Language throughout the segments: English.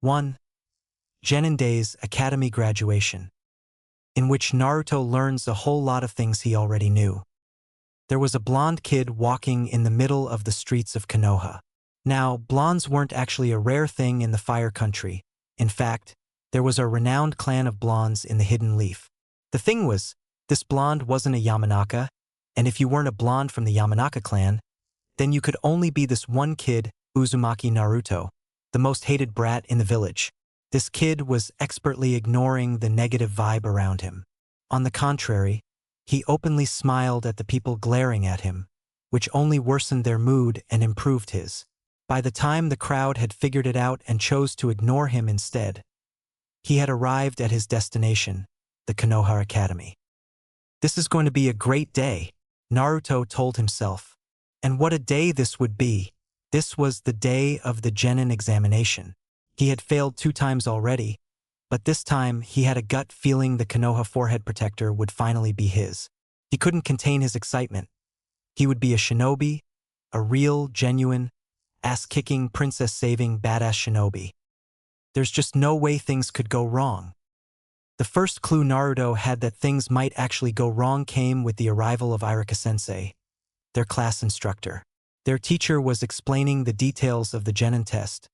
1. Genin Day's Academy Graduation, in which Naruto learns a whole lot of things he already knew. There was a blonde kid walking in the middle of the streets of Konoha. Now, blondes weren't actually a rare thing in the Fire Country. In fact, there was a renowned clan of blondes in the Hidden Leaf. The thing was, this blonde wasn't a Yamanaka, and if you weren't a blonde from the Yamanaka clan, then you could only be this one kid, Uzumaki Naruto, the most hated brat in the village. This kid was expertly ignoring the negative vibe around him. On the contrary, he openly smiled at the people glaring at him, which only worsened their mood and improved his. By the time the crowd had figured it out and chose to ignore him instead, he had arrived at his destination, the Konoha Academy. This is going to be a great day, Naruto told himself. And what a day this would be. This was the day of the Genin examination. He had failed 2 times already, but this time he had a gut feeling the Konoha forehead protector would finally be his. He couldn't contain his excitement. He would be a shinobi, a real, genuine, ass-kicking, princess-saving, badass shinobi. There's just no way things could go wrong. The first clue Naruto had that things might actually go wrong came with the arrival of Iruka-sensei, their class instructor. Their teacher was explaining the details of the Genin test,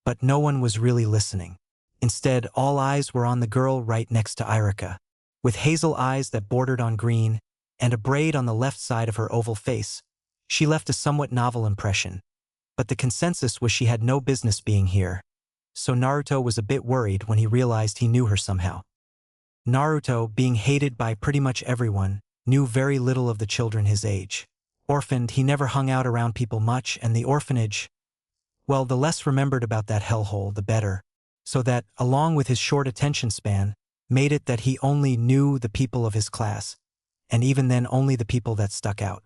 but no one was really listening. Instead, all eyes were on the girl right next to Iruka. With hazel eyes that bordered on green, and a braid on the left side of her oval face, she left a somewhat novel impression. But the consensus was she had no business being here, so Naruto was a bit worried when he realized he knew her somehow. Naruto, being hated by pretty much everyone, knew very little of the children his age. Orphaned, he never hung out around people much, and the orphanage, well, the less remembered about that hellhole, the better. So that, along with his short attention span, made it that he only knew the people of his class, and even then only the people that stuck out.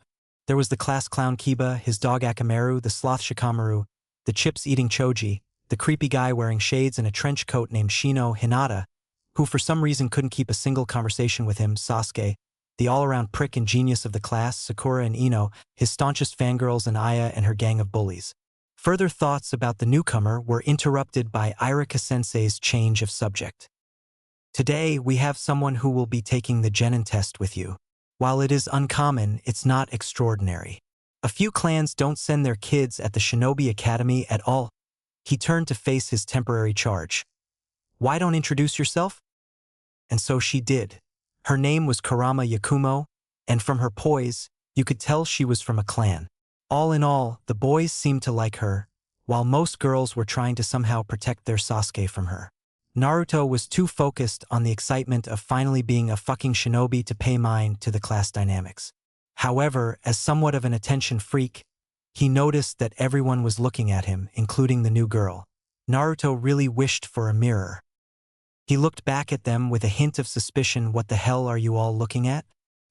There was the class clown Kiba, his dog Akamaru, the sloth Shikamaru, the chips-eating Choji, the creepy guy wearing shades and a trench coat named Shino Hinata, who for some reason couldn't keep a single conversation with him, Sasuke, the all-around prick and genius of the class, Sakura and Ino, his staunchest fangirls, and Aya and her gang of bullies. Further thoughts about the newcomer were interrupted by Iruka-sensei's change of subject. Today, we have someone who will be taking the Genin test with you. While it is uncommon, it's not extraordinary. A few clans don't send their kids at the Shinobi Academy at all. He turned to face his temporary charge. Why don't introduce yourself? And so she did. Her name was Kurama Yakumo, and from her poise, you could tell she was from a clan. All in all, the boys seemed to like her, while most girls were trying to somehow protect their Sasuke from her. Naruto was too focused on the excitement of finally being a fucking shinobi to pay mind to the class dynamics. However, as somewhat of an attention freak, he noticed that everyone was looking at him, including the new girl. Naruto really wished for a mirror. He looked back at them with a hint of suspicion. What the hell are you all looking at?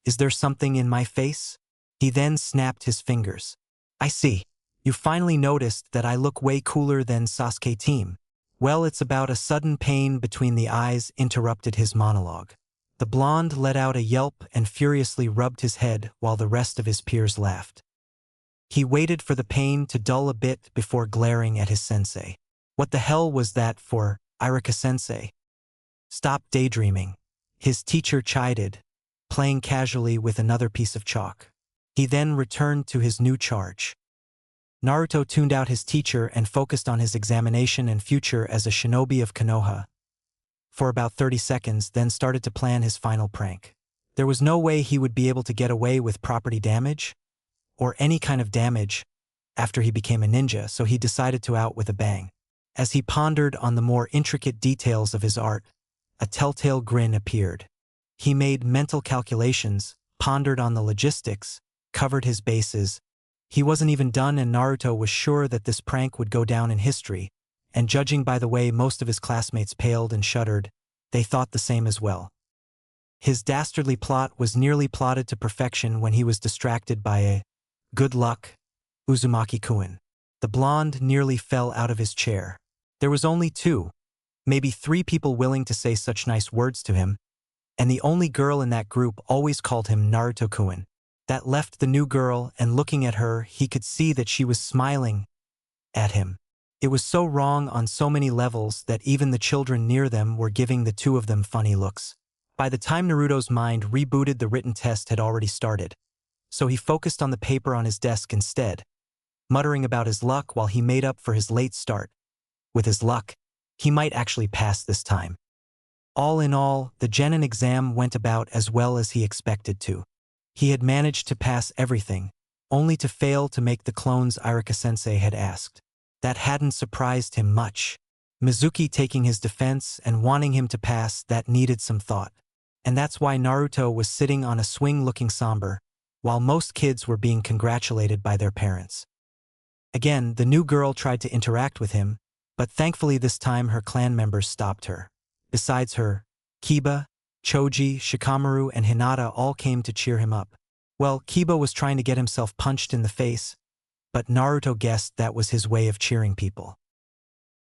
Is there something in my face? He then snapped his fingers. I see. You finally noticed that I look way cooler than Sasuke team. Well, it's about a sudden pain between the eyes interrupted his monologue. The blonde let out a yelp and furiously rubbed his head while the rest of his peers laughed. He waited for the pain to dull a bit before glaring at his sensei. What the hell was that for, Iruka-sensei? Stop daydreaming. His teacher chided, playing casually with another piece of chalk. He then returned to his new charge. Naruto tuned out his teacher and focused on his examination and future as a shinobi of Konoha. For about 30 seconds, then started to plan his final prank. There was no way he would be able to get away with property damage, or any kind of damage, after he became a ninja, so he decided to out with a bang. As he pondered on the more intricate details of his art, a telltale grin appeared. He made mental calculations, pondered on the logistics, covered his bases. He wasn't even done, and Naruto was sure that this prank would go down in history, and judging by the way most of his classmates paled and shuddered, they thought the same as well. His dastardly plot was nearly plotted to perfection when he was distracted by a "good luck" Uzumaki-kun. The blonde nearly fell out of his chair. There was only 2, maybe 3 people willing to say such nice words to him, and the only girl in that group always called him Naruto-kun. That left the new girl, and looking at her, he could see that she was smiling at him. It was so wrong on so many levels that even the children near them were giving the two of them funny looks. By the time Naruto's mind rebooted, the written test had already started, so he focused on the paper on his desk instead, muttering about his luck while he made up for his late start. With his luck, he might actually pass this time. All in all, the Genin exam went about as well as he expected to. He had managed to pass everything, only to fail to make the clones Irika-sensei had asked. That hadn't surprised him much. Mizuki taking his defense and wanting him to pass, that needed some thought. And that's why Naruto was sitting on a swing looking somber, while most kids were being congratulated by their parents. Again, the new girl tried to interact with him, but thankfully this time her clan members stopped her. Besides her, Kiba, Choji, Shikamaru, and Hinata all came to cheer him up. Well, Kiba was trying to get himself punched in the face, but Naruto guessed that was his way of cheering people.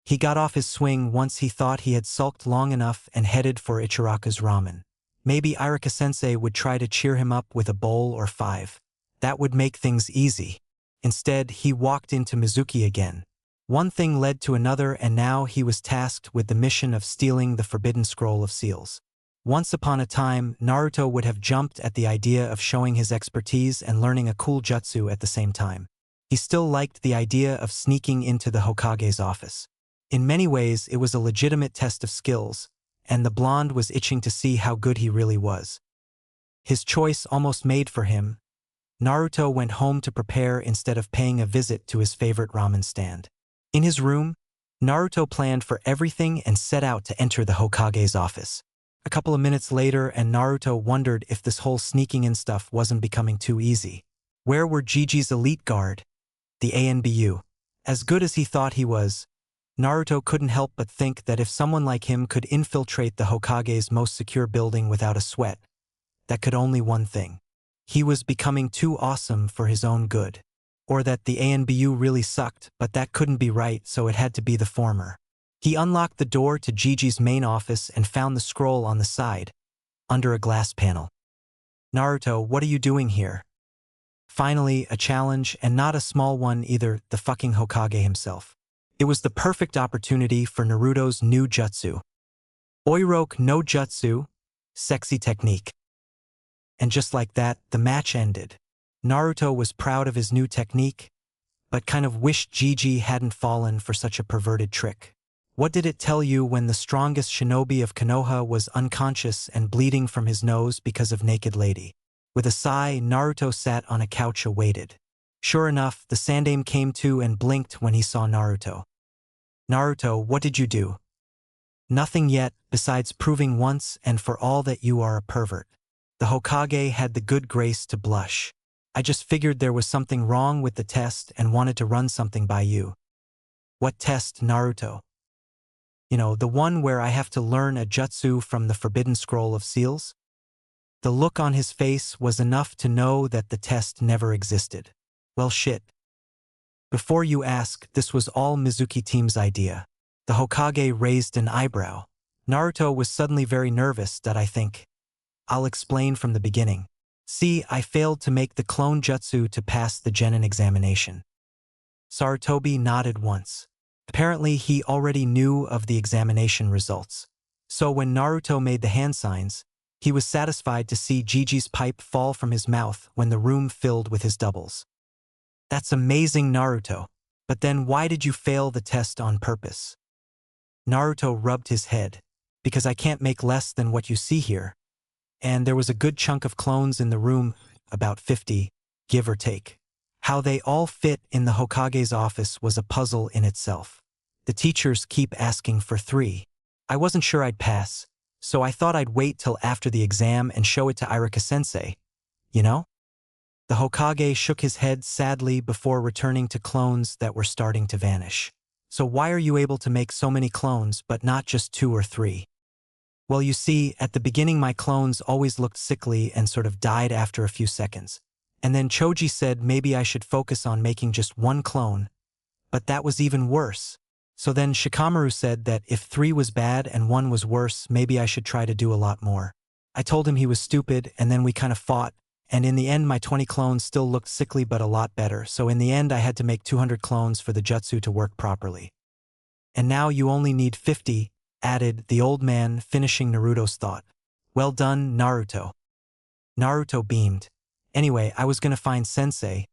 He got off his swing once he thought he had sulked long enough and headed for Ichiraka's ramen. Maybe Irika-sensei would try to cheer him up with a bowl or 5. That would make things easy. Instead, he walked into Mizuki again. One thing led to another, and now he was tasked with the mission of stealing the Forbidden Scroll of Seals. Once upon a time, Naruto would have jumped at the idea of showing his expertise and learning a cool jutsu at the same time. He still liked the idea of sneaking into the Hokage's office. In many ways, it was a legitimate test of skills, and the blonde was itching to see how good he really was. His choice almost made for him, Naruto went home to prepare instead of paying a visit to his favorite ramen stand. In his room, Naruto planned for everything and set out to enter the Hokage's office. A couple of minutes later, and Naruto wondered if this whole sneaking in stuff wasn't becoming too easy. Where were Gigi's elite guard? The ANBU. As good as he thought he was, Naruto couldn't help but think that if someone like him could infiltrate the Hokage's most secure building without a sweat, that could only one thing. He was becoming too awesome for his own good. Or that the ANBU really sucked, but that couldn't be right, so it had to be the former. He unlocked the door to Gigi's main office and found the scroll on the side, under a glass panel. Naruto, what are you doing here? Finally, a challenge, and not a small one either, the fucking Hokage himself. It was the perfect opportunity for Naruto's new jutsu. Oiroke no Jutsu, sexy technique. And just like that, the match ended. Naruto was proud of his new technique, but kind of wished Gigi hadn't fallen for such a perverted trick. What did it tell you when the strongest shinobi of Konoha was unconscious and bleeding from his nose because of naked lady? With a sigh, Naruto sat on a couch awaited. Sure enough, the Sandaime came to and blinked when he saw Naruto. Naruto, what did you do? Nothing yet, besides proving once and for all that you are a pervert. The Hokage had the good grace to blush. I just figured there was something wrong with the test and wanted to run something by you. What test, Naruto? You know, the one where I have to learn a jutsu from the Forbidden Scroll of Seals? The look on his face was enough to know that the test never existed. Well, shit. Before you ask, this was all Mizuki team's idea. The Hokage raised an eyebrow. Naruto was suddenly very nervous that I think. I'll explain from the beginning. See, I failed to make the clone jutsu to pass the Genin examination. Sarutobi nodded once. Apparently, he already knew of the examination results. So when Naruto made the hand signs, he was satisfied to see Gigi's pipe fall from his mouth when the room filled with his doubles. That's amazing, Naruto. But then why did you fail the test on purpose? Naruto rubbed his head. Because I can't make less than what you see here. And there was a good chunk of clones in the room, about 50, give or take. How they all fit in the Hokage's office was a puzzle in itself. The teachers keep asking for 3. I wasn't sure I'd pass, so I thought I'd wait till after the exam and show it to Irika-sensei. You know? The Hokage shook his head sadly before returning to clones that were starting to vanish. So why are you able to make so many clones but not just 2 or 3? Well, you see, at the beginning my clones always looked sickly and sort of died after a few seconds. And then Choji said maybe I should focus on making just 1 clone. But that was even worse. So then Shikamaru said that if 3 was bad and 1 was worse, maybe I should try to do a lot more. I told him he was stupid, and then we kind of fought, and in the end my 20 clones still looked sickly but a lot better, so in the end I had to make 200 clones for the jutsu to work properly. And now you only need 50, added the old man, finishing Naruto's thought. Well done, Naruto. Naruto beamed. Anyway, I was gonna find Sensei,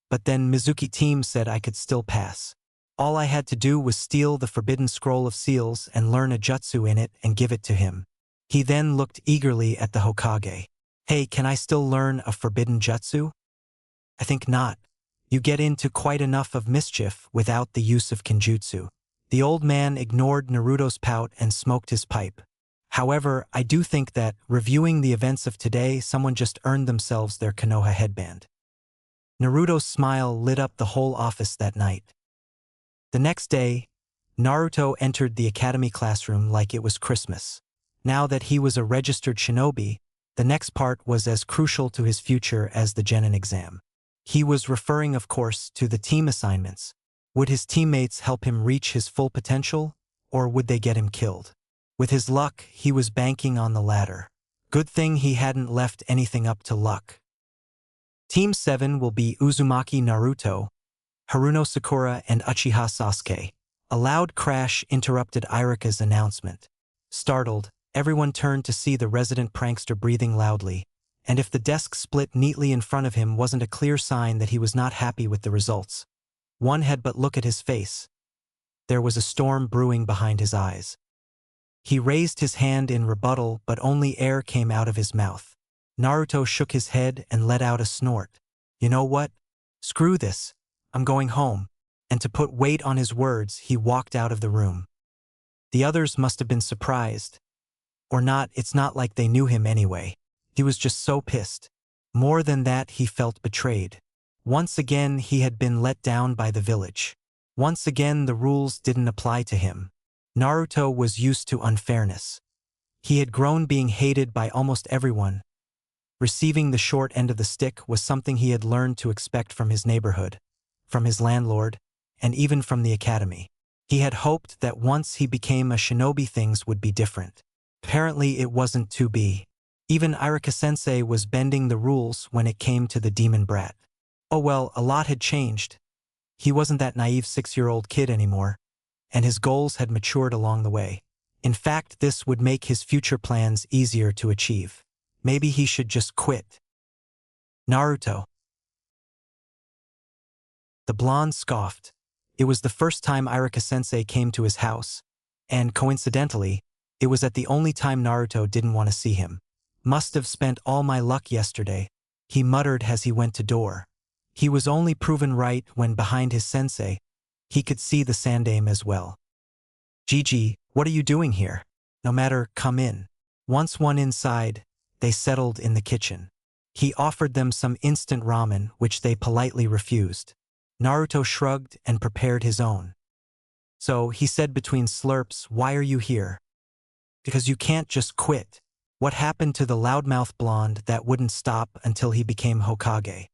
but then Mizuki team said I could still pass. All I had to do was steal the forbidden scroll of seals and learn a jutsu in it and give it to him. He then looked eagerly at the Hokage. Hey, can I still learn a forbidden jutsu? I think not. You get into quite enough of mischief without the use of kenjutsu. The old man ignored Naruto's pout and smoked his pipe. However, I do think that, reviewing the events of today, someone just earned themselves their Konoha headband. Naruto's smile lit up the whole office that night. The next day, Naruto entered the academy classroom like it was Christmas. Now that he was a registered shinobi, the next part was as crucial to his future as the Genin exam. He was referring, of course, to the team assignments. Would his teammates help him reach his full potential, or would they get him killed? With his luck, he was banking on the latter. Good thing he hadn't left anything up to luck. Team 7 will be Uzumaki Naruto, Haruno Sakura, and Uchiha Sasuke. A loud crash interrupted Irika's announcement. Startled, everyone turned to see the resident prankster breathing loudly, and if the desk split neatly in front of him wasn't a clear sign that he was not happy with the results. One had but look at his face. There was a storm brewing behind his eyes. He raised his hand in rebuttal, but only air came out of his mouth. Naruto shook his head and let out a snort. You know what? Screw this. I'm going home. And to put weight on his words, he walked out of the room. The others must have been surprised. Or not, it's not like they knew him anyway. He was just so pissed. More than that, he felt betrayed. Once again, he had been let down by the village. Once again, the rules didn't apply to him. Naruto was used to unfairness. He had grown being hated by almost everyone. Receiving the short end of the stick was something he had learned to expect from his neighborhood, from his landlord, and even from the academy. He had hoped that once he became a shinobi things would be different. Apparently it wasn't to be. Even Irika-sensei was bending the rules when it came to the demon brat. Oh well, a lot had changed. He wasn't that naive 6-year-old kid anymore, and his goals had matured along the way. In fact, this would make his future plans easier to achieve. Maybe he should just quit. Naruto. The blonde scoffed. It was the first time Irika-sensei came to his house, and coincidentally, it was at the only time Naruto didn't want to see him. Must have spent all my luck yesterday, he muttered as he went to door. He was only proven right when behind his sensei, he could see the Sandaime as well. Gigi, what are you doing here? No matter, come in. Once one inside, they settled in the kitchen. He offered them some instant ramen, which they politely refused. Naruto shrugged and prepared his own. So, he said between slurps, why are you here? Because you can't just quit. What happened to the loudmouth blonde that wouldn't stop until he became Hokage?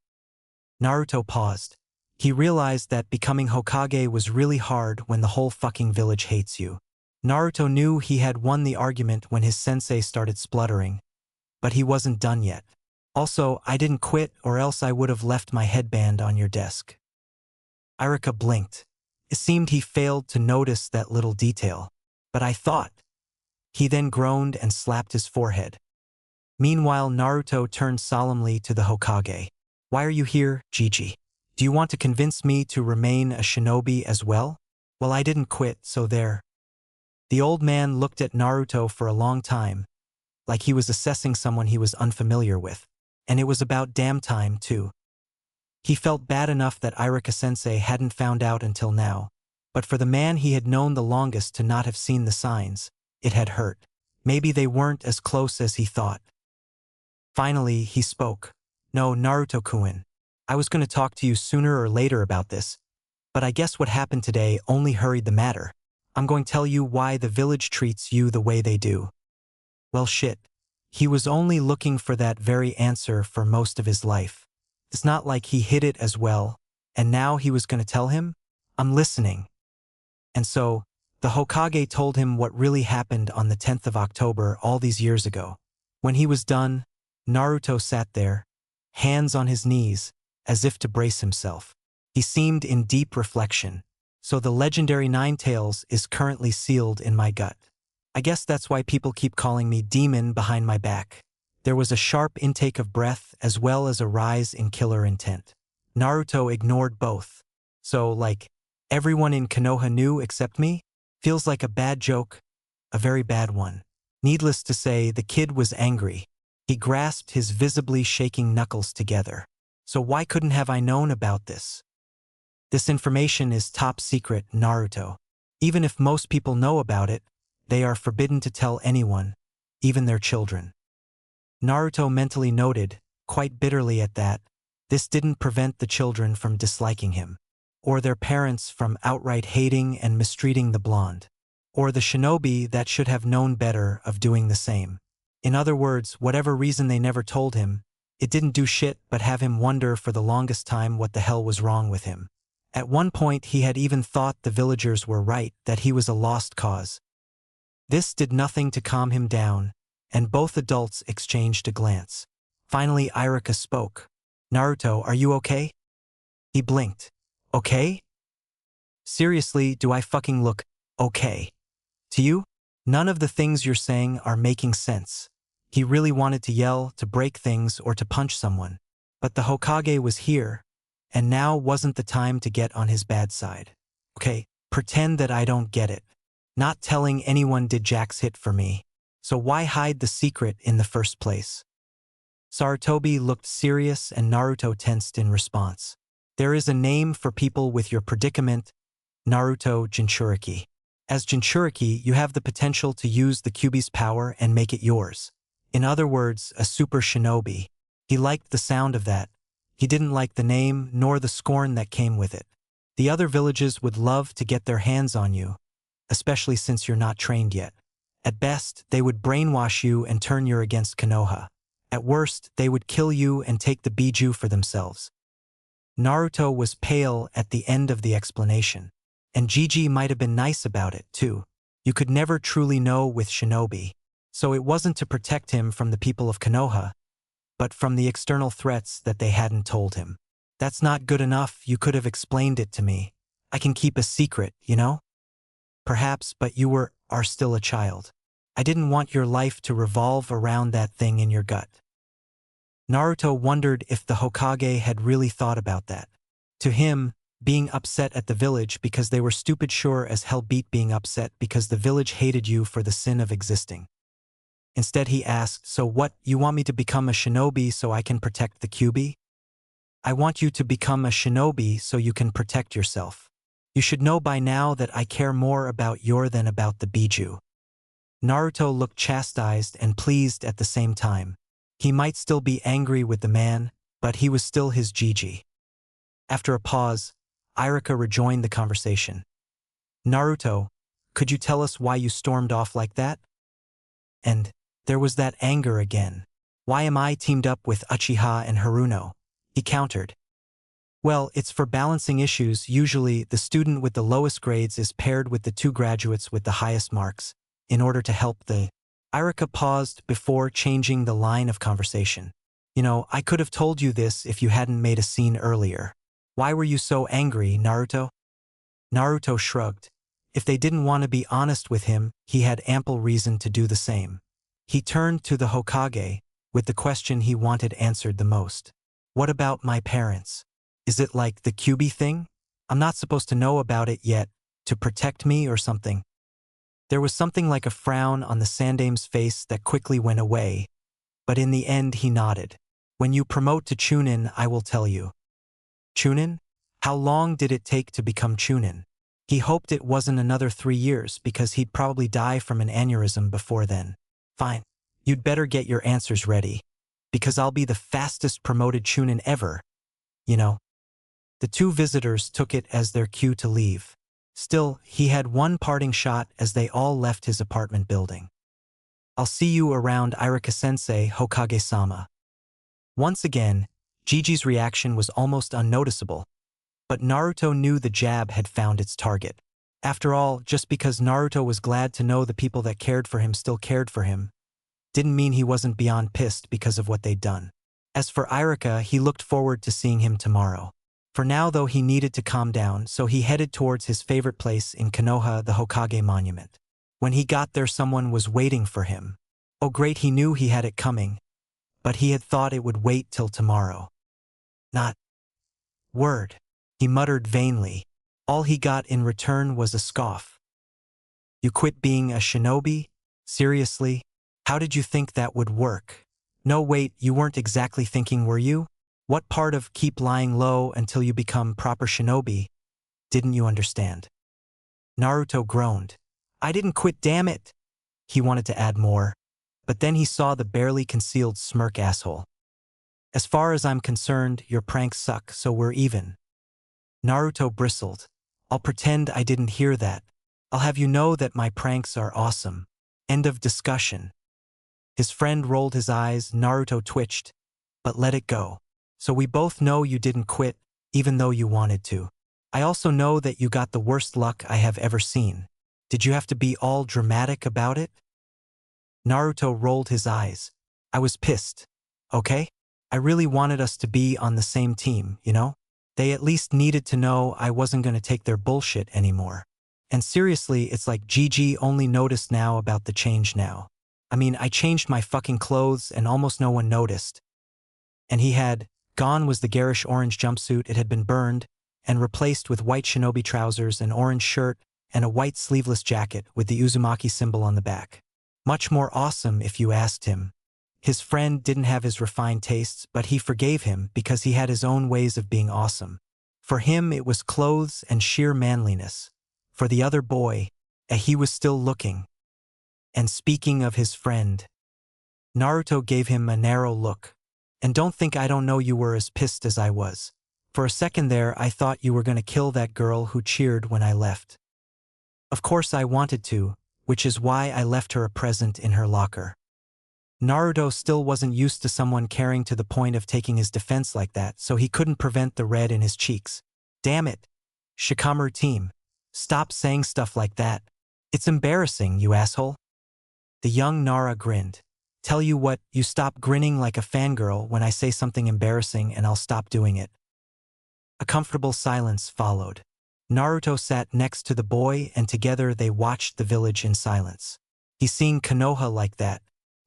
Naruto paused. He realized that becoming Hokage was really hard when the whole fucking village hates you. Naruto knew he had won the argument when his sensei started spluttering. But he wasn't done yet. Also, I didn't quit or else I would have left my headband on your desk. Irika blinked. It seemed he failed to notice that little detail. But I thought. He then groaned and slapped his forehead. Meanwhile, Naruto turned solemnly to the Hokage. Why are you here, Gigi? Do you want to convince me to remain a shinobi as well? Well, I didn't quit, so there. The old man looked at Naruto for a long time, like he was assessing someone he was unfamiliar with. And it was about damn time, too. He felt bad enough that Irika-sensei hadn't found out until now, but for the man he had known the longest to not have seen the signs, it had hurt. Maybe they weren't as close as he thought. Finally, he spoke. No, Naruto-kun. I was going to talk to you sooner or later about this, but I guess what happened today only hurried the matter. I'm going to tell you why the village treats you the way they do. Well, shit. He was only looking for that very answer for most of his life. It's not like he hid it as well, and now he was going to tell him? I'm listening. And so, the Hokage told him what really happened on the 10th of October all these years ago. When he was done, Naruto sat there, hands on his knees, as if to brace himself. He seemed in deep reflection. So the legendary Nine Tails is currently sealed in my gut. I guess that's why people keep calling me demon behind my back. There was a sharp intake of breath as well as a rise in killer intent. Naruto ignored both. So, like, everyone in Konoha knew except me? Feels like a bad joke, a very bad one. Needless to say, the kid was angry. He grasped his visibly shaking knuckles together. So why couldn't have I known about this? This information is top secret, Naruto. Even if most people know about it, they are forbidden to tell anyone, even their children. Naruto mentally noted, quite bitterly at that, this didn't prevent the children from disliking him, or their parents from outright hating and mistreating the blonde, or the shinobi that should have known better of doing the same. In other words, whatever reason they never told him, it didn't do shit but have him wonder for the longest time what the hell was wrong with him. At one point he had even thought the villagers were right, that he was a lost cause. This did nothing to calm him down, and both adults exchanged a glance. Finally Irika spoke. Naruto, are you okay? He blinked. Okay? Seriously, do I fucking look okay to you? None of the things you're saying are making sense. He really wanted to yell, to break things, or to punch someone. But the Hokage was here, and now wasn't the time to get on his bad side. Okay, pretend that I don't get it. Not telling anyone did Jack's hit for me. So why hide the secret in the first place? Sarutobi looked serious and Naruto tensed in response. There is a name for people with your predicament, Naruto Jinchuriki. As Jinchuriki, you have the potential to use the Kyuubi's power and make it yours. In other words, a super shinobi. He liked the sound of that. He didn't like the name nor the scorn that came with it. The other villages would love to get their hands on you, especially since you're not trained yet. At best, they would brainwash you and turn you against Konoha. At worst, they would kill you and take the Biju for themselves. Naruto was pale at the end of the explanation. And Gigi might have been nice about it, too. You could never truly know with shinobi. So it wasn't to protect him from the people of Konoha, but from the external threats that they hadn't told him. That's not good enough, you could have explained it to me. I can keep a secret, you know? Perhaps, but you are still a child. I didn't want your life to revolve around that thing in your gut. Naruto wondered if the Hokage had really thought about that. To him, being upset at the village because they were stupid sure as hell beat being upset because the village hated you for the sin of existing. Instead he asked, so what, you want me to become a shinobi so I can protect the Kyuubi? I want you to become a shinobi so you can protect yourself. You should know by now that I care more about you than about the Biju. Naruto looked chastised and pleased at the same time. He might still be angry with the man, but he was still his Gigi. After a pause, Irika rejoined the conversation. Naruto, could you tell us why you stormed off like that? And there was that anger again. Why am I teamed up with Uchiha and Haruno? He countered. Well, it's for balancing issues. Usually, the student with the lowest grades is paired with the two graduates with the highest marks, in order to help the... Irika paused before changing the line of conversation. You know, I could have told you this if you hadn't made a scene earlier. Why were you so angry, Naruto? Naruto shrugged. If they didn't want to be honest with him, he had ample reason to do the same. He turned to the Hokage, with the question he wanted answered the most. What about my parents? Is it like the Kyuubi thing? I'm not supposed to know about it yet, to protect me or something. There was something like a frown on the Sandame's face that quickly went away, but in the end he nodded. When you promote to Chunin, I will tell you. Chunin? How long did it take to become Chunin? He hoped it wasn't another 3 years because he'd probably die from an aneurysm before then. Fine. You'd better get your answers ready, because I'll be the fastest promoted Chunin ever, you know. The two visitors took it as their cue to leave. Still, he had one parting shot as they all left his apartment building. I'll see you around, Irika-sensei, Hokage-sama. Once again, Gigi's reaction was almost unnoticeable, but Naruto knew the jab had found its target. After all, just because Naruto was glad to know the people that cared for him still cared for him, didn't mean he wasn't beyond pissed because of what they'd done. As for Irika, he looked forward to seeing him tomorrow. For now, though, he needed to calm down, so he headed towards his favorite place in Konoha, the Hokage Monument. When he got there, someone was waiting for him. Oh great, he knew he had it coming, but he had thought it would wait till tomorrow. Not word, he muttered vainly. All he got in return was a scoff. You quit being a shinobi? Seriously? How did you think that would work? No wait, you weren't exactly thinking, were you? What part of keep lying low until you become proper shinobi didn't you understand? Naruto groaned. I didn't quit, damn it. He wanted to add more, but then he saw the barely concealed smirk. Asshole. As far as I'm concerned, your pranks suck, so we're even. Naruto bristled. I'll pretend I didn't hear that. I'll have you know that my pranks are awesome. End of discussion. His friend rolled his eyes. Naruto twitched, but let it go. So we both know you didn't quit, even though you wanted to. I also know that you got the worst luck I have ever seen. Did you have to be all dramatic about it? Naruto rolled his eyes. I was pissed. Okay? I really wanted us to be on the same team, you know? They at least needed to know I wasn't gonna take their bullshit anymore. And seriously, it's like GG only noticed now about the change now. I mean, I changed my fucking clothes and almost no one noticed. And he had, gone was the garish orange jumpsuit. It had been burned and replaced with white shinobi trousers, an orange shirt, and a white sleeveless jacket with the Uzumaki symbol on the back. Much more awesome if you asked him. His friend didn't have his refined tastes, but he forgave him because he had his own ways of being awesome. For him it was clothes and sheer manliness. For the other boy, he was still looking. And speaking of his friend, Naruto gave him a narrow look. And don't think I don't know you were as pissed as I was. For a second there I thought you were gonna kill that girl who cheered when I left. Of course I wanted to, which is why I left her a present in her locker. Naruto still wasn't used to someone caring to the point of taking his defense like that, so he couldn't prevent the red in his cheeks. Damn it. Shikamaru team. Stop saying stuff like that. It's embarrassing, you asshole. The young Nara grinned. Tell you what, you stop grinning like a fangirl when I say something embarrassing and I'll stop doing it. A comfortable silence followed. Naruto sat next to the boy and together they watched the village in silence. He's seen Konoha like that.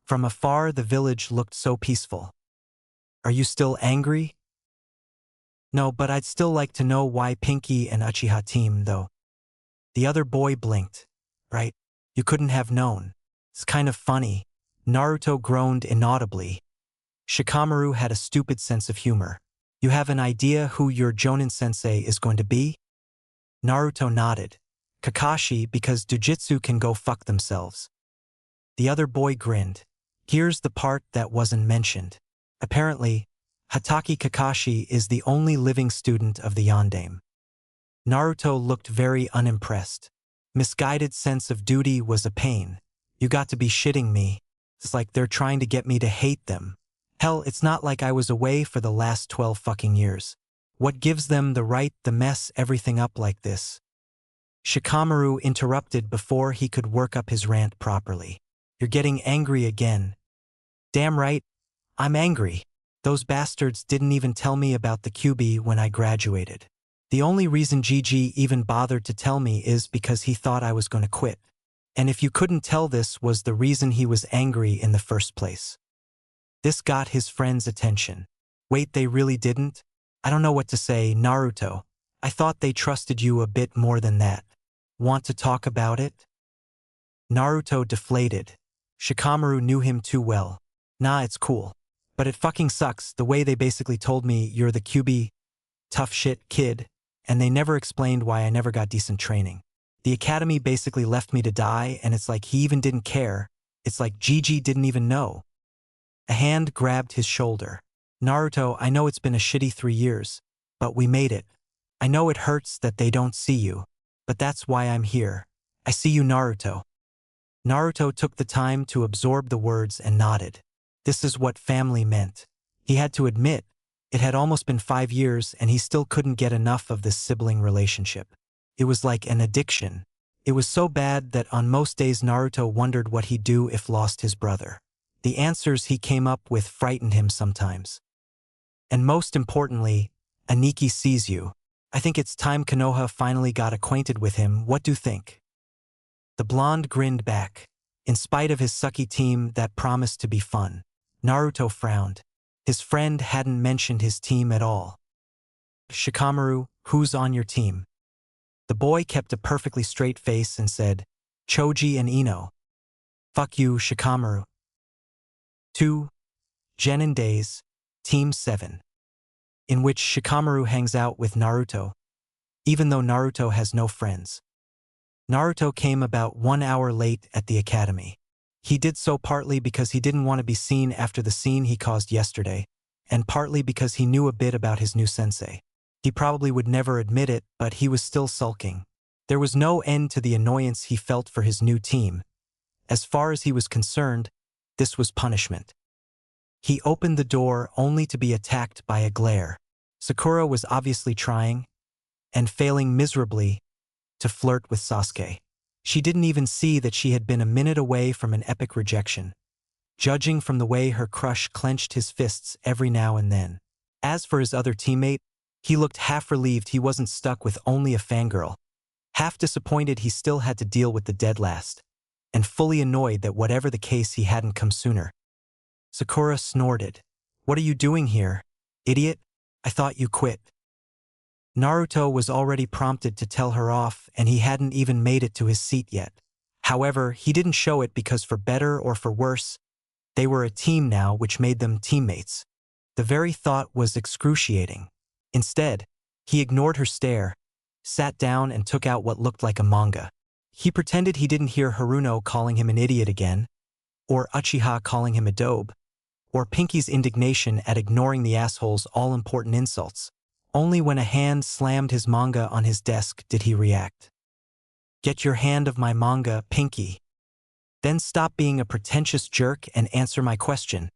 From afar the village looked so peaceful. Are you still angry? No, but I'd still like to know why Pinky and Uchiha team, though. The other boy blinked. Right? You couldn't have known. It's kind of funny. Naruto groaned inaudibly. Shikamaru had a stupid sense of humor. You have an idea who your Jonin-sensei is going to be? Naruto nodded. Kakashi, because Jujutsu can go fuck themselves. The other boy grinned. Here's the part that wasn't mentioned. Apparently, Hatake Kakashi is the only living student of the Yondaime. Naruto looked very unimpressed. Misguided sense of duty was a pain. You got to be shitting me. It's like they're trying to get me to hate them. Hell, it's not like I was away for the last 12 fucking years. What gives them the right to mess everything up like this? Shikamaru interrupted before he could work up his rant properly. You're getting angry again. Damn right, I'm angry. Those bastards didn't even tell me about the QB when I graduated. The only reason GG even bothered to tell me is because he thought I was going to quit. And if you couldn't tell, this was the reason he was angry in the first place. This got his friend's attention. Wait, they really didn't? I don't know what to say, Naruto. I thought they trusted you a bit more than that. Want to talk about it? Naruto deflated. Shikamaru knew him too well. Nah, it's cool. But it fucking sucks the way they basically told me you're the QB, tough shit kid, and they never explained why I never got decent training. The academy basically left me to die, and it's like he even didn't care. It's like GG didn't even know. A hand grabbed his shoulder. Naruto, I know it's been a shitty 3 years, but we made it. I know it hurts that they don't see you, but that's why I'm here. I see you, Naruto. Naruto took the time to absorb the words and nodded. This is what family meant. He had to admit, it had almost been 5 years and he still couldn't get enough of this sibling relationship. It was like an addiction. It was so bad that on most days Naruto wondered what he'd do if lost his brother. The answers he came up with frightened him sometimes. And most importantly, Aniki sees you. I think it's time Konoha finally got acquainted with him. What do you think? The blonde grinned back. In spite of his sucky team that promised to be fun, Naruto frowned. His friend hadn't mentioned his team at all. Shikamaru, who's on your team? The boy kept a perfectly straight face and said, Choji and Ino. Fuck you, Shikamaru. 2. Genin Days, Team 7. In which Shikamaru hangs out with Naruto, even though Naruto has no friends. Naruto came about 1 hour late at the academy. He did so partly because he didn't want to be seen after the scene he caused yesterday, and partly because he knew a bit about his new sensei. He probably would never admit it, but he was still sulking. There was no end to the annoyance he felt for his new team. As far as he was concerned, this was punishment. He opened the door only to be attacked by a glare. Sakura was obviously trying, and failing miserably, to flirt with Sasuke. She didn't even see that she had been a minute away from an epic rejection, judging from the way her crush clenched his fists every now and then. As for his other teammate, he looked half relieved he wasn't stuck with only a fangirl, half disappointed he still had to deal with the dead last, and fully annoyed that whatever the case he hadn't come sooner. Sakura snorted. What are you doing here, idiot? I thought you quit. Naruto was already prompted to tell her off, and he hadn't even made it to his seat yet. However, he didn't show it because for better or for worse, they were a team now, which made them teammates. The very thought was excruciating. Instead, he ignored her stare, sat down and took out what looked like a manga. He pretended he didn't hear Haruno calling him an idiot again, or Uchiha calling him a daube, or Pinky's indignation at ignoring the asshole's all-important insults. Only when a hand slammed his manga on his desk did he react. Get your hand off my manga, Pinky. Then stop being a pretentious jerk and answer my question.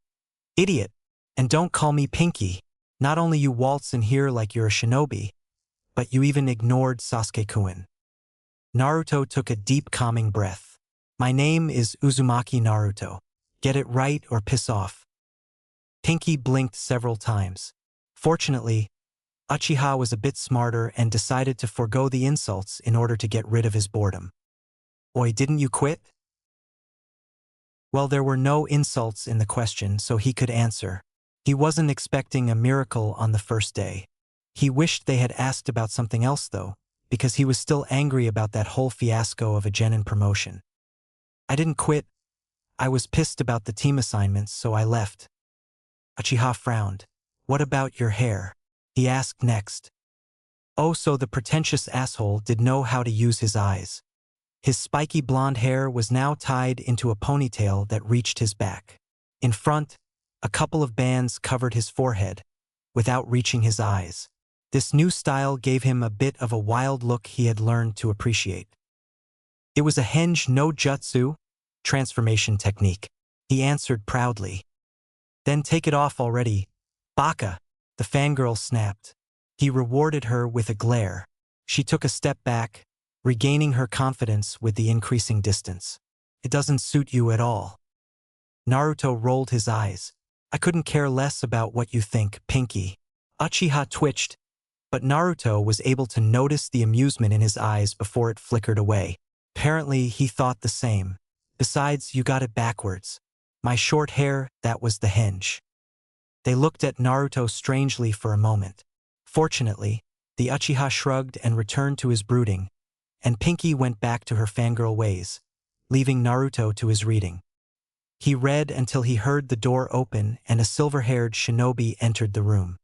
Idiot. And don't call me Pinky. Not only you waltz in here like you're a shinobi, but you even ignored Sasuke-kun. Naruto took a deep calming breath. My name is Uzumaki Naruto. Get it right or piss off. Pinky blinked several times. Fortunately, Uchiha was a bit smarter and decided to forego the insults in order to get rid of his boredom. Oi, didn't you quit? Well, there were no insults in the question, so he could answer. He wasn't expecting a miracle on the first day. He wished they had asked about something else, though, because he was still angry about that whole fiasco of a genin promotion. I didn't quit. I was pissed about the team assignments, so I left. Uchiha frowned. What about your hair? He asked next. Oh, so the pretentious asshole did know how to use his eyes. His spiky blonde hair was now tied into a ponytail that reached his back. In front, a couple of bands covered his forehead, without reaching his eyes. This new style gave him a bit of a wild look he had learned to appreciate. It was a henge no jutsu, transformation technique, he answered proudly. Then take it off already, baka, the fangirl snapped. He rewarded her with a glare. She took a step back, regaining her confidence with the increasing distance. It doesn't suit you at all. Naruto rolled his eyes. I couldn't care less about what you think, Pinky. Uchiha twitched, but Naruto was able to notice the amusement in his eyes before it flickered away. Apparently, he thought the same. Besides, you got it backwards. My short hair, that was the henge. They looked at Naruto strangely for a moment. Fortunately, the Uchiha shrugged and returned to his brooding, and Pinky went back to her fangirl ways, leaving Naruto to his reading. He read until he heard the door open and a silver-haired shinobi entered the room.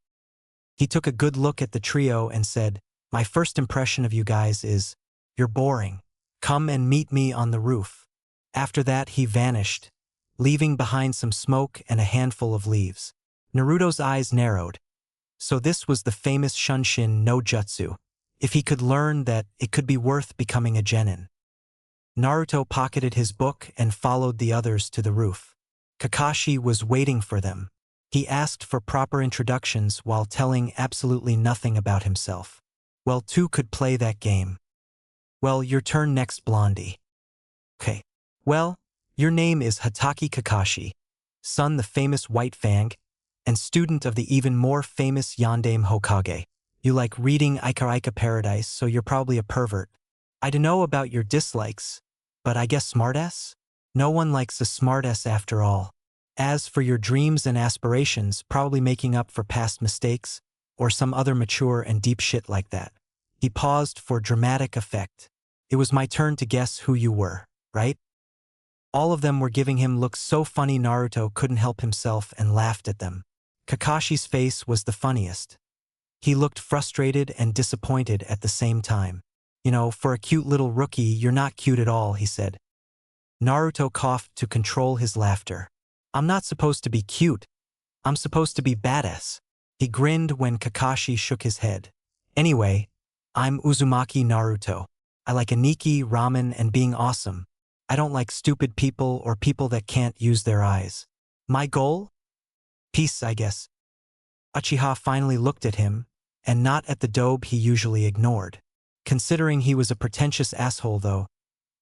He took a good look at the trio and said, my first impression of you guys is, you're boring. Come and meet me on the roof. After that, he vanished, leaving behind some smoke and a handful of leaves. Naruto's eyes narrowed. So this was the famous Shunshin no Jutsu. If he could learn that, it could be worth becoming a genin. Naruto pocketed his book and followed the others to the roof. Kakashi was waiting for them. He asked for proper introductions while telling absolutely nothing about himself. Well, two could play that game. Well, your turn next, Blondie. Okay. Well, your name is Hatake Kakashi, son the famous White Fang, and student of the even more famous Yondaime Hokage. You like reading Ika Ika Paradise, so you're probably a pervert. I dunno about your dislikes, but I guess smartass? No one likes a smartass after all. As for your dreams and aspirations, probably making up for past mistakes, or some other mature and deep shit like that. He paused for dramatic effect. It was my turn to guess who you were, right? All of them were giving him looks so funny Naruto couldn't help himself and laughed at them. Kakashi's face was the funniest. He looked frustrated and disappointed at the same time. You know, for a cute little rookie, you're not cute at all, he said. Naruto coughed to control his laughter. I'm not supposed to be cute. I'm supposed to be badass. He grinned when Kakashi shook his head. Anyway, I'm Uzumaki Naruto. I like aniki, ramen, and being awesome. I don't like stupid people or people that can't use their eyes. My goal? Peace, I guess. Uchiha finally looked at him, and not at the dobe he usually ignored. Considering he was a pretentious asshole though,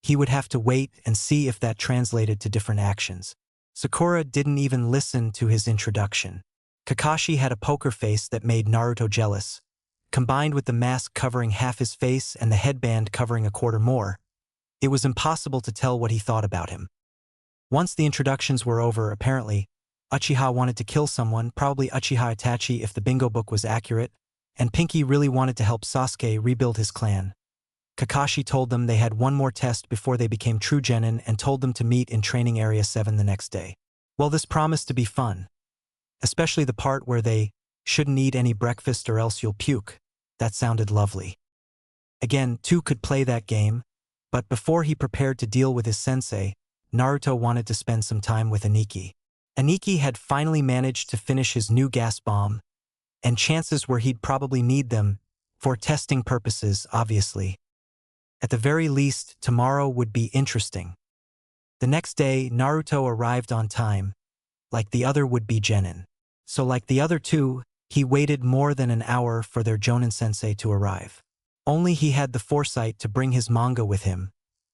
he would have to wait and see if that translated to different actions. Sakura didn't even listen to his introduction. Kakashi had a poker face that made Naruto jealous. Combined with the mask covering half his face and the headband covering a quarter more, it was impossible to tell what he thought about him. Once the introductions were over, apparently, Uchiha wanted to kill someone, probably Uchiha Itachi if the bingo book was accurate, and Pinky really wanted to help Sasuke rebuild his clan. Kakashi told them they had one more test before they became true genin and told them to meet in Training Area 7 the next day. Well, this promised to be fun. Especially the part where they shouldn't eat any breakfast or else you'll puke. That sounded lovely. Again, two could play that game, but before he prepared to deal with his sensei, Naruto wanted to spend some time with Aniki. Aniki had finally managed to finish his new gas bomb, and chances were he'd probably need them, for testing purposes, obviously. At the very least, tomorrow would be interesting. The next day, Naruto arrived on time, like the other would-be genin. So like the other two, he waited more than an hour for their Jonin sensei to arrive. Only he had the foresight to bring his manga with him,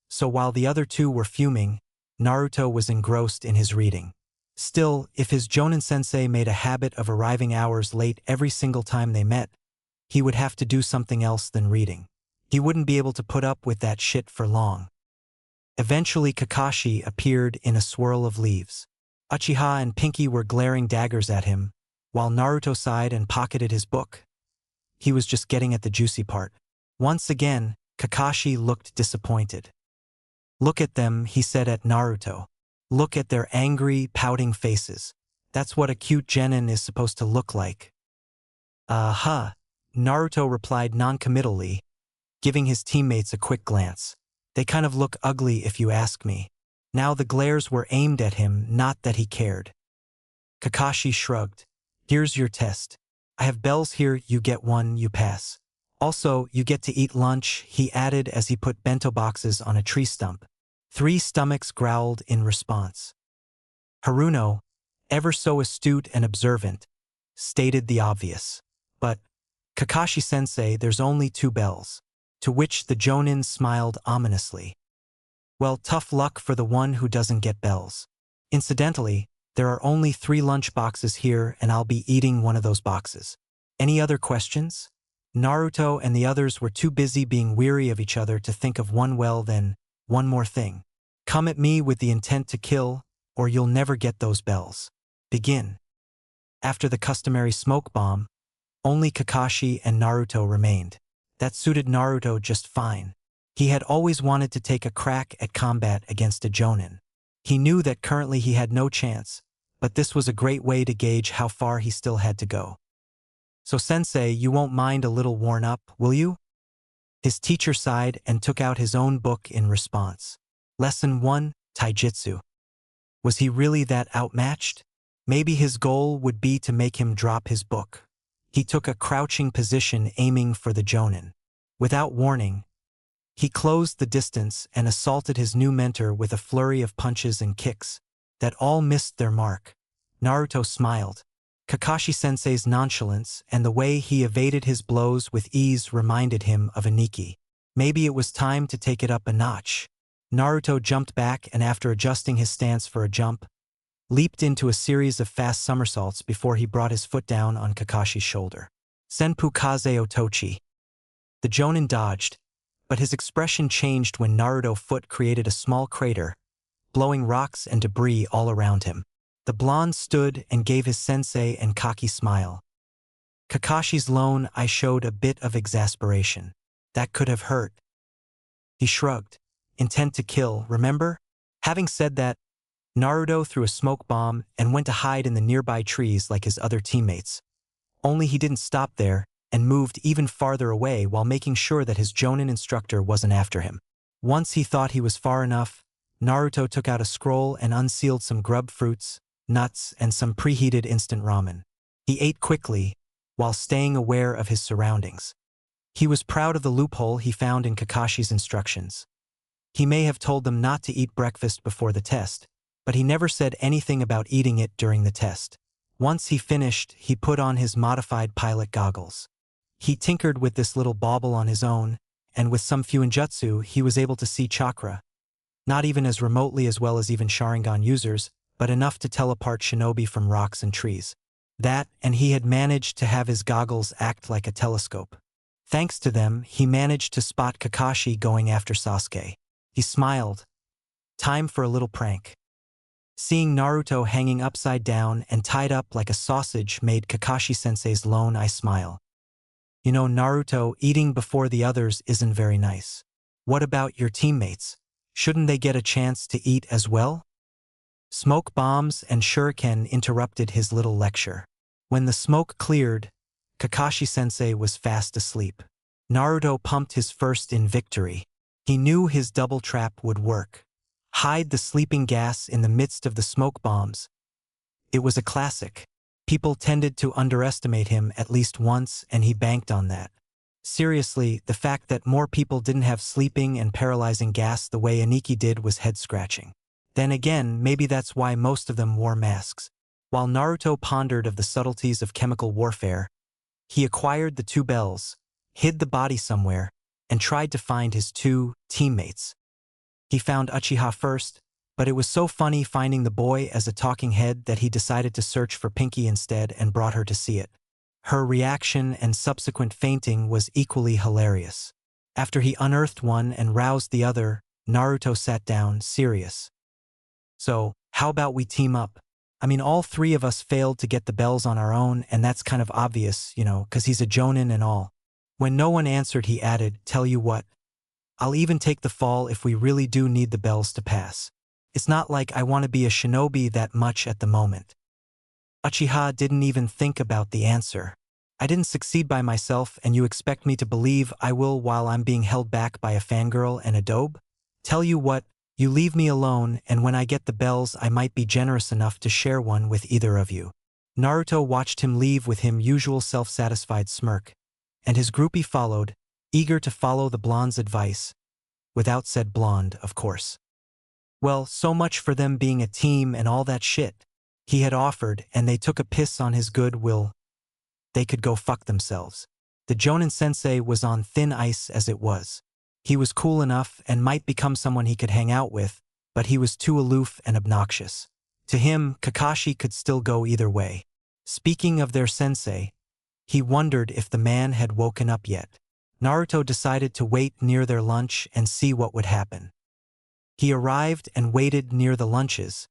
so while the other two were fuming, Naruto was engrossed in his reading. Still, if his Jonin sensei made a habit of arriving hours late every single time they met, he would have to do something else than reading. He wouldn't be able to put up with that shit for long. Eventually Kakashi appeared in a swirl of leaves. Uchiha and Pinky were glaring daggers at him, while Naruto sighed and pocketed his book. He was just getting at the juicy part. Once again, Kakashi looked disappointed. Look at them, he said at Naruto. Look at their angry, pouting faces. That's what a cute genin is supposed to look like. Naruto replied non-committally, giving his teammates a quick glance. They kind of look ugly if you ask me. Now the glares were aimed at him, not that he cared. Kakashi shrugged. Here's your test. I have bells here, you get one, you pass. Also, you get to eat lunch, he added as he put bento boxes on a tree stump. 3 stomachs growled in response. Haruno, ever so astute and observant, stated the obvious. But, Kakashi-sensei, there's only 2 bells. To which the Jonin smiled ominously. Well, tough luck for the one who doesn't get bells. Incidentally, there are only 3 lunch boxes here and I'll be eating one of those boxes. Any other questions? Naruto and the others were too busy being weary of each other to think of one more thing. Come at me with the intent to kill, or you'll never get those bells. Begin. After the customary smoke bomb, only Kakashi and Naruto remained. That suited Naruto just fine. He had always wanted to take a crack at combat against a Jonin. He knew that currently he had no chance, but this was a great way to gauge how far he still had to go. So sensei, you won't mind a little worn up, will you? His teacher sighed and took out his own book in response. Lesson 1, Taijutsu. Was he really that outmatched? Maybe his goal would be to make him drop his book. He took a crouching position aiming for the Jonin. Without warning, he closed the distance and assaulted his new mentor with a flurry of punches and kicks that all missed their mark. Naruto smiled. Kakashi-sensei's nonchalance and the way he evaded his blows with ease reminded him of Aniki. Maybe it was time to take it up a notch. Naruto jumped back and after adjusting his stance for a jump, leaped into a series of fast somersaults before he brought his foot down on Kakashi's shoulder. Senpu Kaze Otochi. The Jonin dodged, but his expression changed when Naruto's foot created a small crater, blowing rocks and debris all around him. The blonde stood and gave his sensei and cocky smile. Kakashi's lone eye showed a bit of exasperation. That could have hurt. He shrugged. Intent to kill, remember? Having said that, Naruto threw a smoke bomb and went to hide in the nearby trees like his other teammates. Only he didn't stop there and moved even farther away while making sure that his Jonin instructor wasn't after him. Once he thought he was far enough, Naruto took out a scroll and unsealed some grub fruits, nuts, and some preheated instant ramen. He ate quickly, while staying aware of his surroundings. He was proud of the loophole he found in Kakashi's instructions. He may have told them not to eat breakfast before the test, but he never said anything about eating it during the test. Once he finished, he put on his modified pilot goggles. He tinkered with this little bauble on his own, and with some fuinjutsu he was able to see chakra. Not even as remotely as well as even Sharingan users, but enough to tell apart shinobi from rocks and trees. That, and he had managed to have his goggles act like a telescope. Thanks to them, he managed to spot Kakashi going after Sasuke. He smiled. Time for a little prank. Seeing Naruto hanging upside down and tied up like a sausage made Kakashi-sensei's lone eye smile. You know, Naruto, eating before the others isn't very nice. What about your teammates? Shouldn't they get a chance to eat as well? Smoke bombs and shuriken interrupted his little lecture. When the smoke cleared, Kakashi-sensei was fast asleep. Naruto pumped his first in victory. He knew his double trap would work. Hide the sleeping gas in the midst of the smoke bombs. It was a classic. People tended to underestimate him at least once, and he banked on that. Seriously, the fact that more people didn't have sleeping and paralyzing gas the way Aniki did was head-scratching. Then again, maybe that's why most of them wore masks. While Naruto pondered of the subtleties of chemical warfare, he acquired the two bells, hid the body somewhere, and tried to find his two teammates. He found Uchiha first, but it was so funny finding the boy as a talking head that he decided to search for Pinky instead and brought her to see it. Her reaction and subsequent fainting was equally hilarious. After he unearthed one and roused the other, Naruto sat down, serious. So, how about we team up? I mean, all three of us failed to get the bells on our own, and that's kind of obvious, you know, 'cause he's a Jonin and all. When no one answered, he added, tell you what, I'll even take the fall if we really do need the bells to pass. It's not like I want to be a shinobi that much at the moment. Uchiha didn't even think about the answer. I didn't succeed by myself, and you expect me to believe I will while I'm being held back by a fangirl and a dobe? Tell you what, you leave me alone, and when I get the bells I might be generous enough to share one with either of you. Naruto watched him leave with his usual self-satisfied smirk, and his groupie followed, eager to follow the blonde's advice. Without said blonde, of course. Well, so much for them being a team and all that shit. He had offered, and they took a piss on his goodwill. They could go fuck themselves. The Jonin sensei was on thin ice as it was. He was cool enough and might become someone he could hang out with, but he was too aloof and obnoxious. To him, Kakashi could still go either way. Speaking of their sensei, he wondered if the man had woken up yet. Naruto decided to wait near their lunch and see what would happen. He arrived and waited near the lunches,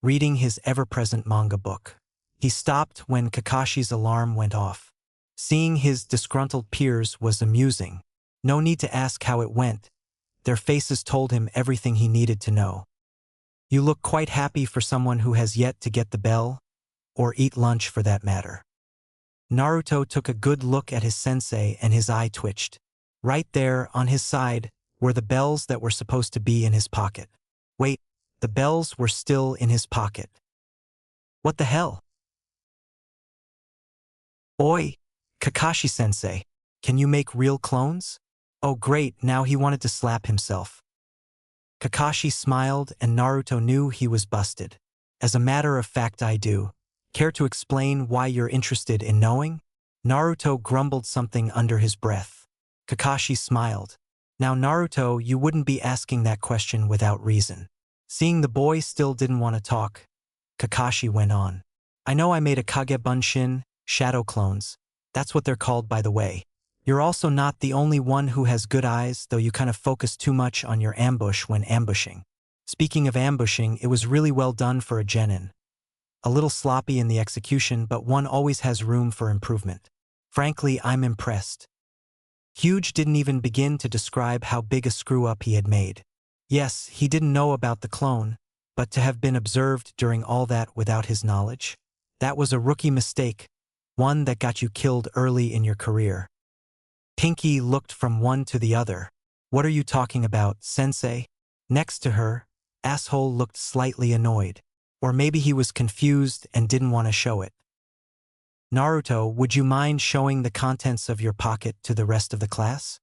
reading his ever-present manga book. He stopped when Kakashi's alarm went off. Seeing his disgruntled peers was amusing. No need to ask how it went. Their faces told him everything he needed to know. You look quite happy for someone who has yet to get the bell, or eat lunch for that matter. Naruto took a good look at his sensei and his eye twitched. Right there, on his side, were the bells that were supposed to be in his pocket. Wait, the bells were still in his pocket. What the hell? Oi, Kakashi-sensei, can you make real clones? Oh great, now he wanted to slap himself. Kakashi smiled and Naruto knew he was busted. As a matter of fact I do. Care to explain why you're interested in knowing? Naruto grumbled something under his breath. Kakashi smiled. Now Naruto, you wouldn't be asking that question without reason. Seeing the boy still didn't want to talk, Kakashi went on. I know I made a Kagebunshin, shadow clones, That's what they're called, by the way. You're also not the only one who has good eyes, though you kind of focus too much on your ambush when ambushing. Speaking of ambushing, it was really well done for a genin. A little sloppy in the execution, but one always has room for improvement. Frankly, I'm impressed. Huge didn't even begin to describe how big a screw-up he had made. Yes, he didn't know about the clone, but to have been observed during all that without his knowledge? That was a rookie mistake, one that got you killed early in your career. Pinky looked from one to the other. What are you talking about, sensei? Next to her, asshole looked slightly annoyed. Or maybe he was confused and didn't want to show it. Naruto, would you mind showing the contents of your pocket to the rest of the class?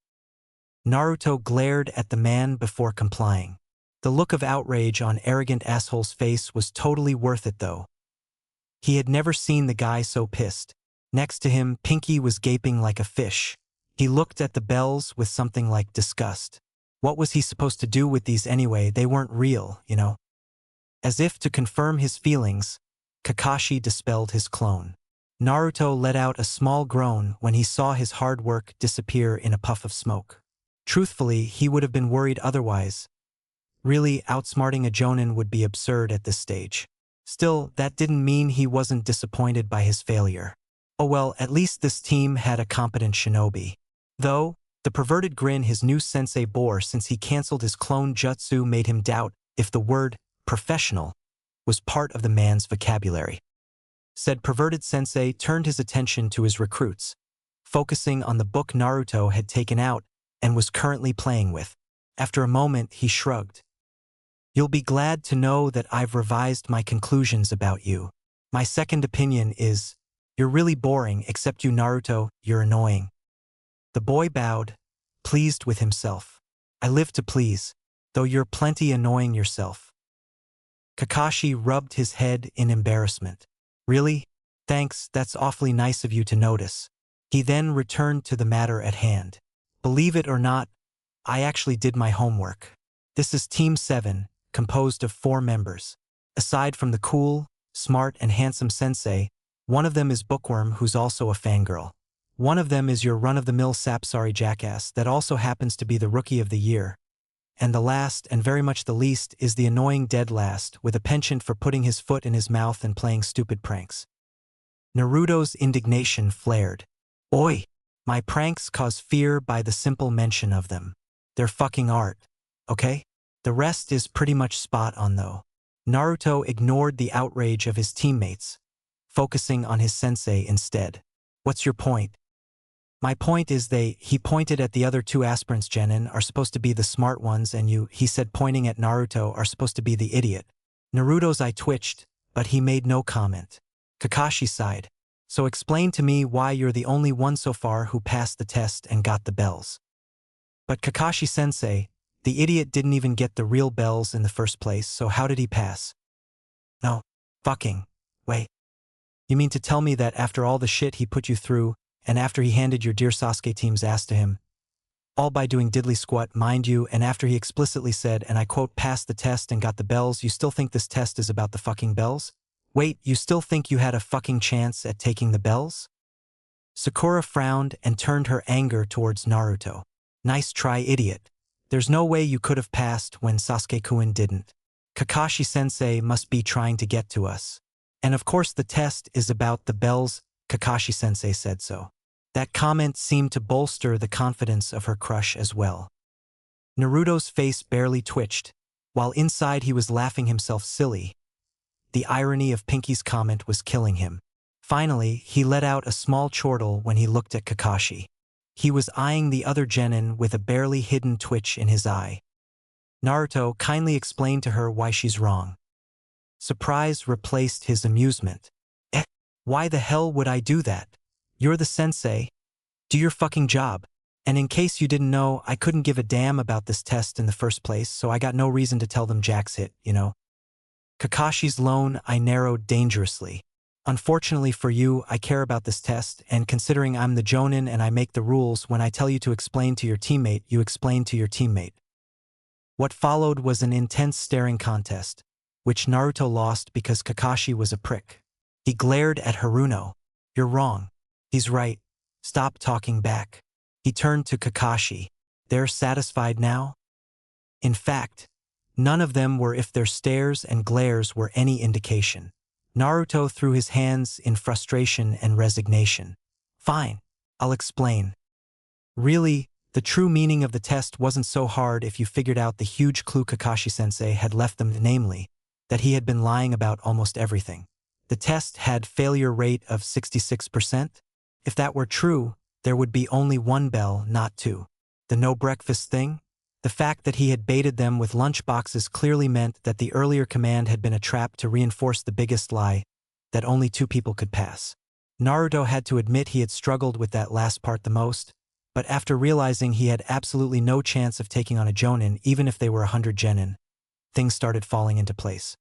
Naruto glared at the man before complying. The look of outrage on arrogant asshole's face was totally worth it though. He had never seen the guy so pissed. Next to him, Pinky was gaping like a fish. He looked at the bells with something like disgust. What was he supposed to do with these anyway? They weren't real, you know? As if to confirm his feelings, Kakashi dispelled his clone. Naruto let out a small groan when he saw his hard work disappear in a puff of smoke. Truthfully, he would have been worried otherwise. Really, outsmarting a jonin would be absurd at this stage. Still, that didn't mean he wasn't disappointed by his failure. Oh well, at least this team had a competent shinobi. Though, the perverted grin his new sensei bore since he canceled his clone jutsu made him doubt if the word professional was part of the man's vocabulary. Said perverted sensei turned his attention to his recruits, focusing on the book Naruto had taken out and was currently playing with. After a moment, he shrugged. You'll be glad to know that I've revised my conclusions about you. My second opinion is, you're really boring, except you Naruto, you're annoying. The boy bowed, pleased with himself. I live to please, though you're plenty annoying yourself. Kakashi rubbed his head in embarrassment. Really? Thanks, that's awfully nice of you to notice. He then returned to the matter at hand. Believe it or not, I actually did my homework. This is Team 7, composed of 4 members. Aside from the cool, smart, and handsome sensei, one of them is Bookworm, who's also a fangirl. One of them is your run-of-the-mill sapsari jackass that also happens to be the Rookie of the Year. And the last, and very much the least, is the annoying dead last, with a penchant for putting his foot in his mouth and playing stupid pranks. Naruto's indignation flared. Oi! My pranks cause fear by the simple mention of them. They're fucking art, okay? The rest is pretty much spot on though. Naruto ignored the outrage of his teammates, focusing on his sensei instead. What's your point? My point is he pointed at the other 2 aspirants genin, are supposed to be the smart ones and you, he said pointing at Naruto, are supposed to be the idiot. Naruto's eye twitched, but he made no comment. Kakashi sighed. So explain to me why you're the only one so far who passed the test and got the bells. But Kakashi-sensei, the idiot didn't even get the real bells in the first place, so how did he pass? No. Fucking. Wait. You mean to tell me that after all the shit he put you through, and after he handed your dear Sasuke team's ass to him, all by doing diddly squat, mind you, and after he explicitly said, and I quote, passed the test and got the bells, you still think this test is about the fucking bells? Wait, you still think you had a fucking chance at taking the bells? Sakura frowned and turned her anger towards Naruto. Nice try, idiot. There's no way you could have passed when Sasuke-kun didn't. Kakashi-sensei must be trying to get to us. And of course the test is about the bells, Kakashi-sensei said so. That comment seemed to bolster the confidence of her crush as well. Naruto's face barely twitched, while inside he was laughing himself silly. The irony of Pinky's comment was killing him. Finally, he let out a small chortle when he looked at Kakashi. He was eyeing the other genin with a barely hidden twitch in his eye. Naruto kindly explained to her why she's wrong. Surprise replaced his amusement. Why the hell would I do that? You're the sensei. Do your fucking job. And in case you didn't know, I couldn't give a damn about this test in the first place, so I got no reason to tell them Jack's hit, you know? Kakashi's lone eye narrowed dangerously. Unfortunately for you, I care about this test, and considering I'm the jonin and I make the rules, when I tell you to explain to your teammate, you explain to your teammate. What followed was an intense staring contest, which Naruto lost because Kakashi was a prick. He glared at Haruno. You're wrong. He's right. Stop talking back. He turned to Kakashi. They're satisfied now? In fact, none of them were if their stares and glares were any indication. Naruto threw his hands in frustration and resignation. Fine, I'll explain. Really, the true meaning of the test wasn't so hard if you figured out the huge clue Kakashi-sensei had left them, namely, that he had been lying about almost everything. The test had failure rate of 66%. If that were true, there would be only one bell, not two. The no breakfast thing? The fact that he had baited them with lunchboxes clearly meant that the earlier command had been a trap to reinforce the biggest lie, that only two people could pass. Naruto had to admit he had struggled with that last part the most, but after realizing he had absolutely no chance of taking on a Jonin even if they were 100 genin, things started falling into place.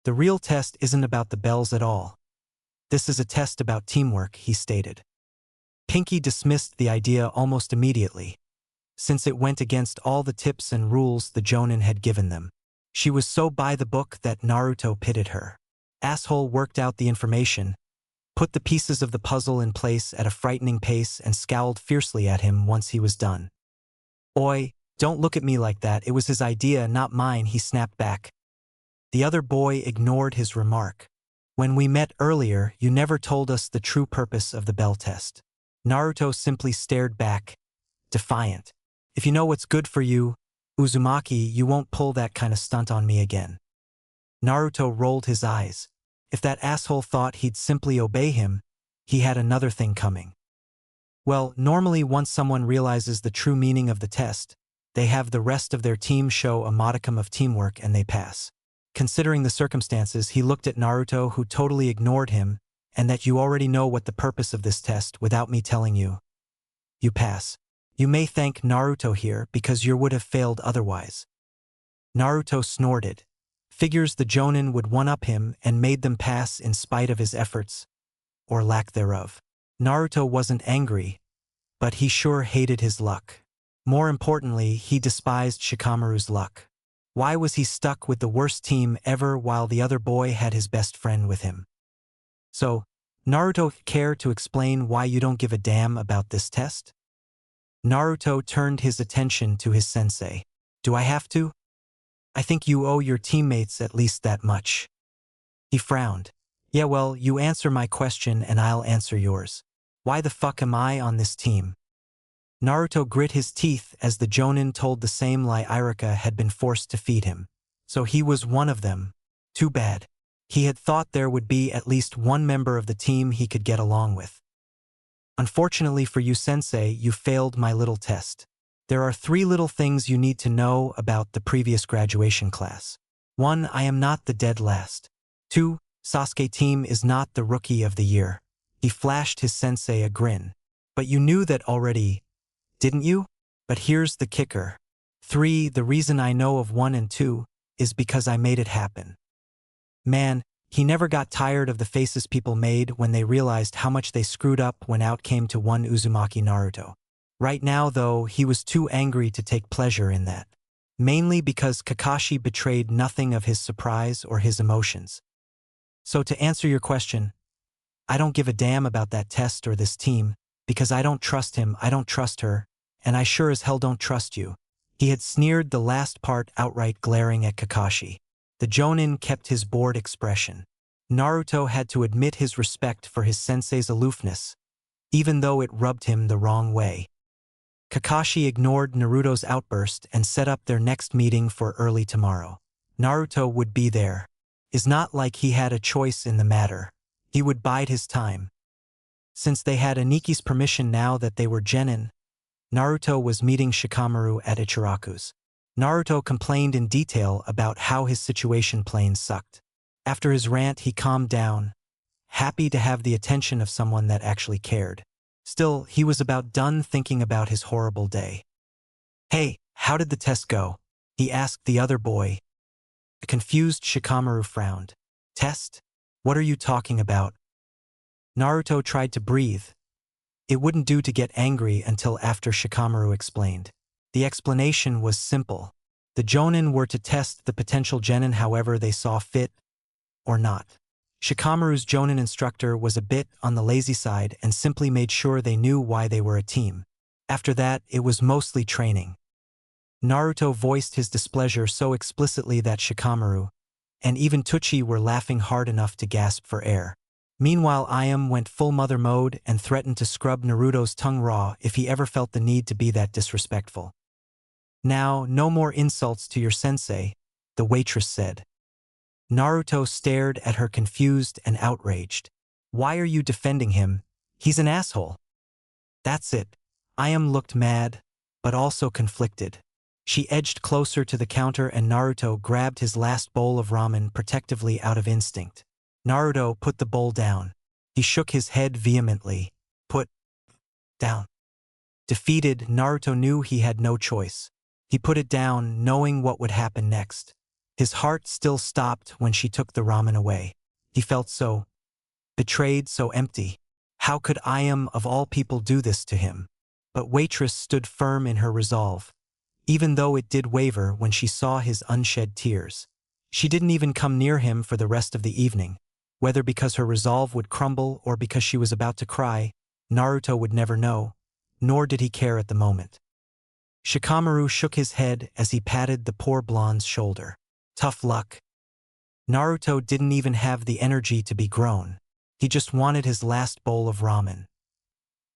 The real test isn't about the bells at all. This is a test about teamwork, he stated. Pinky dismissed the idea almost immediately, since it went against all the tips and rules the Jonin had given them. She was so by the book that Naruto pitied her. Asshole worked out the information, put the pieces of the puzzle in place at a frightening pace and scowled fiercely at him once he was done. Oi, don't look at me like that, it was his idea, not mine, he snapped back. The other boy ignored his remark. When we met earlier, you never told us the true purpose of the bell test. Naruto simply stared back, defiant. If you know what's good for you, Uzumaki, you won't pull that kind of stunt on me again. Naruto rolled his eyes. If that asshole thought he'd simply obey him, he had another thing coming. Well, normally once someone realizes the true meaning of the test, they have the rest of their team show a modicum of teamwork and they pass. Considering the circumstances, he looked at Naruto, who totally ignored him, and that you already know what the purpose of this test without me telling you. You pass. You may thank Naruto here because you would have failed otherwise. Naruto snorted. Figures the Jonin would one-up him and made them pass in spite of his efforts, or lack thereof. Naruto wasn't angry, but he sure hated his luck. More importantly, he despised Shikamaru's luck. Why was he stuck with the worst team ever while the other boy had his best friend with him? So, Naruto, care to explain why you don't give a damn about this test? Naruto turned his attention to his sensei. Do I have to? I think you owe your teammates at least that much. He frowned. Yeah, well, you answer my question and I'll answer yours. Why the fuck am I on this team? Naruto grit his teeth as the Jonin told the same lie Irika had been forced to feed him. So he was one of them. Too bad. He had thought there would be at least one member of the team he could get along with. Unfortunately for you, Sensei, you failed my little test. There are 3 little things you need to know about the previous graduation class. 1. I am not the dead last. 2. Sasuke team is not the rookie of the year. He flashed his sensei a grin. But you knew that already, didn't you? But here's the kicker. 3. The reason I know of 1 and 2 is because I made it happen. Man, he never got tired of the faces people made when they realized how much they screwed up when out came to one Uzumaki Naruto. Right now, though, he was too angry to take pleasure in that. Mainly because Kakashi betrayed nothing of his surprise or his emotions. So to answer your question, I don't give a damn about that test or this team, because I don't trust him, I don't trust her, and I sure as hell don't trust you. He had sneered the last part outright, glaring at Kakashi. The Jonin kept his bored expression. Naruto had to admit his respect for his sensei's aloofness, even though it rubbed him the wrong way. Kakashi ignored Naruto's outburst and set up their next meeting for early tomorrow. Naruto would be there. It's not like he had a choice in the matter. He would bide his time. Since they had Aniki's permission now that they were genin, Naruto was meeting Shikamaru at Ichiraku's. Naruto complained in detail about how his situation plain sucked. After his rant, he calmed down, happy to have the attention of someone that actually cared. Still, he was about done thinking about his horrible day. Hey, how did the test go? He asked the other boy. A confused Shikamaru frowned. Test? What are you talking about? Naruto tried to breathe. It wouldn't do to get angry until after Shikamaru explained. The explanation was simple. The Jonin were to test the potential genin however they saw fit, or not. Shikamaru's Jonin instructor was a bit on the lazy side and simply made sure they knew why they were a team. After that, it was mostly training. Naruto voiced his displeasure so explicitly that Shikamaru and even Tsuchi were laughing hard enough to gasp for air. Meanwhile, Ayam went full mother mode and threatened to scrub Naruto's tongue raw if he ever felt the need to be that disrespectful. "Now, no more insults to your sensei," the waitress said. Naruto stared at her confused and outraged. "Why are you defending him? He's an asshole." "That's it." Ayam looked mad, but also conflicted. She edged closer to the counter and Naruto grabbed his last bowl of ramen protectively out of instinct. Naruto put the bowl down. He shook his head vehemently. "Put down." Defeated, Naruto knew he had no choice. He put it down, knowing what would happen next. His heart still stopped when she took the ramen away. He felt so betrayed, so empty. How could Ayam of all people do this to him? But waitress stood firm in her resolve, even though it did waver when she saw his unshed tears. She didn't even come near him for the rest of the evening. Whether because her resolve would crumble or because she was about to cry, Naruto would never know, nor did he care at the moment. Shikamaru shook his head as he patted the poor blonde's shoulder. Tough luck. Naruto didn't even have the energy to be grown. He just wanted his last bowl of ramen.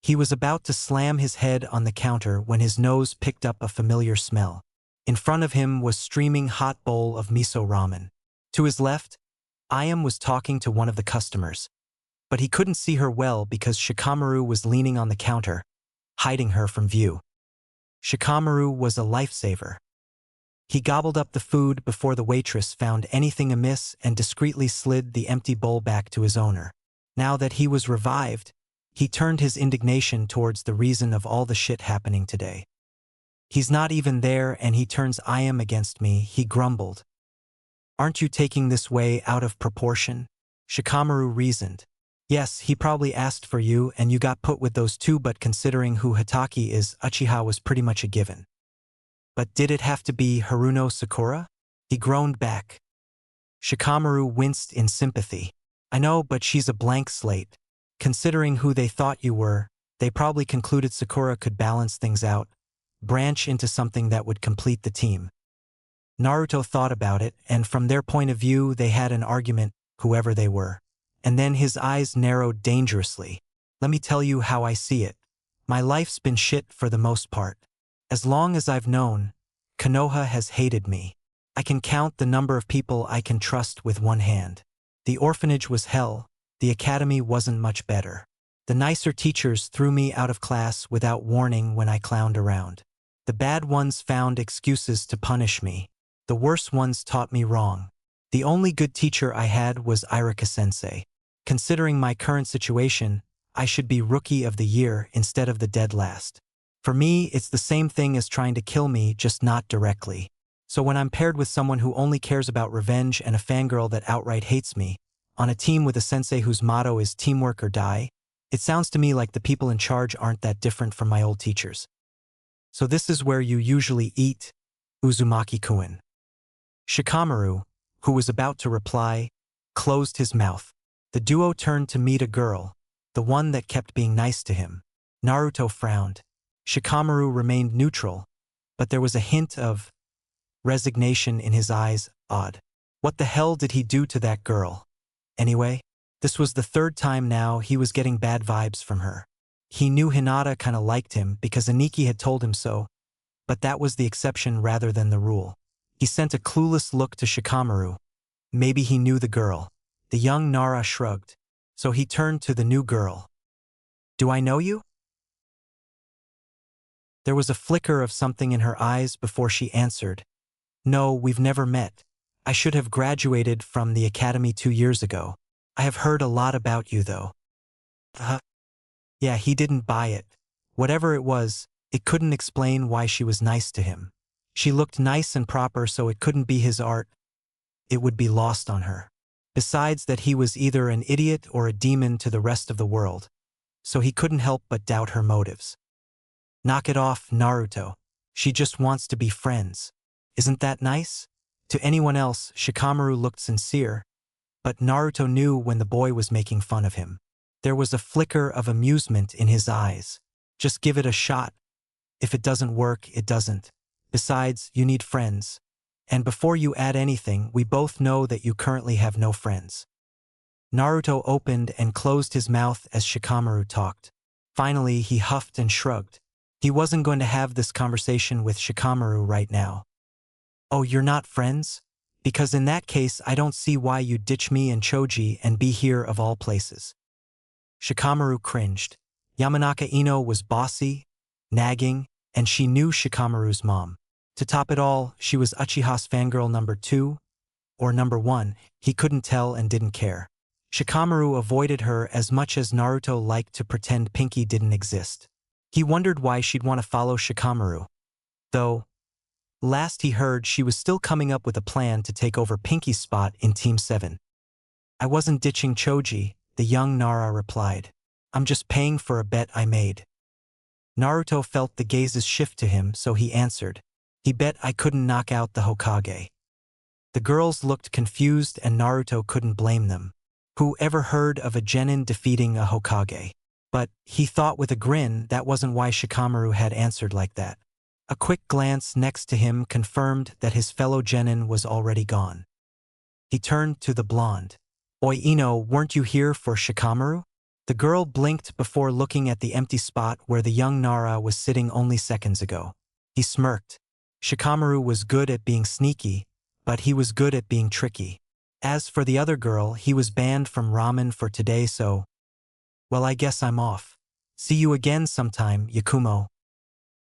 He was about to slam his head on the counter when his nose picked up a familiar smell. In front of him was steaming hot bowl of miso ramen. To his left, Ayam was talking to one of the customers, but he couldn't see her well because Shikamaru was leaning on the counter, hiding her from view. Shikamaru was a lifesaver. He gobbled up the food before the waitress found anything amiss and discreetly slid the empty bowl back to his owner. Now that he was revived, he turned his indignation towards the reason of all the shit happening today. "He's not even there and he turns Ayam against me," he grumbled. "Aren't you taking this way out of proportion?" Shikamaru reasoned. "Yes, he probably asked for you and you got put with those two, but considering who Hatake is, Uchiha was pretty much a given." "But did it have to be Haruno Sakura?" He groaned back. Shikamaru winced in sympathy. "I know, but she's a blank slate. Considering who they thought you were, they probably concluded Sakura could balance things out, branch into something that would complete the team." Naruto thought about it, and from their point of view they had an argument, whoever they were. And then his eyes narrowed dangerously. "Let me tell you how I see it. My life's been shit for the most part. As long as I've known, Konoha has hated me. I can count the number of people I can trust with one hand. The orphanage was hell. The academy wasn't much better. The nicer teachers threw me out of class without warning when I clowned around. The bad ones found excuses to punish me. The worse ones taught me wrong. The only good teacher I had was Irika-sensei. Considering my current situation, I should be Rookie of the Year instead of the dead last. For me, it's the same thing as trying to kill me, just not directly. So when I'm paired with someone who only cares about revenge and a fangirl that outright hates me, on a team with a sensei whose motto is teamwork or die, it sounds to me like the people in charge aren't that different from my old teachers. So this is where you usually eat, Uzumaki-kun." Shikamaru, who was about to reply, closed his mouth. The duo turned to meet a girl, the one that kept being nice to him. Naruto frowned. Shikamaru remained neutral, but there was a hint of resignation in his eyes. Odd. What the hell did he do to that girl? Anyway, this was the third time now he was getting bad vibes from her. He knew Hinata kinda liked him because Aniki had told him so, but that was the exception rather than the rule. He sent a clueless look to Shikamaru. Maybe he knew the girl. The young Nara shrugged, so he turned to the new girl. "Do I know you?" There was a flicker of something in her eyes before she answered. "No, we've never met. I should have graduated from the academy 2 years ago. I have heard a lot about you, though." Yeah, he didn't buy it. Whatever it was, it couldn't explain why she was nice to him. She looked nice and proper, so it couldn't be his art. It would be lost on her. Besides that, he was either an idiot or a demon to the rest of the world, so he couldn't help but doubt her motives. "Knock it off, Naruto. She just wants to be friends. Isn't that nice?" To anyone else, Shikamaru looked sincere, but Naruto knew when the boy was making fun of him. There was a flicker of amusement in his eyes. Just give it a shot. If it doesn't work, it doesn't. Besides, you need friends. And before you add anything, we both know that you currently have no friends. Naruto opened and closed his mouth as Shikamaru talked. Finally, he huffed and shrugged. He wasn't going to have this conversation with Shikamaru right now. Oh, you're not friends? Because in that case, I don't see why you'd ditch me and Choji and be here of all places. Shikamaru cringed. Yamanaka Ino was bossy, nagging, and she knew Shikamaru's mom. To top it all, she was Uchiha's fangirl number 2, or number 1, he couldn't tell and didn't care. Shikamaru avoided her as much as Naruto liked to pretend Pinky didn't exist. He wondered why she'd want to follow Shikamaru. Though, last he heard, she was still coming up with a plan to take over Pinky's spot in Team 7. I wasn't ditching Choji, the young Nara replied. I'm just paying for a bet I made. Naruto felt the gazes shift to him, so he answered. He bet I couldn't knock out the Hokage. The girls looked confused and Naruto couldn't blame them. Who ever heard of a genin defeating a Hokage? But, he thought with a grin, that wasn't why Shikamaru had answered like that. A quick glance next to him confirmed that his fellow genin was already gone. He turned to the blonde. Oi Ino, weren't you here for Shikamaru? The girl blinked before looking at the empty spot where the young Nara was sitting only seconds ago. He smirked. Shikamaru was good at being sneaky, but he was good at being tricky. As for the other girl, he was banned from ramen for today, so… Well, I guess I'm off. See you again sometime, Yakumo.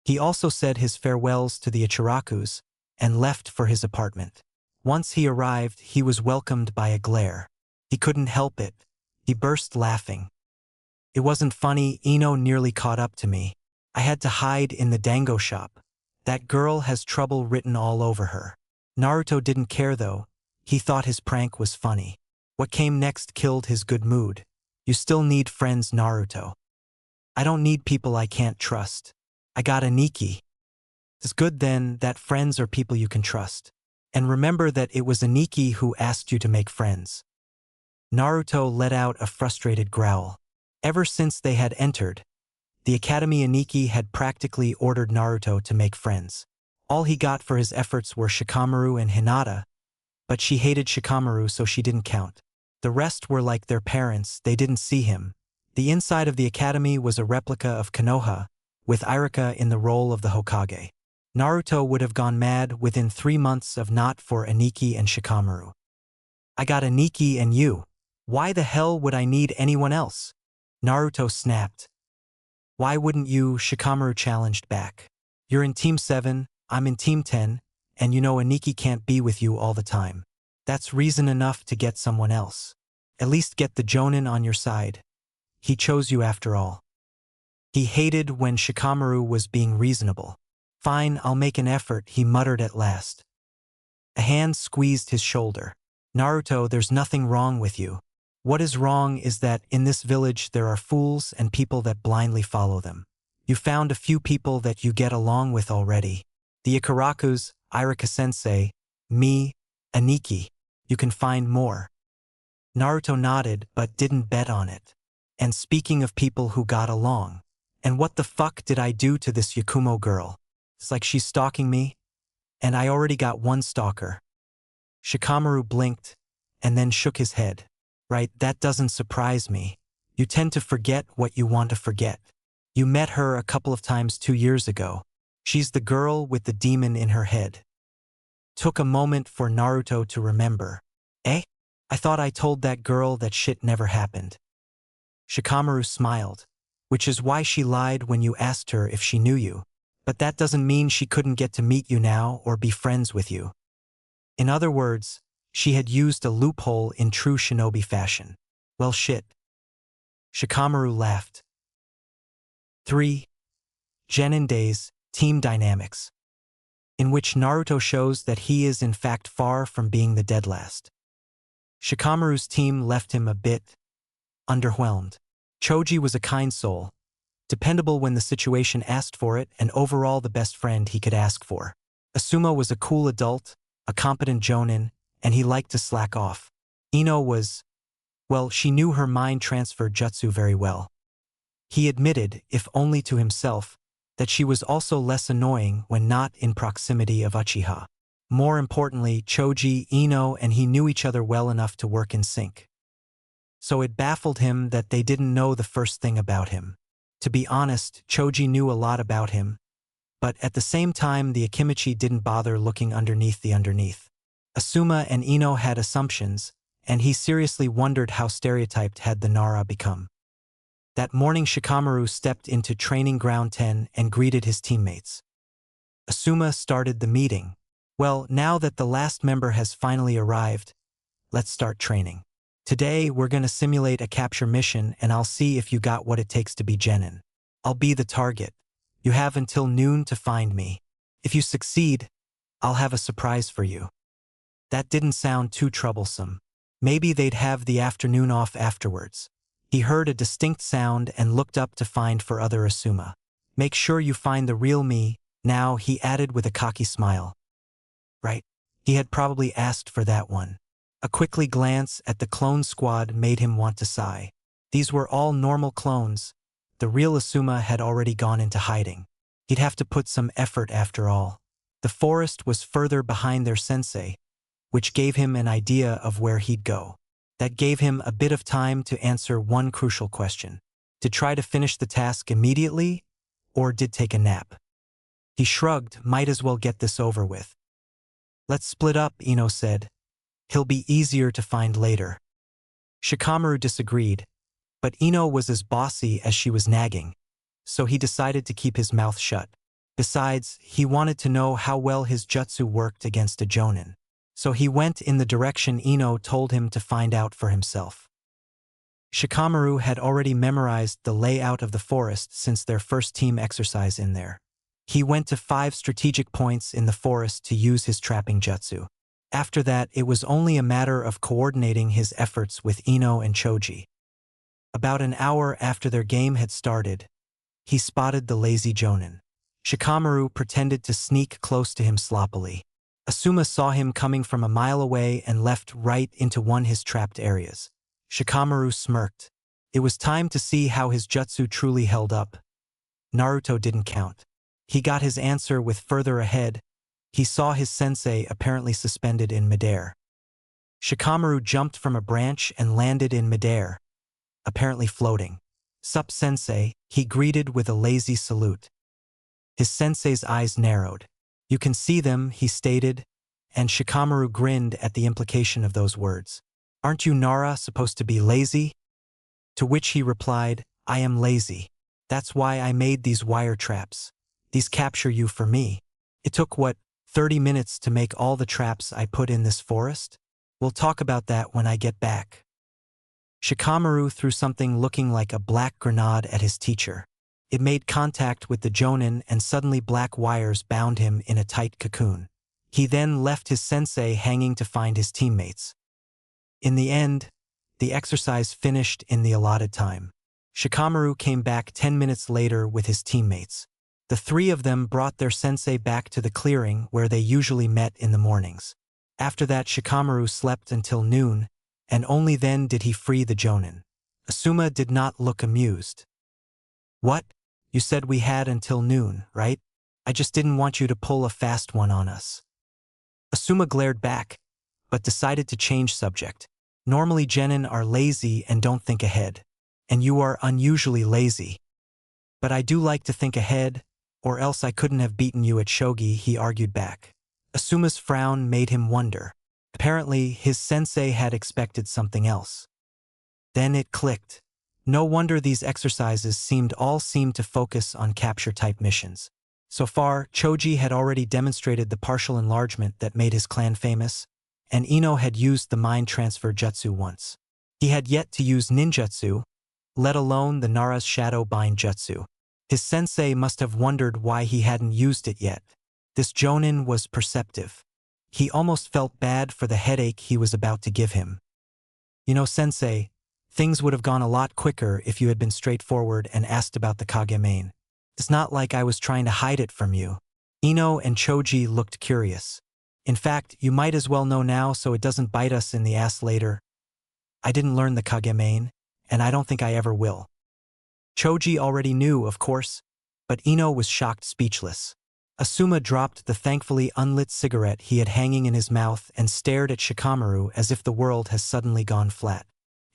He also said his farewells to the Ichirakus and left for his apartment. Once he arrived, he was welcomed by a glare. He couldn't help it. He burst laughing. It wasn't funny, Ino nearly caught up to me. I had to hide in the dango shop. That girl has trouble written all over her. Naruto didn't care though. He thought his prank was funny. What came next killed his good mood. You still need friends, Naruto. I don't need people I can't trust. I got a Nikki. It's good then that friends are people you can trust. And remember that it was Aniki who asked you to make friends. Naruto let out a frustrated growl. Ever since they had entered, the Academy, Aniki had practically ordered Naruto to make friends. All he got for his efforts were Shikamaru and Hinata, but she hated Shikamaru so she didn't count. The rest were like their parents, they didn't see him. The inside of the Academy was a replica of Konoha, with Irika in the role of the Hokage. Naruto would have gone mad within 3 months of not for Aniki and Shikamaru. I got Aniki and you. Why the hell would I need anyone else? Naruto snapped. Why wouldn't you? Shikamaru challenged back. You're in Team 7, I'm in Team 10, and you know Aniki can't be with you all the time. That's reason enough to get someone else. At least get the Jonin on your side. He chose you after all. He hated when Shikamaru was being reasonable. Fine, I'll make an effort, he muttered at last. A hand squeezed his shoulder. Naruto, there's nothing wrong with you. What is wrong is that in this village there are fools and people that blindly follow them. You found a few people that you get along with already. The Ikarakus, Irika-sensei, me, Aniki. You can find more. Naruto nodded but didn't bet on it. And speaking of people who got along, and what the fuck did I do to this Yakumo girl? It's like she's stalking me, and I already got one stalker. Shikamaru blinked, and then shook his head. Right, that doesn't surprise me. You tend to forget what you want to forget. You met her a couple of times 2 years ago. She's the girl with the demon in her head. Took a moment for Naruto to remember. Eh? I thought I told that girl that shit never happened. Shikamaru smiled, which is why she lied when you asked her if she knew you. But that doesn't mean she couldn't get to meet you now or be friends with you. In other words, she had used a loophole in true shinobi fashion. Well shit. Shikamaru laughed. 3. Genin Days, Team Dynamics. In which Naruto shows that he is in fact far from being the dead last. Shikamaru's team left him a bit underwhelmed. Choji was a kind soul, dependable when the situation asked for it, and overall the best friend he could ask for. Asuma was a cool adult, a competent jonin, and he liked to slack off. Ino was, well, she knew her mind transfer jutsu very well. He admitted, if only to himself, that she was also less annoying when not in proximity of Uchiha. More importantly, Choji, Ino, and he knew each other well enough to work in sync. So it baffled him that they didn't know the first thing about him. To be honest, Choji knew a lot about him, but at the same time the Akimichi didn't bother looking underneath the underneath. Asuma and Ino had assumptions, and he seriously wondered how stereotyped had the Nara become. That morning Shikamaru stepped into Training Ground 10 and greeted his teammates. Asuma started the meeting. Well, now that the last member has finally arrived, let's start training. Today we're gonna simulate a capture mission and I'll see if you got what it takes to be Genin. I'll be the target. You have until noon to find me. If you succeed, I'll have a surprise for you. That didn't sound too troublesome. Maybe they'd have the afternoon off afterwards. He heard a distinct sound and looked up to find for other Asuma. Make sure you find the real me, now, he added with a cocky smile. Right? He had probably asked for that one. A quickly glance at the clone squad made him want to sigh. These were all normal clones. The real Asuma had already gone into hiding. He'd have to put some effort after all. The forest was further behind their sensei, which gave him an idea of where he'd go. That gave him a bit of time to answer one crucial question. To try to finish the task immediately, or did take a nap? He shrugged, might as well get this over with. Let's split up, Ino said. He'll be easier to find later. Shikamaru disagreed, but Ino was as bossy as she was nagging, so he decided to keep his mouth shut. Besides, he wanted to know how well his jutsu worked against a jonin. So he went in the direction Ino told him to find out for himself. Shikamaru had already memorized the layout of the forest since their first team exercise in there. He went to 5 strategic points in the forest to use his trapping jutsu. After that, it was only a matter of coordinating his efforts with Ino and Choji. About an hour after their game had started, he spotted the lazy jonin. Shikamaru pretended to sneak close to him sloppily. Asuma saw him coming from a mile away and left right into one of his trapped areas. Shikamaru smirked. It was time to see how his jutsu truly held up. Naruto didn't count. He got his answer with further ahead. He saw his sensei apparently suspended in midair. Shikamaru jumped from a branch and landed in midair, apparently floating. Sup sensei, he greeted with a lazy salute. His sensei's eyes narrowed. You can see them, he stated, and Shikamaru grinned at the implication of those words. Aren't you Nara supposed to be lazy? To which he replied, I am lazy. That's why I made these wire traps. These capture you for me. It took, 30 minutes to make all the traps I put in this forest? We'll talk about that when I get back. Shikamaru threw something looking like a black grenade at his teacher. It made contact with the jonin and suddenly black wires bound him in a tight cocoon. He then left his sensei hanging to find his teammates. In the end, the exercise finished in the allotted time. Shikamaru came back 10 minutes later with his teammates. The 3 of them brought their sensei back to the clearing where they usually met in the mornings. After that, Shikamaru slept until noon, and only then did he free the jonin. Asuma did not look amused. What? You said we had until noon, right? I just didn't want you to pull a fast one on us. Asuma glared back, but decided to change subject. Normally genin are lazy and don't think ahead. And you are unusually lazy. But I do like to think ahead, or else I couldn't have beaten you at shogi, he argued back. Asuma's frown made him wonder. Apparently, his sensei had expected something else. Then it clicked. No wonder these exercises seemed to focus on capture-type missions. So far, Choji had already demonstrated the partial enlargement that made his clan famous, and Ino had used the mind transfer jutsu once. He had yet to use ninjutsu, let alone the Nara's shadow bind jutsu. His sensei must have wondered why he hadn't used it yet. This jonin was perceptive. He almost felt bad for the headache he was about to give him. You know, sensei, things would have gone a lot quicker if you had been straightforward and asked about the Kage main. It's not like I was trying to hide it from you. Ino and Choji looked curious. In fact, you might as well know now so it doesn't bite us in the ass later. I didn't learn the Kage, and I don't think I ever will. Choji already knew, of course, but Ino was shocked speechless. Asuma dropped the thankfully unlit cigarette he had hanging in his mouth and stared at Shikamaru as if the world has suddenly gone flat.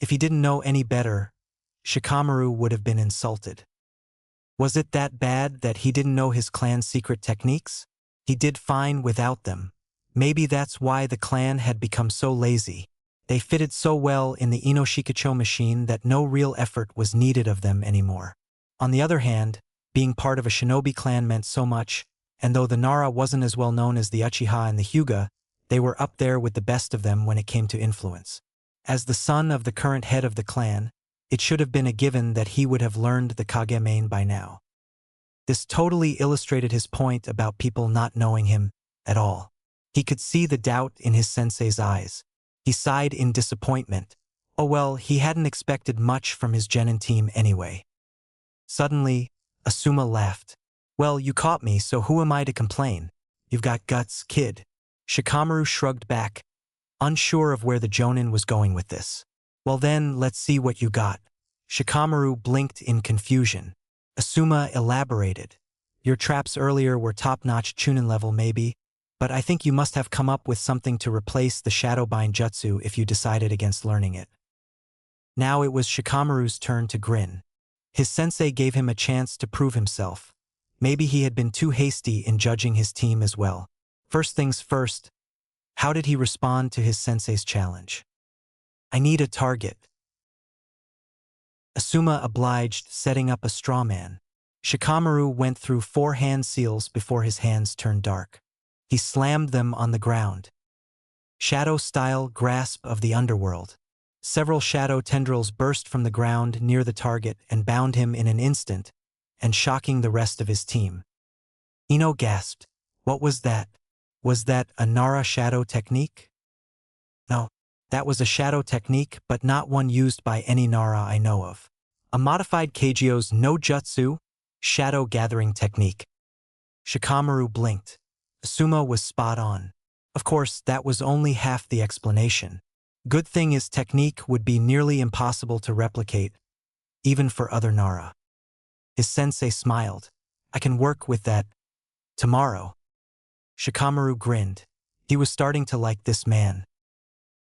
If he didn't know any better, Shikamaru would have been insulted. Was it that bad that he didn't know his clan's secret techniques? He did fine without them. Maybe that's why the clan had become so lazy. They fitted so well in the Inoshikacho machine that no real effort was needed of them anymore. On the other hand, being part of a shinobi clan meant so much, and though the Nara wasn't as well known as the Uchiha and the Hyuga, they were up there with the best of them when it came to influence. As the son of the current head of the clan, it should have been a given that he would have learned the Kage by now. This totally illustrated his point about people not knowing him at all. He could see the doubt in his sensei's eyes. He sighed in disappointment. Oh well, he hadn't expected much from his genin team anyway. Suddenly, Asuma laughed. Well, you caught me, so who am I to complain? You've got guts, kid. Shikamaru shrugged back, unsure of where the Jonin was going with this. Well then, let's see what you got. Shikamaru blinked in confusion. Asuma elaborated. Your traps earlier were top-notch Chunin level maybe, but I think you must have come up with something to replace the Shadowbind Jutsu if you decided against learning it. Now it was Shikamaru's turn to grin. His sensei gave him a chance to prove himself. Maybe he had been too hasty in judging his team as well. First things first, how did he respond to his sensei's challenge? I need a target. Asuma obliged, setting up a straw man. Shikamaru went through 4 hand seals before his hands turned dark. He slammed them on the ground. Shadow-style grasp of the underworld. Several shadow tendrils burst from the ground near the target and bound him in an instant, and shocking the rest of his team. Ino gasped. What was that? Was that a Nara shadow technique? No, that was a shadow technique, but not one used by any Nara I know of. A modified Keijio's no jutsu, shadow gathering technique. Shikamaru blinked. Asuma was spot on. Of course, that was only half the explanation. Good thing his technique would be nearly impossible to replicate, even for other Nara. His sensei smiled. I can work with that tomorrow. Shikamaru grinned. He was starting to like this man.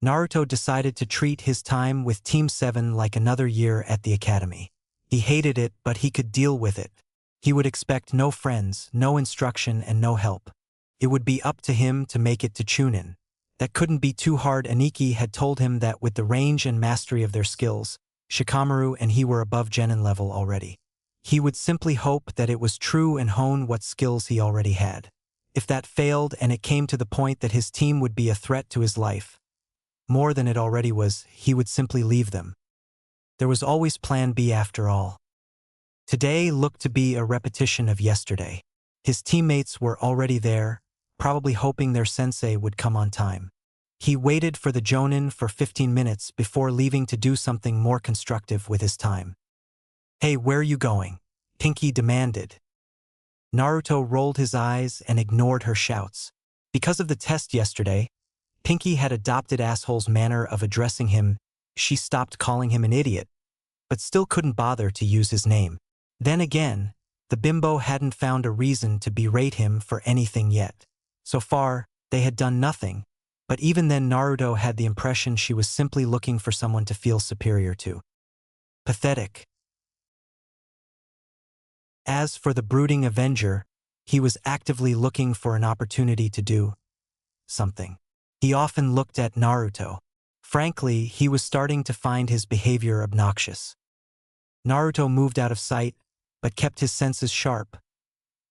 Naruto decided to treat his time with Team 7 like another year at the academy. He hated it, but he could deal with it. He would expect no friends, no instruction, and no help. It would be up to him to make it to Chunin. That couldn't be too hard. Aniki had told him that with the range and mastery of their skills, Shikamaru and he were above genin level already. He would simply hope that it was true and hone what skills he already had. If that failed and it came to the point that his team would be a threat to his life, more than it already was, he would simply leave them. There was always Plan B after all. Today looked to be a repetition of yesterday. His teammates were already there, probably hoping their sensei would come on time. He waited for the Jonin for 15 minutes before leaving to do something more constructive with his time. Hey, where are you going? Pinky demanded. Naruto rolled his eyes and ignored her shouts. Because of the test yesterday, Pinky had adopted asshole's manner of addressing him. She stopped calling him an idiot, but still couldn't bother to use his name. Then again, the bimbo hadn't found a reason to berate him for anything yet. So far, they had done nothing, but even then Naruto had the impression she was simply looking for someone to feel superior to. Pathetic. As for the brooding Avenger, he was actively looking for an opportunity to do something. He often looked at Naruto. Frankly, he was starting to find his behavior obnoxious. Naruto moved out of sight, but kept his senses sharp.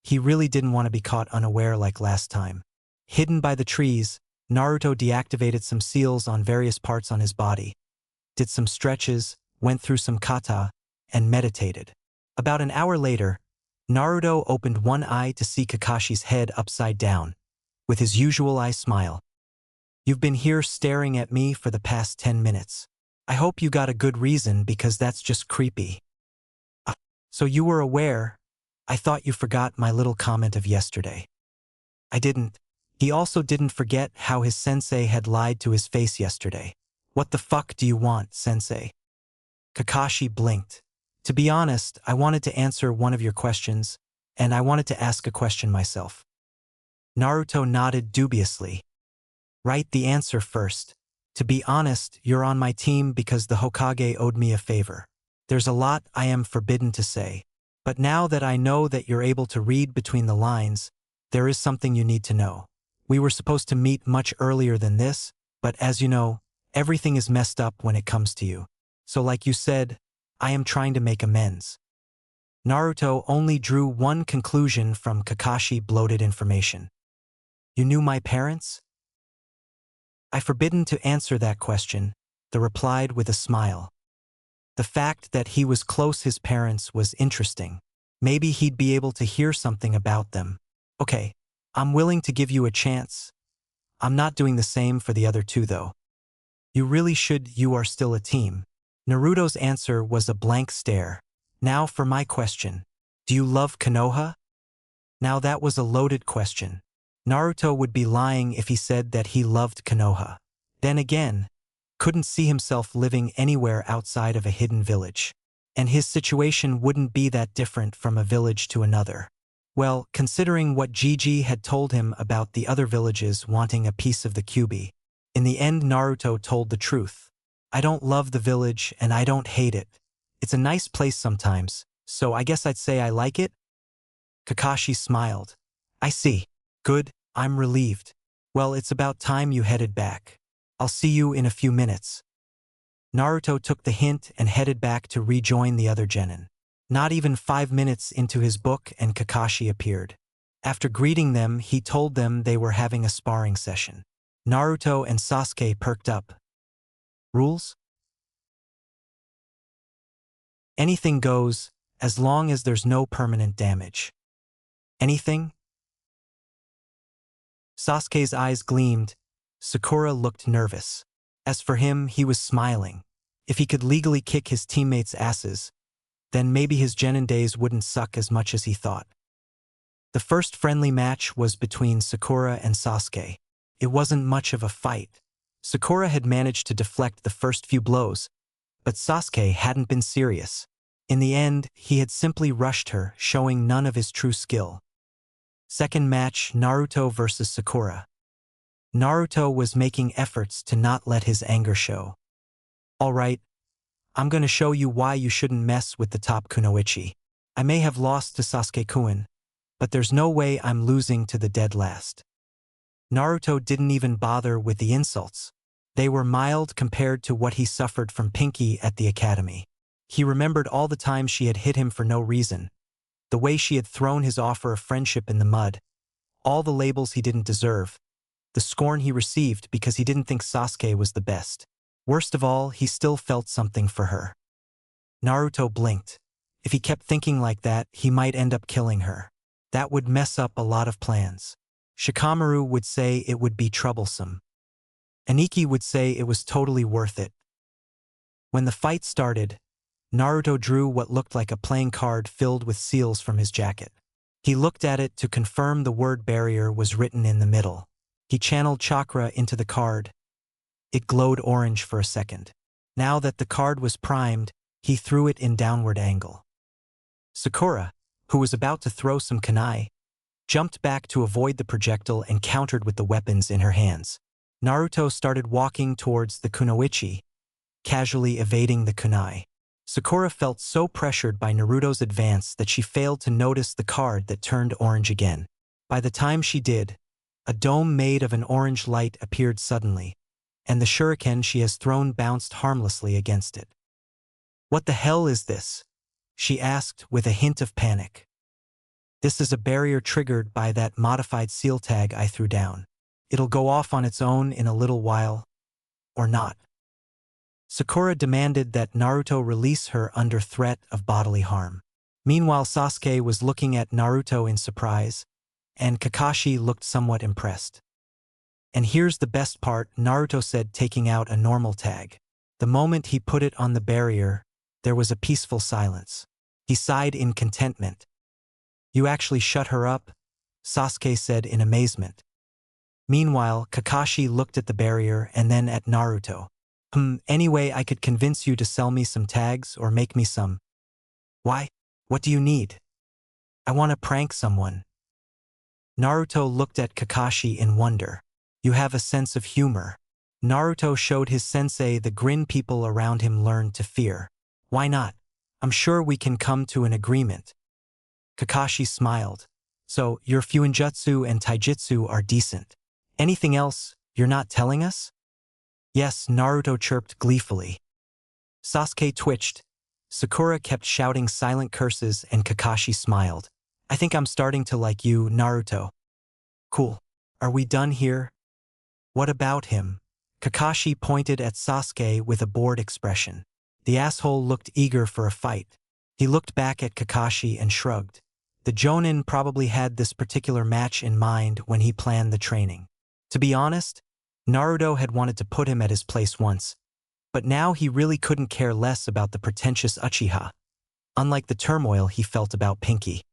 He really didn't want to be caught unaware like last time. Hidden by the trees, Naruto deactivated some seals on various parts on his body, did some stretches, went through some kata, and meditated. About an hour later, Naruto opened one eye to see Kakashi's head upside down, with his usual eye smile. You've been here staring at me for the past 10 minutes. I hope you got a good reason because that's just creepy. So you were aware? I thought you forgot my little comment of yesterday. I didn't. He also didn't forget how his sensei had lied to his face yesterday. What the fuck do you want, sensei? Kakashi blinked. To be honest, I wanted to answer one of your questions, and I wanted to ask a question myself. Naruto nodded dubiously. Write the answer first. To be honest, you're on my team because the Hokage owed me a favor. There's a lot I am forbidden to say. But now that I know that you're able to read between the lines, there is something you need to know. We were supposed to meet much earlier than this, but as you know, everything is messed up when it comes to you. So like you said, I am trying to make amends. Naruto only drew one conclusion from Kakashi bloated information. You knew my parents? I forbidden to answer that question, the replied with a smile. The fact that he was close his parents was interesting. Maybe he'd be able to hear something about them. Okay, I'm willing to give you a chance. I'm not doing the same for the other two though. You really should, you are still a team. Naruto's answer was a blank stare. Now for my question. Do you love Konoha? Now that was a loaded question. Naruto would be lying if he said that he loved Konoha. Then again, couldn't see himself living anywhere outside of a hidden village. And his situation wouldn't be that different from a village to another. Well, considering what Gigi had told him about the other villages wanting a piece of the Kyuubi, in the end Naruto told the truth. I don't love the village and I don't hate it. It's a nice place sometimes, so I guess I'd say I like it? Kakashi smiled. I see. Good, I'm relieved. Well, it's about time you headed back. I'll see you in a few minutes. Naruto took the hint and headed back to rejoin the other genin. Not even 5 minutes into his book and Kakashi appeared. After greeting them, he told them they were having a sparring session. Naruto and Sasuke perked up. Rules? Anything goes, as long as there's no permanent damage. Anything? Sasuke's eyes gleamed. Sakura looked nervous. As for him, he was smiling. If he could legally kick his teammates' asses, then maybe his genin days wouldn't suck as much as he thought. The first friendly match was between Sakura and Sasuke. It wasn't much of a fight. Sakura had managed to deflect the first few blows, but Sasuke hadn't been serious. In the end, he had simply rushed her, showing none of his true skill. Second match, Naruto versus Sakura. Naruto was making efforts to not let his anger show. Alright, I'm gonna show you why you shouldn't mess with the top kunoichi. I may have lost to Sasuke-kun, but there's no way I'm losing to the dead last. Naruto didn't even bother with the insults. They were mild compared to what he suffered from Pinky at the academy. He remembered all the times she had hit him for no reason, the way she had thrown his offer of friendship in the mud, all the labels he didn't deserve, the scorn he received because he didn't think Sasuke was the best. Worst of all, he still felt something for her. Naruto blinked. If he kept thinking like that, he might end up killing her. That would mess up a lot of plans. Shikamaru would say it would be troublesome. Aniki would say it was totally worth it. When the fight started, Naruto drew what looked like a playing card filled with seals from his jacket. He looked at it to confirm the word barrier was written in the middle. He channeled chakra into the card. It glowed orange for a second. Now that the card was primed, he threw it in downward angle. Sakura, who was about to throw some kunai, jumped back to avoid the projectile and countered with the weapons in her hands. Naruto started walking towards the kunoichi, casually evading the kunai. Sakura felt so pressured by Naruto's advance that she failed to notice the card that turned orange again. By the time she did, a dome made of an orange light appeared suddenly, and the shuriken she has thrown bounced harmlessly against it. What the hell is this? She asked with a hint of panic. This is a barrier triggered by that modified seal tag I threw down. It'll go off on its own in a little while, or not. Sakura demanded that Naruto release her under threat of bodily harm. Meanwhile, Sasuke was looking at Naruto in surprise, and Kakashi looked somewhat impressed. And here's the best part, Naruto said, taking out a normal tag. The moment he put it on the barrier, there was a peaceful silence. He sighed in contentment. You actually shut her up? Sasuke said in amazement. Meanwhile, Kakashi looked at the barrier and then at Naruto. Anyway, I could convince you to sell me some tags or make me some. Why? What do you need? I want to prank someone. Naruto looked at Kakashi in wonder. You have a sense of humor. Naruto showed his sensei the grin people around him learned to fear. Why not? I'm sure we can come to an agreement. Kakashi smiled. So, your Fuinjutsu and Taijutsu are decent. Anything else you're not telling us? Yes, Naruto chirped gleefully. Sasuke twitched. Sakura kept shouting silent curses and Kakashi smiled. I think I'm starting to like you, Naruto. Cool. Are we done here? What about him? Kakashi pointed at Sasuke with a bored expression. The asshole looked eager for a fight. He looked back at Kakashi and shrugged. The Jonin probably had this particular match in mind when he planned the training. To be honest, Naruto had wanted to put him at his place once, but now he really couldn't care less about the pretentious Uchiha, unlike the turmoil he felt about Pinky.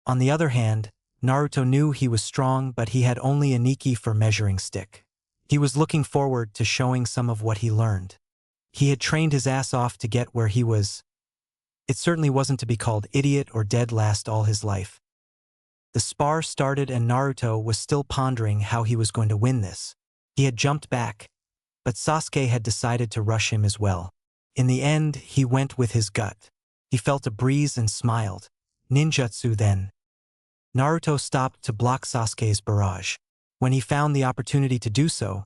On the other hand, Naruto knew he was strong, but he had only a Nikki for measuring stick. He was looking forward to showing some of what he learned. He had trained his ass off to get where he was. It certainly wasn't to be called idiot or dead last all his life. The spar started and Naruto was still pondering how he was going to win this. He had jumped back, but Sasuke had decided to rush him as well. In the end, he went with his gut. He felt a breeze and smiled. Ninjutsu then. Naruto stopped to block Sasuke's barrage. When he found the opportunity to do so,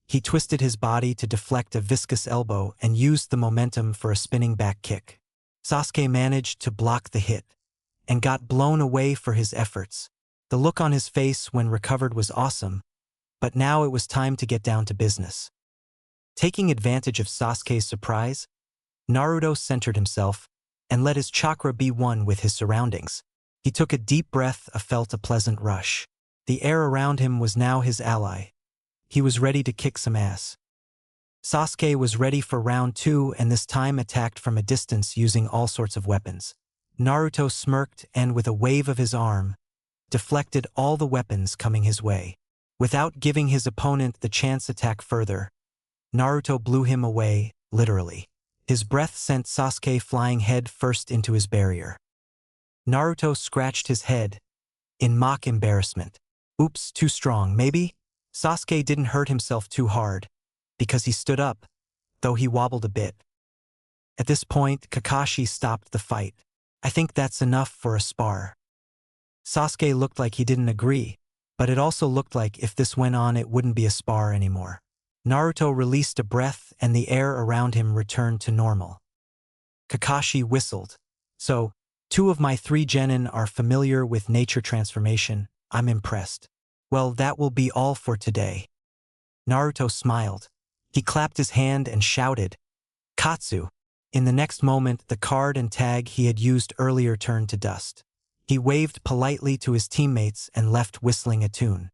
he twisted his body to deflect a viscous elbow and used the momentum for a spinning back kick. Sasuke managed to block the hit and got blown away for his efforts. The look on his face when recovered was awesome, but now it was time to get down to business. Taking advantage of Sasuke's surprise, Naruto centered himself and let his chakra be one with his surroundings. He took a deep breath and felt a pleasant rush. The air around him was now his ally. He was ready to kick some ass. Sasuke was ready for round 2 and this time attacked from a distance using all sorts of weapons. Naruto smirked and with a wave of his arm, deflected all the weapons coming his way. Without giving his opponent the chance to attack further, Naruto blew him away, literally. His breath sent Sasuke flying head first into his barrier. Naruto scratched his head in mock embarrassment. Oops, too strong, maybe? Sasuke didn't hurt himself too hard, because he stood up, though he wobbled a bit. At this point, Kakashi stopped the fight. I think that's enough for a spar. Sasuke looked like he didn't agree, but it also looked like if this went on it wouldn't be a spar anymore. Naruto released a breath and the air around him returned to normal. Kakashi whistled. So, 2 of my 3 genin are familiar with nature transformation. I'm impressed. Well, that will be all for today. Naruto smiled. He clapped his hand and shouted, Katsu! In the next moment, the card and tag he had used earlier turned to dust. He waved politely to his teammates and left whistling a tune.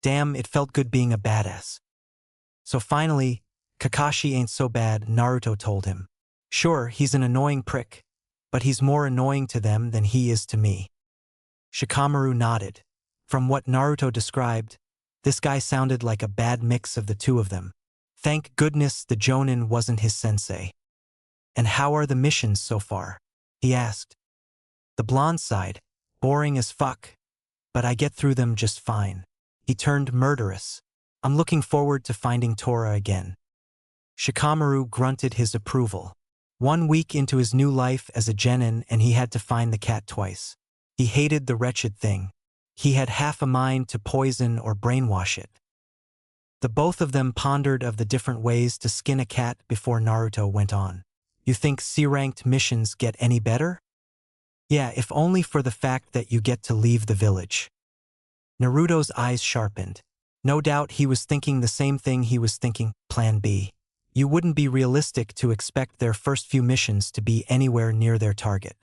Damn, it felt good being a badass. So finally, Kakashi ain't so bad, Naruto told him. Sure, he's an annoying prick, but he's more annoying to them than he is to me. Shikamaru nodded. From what Naruto described, this guy sounded like a bad mix of the 2 of them. Thank goodness the Jonin wasn't his sensei. And how are the missions so far? He asked. The blonde sighed, boring as fuck, but I get through them just fine. He turned murderous. I'm looking forward to finding Tora again. Shikamaru grunted his approval. 1 week into his new life as a genin and he had to find the cat twice. He hated the wretched thing. He had half a mind to poison or brainwash it. The both of them pondered of the different ways to skin a cat before Naruto went on. You think C-ranked missions get any better? Yeah, if only for the fact that you get to leave the village. Naruto's eyes sharpened. No doubt he was thinking the same thing he was thinking, Plan B. You wouldn't be realistic to expect their first few missions to be anywhere near their target.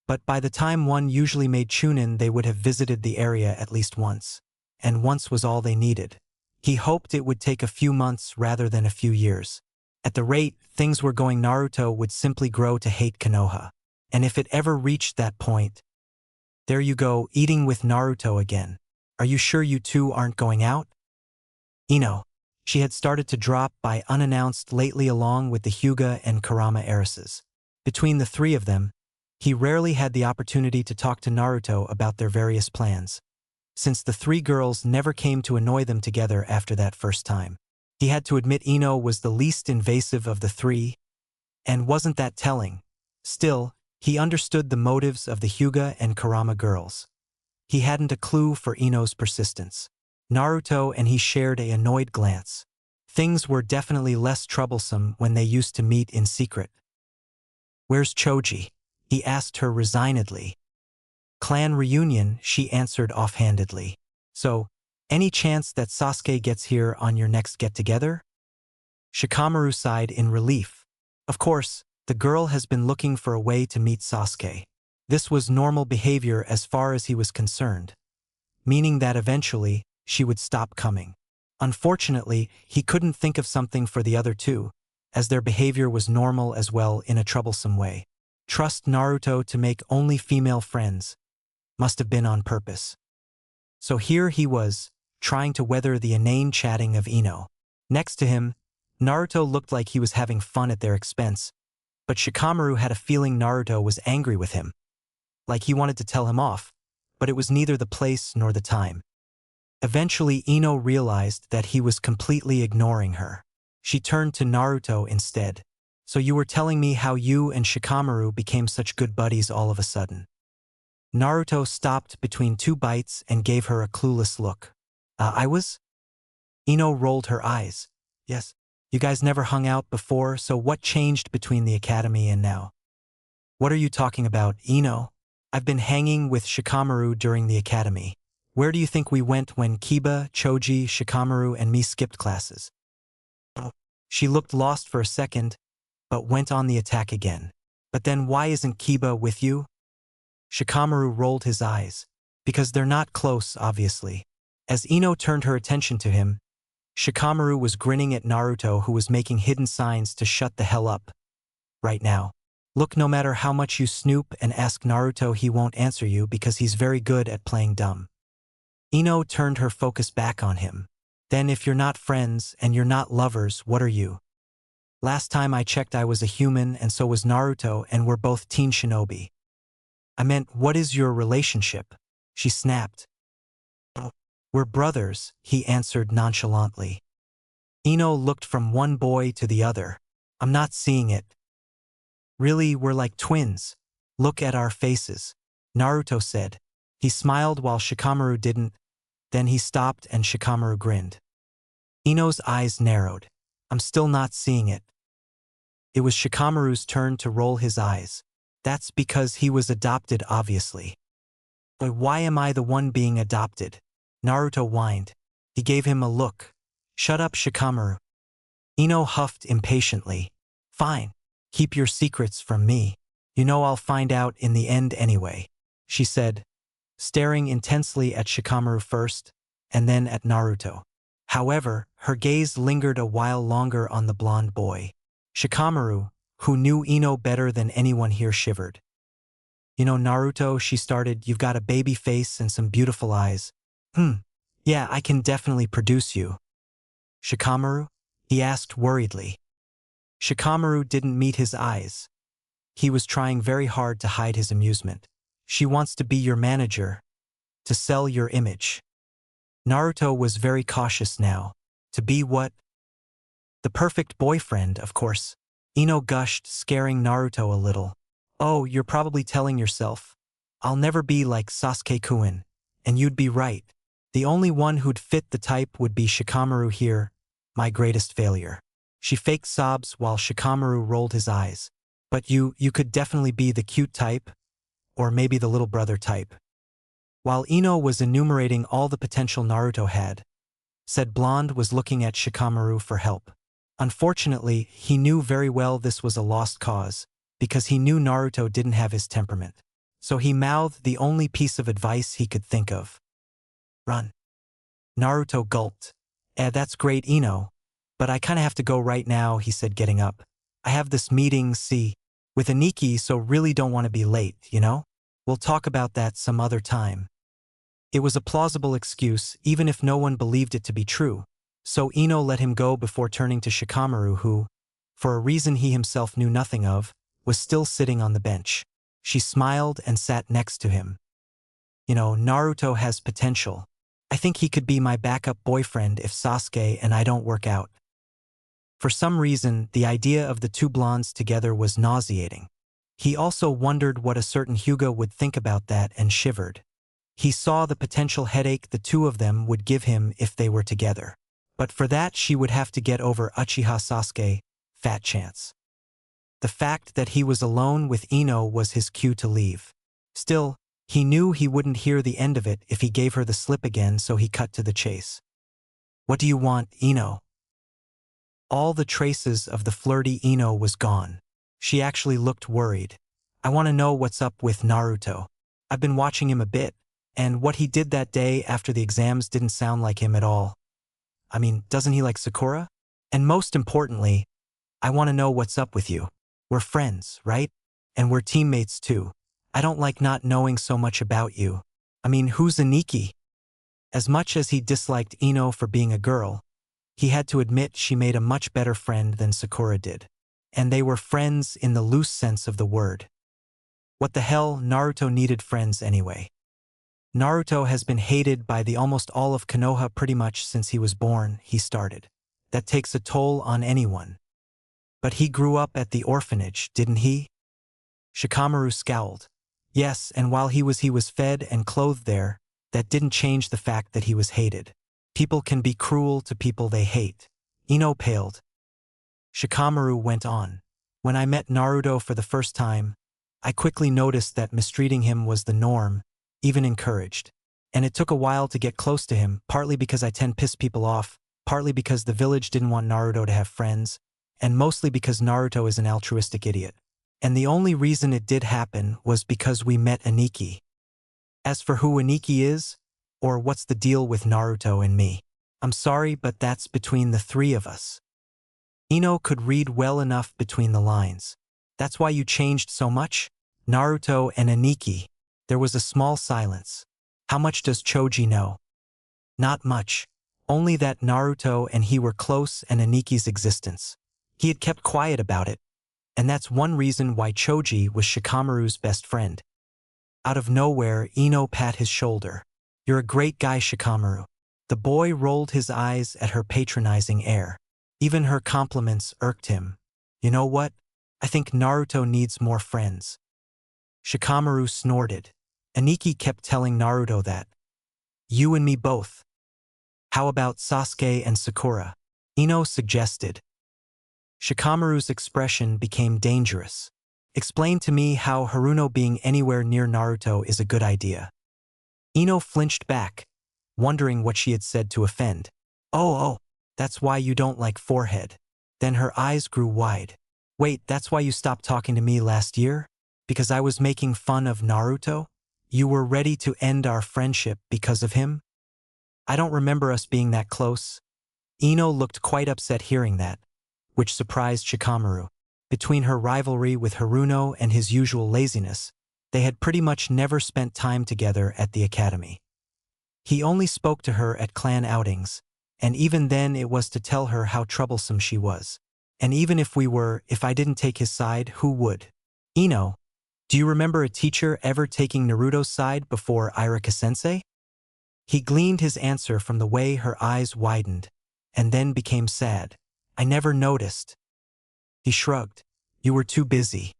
But by the time one usually made Chunin, they would have visited the area at least once. And once was all they needed. He hoped it would take a few months rather than a few years. At the rate things were going, Naruto would simply grow to hate Konoha. And if it ever reached that point... There you go, eating with Naruto again. Are you sure you 2 aren't going out? Ino. She had started to drop by unannounced lately along with the Hyuga and Kurama heiresses. Between the three of them, he rarely had the opportunity to talk to Naruto about their various plans, since the three girls never came to annoy them together after that first time. He had to admit Ino was the least invasive of the three, and wasn't that telling? Still, he understood the motives of the Hyuga and Kurama girls. He hadn't a clue for Ino's persistence. Naruto and he shared an annoyed glance. Things were definitely less troublesome when they used to meet in secret. "Where's Choji?" he asked her resignedly. "Clan reunion," she answered offhandedly. "So, any chance that Sasuke gets here on your next get-together?" Shikamaru sighed in relief. Of course, the girl has been looking for a way to meet Sasuke. This was normal behavior as far as he was concerned, meaning that eventually, she would stop coming. Unfortunately, he couldn't think of something for the other two, as their behavior was normal as well in a troublesome way. Trust Naruto to make only female friends. Must have been on purpose. So here he was, trying to weather the inane chatting of Ino. Next to him, Naruto looked like he was having fun at their expense, but Shikamaru had a feeling Naruto was angry with him. Like he wanted to tell him off, but it was neither the place nor the time. Eventually, Ino realized that he was completely ignoring her. She turned to Naruto instead. "So you were telling me how you and Shikamaru became such good buddies all of a sudden." Naruto stopped between two bites and gave her a clueless look. I was?" Ino rolled her eyes. "Yes. You guys never hung out before, so what changed between the academy and now?" "What are you talking about, Ino? I've been hanging with Shikamaru during the academy. Where do you think we went when Kiba, Choji, Shikamaru, and me skipped classes?" She looked lost for a second, but went on the attack again. "But then why isn't Kiba with you?" Shikamaru rolled his eyes. "Because they're not close, obviously." As Ino turned her attention to him, Shikamaru was grinning at Naruto, who was making hidden signs to shut the hell up. Right now. "Look, no matter how much you snoop and ask Naruto, he won't answer you because he's very good at playing dumb." Ino turned her focus back on him. "Then if you're not friends and you're not lovers, what are you?" "Last time I checked I was a human and so was Naruto and we're both teen shinobi." "I meant, what is your relationship?" she snapped. "We're brothers," he answered nonchalantly. Ino looked from one boy to the other. "I'm not seeing it." "Really, we're like twins. Look at our faces," Naruto said. He smiled while Shikamaru didn't, then he stopped and Shikamaru grinned. Ino's eyes narrowed. "I'm still not seeing it." It was Shikamaru's turn to roll his eyes. "That's because he was adopted, obviously." "But why am I the one being adopted?" Naruto whined. He gave him a look. "Shut up, Shikamaru." Ino huffed impatiently. "Fine. Keep your secrets from me. You know I'll find out in the end anyway," she said, staring intensely at Shikamaru first, and then at Naruto. However, her gaze lingered a while longer on the blonde boy. Shikamaru, who knew Ino better than anyone here, shivered. "You know, Naruto," she started, "you've got a baby face and some beautiful eyes." Yeah, I can definitely produce you." "Shikamaru?" he asked worriedly. Shikamaru didn't meet his eyes. He was trying very hard to hide his amusement. "She wants to be your manager. To sell your image." Naruto was very cautious now. "To be what?" "The perfect boyfriend, of course." Ino gushed, scaring Naruto a little. "Oh, you're probably telling yourself, I'll never be like Sasuke-kun, and you'd be right. The only one who'd fit the type would be Shikamaru here, my greatest failure." She faked sobs while Shikamaru rolled his eyes. "But you could definitely be the cute type, or maybe the little brother type." While Ino was enumerating all the potential Naruto had, said blonde was looking at Shikamaru for help. Unfortunately, he knew very well this was a lost cause, because he knew Naruto didn't have his temperament. So he mouthed the only piece of advice he could think of. "Run." Naruto gulped. That's great, Ino. But I kinda have to go right now," he said, getting up. "I have this meeting, with Aniki, so really don't want to be late, you know? We'll talk about that some other time." It was a plausible excuse, even if no one believed it to be true, So Ino let him go before turning to Shikamaru who, for a reason he himself knew nothing of, was still sitting on the bench. She smiled and sat next to him. You know, Naruto has potential. I think he could be my backup boyfriend if Sasuke and I don't work out. For some reason, the idea of the two blondes together was nauseating. He also wondered what a certain Hyuga would think about that and shivered. He saw the potential headache the two of them would give him if they were together. But for that she would have to get over Uchiha Sasuke, fat chance. The fact that he was alone with Ino was his cue to leave. Still, he knew he wouldn't hear the end of it if he gave her the slip again, so he cut to the chase. What do you want, Ino? All the traces of the flirty Ino was gone. She actually looked worried. I want to know what's up with Naruto. I've been watching him a bit, and what he did that day after the exams didn't sound like him at all. I mean, doesn't he like Sakura? And most importantly, I want to know what's up with you. We're friends, right? And we're teammates too. I don't like not knowing so much about you. I mean, who's Aniki? As much as he disliked Ino for being a girl, he had to admit she made a much better friend than Sakura did. And they were friends in the loose sense of the word. What the hell, Naruto needed friends anyway. Naruto has been hated by the almost all of Konoha pretty much since he was born, he started. That takes a toll on anyone. But he grew up at the orphanage, didn't he? Shikamaru scowled. Yes, and while he was fed and clothed there, that didn't change the fact that he was hated. People can be cruel to people they hate. Ino paled. Shikamaru went on. When I met Naruto for the first time, I quickly noticed that mistreating him was the norm, even encouraged. And it took a while to get close to him, partly because I tend to piss people off, partly because the village didn't want Naruto to have friends, and mostly because Naruto is an altruistic idiot. And the only reason it did happen was because we met Aniki. As for who Aniki is, or what's the deal with Naruto and me, I'm sorry, but that's between the three of us. Ino could read well enough between the lines. That's why you changed so much? Naruto and Aniki. There was a small silence. How much does Choji know? Not much. Only that Naruto and he were close and Aniki's existence. He had kept quiet about it. And that's one reason why Choji was Shikamaru's best friend. Out of nowhere, Ino pat his shoulder. You're a great guy, Shikamaru. The boy rolled his eyes at her patronizing air. Even her compliments irked him. You know what? I think Naruto needs more friends. Shikamaru snorted. Aniki kept telling Naruto that. You and me both. How about Sasuke and Sakura? Ino suggested. Shikamaru's expression became dangerous. Explain to me how Haruno being anywhere near Naruto is a good idea. Ino flinched back, wondering what she had said to offend. Oh, that's why you don't like forehead. Then her eyes grew wide. Wait, that's why you stopped talking to me last year? Because I was making fun of Naruto? You were ready to end our friendship because of him? I don't remember us being that close. Ino looked quite upset hearing that, which surprised Shikamaru. Between her rivalry with Haruno and his usual laziness, they had pretty much never spent time together at the academy. He only spoke to her at clan outings, and even then it was to tell her how troublesome she was. And even if I didn't take his side, who would? Ino, do you remember a teacher ever taking Naruto's side before Irika-sensei? He gleaned his answer from the way her eyes widened, and then became sad. I never noticed. He shrugged. You were too busy.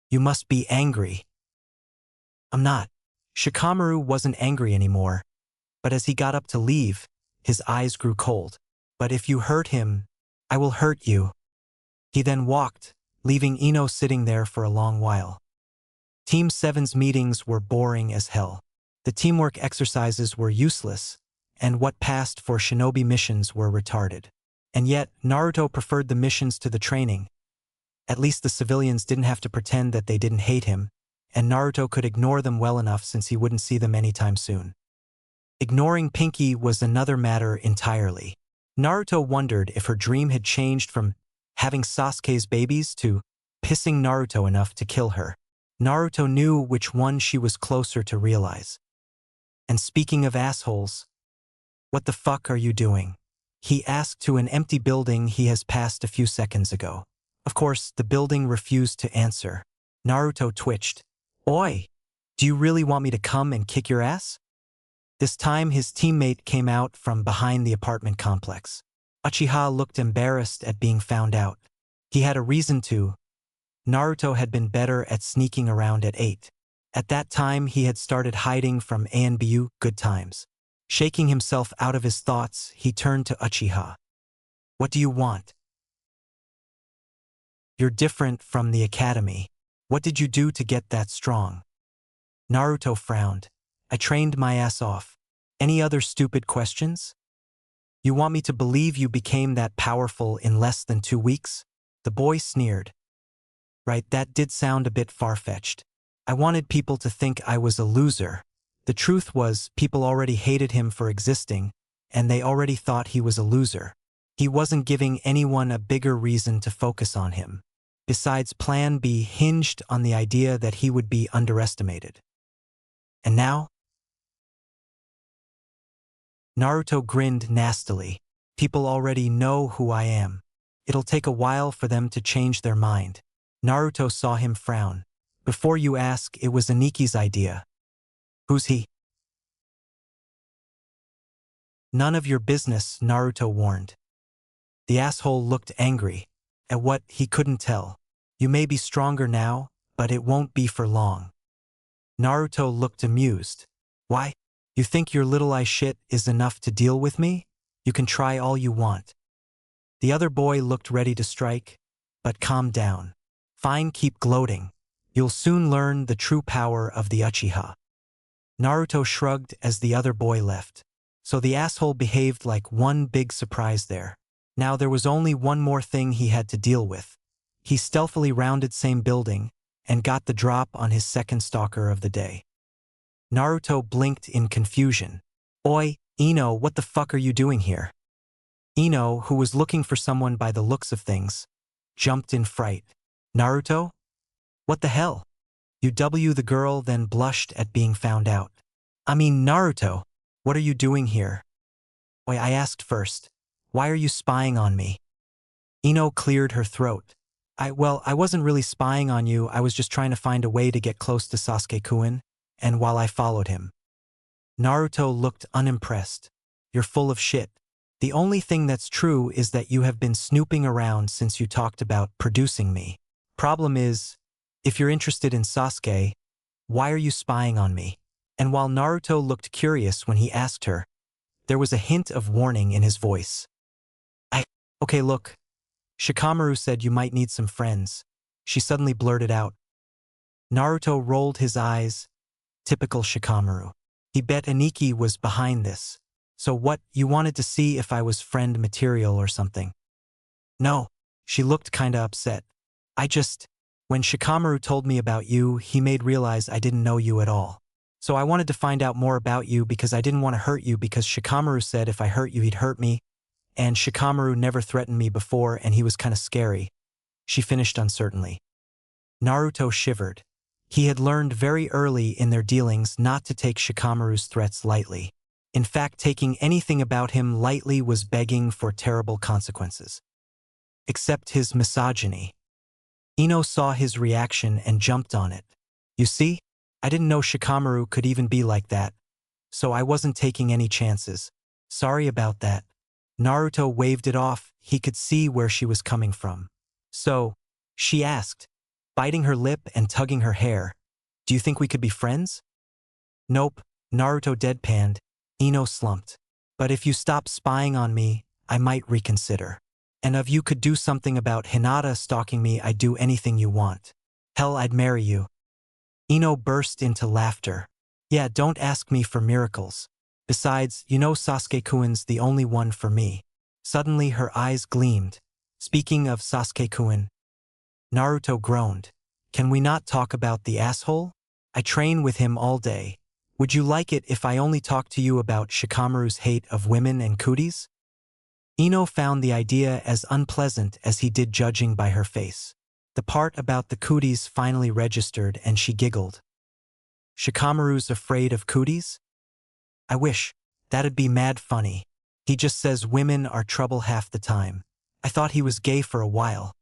You must be angry. I'm not. Shikamaru wasn't angry anymore, but as he got up to leave, his eyes grew cold. But if you hurt him, I will hurt you. He then walked, leaving Ino sitting there for a long while. Team 7's meetings were boring as hell. The teamwork exercises were useless, and what passed for shinobi missions were retarded. And yet, Naruto preferred the missions to the training. At least the civilians didn't have to pretend that they didn't hate him, and Naruto could ignore them well enough since he wouldn't see them anytime soon. Ignoring Pinky was another matter entirely. Naruto wondered if her dream had changed from having Sasuke's babies to pissing Naruto enough to kill her. Naruto knew which one she was closer to realize. And speaking of assholes, what the fuck are you doing? he asked to an empty building he has passed a few seconds ago. Of course, the building refused to answer. Naruto twitched. Oi! Do you really want me to come and kick your ass? This time his teammate came out from behind the apartment complex. Uchiha looked embarrassed at being found out. He had a reason to. Naruto had been better at sneaking around at 8. At that time he had started hiding from Anbu good times. Shaking himself out of his thoughts, he turned to Uchiha. What do you want? You're different from the academy. What did you do to get that strong? Naruto frowned. I trained my ass off. Any other stupid questions? You want me to believe you became that powerful in less than 2 weeks? The boy sneered. Right, that did sound a bit far-fetched. I wanted people to think I was a loser. The truth was, people already hated him for existing, and they already thought he was a loser. He wasn't giving anyone a bigger reason to focus on him. Besides, Plan B hinged on the idea that he would be underestimated. And now? Naruto grinned nastily. People already know who I am. It'll take a while for them to change their mind. Naruto saw him frown. Before you ask, it was Aniki's idea. Who's he? None of your business, Naruto warned. The asshole looked angry. At what, he couldn't tell. You may be stronger now, but it won't be for long. Naruto looked amused. Why? You think your little eye shit is enough to deal with me? You can try all you want. The other boy looked ready to strike, but calmed down. Fine, keep gloating. You'll soon learn the true power of the Uchiha. Naruto shrugged as the other boy left. So the asshole behaved like one big surprise there. Now there was only one more thing he had to deal with. He stealthily rounded same building and got the drop on his second stalker of the day. Naruto blinked in confusion. Oi, Ino, what the fuck are you doing here? Ino, who was looking for someone by the looks of things, jumped in fright. Naruto? What the hell? UW the girl then blushed at being found out. I mean, Naruto, what are you doing here? Oi, I asked first. Why are you spying on me? Ino cleared her throat. I wasn't really spying on you, I was just trying to find a way to get close to Sasuke-kun, and while I followed him. Naruto looked unimpressed. You're full of shit. The only thing that's true is that you have been snooping around since you talked about producing me. Problem is, if you're interested in Sasuke, why are you spying on me? And while Naruto looked curious when he asked her, there was a hint of warning in his voice. Okay, look. Shikamaru said you might need some friends. She suddenly blurted out. Naruto rolled his eyes. Typical Shikamaru. He bet Aniki was behind this. So what, you wanted to see if I was friend material or something? No. She looked kinda upset. When Shikamaru told me about you, he made realize I didn't know you at all. So I wanted to find out more about you because I didn't want to hurt you because Shikamaru said if I hurt you, he'd hurt me. And Shikamaru never threatened me before and he was kinda scary. She finished uncertainly. Naruto shivered. He had learned very early in their dealings not to take Shikamaru's threats lightly. In fact, taking anything about him lightly was begging for terrible consequences. Except his misogyny. Ino saw his reaction and jumped on it. You see? I didn't know Shikamaru could even be like that. So I wasn't taking any chances. Sorry about that. Naruto waved it off. He could see where she was coming from. So, she asked, biting her lip and tugging her hair, do you think we could be friends? Nope, Naruto deadpanned. Ino slumped. But if you stop spying on me, I might reconsider. And if you could do something about Hinata stalking me, I'd do anything you want. Hell, I'd marry you. Ino burst into laughter. Yeah, don't ask me for miracles. Besides, you know Sasuke-kun's the only one for me. Suddenly her eyes gleamed. Speaking of Sasuke-kun. Naruto groaned. Can we not talk about the asshole? I train with him all day. Would you like it if I only talk to you about Shikamaru's hate of women and cooties? Ino found the idea as unpleasant as he did judging by her face. The part about the cooties finally registered and she giggled. Shikamaru's afraid of cooties? I wish. That'd be mad funny. He just says women are trouble half the time. I thought he was gay for a while.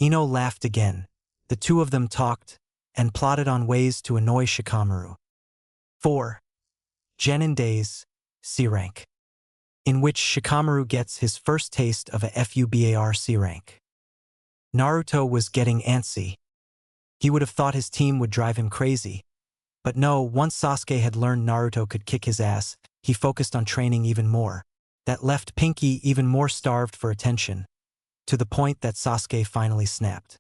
Ino laughed again. The two of them talked and plotted on ways to annoy Shikamaru. 4. Genin Days, C rank. In which Shikamaru gets his first taste of a FUBAR C rank. Naruto was getting antsy. He would have thought his team would drive him crazy. But no, once Sasuke had learned Naruto could kick his ass, he focused on training even more. That left Pinky even more starved for attention, to the point that Sasuke finally snapped.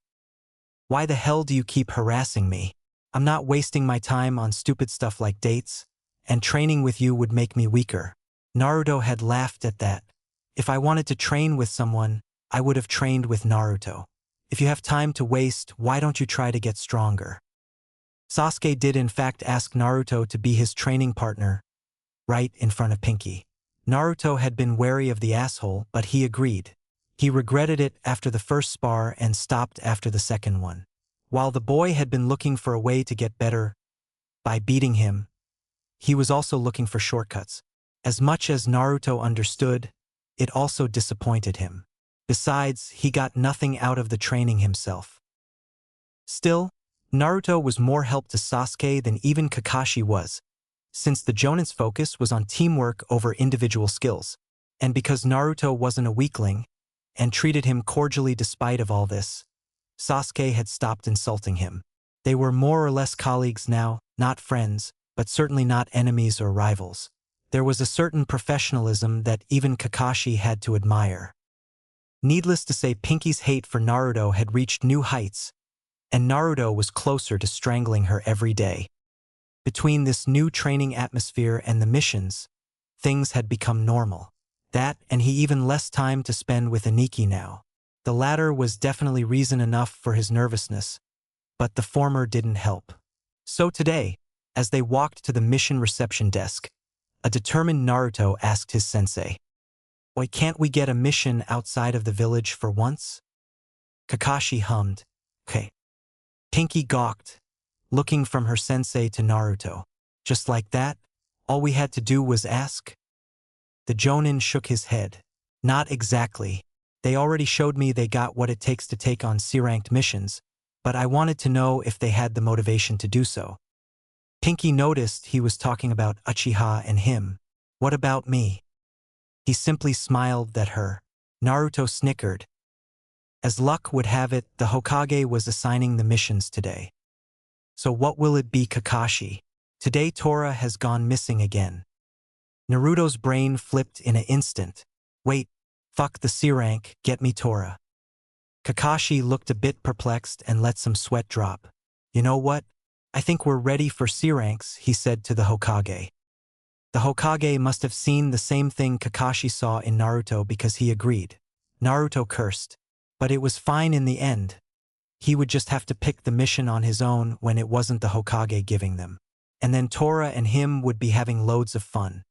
Why the hell do you keep harassing me? I'm not wasting my time on stupid stuff like dates, and training with you would make me weaker. Naruto had laughed at that. If I wanted to train with someone, I would have trained with Naruto. If you have time to waste, why don't you try to get stronger? Sasuke did in fact ask Naruto to be his training partner, right in front of Pinky. Naruto had been wary of the asshole, but he agreed. He regretted it after the first spar and stopped after the second one. While the boy had been looking for a way to get better by beating him, he was also looking for shortcuts. As much as Naruto understood, it also disappointed him. Besides, he got nothing out of the training himself. Still, Naruto was more help to Sasuke than even Kakashi was, since the Jonin's focus was on teamwork over individual skills, and because Naruto wasn't a weakling, and treated him cordially despite of all this, Sasuke had stopped insulting him. They were more or less colleagues now, not friends, but certainly not enemies or rivals. There was a certain professionalism that even Kakashi had to admire. Needless to say, Pinky's hate for Naruto had reached new heights, and Naruto was closer to strangling her every day. Between this new training atmosphere and the missions, things had become normal. That, and he even less time to spend with Aniki now. The latter was definitely reason enough for his nervousness, but the former didn't help. So today, as they walked to the mission reception desk, a determined Naruto asked his sensei, "Why can't we get a mission outside of the village for once?" Kakashi hummed, "Okay." Pinky gawked, looking from her sensei to Naruto. Just like that? All we had to do was ask? The Jonin shook his head. Not exactly. They already showed me they got what it takes to take on C-ranked missions, but I wanted to know if they had the motivation to do so. Pinky noticed he was talking about Uchiha and him. What about me? He simply smiled at her. Naruto snickered. As luck would have it, the Hokage was assigning the missions today. So what will it be, Kakashi? Today Tora has gone missing again. Naruto's brain flipped in an instant. Wait, fuck the C-rank, get me Tora. Kakashi looked a bit perplexed and let some sweat drop. You know what? I think we're ready for C-ranks, he said to the Hokage. The Hokage must have seen the same thing Kakashi saw in Naruto because he agreed. Naruto cursed. But it was fine in the end. He would just have to pick the mission on his own when it wasn't the Hokage giving them. And then Tora and him would be having loads of fun.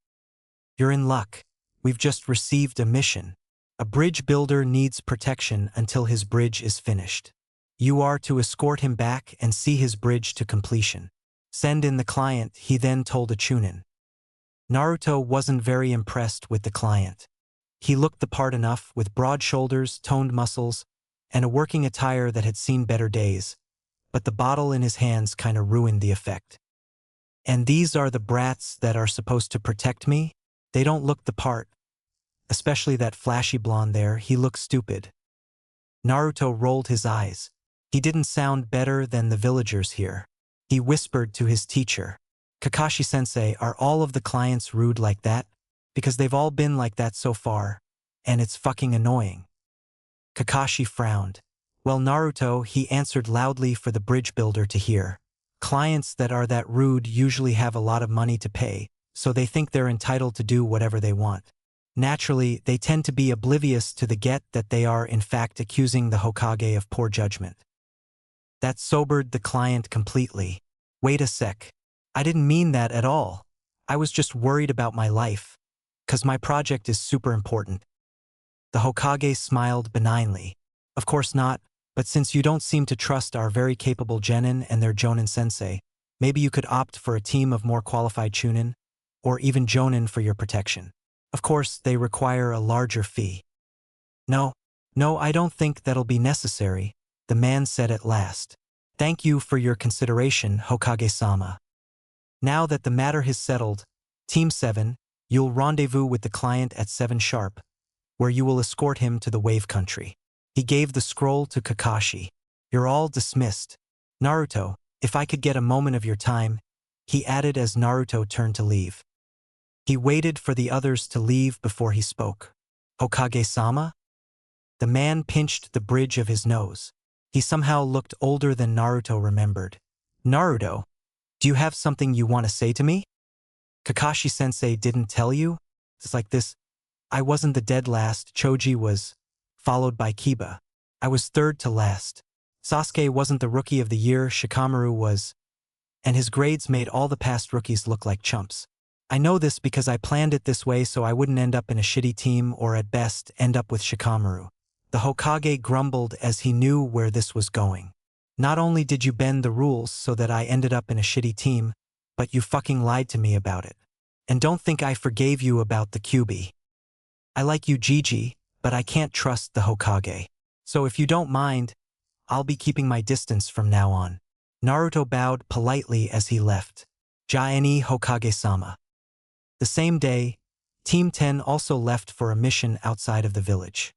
You're in luck. We've just received a mission. A bridge builder needs protection until his bridge is finished. You are to escort him back and see his bridge to completion. Send in the client, he then told a Chunin. Naruto wasn't very impressed with the client. He looked the part enough, with broad shoulders, toned muscles, and a working attire that had seen better days, but the bottle in his hands kinda ruined the effect. And these are the brats that are supposed to protect me? They don't look the part. Especially that flashy blonde there, he looks stupid. Naruto rolled his eyes. He didn't sound better than the villagers here. He whispered to his teacher, Kakashi-sensei, are all of the clients rude like that? Because they've all been like that so far, and it's fucking annoying. Kakashi frowned. Well, Naruto, he answered loudly for the bridge builder to hear. Clients that are that rude usually have a lot of money to pay, so they think they're entitled to do whatever they want. Naturally, they tend to be oblivious to the get that they are in fact accusing the Hokage of poor judgment. That sobered the client completely. Wait a sec. I didn't mean that at all. I was just worried about my life. 'Cause my project is super important. The Hokage smiled benignly. Of course not, but since you don't seem to trust our very capable Genin and their Jonin sensei, maybe you could opt for a team of more qualified Chunin, or even Jonin for your protection. Of course, they require a larger fee. No, no, I don't think that'll be necessary, the man said at last. Thank you for your consideration, Hokage-sama. Now that the matter is settled, Team 7, you'll rendezvous with the client at 7 sharp, where you will escort him to the wave country. He gave the scroll to Kakashi. You're all dismissed. Naruto, if I could get a moment of your time, he added as Naruto turned to leave. He waited for the others to leave before he spoke. Hokage-sama? The man pinched the bridge of his nose. He somehow looked older than Naruto remembered. Naruto, do you have something you want to say to me? Kakashi-sensei didn't tell you? It's like this. I wasn't the dead last, Choji was, followed by Kiba. I was third to last. Sasuke wasn't the rookie of the year, Shikamaru was, and his grades made all the past rookies look like chumps. I know this because I planned it this way so I wouldn't end up in a shitty team or at best end up with Shikamaru. The Hokage grumbled as he knew where this was going. Not only did you bend the rules so that I ended up in a shitty team, but you fucking lied to me about it. And don't think I forgave you about the QB. I like you, Gigi, but I can't trust the Hokage. So if you don't mind, I'll be keeping my distance from now on. Naruto bowed politely as he left. Jaeni Hokage-sama. The same day, Team 10 also left for a mission outside of the village.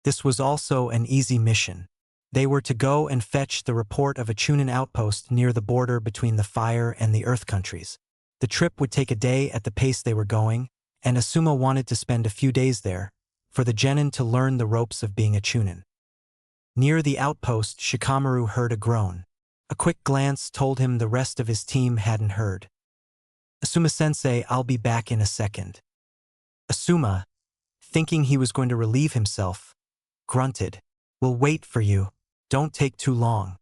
This was also an easy mission. They were to go and fetch the report of a Chunin outpost near the border between the Fire and the Earth countries. The trip would take a day at the pace they were going, and Asuma wanted to spend a few days there, for the genin to learn the ropes of being a Chunin. Near the outpost, Shikamaru heard a groan. A quick glance told him the rest of his team hadn't heard. Asuma-sensei, I'll be back in a second. Asuma, thinking he was going to relieve himself, grunted. We'll wait for you. Don't take too long.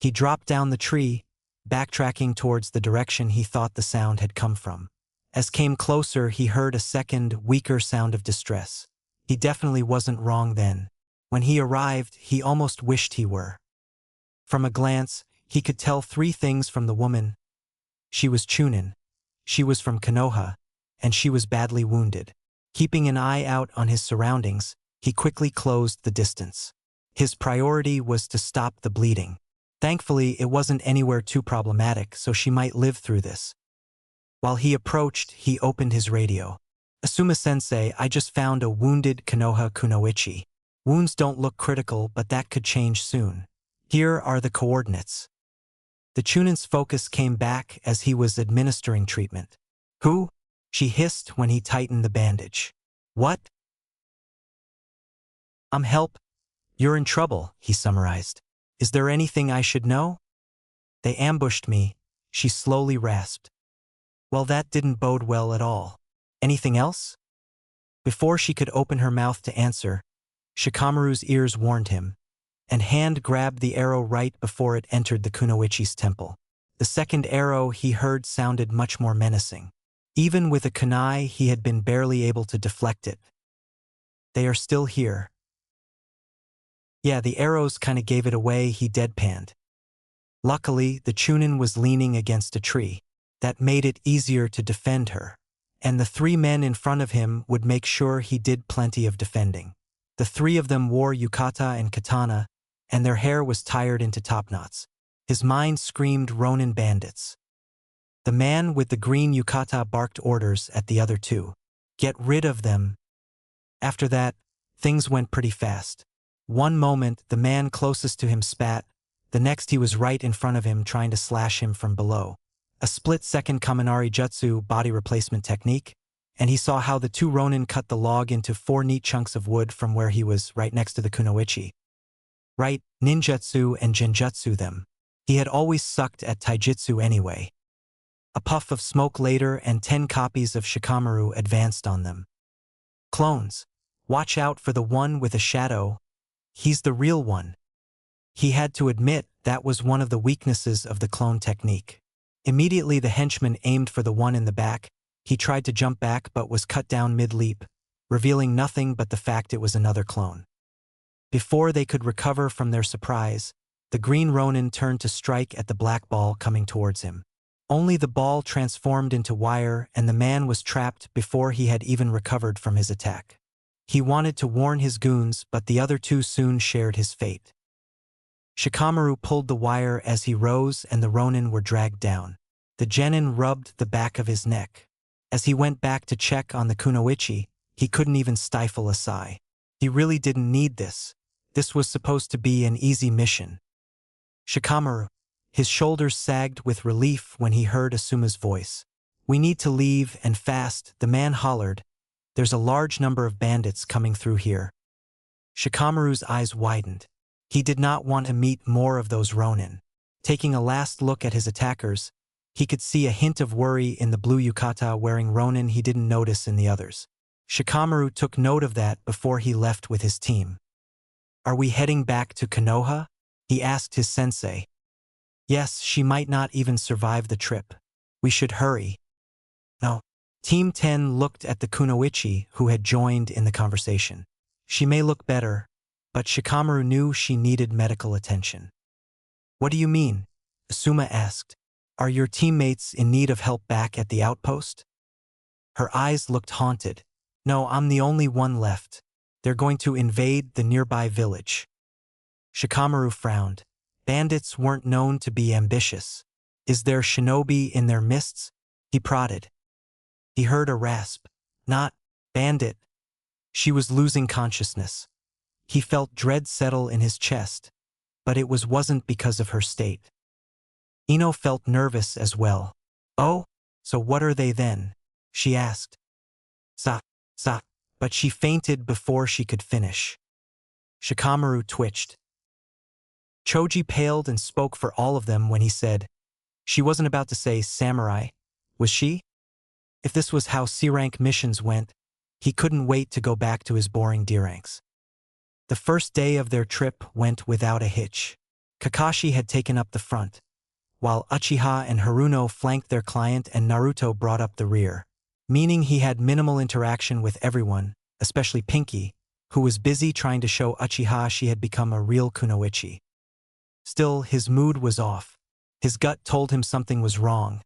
He dropped down the tree, backtracking towards the direction he thought the sound had come from. As came closer, he heard a second, weaker sound of distress. He definitely wasn't wrong then. When he arrived, he almost wished he were. From a glance, he could tell 3 things from the woman. She was Chunin, she was from Konoha, and she was badly wounded. Keeping an eye out on his surroundings, he quickly closed the distance. His priority was to stop the bleeding. Thankfully, it wasn't anywhere too problematic, so she might live through this. While he approached, he opened his radio. Asuma-sensei, I just found a wounded Konoha kunoichi. Wounds don't look critical, but that could change soon. Here are the coordinates. The Chunin's focus came back as he was administering treatment. Who? She hissed when he tightened the bandage. What? Help. You're in trouble, he summarized. Is there anything I should know? They ambushed me, she slowly rasped. Well, that didn't bode well at all. Anything else? Before she could open her mouth to answer, Shikamaru's ears warned him, and hand grabbed the arrow right before it entered the kunoichi's temple. The second arrow he heard sounded much more menacing. Even with a kunai, he had been barely able to deflect it. They are still here. Yeah, the arrows kinda gave it away, he deadpanned. Luckily, the Chunin was leaning against a tree. That made it easier to defend her. And the 3 men in front of him would make sure he did plenty of defending. The 3 of them wore yukata and katana, and their hair was tied into topknots. His mind screamed Ronin bandits. The man with the green yukata barked orders at the other 2. Get rid of them. After that, things went pretty fast. One moment, the man closest to him spat, the next he was right in front of him trying to slash him from below. A split-second Kaminari Jutsu body replacement technique, and he saw how the 2 Ronin cut the log into 4 neat chunks of wood from where he was, right next to the kunoichi. Right, ninjutsu and genjutsu them. He had always sucked at taijutsu anyway. A puff of smoke later and 10 copies of Shikamaru advanced on them. Clones. Watch out for the one with a shadow. He's the real one. He had to admit that was one of the weaknesses of the clone technique. Immediately the henchman aimed for the one in the back. He tried to jump back but was cut down mid-leap, revealing nothing but the fact it was another clone. Before they could recover from their surprise, the green Ronin turned to strike at the black ball coming towards him. Only the ball transformed into wire and the man was trapped before he had even recovered from his attack. He wanted to warn his goons, but the other two soon shared his fate. Shikamaru pulled the wire as he rose and the Ronin were dragged down. The genin rubbed the back of his neck. As he went back to check on the kunoichi, he couldn't even stifle a sigh. He really didn't need this. This was supposed to be an easy mission. Shikamaru. His shoulders sagged with relief when he heard Asuma's voice. "We need to leave, and fast," the man hollered. "There's a large number of bandits coming through here." Shikamaru's eyes widened. He did not want to meet more of those Ronin. Taking a last look at his attackers, he could see a hint of worry in the blue yukata wearing Ronin he didn't notice in the others. Shikamaru took note of that before he left with his team. "Are we heading back to Konoha?" he asked his sensei. "Yes, she might not even survive the trip. We should hurry." "No." Team 10 looked at the kunoichi who had joined in the conversation. "She may look better, but Shikamaru knew she needed medical attention." "What do you mean?" Asuma asked. "Are your teammates in need of help back at the outpost?" Her eyes looked haunted. "No, I'm the only one left. They're going to invade the nearby village." Shikamaru frowned. Bandits weren't known to be ambitious. "Is there shinobi in their midst?" he prodded. He heard a rasp. "Not bandit." She was losing consciousness. He felt dread settle in his chest, but it wasn't because of her state. Ino felt nervous as well. "Oh, so what are they then?" she asked. Sa, but she fainted before she could finish. Shikamaru twitched. Choji paled and spoke for all of them when he said, "She wasn't about to say samurai, was she?" If this was how C-rank missions went, he couldn't wait to go back to his boring D ranks. The first day of their trip went without a hitch. Kakashi had taken up the front, while Uchiha and Haruno flanked their client and Naruto brought up the rear, meaning he had minimal interaction with everyone, especially Pinky, who was busy trying to show Uchiha she had become a real kunoichi. Still, his mood was off. His gut told him something was wrong,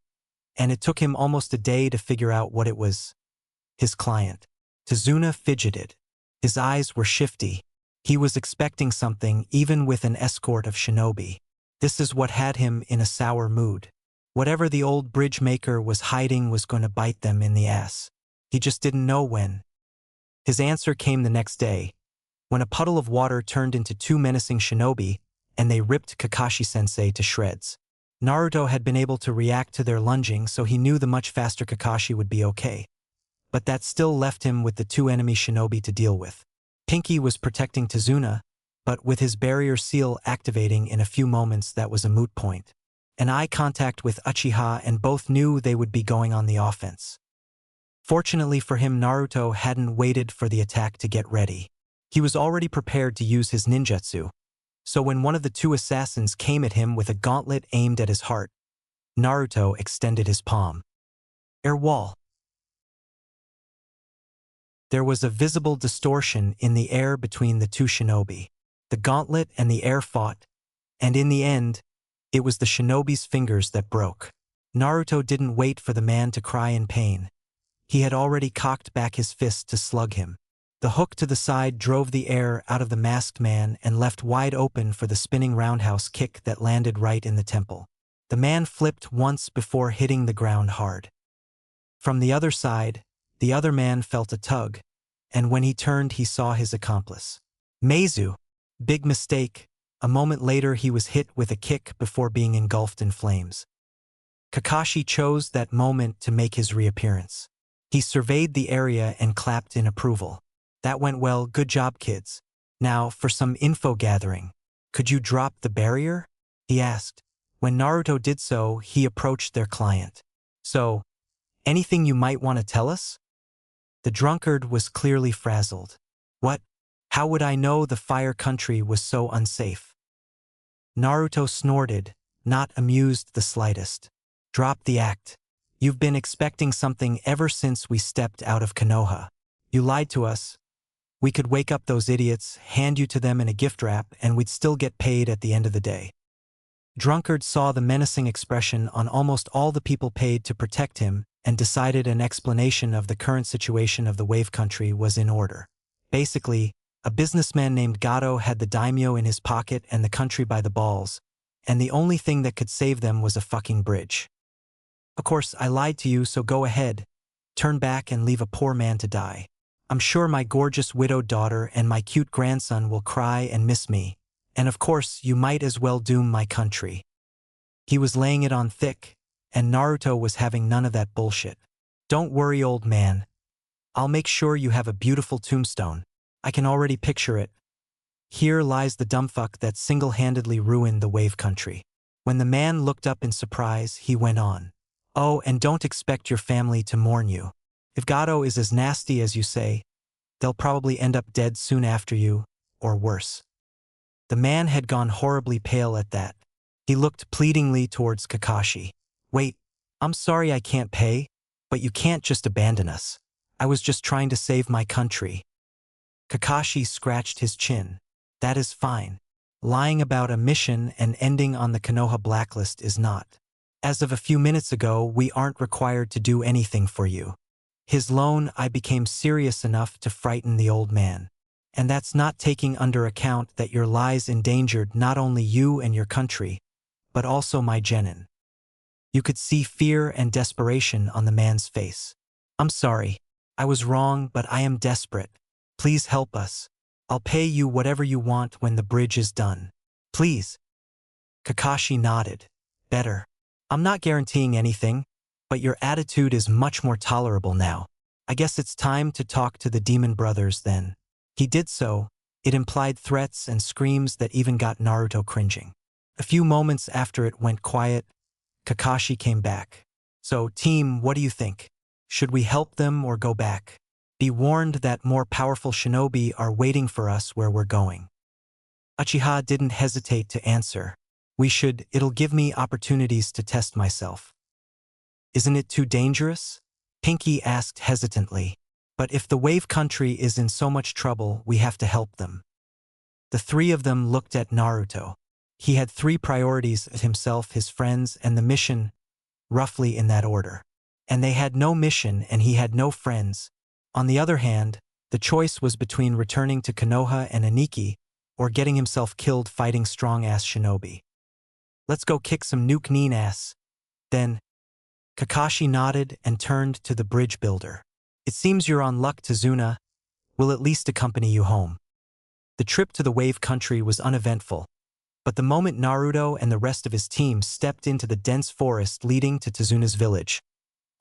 and it took him almost a day to figure out what it was. His client. Tazuna fidgeted. His eyes were shifty. He was expecting something even with an escort of shinobi. This is what had him in a sour mood. Whatever the old bridge maker was hiding was going to bite them in the ass. He just didn't know when. His answer came the next day, when a puddle of water turned into two menacing shinobi, and they ripped Kakashi-sensei to shreds. Naruto had been able to react to their lunging, so he knew the much faster Kakashi would be okay. But that still left him with the two enemy shinobi to deal with. Pinky was protecting Tazuna, but with his barrier seal activating in a few moments, that was a moot point. An eye contact with Uchiha and both knew they would be going on the offense. Fortunately for him, Naruto hadn't waited for the attack to get ready. He was already prepared to use his ninjutsu. So when one of the two assassins came at him with a gauntlet aimed at his heart, Naruto extended his palm. Air wall. There was a visible distortion in the air between the two shinobi. The gauntlet and the air fought, and in the end, it was the shinobi's fingers that broke. Naruto didn't wait for the man to cry in pain. He had already cocked back his fist to slug him. The hook to the side drove the air out of the masked man and left wide open for the spinning roundhouse kick that landed right in the temple. The man flipped once before hitting the ground hard. From the other side, the other man felt a tug, and when he turned he saw his accomplice. Meizu. Big mistake. A moment later he was hit with a kick before being engulfed in flames. Kakashi chose that moment to make his reappearance. He surveyed the area and clapped in approval. "That went well, good job kids. Now, for some info gathering. Could you drop the barrier?" he asked. When Naruto did so, he approached their client. "So, anything you might want to tell us?" The drunkard was clearly frazzled. "What? How would I know the fire country was so unsafe?" Naruto snorted, not amused the slightest. "Drop the act. You've been expecting something ever since we stepped out of Konoha. You lied to us. We could wake up those idiots, hand you to them in a gift wrap, and we'd still get paid at the end of the day." Drunkard saw the menacing expression on almost all the people paid to protect him and decided an explanation of the current situation of the wave country was in order. Basically, a businessman named Gato had the daimyo in his pocket and the country by the balls, and the only thing that could save them was a fucking bridge. Of course, I lied to you, so go ahead. Turn back and leave a poor man to die. I'm sure my gorgeous widowed daughter and my cute grandson will cry and miss me. And of course, you might as well doom my country. He was laying it on thick, and Naruto was having none of that bullshit. Don't worry, old man. I'll make sure you have a beautiful tombstone. I can already picture it. Here lies the dumbfuck that single-handedly ruined the wave country. When the man looked up in surprise, he went on. Oh, and don't expect your family to mourn you. If Gato is as nasty as you say, they'll probably end up dead soon after you, or worse. The man had gone horribly pale at that. He looked pleadingly towards Kakashi. Wait, I'm sorry I can't pay, but you can't just abandon us. I was just trying to save my country. Kakashi scratched his chin. That is fine. Lying about a mission and ending on the Konoha blacklist is not. As of a few minutes ago, we aren't required to do anything for you. His loan, I became serious enough to frighten the old man. And that's not taking under account that your lies endangered not only you and your country, but also my genin. You could see fear and desperation on the man's face. I'm sorry. I was wrong, but I am desperate. Please help us. I'll pay you whatever you want when the bridge is done. Please. Kakashi nodded. Better. I'm not guaranteeing anything, but your attitude is much more tolerable now. I guess it's time to talk to the demon brothers then. He did so. It implied threats and screams that even got Naruto cringing. A few moments after it went quiet, Kakashi came back. So, team, what do you think? Should we help them or go back? Be warned that more powerful shinobi are waiting for us where we're going. Uchiha didn't hesitate to answer. It'll give me opportunities to test myself. Isn't it too dangerous? Pinky asked hesitantly. But if the wave country is in so much trouble, we have to help them. The three of them looked at Naruto. He had three priorities: himself, his friends, and the mission, roughly in that order. And they had no mission and he had no friends. On the other hand, the choice was between returning to Konoha and Aniki or getting himself killed fighting strong-ass shinobi. Let's go kick some nuke-neen ass. Then, Kakashi nodded and turned to the bridge builder. It seems you're on luck, Tazuna. We'll at least accompany you home. The trip to the wave country was uneventful, but the moment Naruto and the rest of his team stepped into the dense forest leading to Tazuna's village,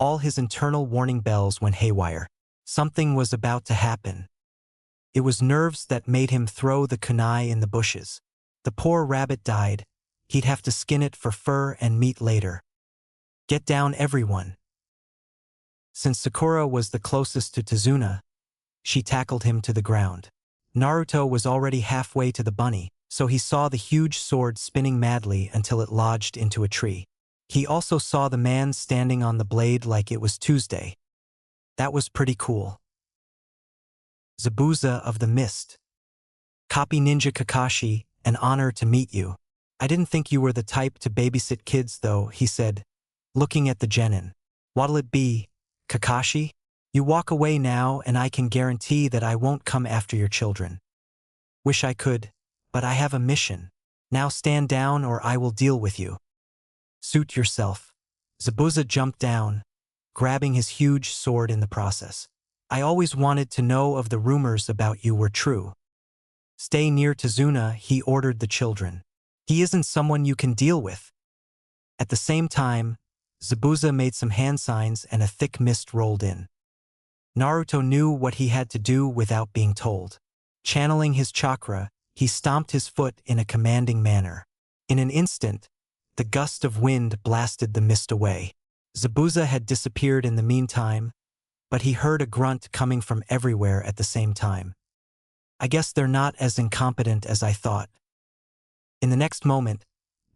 all his internal warning bells went haywire. Something was about to happen. It was nerves that made him throw the kunai in the bushes. The poor rabbit died. He'd have to skin it for fur and meat later. Get down, everyone. Since Sakura was the closest to Tazuna, she tackled him to the ground. Naruto was already halfway to the bunny, so he saw the huge sword spinning madly until it lodged into a tree. He also saw the man standing on the blade like it was Tuesday. That was pretty cool. Zabuza of the Mist. Copy Ninja Kakashi, an honor to meet you. I didn't think you were the type to babysit kids though, he said, looking at the genin. What'll it be, Kakashi? You walk away now and I can guarantee that I won't come after your children. Wish I could, but I have a mission. Now stand down or I will deal with you. Suit yourself. Zabuza jumped down, grabbing his huge sword in the process. I always wanted to know if the rumors about you were true. Stay near Tazuna, he ordered the children. He isn't someone you can deal with. At the same time, Zabuza made some hand signs and a thick mist rolled in. Naruto knew what he had to do without being told. Channeling his chakra, he stomped his foot in a commanding manner. In an instant, the gust of wind blasted the mist away. Zabuza had disappeared in the meantime, but he heard a grunt coming from everywhere at the same time. I guess they're not as incompetent as I thought. In the next moment,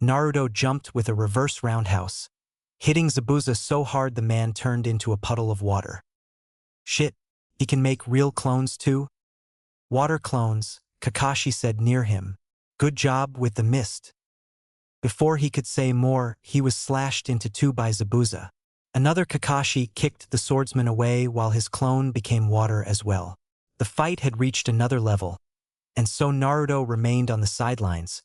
Naruto jumped with a reverse roundhouse, hitting Zabuza so hard the man turned into a puddle of water. Shit, he can make real clones too? Water clones, Kakashi said near him. Good job with the mist. Before he could say more, he was slashed into two by Zabuza. Another Kakashi kicked the swordsman away while his clone became water as well. The fight had reached another level, and so Naruto remained on the sidelines,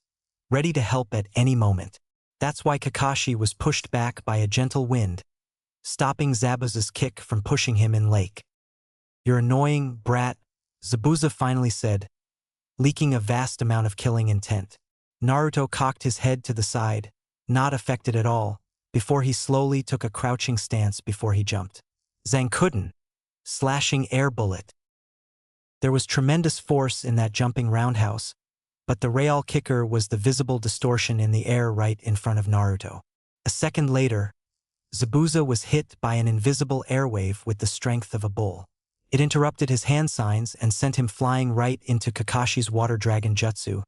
ready to help at any moment. That's why Kakashi was pushed back by a gentle wind, stopping Zabuza's kick from pushing him in lake. "You're annoying, brat," Zabuza finally said, leaking a vast amount of killing intent. Naruto cocked his head to the side, not affected at all, before he slowly took a crouching stance before he jumped. Zankuden, slashing air bullet. There was tremendous force in that jumping roundhouse, but the real kicker was the visible distortion in the air right in front of Naruto. A second later, Zabuza was hit by an invisible airwave with the strength of a bull. It interrupted his hand signs and sent him flying right into Kakashi's water dragon jutsu,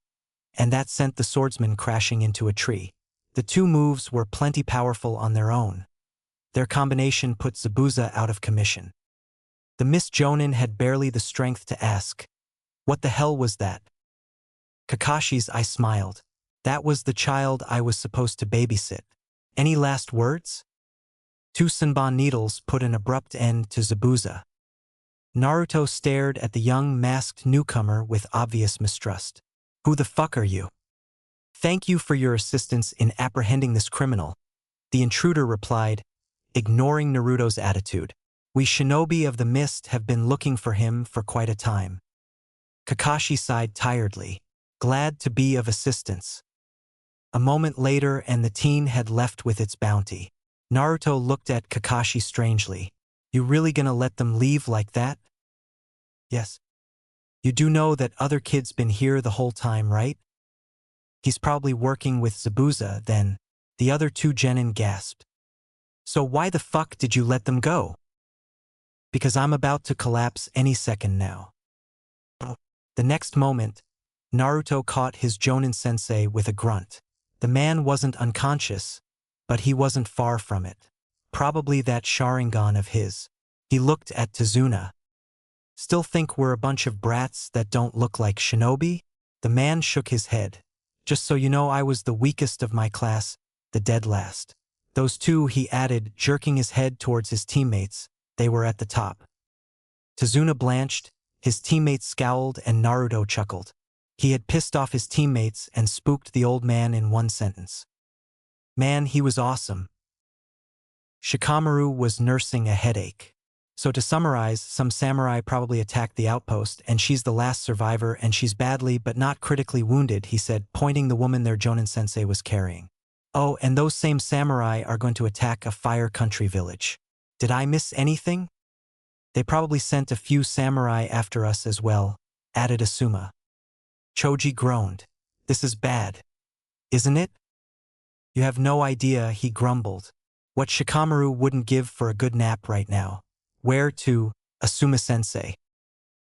and that sent the swordsman crashing into a tree. The two moves were plenty powerful on their own. Their combination put Zabuza out of commission. The Miss Jonin had barely the strength to ask, "What the hell was that?" Kakashi's eye smiled. "That was the child I was supposed to babysit. Any last words?" Two Senbon needles put an abrupt end to Zabuza. Naruto stared at the young masked newcomer with obvious mistrust. "Who the fuck are you?" "Thank you for your assistance in apprehending this criminal," the intruder replied, ignoring Naruto's attitude. "We shinobi of the mist have been looking for him for quite a time." Kakashi sighed tiredly, glad to be of assistance. A moment later and the teen had left with its bounty. Naruto looked at Kakashi strangely. "You really gonna let them leave like that?" "Yes." "You do know that other kid's been here the whole time, right?" "He's probably working with Zabuza, then," the other two genin gasped. "So why the fuck did you let them go?" "Because I'm about to collapse any second now." The next moment, Naruto caught his Jonin sensei with a grunt. The man wasn't unconscious, but he wasn't far from it. Probably that Sharingan of his. He looked at Tazuna. "Still think we're a bunch of brats that don't look like shinobi?" The man shook his head. "Just so you know, I was the weakest of my class, the dead last." "Those two," he added, jerking his head towards his teammates, "they were at the top." Tazuna blanched, his teammates scowled, and Naruto chuckled. He had pissed off his teammates and spooked the old man in one sentence. Man, he was awesome. Shikamaru was nursing a headache. "So to summarize, some samurai probably attacked the outpost, and she's the last survivor, and she's badly but not critically wounded," he said, pointing the woman their Jonin sensei was carrying. "Oh, and those same samurai are going to attack a fire country village. Did I miss anything?" "They probably sent a few samurai after us as well," added Asuma. Choji groaned. "This is bad. Isn't it?" "You have no idea," he grumbled. "What Shikamaru wouldn't give for a good nap right now." "Where to?" Asuma-sensei.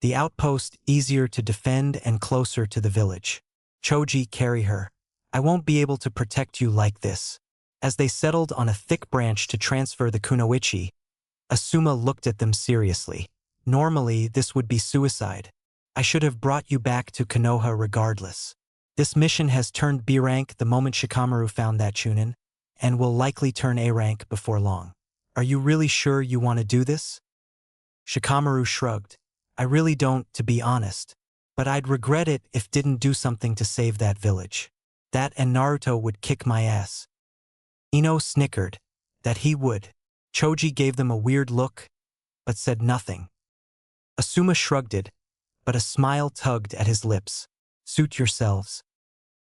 "The outpost, easier to defend and closer to the village." "Choji, carry her. I won't be able to protect you like this." As they settled on a thick branch to transfer the kunoichi, Asuma looked at them seriously. "Normally, this would be suicide. I should have brought you back to Konoha regardless. This mission has turned B rank the moment Shikamaru found that Chunin, and will likely turn A rank before long. Are you really sure you want to do this?" Shikamaru shrugged. "I really don't, to be honest. But I'd regret it if didn't do something to save that village. That and Naruto would kick my ass." Ino snickered. That he would. Choji gave them a weird look, but said nothing. Asuma shrugged it, but a smile tugged at his lips. "Suit yourselves."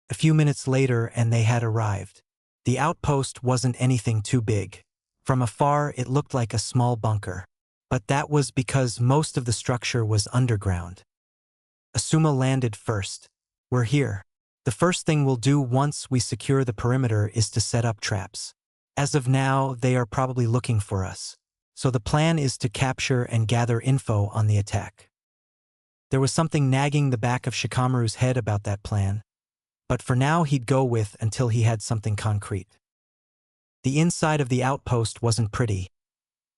A few minutes later and they had arrived. The outpost wasn't anything too big. From afar it looked like a small bunker. But that was because most of the structure was underground. Asuma landed first. "We're here. The first thing we'll do once we secure the perimeter is to set up traps. As of now, they are probably looking for us. So the plan is to capture and gather info on the attack." There was something nagging the back of Shikamaru's head about that plan, but for now he'd go with until he had something concrete. The inside of the outpost wasn't pretty.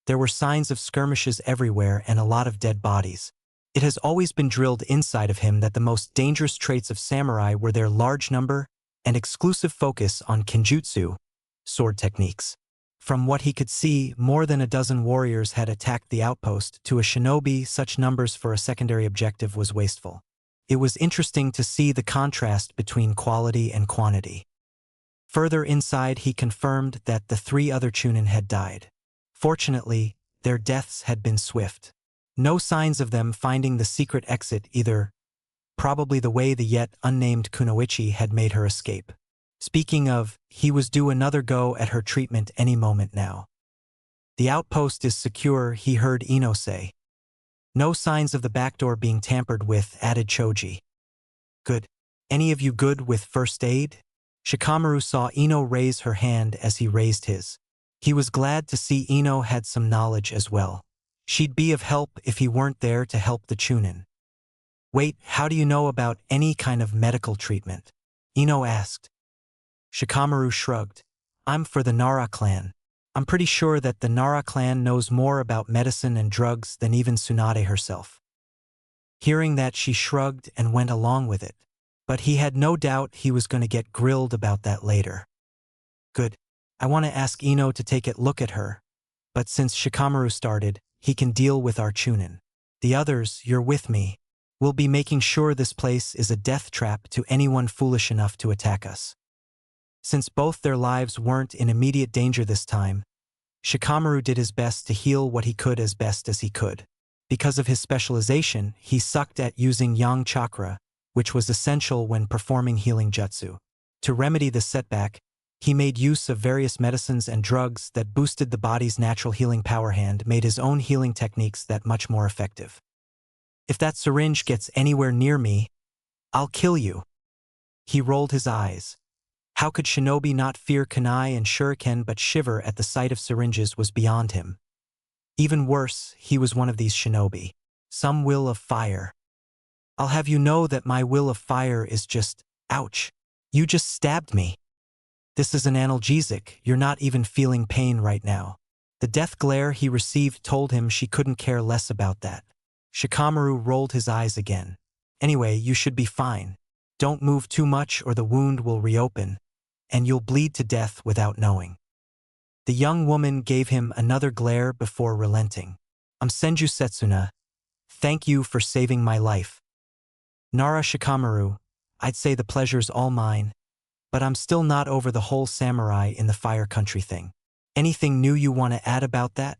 There were signs of skirmishes everywhere and a lot of dead bodies. It has always been drilled inside of him that the most dangerous traits of samurai were their large number and exclusive focus on kenjutsu, sword techniques. From what he could see, more than a dozen warriors had attacked the outpost. To a shinobi, such numbers for a secondary objective was wasteful. It was interesting to see the contrast between quality and quantity. Further inside, he confirmed that the 3 other Chunin had died. Fortunately, their deaths had been swift. No signs of them finding the secret exit either, probably the way the yet unnamed Kunoichi had made her escape. Speaking of, he was due another go at her treatment any moment now. The outpost is secure, he heard Ino say. No signs of the back door being tampered with, added Choji. Good. Any of you good with first aid? Shikamaru saw Ino raise her hand as he raised his. He was glad to see Ino had some knowledge as well. She'd be of help if he weren't there to help the Chunin. Wait, how do you know about any kind of medical treatment? Ino asked. Shikamaru shrugged. I'm for the Nara clan. I'm pretty sure that the Nara clan knows more about medicine and drugs than even Tsunade herself. Hearing that, she shrugged and went along with it. But he had no doubt he was going to get grilled about that later. Good. I want to ask Ino to take a look at her. But since Shikamaru started, he can deal with our Chunin. The others, you're with me. We'll be making sure this place is a death trap to anyone foolish enough to attack us. Since both their lives weren't in immediate danger this time, Shikamaru did his best to heal what he could as best as he could. Because of his specialization, he sucked at using yang chakra, which was essential when performing healing jutsu. To remedy this setback, he made use of various medicines and drugs that boosted the body's natural healing power and made his own healing techniques that much more effective. If that syringe gets anywhere near me, I'll kill you. He rolled his eyes. How could shinobi not fear kunai and shuriken but shiver at the sight of syringes was beyond him. Even worse, he was one of these shinobi. Some will of fire. I'll have you know that my will of fire is just, ouch. You just stabbed me. This is an analgesic, you're not even feeling pain right now. The death glare he received told him she couldn't care less about that. Shikamaru rolled his eyes again. Anyway, you should be fine. Don't move too much or the wound will reopen, and you'll bleed to death without knowing. The young woman gave him another glare before relenting. I'm Senju Setsuna. Thank you for saving my life. Nara Shikamaru, I'd say the pleasure's all mine, but I'm still not over the whole samurai in the fire country thing. Anything new you want to add about that?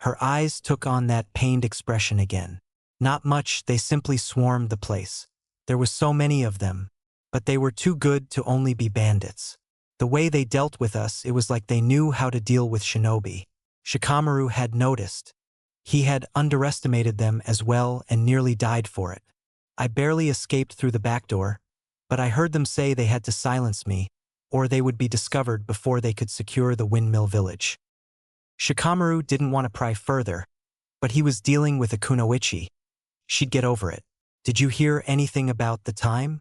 Her eyes took on that pained expression again. Not much, they simply swarmed the place. There was so many of them, but they were too good to only be bandits. The way they dealt with us, it was like they knew how to deal with shinobi. Shikamaru had noticed. He had underestimated them as well and nearly died for it. I barely escaped through the back door, but I heard them say they had to silence me, or they would be discovered before they could secure the windmill village. Shikamaru didn't want to pry further, but he was dealing with a kunoichi. She'd get over it. Did you hear anything about the time?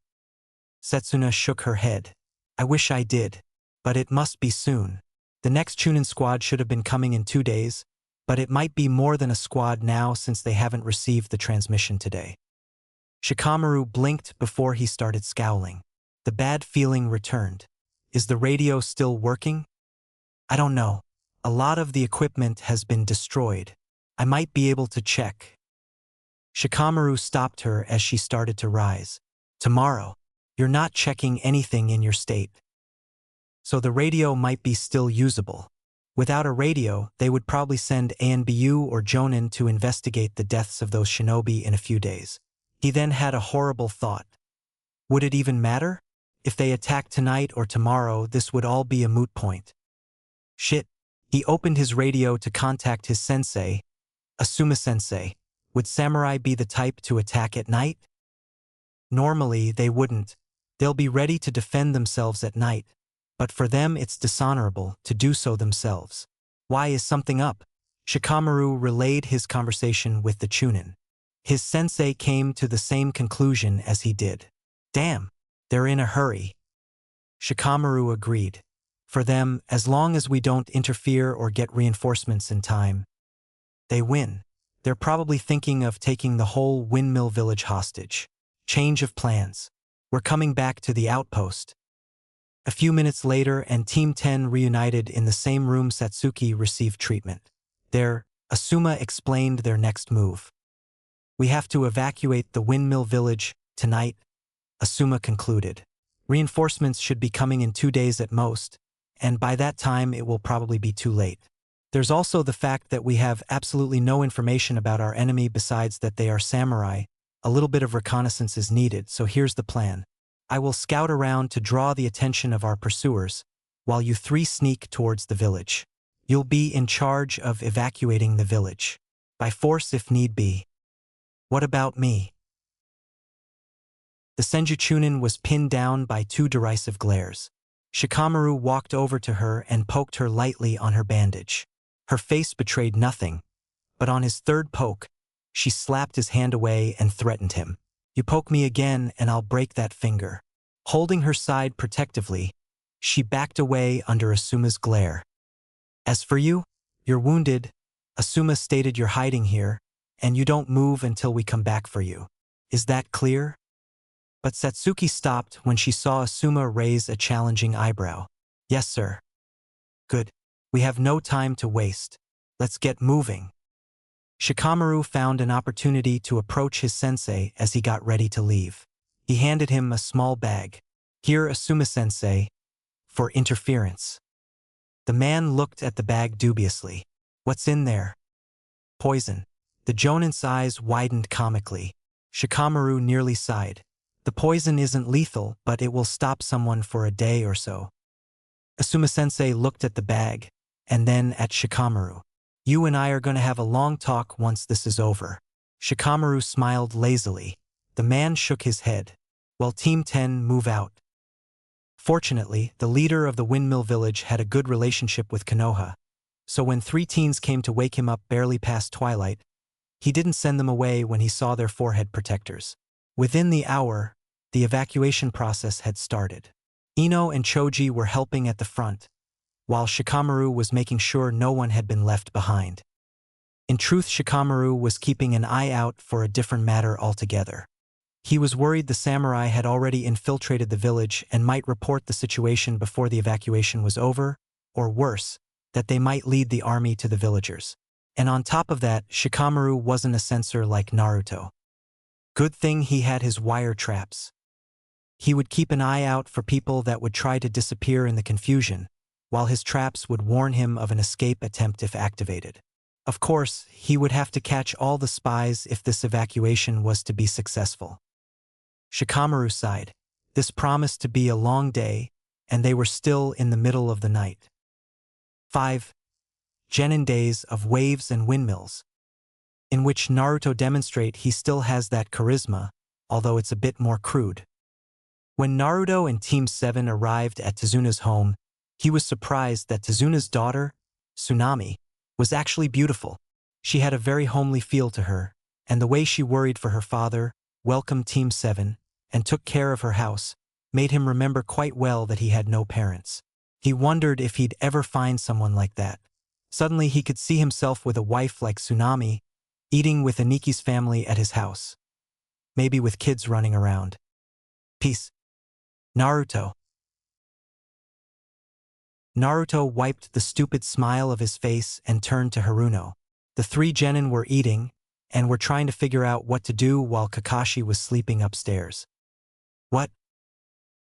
Setsuna shook her head. I wish I did, but it must be soon. The next Chunin squad should have been coming in 2 days, but it might be more than a squad now since they haven't received the transmission today. Shikamaru blinked before he started scowling. The bad feeling returned. Is the radio still working? I don't know. A lot of the equipment has been destroyed. I might be able to check. Shikamaru stopped her as she started to rise. Tomorrow. You're not checking anything in your state. So the radio might be still usable. Without a radio, they would probably send Anbu or Jonin to investigate the deaths of those shinobi in a few days. He then had a horrible thought. Would it even matter? If they attacked tonight or tomorrow, this would all be a moot point. Shit. He opened his radio to contact his sensei, Asuma-sensei. Would samurai be the type to attack at night? Normally, they wouldn't. They'll be ready to defend themselves at night. But for them, it's dishonorable to do so themselves. Why is something up? Shikamaru relayed his conversation with the Chunin. His sensei came to the same conclusion as he did. Damn, they're in a hurry. Shikamaru agreed. For them, as long as we don't interfere or get reinforcements in time, they win. They're probably thinking of taking the whole windmill village hostage. Change of plans. We're coming back to the outpost. A few minutes later and Team 10 reunited in the same room. Satsuki received treatment. There, Asuma explained their next move. We have to evacuate the windmill village tonight, Asuma concluded. Reinforcements should be coming in 2 days at most, and by that time it will probably be too late. There's also the fact that we have absolutely no information about our enemy besides that they are samurai. A little bit of reconnaissance is needed, so here's the plan. I will scout around to draw the attention of our pursuers, while you three sneak towards the village. You'll be in charge of evacuating the village, by force if need be. What about me? The Senjuchunin was pinned down by 2 derisive glares. Shikamaru walked over to her and poked her lightly on her bandage. Her face betrayed nothing, but on his 3rd poke, she slapped his hand away and threatened him. You poke me again and I'll break that finger. Holding her side protectively, she backed away under Asuma's glare. As for you, you're wounded. Asuma stated you're hiding here, and you don't move until we come back for you. Is that clear? But Satsuki stopped when she saw Asuma raise a challenging eyebrow. Yes, sir. Good. We have no time to waste. Let's get moving. Shikamaru found an opportunity to approach his sensei as he got ready to leave. He handed him a small bag. Here, Asuma-sensei, for interference. The man looked at the bag dubiously. What's in there? Poison. The Jonin's eyes widened comically. Shikamaru nearly sighed. The poison isn't lethal, but it will stop someone for a day or so. Asuma-sensei looked at the bag, and then at Shikamaru. You and I are going to have a long talk once this is over. Shikamaru smiled lazily. The man shook his head. Well, Team 10 move out. Fortunately, the leader of the windmill village had a good relationship with Konoha, so when 3 teens came to wake him up barely past twilight, he didn't send them away when he saw their forehead protectors. Within the hour, the evacuation process had started. Ino and Choji were helping at the front, while Shikamaru was making sure no one had been left behind. In truth, Shikamaru was keeping an eye out for a different matter altogether. He was worried the samurai had already infiltrated the village and might report the situation before the evacuation was over, or worse, that they might lead the army to the villagers. And on top of that, Shikamaru wasn't a censor like Naruto. Good thing he had his wire traps. He would keep an eye out for people that would try to disappear in the confusion, while his traps would warn him of an escape attempt if activated. Of course, he would have to catch all the spies if this evacuation was to be successful. Shikamaru sighed. This promised to be a long day, and they were still in the middle of the night. 5. Genin Days of Waves and Windmills, in which Naruto demonstrate he still has that charisma, although it's a bit more crude. When Naruto and Team 7 arrived at Tezuna's home, he was surprised that Tezuna's daughter, Tsunami, was actually beautiful. She had a very homely feel to her, and the way she worried for her father, welcomed Team 7, and took care of her house, made him remember quite well that he had no parents. He wondered if he'd ever find someone like that. Suddenly he could see himself with a wife like Tsunami, eating with Aniki's family at his house. Maybe with kids running around. Peace. Naruto. Naruto wiped the stupid smile of his face and turned to Haruno. The 3 genin were eating, and were trying to figure out what to do while Kakashi was sleeping upstairs. What?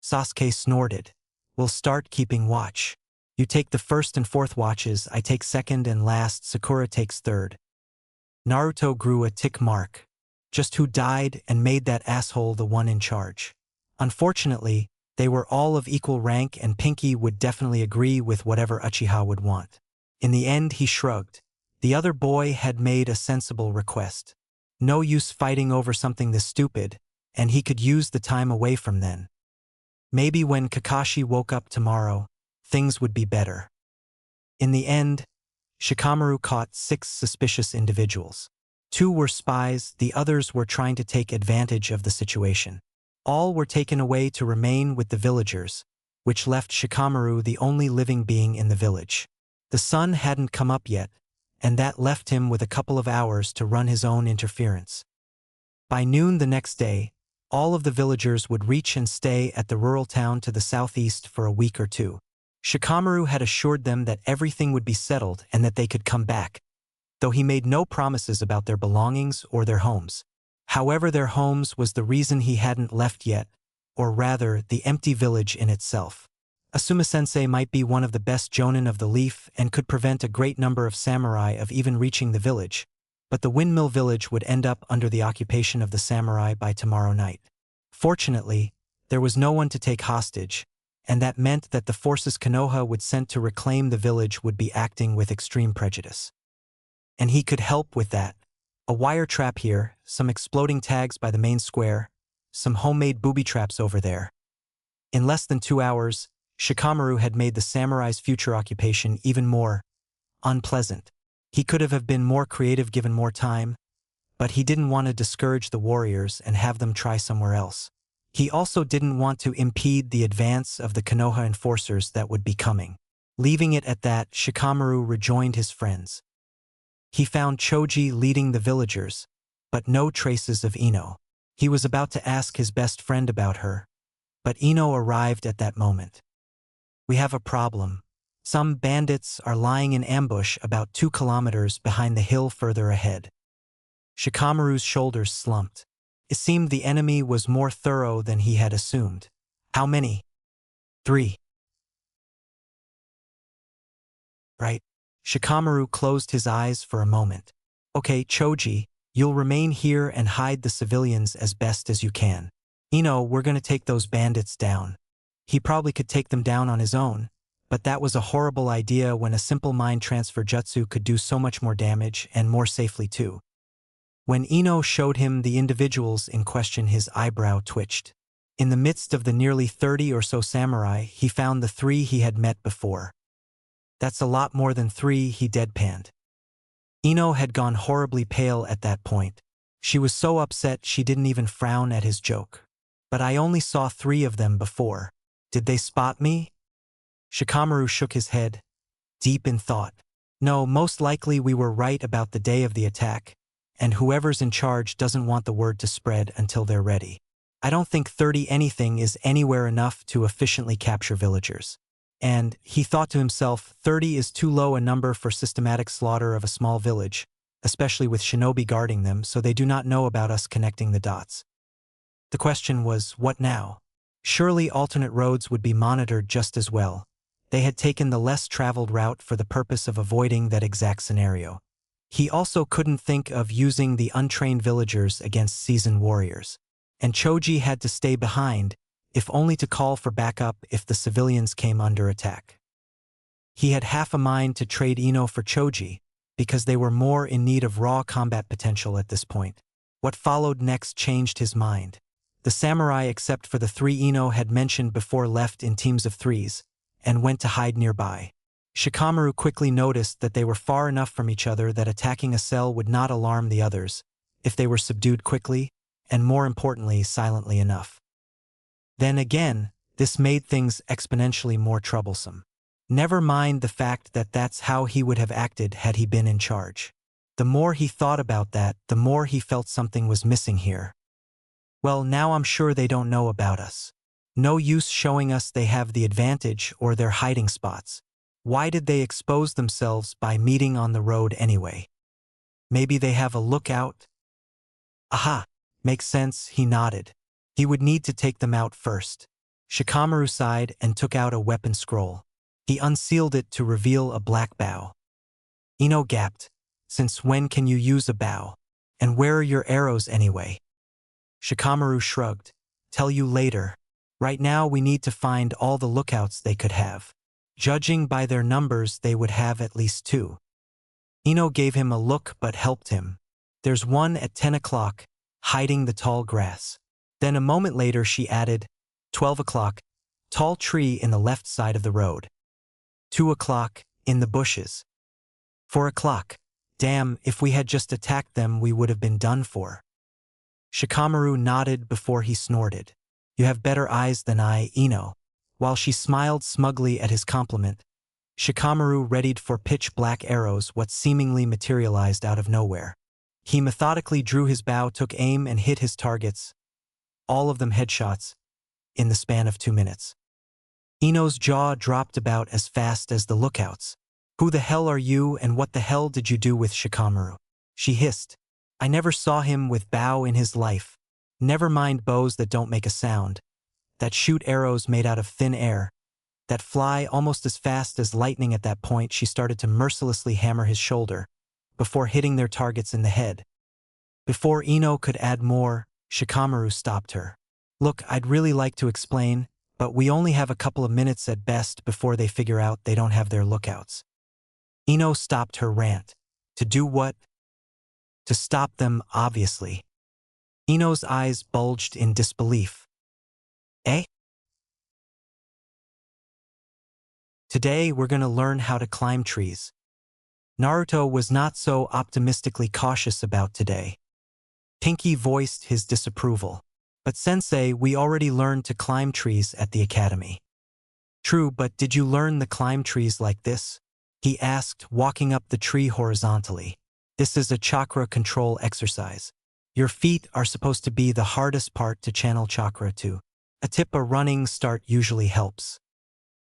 Sasuke snorted. We'll start keeping watch. You take the 1st and 4th watches, I take 2nd and last, Sakura takes 3rd. Naruto grew a tick mark. Just who died and made that asshole the one in charge? Unfortunately, they were all of equal rank and Pinky would definitely agree with whatever Uchiha would want. In the end, he shrugged. The other boy had made a sensible request. No use fighting over something this stupid, and he could use the time away from then. Maybe when Kakashi woke up tomorrow, things would be better. In the end, Shikamaru caught 6 suspicious individuals. 2 were spies, the others were trying to take advantage of the situation. All were taken away to remain with the villagers, which left Shikamaru the only living being in the village. The sun hadn't come up yet, and that left him with a couple of hours to run his own interference. By noon the next day, All of the villagers would reach and stay at the rural town to the southeast for a week or two. Shikamaru had assured them that everything would be settled and that they could come back, though he made no promises about their belongings or their homes. However, their homes was the reason he hadn't left yet, or rather, the empty village in itself. Asuma-sensei might be one of the best jonin of the Leaf and could prevent a great number of samurai of even reaching the village, but the windmill village would end up under the occupation of the samurai by tomorrow night. Fortunately, there was no one to take hostage, and that meant that the forces Konoha would send to reclaim the village would be acting with extreme prejudice. And he could help with that. A wire trap here, some exploding tags by the main square, some homemade booby traps over there. In less than 2 hours, Shikamaru had made the samurai's future occupation even more unpleasant. He could have been more creative given more time, but he didn't want to discourage the warriors and have them try somewhere else. He also didn't want to impede the advance of the Konoha enforcers that would be coming. Leaving it at that, Shikamaru rejoined his friends. He found Choji leading the villagers, but no traces of Ino. He was about to ask his best friend about her, but Ino arrived at that moment. "We have a problem. Some bandits are lying in ambush about 2 kilometers behind the hill further ahead." Shikamaru's shoulders slumped. It seemed the enemy was more thorough than he had assumed. "How many?" "3. Right." Shikamaru closed his eyes for a moment. "Okay, Choji, you'll remain here and hide the civilians as best as you can. Ino, we're gonna take those bandits down." He probably could take them down on his own, but that was a horrible idea when a simple mind transfer jutsu could do so much more damage and more safely too. When Ino showed him the individuals in question, his eyebrow twitched. In the midst of the nearly 30 or so samurai, he found the 3 he had met before. "That's a lot more than 3, he deadpanned. Ino had gone horribly pale at that point. She was so upset she didn't even frown at his joke. "But I only saw 3 of them before. Did they spot me?" Shikamaru shook his head, deep in thought. "No, most likely we were right about the day of the attack, and whoever's in charge doesn't want the word to spread until they're ready. I don't think 30 anything is anywhere enough to efficiently capture villagers." And, he thought to himself, 30 is too low a number for systematic slaughter of a small village, especially with shinobi guarding them, so they do not know about us connecting the dots. The question was, what now? Surely alternate roads would be monitored just as well. They had taken the less traveled route for the purpose of avoiding that exact scenario. He also couldn't think of using the untrained villagers against seasoned warriors. And Choji had to stay behind, if only to call for backup if the civilians came under attack. He had half a mind to trade Ino for Choji, because they were more in need of raw combat potential at this point. What followed next changed his mind. The samurai, except for the 3 Ino had mentioned before, left in teams of 3s, and went to hide nearby. Shikamaru quickly noticed that they were far enough from each other that attacking a cell would not alarm the others, if they were subdued quickly, and more importantly, silently enough. Then again, this made things exponentially more troublesome. Never mind the fact that that's how he would have acted had he been in charge. The more he thought about that, the more he felt something was missing here. Well, now I'm sure they don't know about us. No use showing us they have the advantage or their hiding spots. Why did they expose themselves by meeting on the road anyway? Maybe they have a lookout? Aha! Makes sense, he nodded. He would need to take them out first. Shikamaru sighed and took out a weapon scroll. He unsealed it to reveal a black bow. Ino gasped. "Since when can you use a bow? And where are your arrows anyway?" Shikamaru shrugged. "Tell you later. Right now we need to find all the lookouts they could have. Judging by their numbers, they would have at least 2. Ino gave him a look but helped him. "There's one at 10 o'clock, hiding the tall grass." Then a moment later she added, 12 o'clock, tall tree in the left side of the road. 2 o'clock, in the bushes. 4 o'clock. Damn, if we had just attacked them we would have been done for. Shikamaru nodded before he snorted. "You have better eyes than I, Ino." While she smiled smugly at his compliment, Shikamaru readied for pitch-black arrows what seemingly materialized out of nowhere. He methodically drew his bow, took aim, and hit his targets. all of them headshots, in the span of 2 minutes. Ino's jaw dropped about as fast as the lookouts. Who the hell are you and what the hell did you do with Shikamaru? She hissed. I never saw him with bow in his life. Never mind bows that don't make a sound, that shoot arrows made out of thin air, that fly almost as fast as lightning. At that point she started to mercilessly hammer his shoulder, before hitting their targets in the head. Before Ino could add more, Shikamaru stopped her. Look, I'd really like to explain, but we only have a couple of minutes at best before they figure out they don't have their lookouts. Ino stopped her rant. To do what? To stop them, obviously. Ino's eyes bulged in disbelief. Eh? Today we're gonna learn how to climb trees. Naruto was not so optimistically cautious about today. Pinky voiced his disapproval. But sensei, we already learned to climb trees at the academy. True, but did you learn the climb trees like this? He asked, walking up the tree horizontally. This is a chakra control exercise. Your feet are supposed to be the hardest part to channel chakra to. A running start usually helps.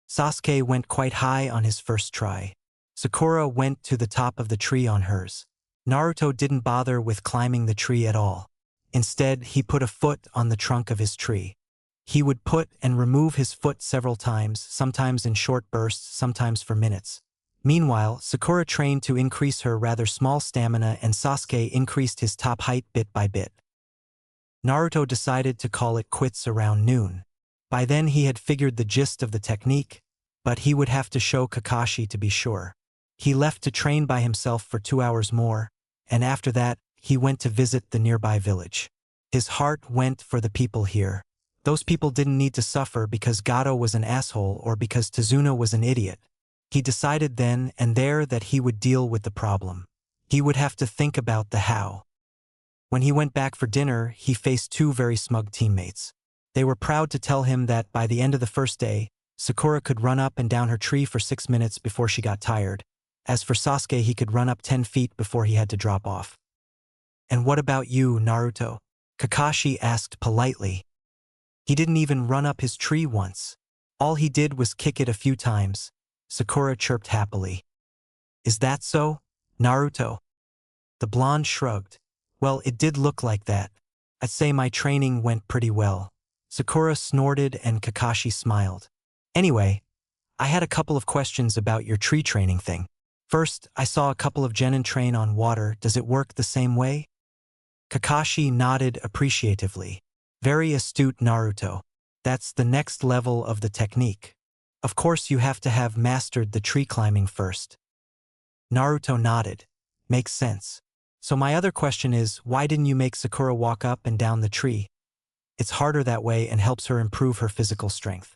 Sasuke went quite high on his first try. Sakura went to the top of the tree on hers. Naruto didn't bother with climbing the tree at all. Instead, he put a foot on the trunk of his tree. He would put and remove his foot several times, sometimes in short bursts, sometimes for minutes. Meanwhile, Sakura trained to increase her rather small stamina and Sasuke increased his top height bit by bit. Naruto decided to call it quits around noon. By then he had figured the gist of the technique, but he would have to show Kakashi to be sure. He left to train by himself for 2 hours more, and after that, he went to visit the nearby village. His heart went for the people here. Those people didn't need to suffer because Gato was an asshole or because Tazuna was an idiot. He decided then and there that he would deal with the problem. He would have to think about the how. When he went back for dinner, he faced 2 very smug teammates. They were proud to tell him that by the end of the first day, Sakura could run up and down her tree for 6 minutes before she got tired. As for Sasuke, he could run up 10 feet before he had to drop off. And what about you, Naruto? Kakashi asked politely. He didn't even run up his tree once. All he did was kick it a few times. Sakura chirped happily. Is that so, Naruto? The blonde shrugged. Well, it did look like that. I'd say my training went pretty well. Sakura snorted and Kakashi smiled. Anyway, I had a couple of questions about your tree training thing. First, I saw a couple of genin train on water. Does it work the same way? Kakashi nodded appreciatively. Very astute, Naruto. That's the next level of the technique. Of course you have to have mastered the tree climbing first. Naruto nodded. Makes sense. So my other question is, why didn't you make Sakura walk up and down the tree? It's harder that way and helps her improve her physical strength.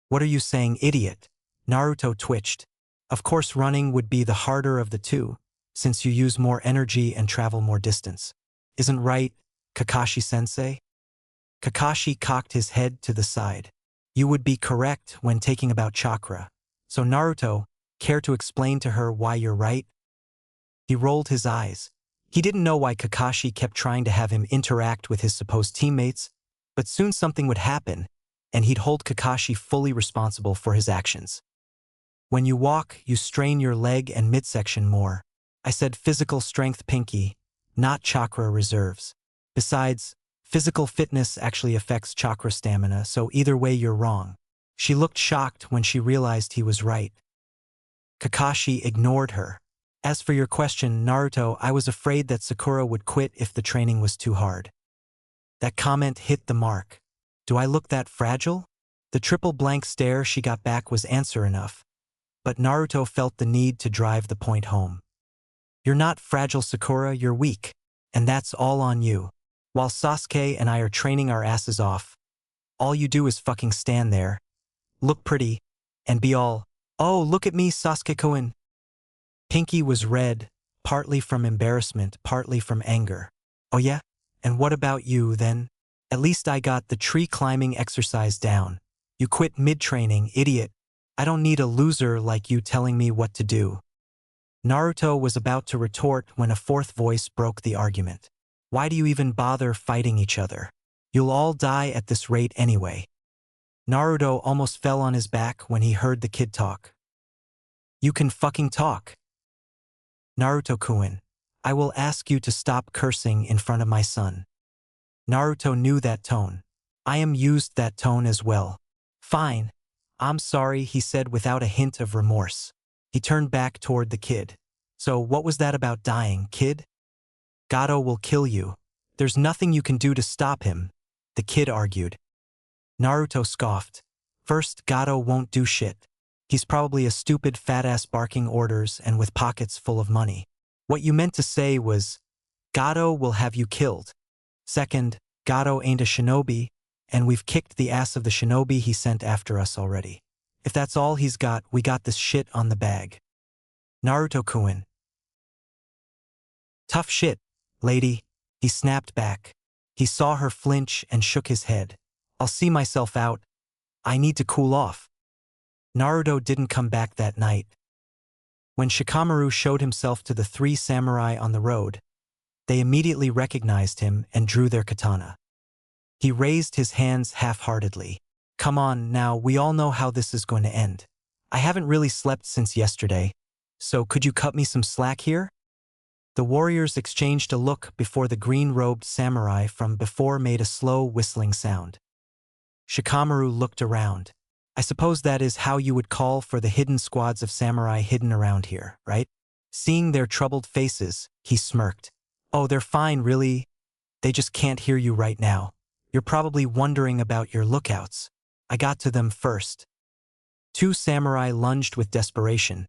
What are you saying, idiot? Naruto twitched. Of course running would be the harder of the two, since you use more energy and travel more distance. Isn't right, Kakashi-sensei? Kakashi cocked his head to the side. You would be correct when taking about chakra. So Naruto, care to explain to her why you're right? He rolled his eyes. He didn't know why Kakashi kept trying to have him interact with his supposed teammates, but soon something would happen, and he'd hold Kakashi fully responsible for his actions. When you walk, you strain your leg and midsection more. I said physical strength, Pinky, not chakra reserves. Besides, physical fitness actually affects chakra stamina, so either way you're wrong. She looked shocked when she realized he was right. Kakashi ignored her. As for your question, Naruto, I was afraid that Sakura would quit if the training was too hard. That comment hit the mark. Do I look that fragile? The triple blank stare she got back was answer enough. But Naruto felt the need to drive the point home. You're not fragile, Sakura, you're weak. And that's all on you. While Sasuke and I are training our asses off, all you do is fucking stand there, look pretty, and be all, oh, look at me, Sasuke-kun. Pinky was red, partly from embarrassment, partly from anger. Oh yeah? And what about you, then? At least I got the tree climbing exercise down. You quit mid-training, idiot. I don't need a loser like you telling me what to do. Naruto was about to retort when a fourth voice broke the argument. Why do you even bother fighting each other? You'll all die at this rate anyway. Naruto almost fell on his back when he heard the kid talk. You can fucking talk. Naruto-kun, I will ask you to stop cursing in front of my son. Naruto knew that tone. I am used that tone as well. Fine. I'm sorry, he said without a hint of remorse. He turned back toward the kid. So what was that about dying, kid? Gato will kill you. There's nothing you can do to stop him, the kid argued. Naruto scoffed. First, Gato won't do shit. He's probably a stupid fat-ass barking orders and with pockets full of money. What you meant to say was, Gato will have you killed. Second, Gato ain't a shinobi, and we've kicked the ass of the shinobi he sent after us already. If that's all he's got, we got this shit on the bag. Naruto-kun. Tough shit, lady. He snapped back. He saw her flinch and shook his head. I'll see myself out. I need to cool off. Naruto didn't come back that night. When Shikamaru showed himself to the three samurai on the road, they immediately recognized him and drew their katana. He raised his hands half-heartedly. Come on, now, we all know how this is going to end. I haven't really slept since yesterday, so could you cut me some slack here? The warriors exchanged a look before the green-robed samurai from before made a slow whistling sound. Shikamaru looked around. I suppose that is how you would call for the hidden squads of samurai hidden around here, right? Seeing their troubled faces, he smirked. Oh, they're fine, really. They just can't hear you right now. You're probably wondering about your lookouts. I got to them first. Two samurai lunged with desperation,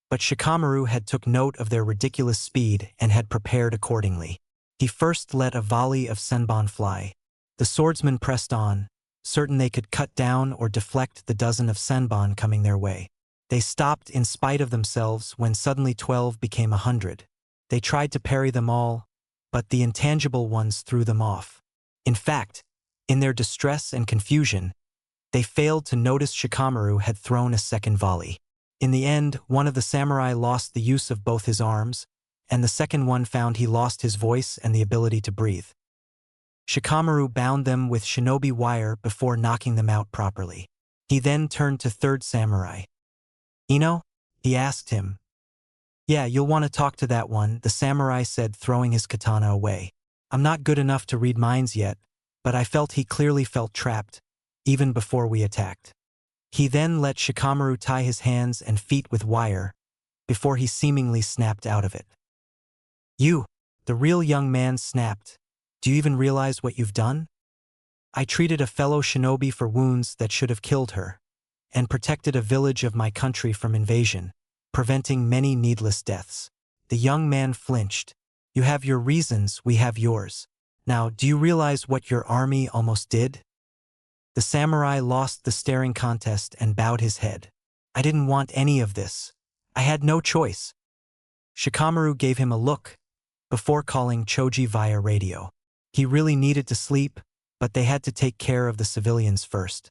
but Shikamaru had took note of their ridiculous speed and had prepared accordingly. He first let a volley of senbon fly. The swordsmen pressed on, certain they could cut down or deflect the dozen of senbon coming their way. They stopped in spite of themselves when suddenly 12 became 100. They tried to parry them all, but the intangible ones threw them off. In fact, in their distress and confusion, they failed to notice Shikamaru had thrown a second volley. In the end, one of the samurai lost the use of both his arms, and the second one found he lost his voice and the ability to breathe. Shikamaru bound them with shinobi wire before knocking them out properly. He then turned to third samurai. Ino? He asked him. Yeah, you'll want to talk to that one, the samurai said, throwing his katana away. I'm not good enough to read minds yet, but I felt he clearly felt trapped, even before we attacked. He then let Shikamaru tie his hands and feet with wire, before he seemingly snapped out of it. You, the real young man snapped. Do you even realize what you've done? I treated a fellow shinobi for wounds that should have killed her, and protected a village of my country from invasion, preventing many needless deaths. The young man flinched. You have your reasons, we have yours. Now, do you realize what your army almost did? The samurai lost the staring contest and bowed his head. I didn't want any of this. I had no choice. Shikamaru gave him a look, before calling Choji via radio. He really needed to sleep, but they had to take care of the civilians first.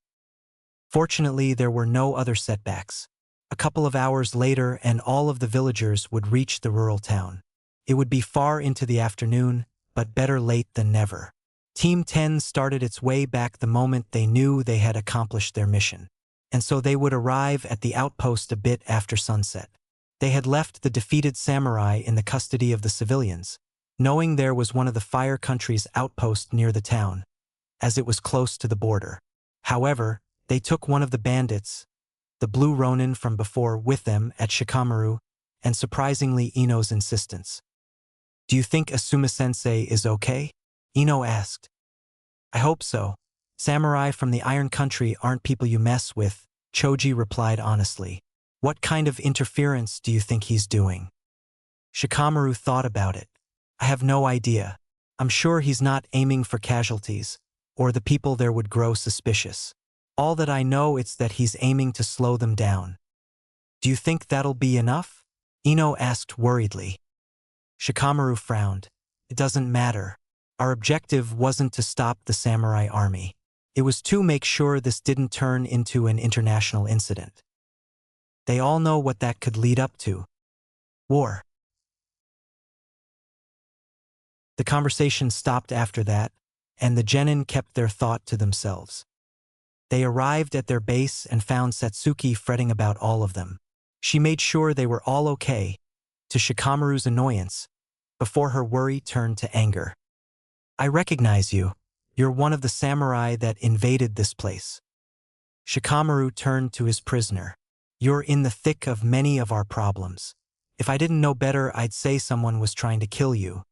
Fortunately, there were no other setbacks. A couple of hours later and all of the villagers would reach the rural town. It would be far into the afternoon, but better late than never. Team 10 started its way back the moment they knew they had accomplished their mission, and so they would arrive at the outpost a bit after sunset. They had left the defeated samurai in the custody of the civilians, knowing there was one of the Fire Country's outposts near the town, as it was close to the border. However, they took one of the bandits, the Blue Ronin from before, with them at Shikamaru, and surprisingly Ino's insistence. Do you think Asuma-sensei is okay? Ino asked. I hope so. Samurai from the Iron Country aren't people you mess with, Choji replied honestly. What kind of interference do you think he's doing? Shikamaru thought about it. I have no idea. I'm sure he's not aiming for casualties, or the people there would grow suspicious. All that I know is that he's aiming to slow them down. Do you think that'll be enough? Ino asked worriedly. Shikamaru frowned. It doesn't matter. Our objective wasn't to stop the samurai army. It was to make sure this didn't turn into an international incident. They all know what that could lead up to. War. The conversation stopped after that, and the genin kept their thought to themselves. They arrived at their base and found Satsuki fretting about all of them. She made sure they were all okay, to Shikamaru's annoyance, before her worry turned to anger. "I recognize you. You're one of the samurai that invaded this place." Shikamaru turned to his prisoner. "You're in the thick of many of our problems. If I didn't know better, I'd say someone was trying to kill you."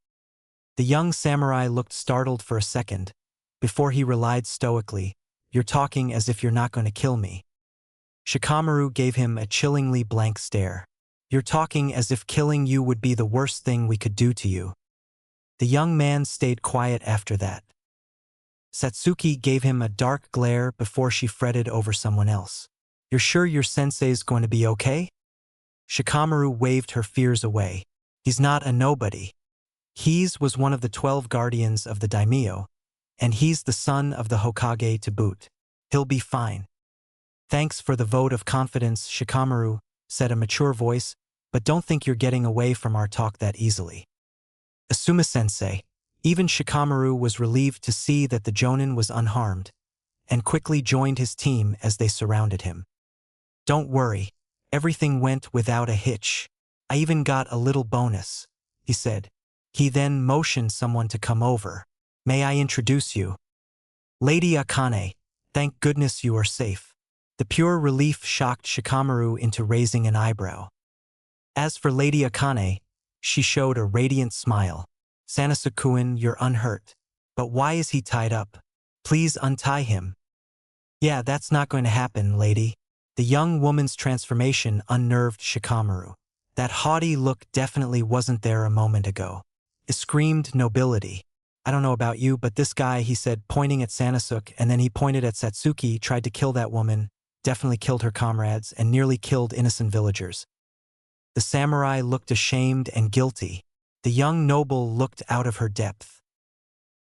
The young samurai looked startled for a second, before he relied stoically, "You're talking as if you're not going to kill me." Shikamaru gave him a chillingly blank stare. "You're talking as if killing you would be the worst thing we could do to you." The young man stayed quiet after that. Satsuki gave him a dark glare before she fretted over someone else. "You're sure your sensei's going to be okay?" Shikamaru waved her fears away. "He's not a nobody. He's was one of the 12 guardians of the daimyo, and he's the son of the Hokage to boot. He'll be fine." "Thanks for the vote of confidence, Shikamaru," said a mature voice, "but don't think you're getting away from our talk that easily." Asuma-sensei. Even Shikamaru was relieved to see that the jonin was unharmed, and quickly joined his team as they surrounded him. "Don't worry, everything went without a hitch. I even got a little bonus," he said. He then motioned someone to come over. "May I introduce you? Lady Akane, thank goodness you are safe." The pure relief shocked Shikamaru into raising an eyebrow. As for Lady Akane, she showed a radiant smile. "Sanasukuin, you're unhurt. But why is he tied up? Please untie him." "Yeah, that's not going to happen, lady." The young woman's transformation unnerved Shikamaru. That haughty look definitely wasn't there a moment ago. It screamed nobility. "I don't know about you, but this guy," he said, pointing at Sanasuke, and then he pointed at Satsuki, "tried to kill that woman, definitely killed her comrades, and nearly killed innocent villagers." The samurai looked ashamed and guilty. The young noble looked out of her depth.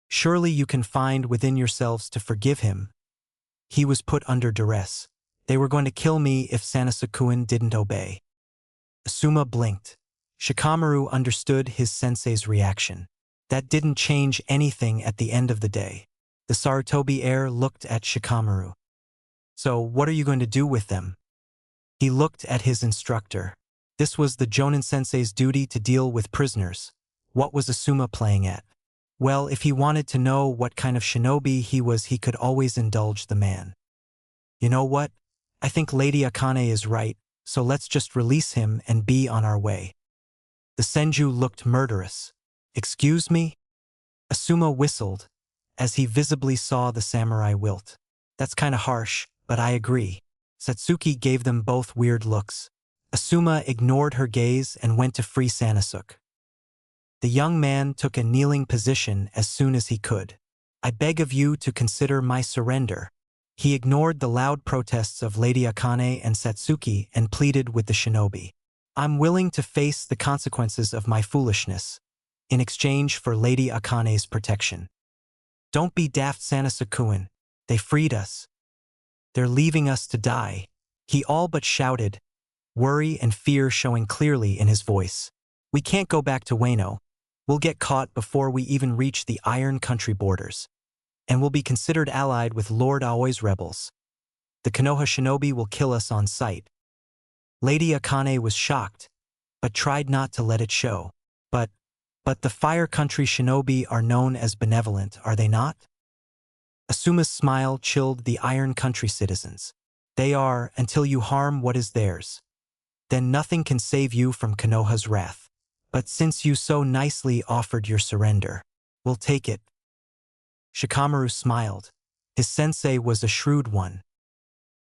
"Surely you can find within yourselves to forgive him." He was put under duress. "They were going to kill me if Sanasukuin didn't obey." Asuma blinked. Shikamaru understood his sensei's reaction. That didn't change anything at the end of the day. The Sarutobi heir looked at Shikamaru. "So what are you going to do with them?" He looked at his instructor. This was the Jonin sensei's duty to deal with prisoners. What was Asuma playing at? Well, if he wanted to know what kind of shinobi he was, he could always indulge the man. "You know what? I think Lady Akane is right, so let's just release him and be on our way." The senju looked murderous. "Excuse me?" Asuma whistled, as he visibly saw the samurai wilt. "That's kinda harsh, but I agree." Satsuki gave them both weird looks. Asuma ignored her gaze and went to free Sanasuke. The young man took a kneeling position as soon as he could. "I beg of you to consider my surrender." He ignored the loud protests of Lady Akane and Satsuki and pleaded with the shinobi. "I'm willing to face the consequences of my foolishness, in exchange for Lady Akane's protection." "Don't be daft, Sanasukuin. They freed us. They're leaving us to die," he all but shouted, worry and fear showing clearly in his voice. "We can't go back to Wano. We'll get caught before we even reach the Iron Country borders, and we'll be considered allied with Lord Aoi's rebels. The Konoha shinobi will kill us on sight." Lady Akane was shocked, but tried not to let it show. But the Fire Country shinobi are known as benevolent, are they not?" Asuma's smile chilled the Iron Country citizens. "They are, until you harm what is theirs. Then nothing can save you from Konoha's wrath. But since you so nicely offered your surrender, we'll take it." Shikamaru smiled. His sensei was a shrewd one.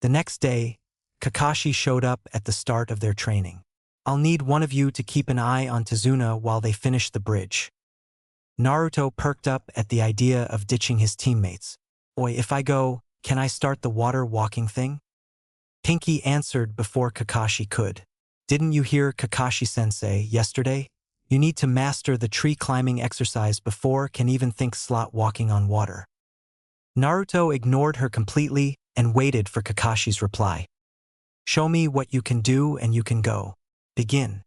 The next day, Kakashi showed up at the start of their training. "I'll need one of you to keep an eye on Tazuna while they finish the bridge." Naruto perked up at the idea of ditching his teammates. "Oi, if I go, can I start the water walking thing?" Pinky answered before Kakashi could. "Didn't you hear Kakashi-sensei yesterday? You need to master the tree climbing exercise before can even think slot walking on water." Naruto ignored her completely and waited for Kakashi's reply. "Show me what you can do and you can go. Begin."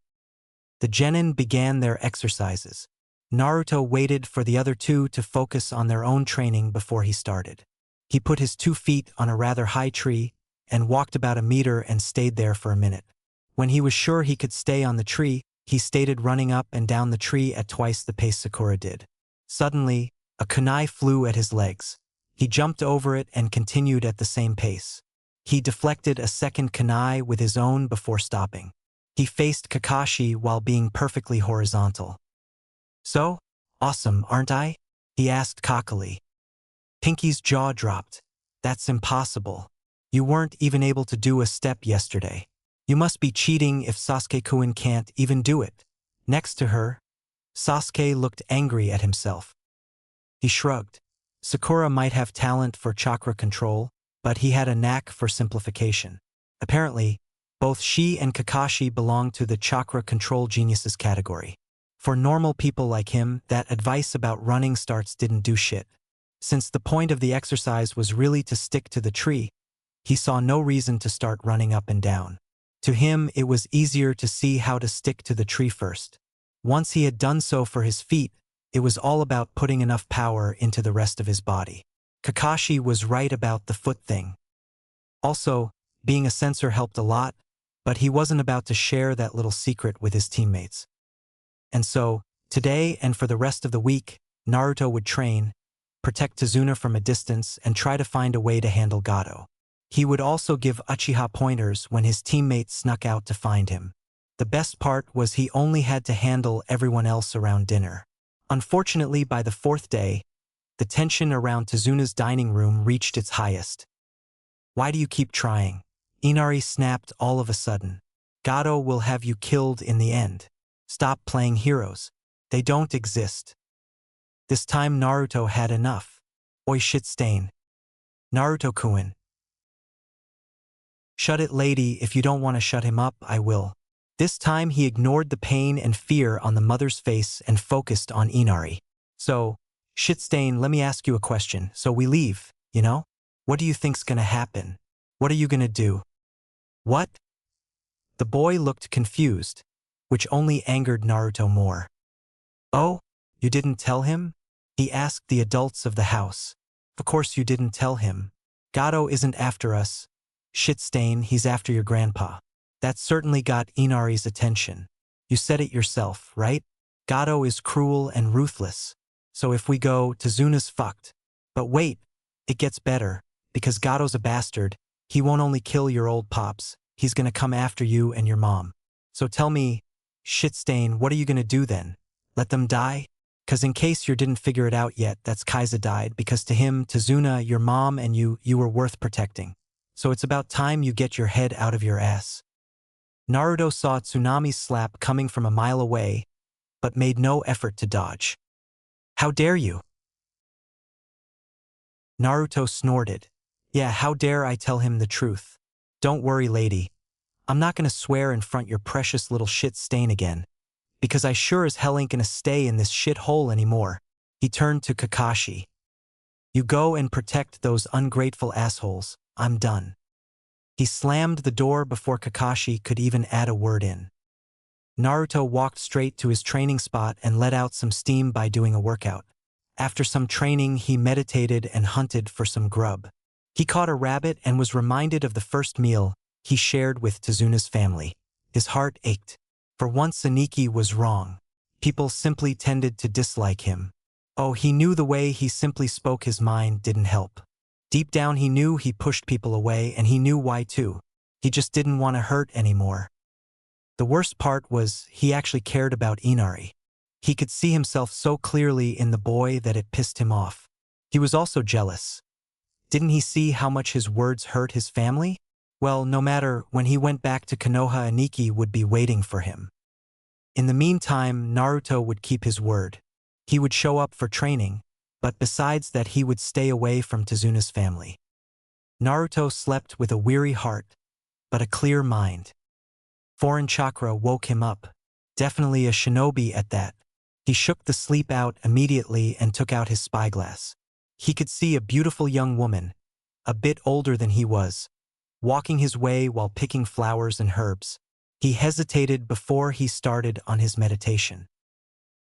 The genin began their exercises. Naruto waited for the other two to focus on their own training before he started. He put his 2 feet on a rather high tree and walked about a meter and stayed there for a minute. When he was sure he could stay on the tree, he started running up and down the tree at twice the pace Sakura did. Suddenly, a kunai flew at his legs. He jumped over it and continued at the same pace. He deflected a second kunai with his own before stopping. He faced Kakashi while being perfectly horizontal. "So, awesome, aren't I?" he asked cockily. Pinky's jaw dropped. "That's impossible. You weren't even able to do a step yesterday. You must be cheating if Sasuke-kun can't even do it." Next to her, Sasuke looked angry at himself. He shrugged. Sakura might have talent for chakra control, but he had a knack for simplification. Apparently, both she and Kakashi belonged to the chakra control geniuses category. For normal people like him, that advice about running starts didn't do shit. Since the point of the exercise was really to stick to the tree, he saw no reason to start running up and down. To him, it was easier to see how to stick to the tree first. Once he had done so for his feet, it was all about putting enough power into the rest of his body. Kakashi was right about the foot thing. Also, being a sensor helped a lot, but he wasn't about to share that little secret with his teammates. And so, today and for the rest of the week, Naruto would train, protect Tazuna from a distance, and try to find a way to handle Gato. He would also give Uchiha pointers when his teammates snuck out to find him. The best part was he only had to handle everyone else around dinner. Unfortunately, by the 4th day, the tension around Tazuna's dining room reached its highest. "Why do you keep trying?" Inari snapped all of a sudden. "Gato will have you killed in the end. Stop playing heroes. They don't exist." This time Naruto had enough. "Oi shit stain. Naruto-kun. Shut it, lady. If you don't want to shut him up, I will." This time he ignored the pain and fear on the mother's face and focused on Inari. "So, Shitstain, let me ask you a question. So we leave, you know? What do you think's gonna happen? What are you gonna do?" "What?" The boy looked confused, which only angered Naruto more. "Oh, you didn't tell him?" he asked the adults of the house. "Of course you didn't tell him. Gato isn't after us. Shitstain, he's after your grandpa." That certainly got Inari's attention. "You said it yourself, right? Gato is cruel and ruthless. So if we go, Tazuna's fucked. But wait, it gets better, because Gato's a bastard. He won't only kill your old pops, he's gonna come after you and your mom. So tell me, Shitstain, what are you gonna do then? Let them die? 'Cause in case you didn't figure it out yet, that's Kaiza died, because to him, Tazuna, your mom, and you were worth protecting. So it's about time you get your head out of your ass." Naruto saw Tsunami's slap coming from a mile away, but made no effort to dodge. "How dare you?" Naruto snorted. "Yeah, how dare I tell him the truth? Don't worry, lady. I'm not gonna swear in front your precious little shit stain again, because I sure as hell ain't gonna stay in this shit hole anymore." He turned to Kakashi. "You go and protect those ungrateful assholes. I'm done." He slammed the door before Kakashi could even add a word in. Naruto walked straight to his training spot and let out some steam by doing a workout. After some training, he meditated and hunted for some grub. He caught a rabbit and was reminded of the first meal he shared with Tazuna's family. His heart ached. For once Aniki was wrong. People simply tended to dislike him. Oh, he knew the way he simply spoke his mind didn't help. Deep down he knew he pushed people away, and he knew why too. He just didn't want to hurt anymore. The worst part was he actually cared about Inari. He could see himself so clearly in the boy that it pissed him off. He was also jealous. Didn't he see how much his words hurt his family? Well, no matter, when he went back to Konoha, Aniki would be waiting for him. In the meantime, Naruto would keep his word. He would show up for training, but besides that he would stay away from Tazuna's family. Naruto slept with a weary heart, but a clear mind. Foreign chakra woke him up. Definitely a shinobi at that. He shook the sleep out immediately and took out his spyglass. He could see a beautiful young woman, a bit older than he was, walking his way while picking flowers and herbs. He hesitated before he started on his meditation.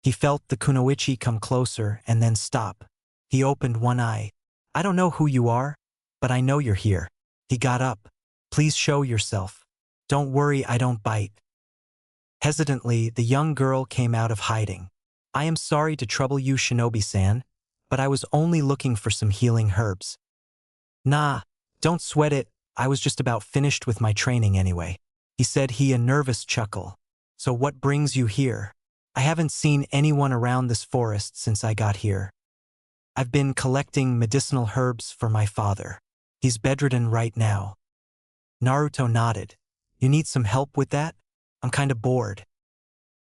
He felt the kunoichi come closer and then stop. He opened one eye. I don't know who you are, but I know you're here. He got up. Please show yourself. Don't worry, I don't bite. Hesitantly, the young girl came out of hiding. I am sorry to trouble you, Shinobi-san, but I was only looking for some healing herbs. Nah, don't sweat it, I was just about finished with my training anyway. He said, a nervous chuckle. So what brings you here? I haven't seen anyone around this forest since I got here. I've been collecting medicinal herbs for my father. He's bedridden right now. Naruto nodded. You need some help with that? I'm kinda bored.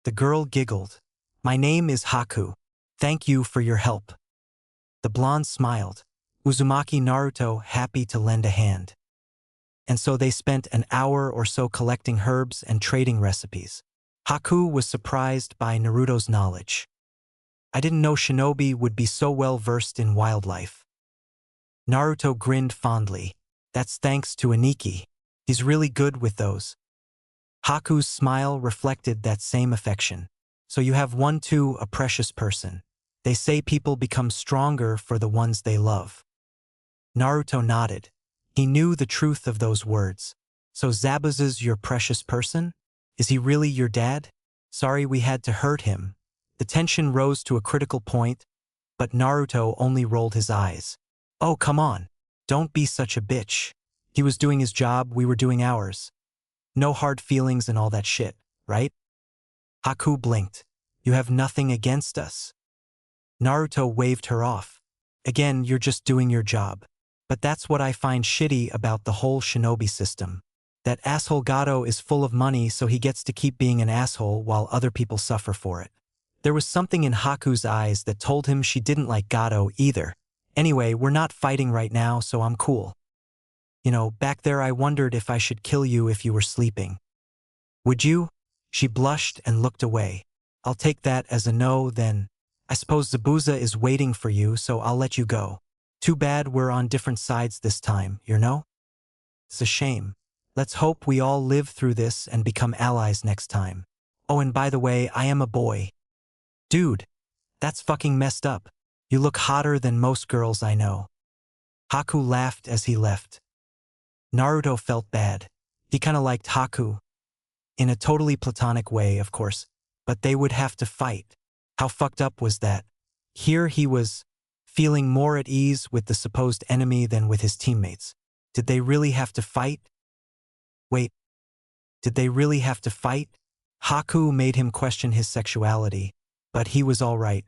The girl giggled. My name is Haku. Thank you for your help. The blonde smiled. Uzumaki Naruto happy to lend a hand. And so they spent an hour or so collecting herbs and trading recipes. Haku was surprised by Naruto's knowledge. I didn't know Shinobi would be so well versed in wildlife. Naruto grinned fondly. That's thanks to Aniki. He's really good with those. Haku's smile reflected that same affection. So you have one too, a precious person. They say people become stronger for the ones they love. Naruto nodded. He knew the truth of those words. So Zabuza's your precious person? Is he really your dad? Sorry we had to hurt him. The tension rose to a critical point, but Naruto only rolled his eyes. Oh, come on. Don't be such a bitch. He was doing his job, we were doing ours. No hard feelings and all that shit, right? Haku blinked. You have nothing against us. Naruto waved her off. Again, you're just doing your job. But that's what I find shitty about the whole shinobi system. That asshole Gato is full of money, so he gets to keep being an asshole while other people suffer for it. There was something in Haku's eyes that told him she didn't like Gato either. Anyway, we're not fighting right now, so I'm cool. You know, back there I wondered if I should kill you if you were sleeping. Would you? She blushed and looked away. I'll take that as a no then. I suppose Zabuza is waiting for you, so I'll let you go. Too bad we're on different sides this time, you know? It's a shame. Let's hope we all live through this and become allies next time. Oh, and by the way, I am a boy. Dude, that's fucking messed up. You look hotter than most girls I know. Haku laughed as he left. Naruto felt bad. He kinda liked Haku. In a totally platonic way, of course, but they would have to fight. How fucked up was that? Here he was, feeling more at ease with the supposed enemy than with his teammates. Did they really have to fight? Wait, did they really have to fight? Haku made him question his sexuality, but he was all right.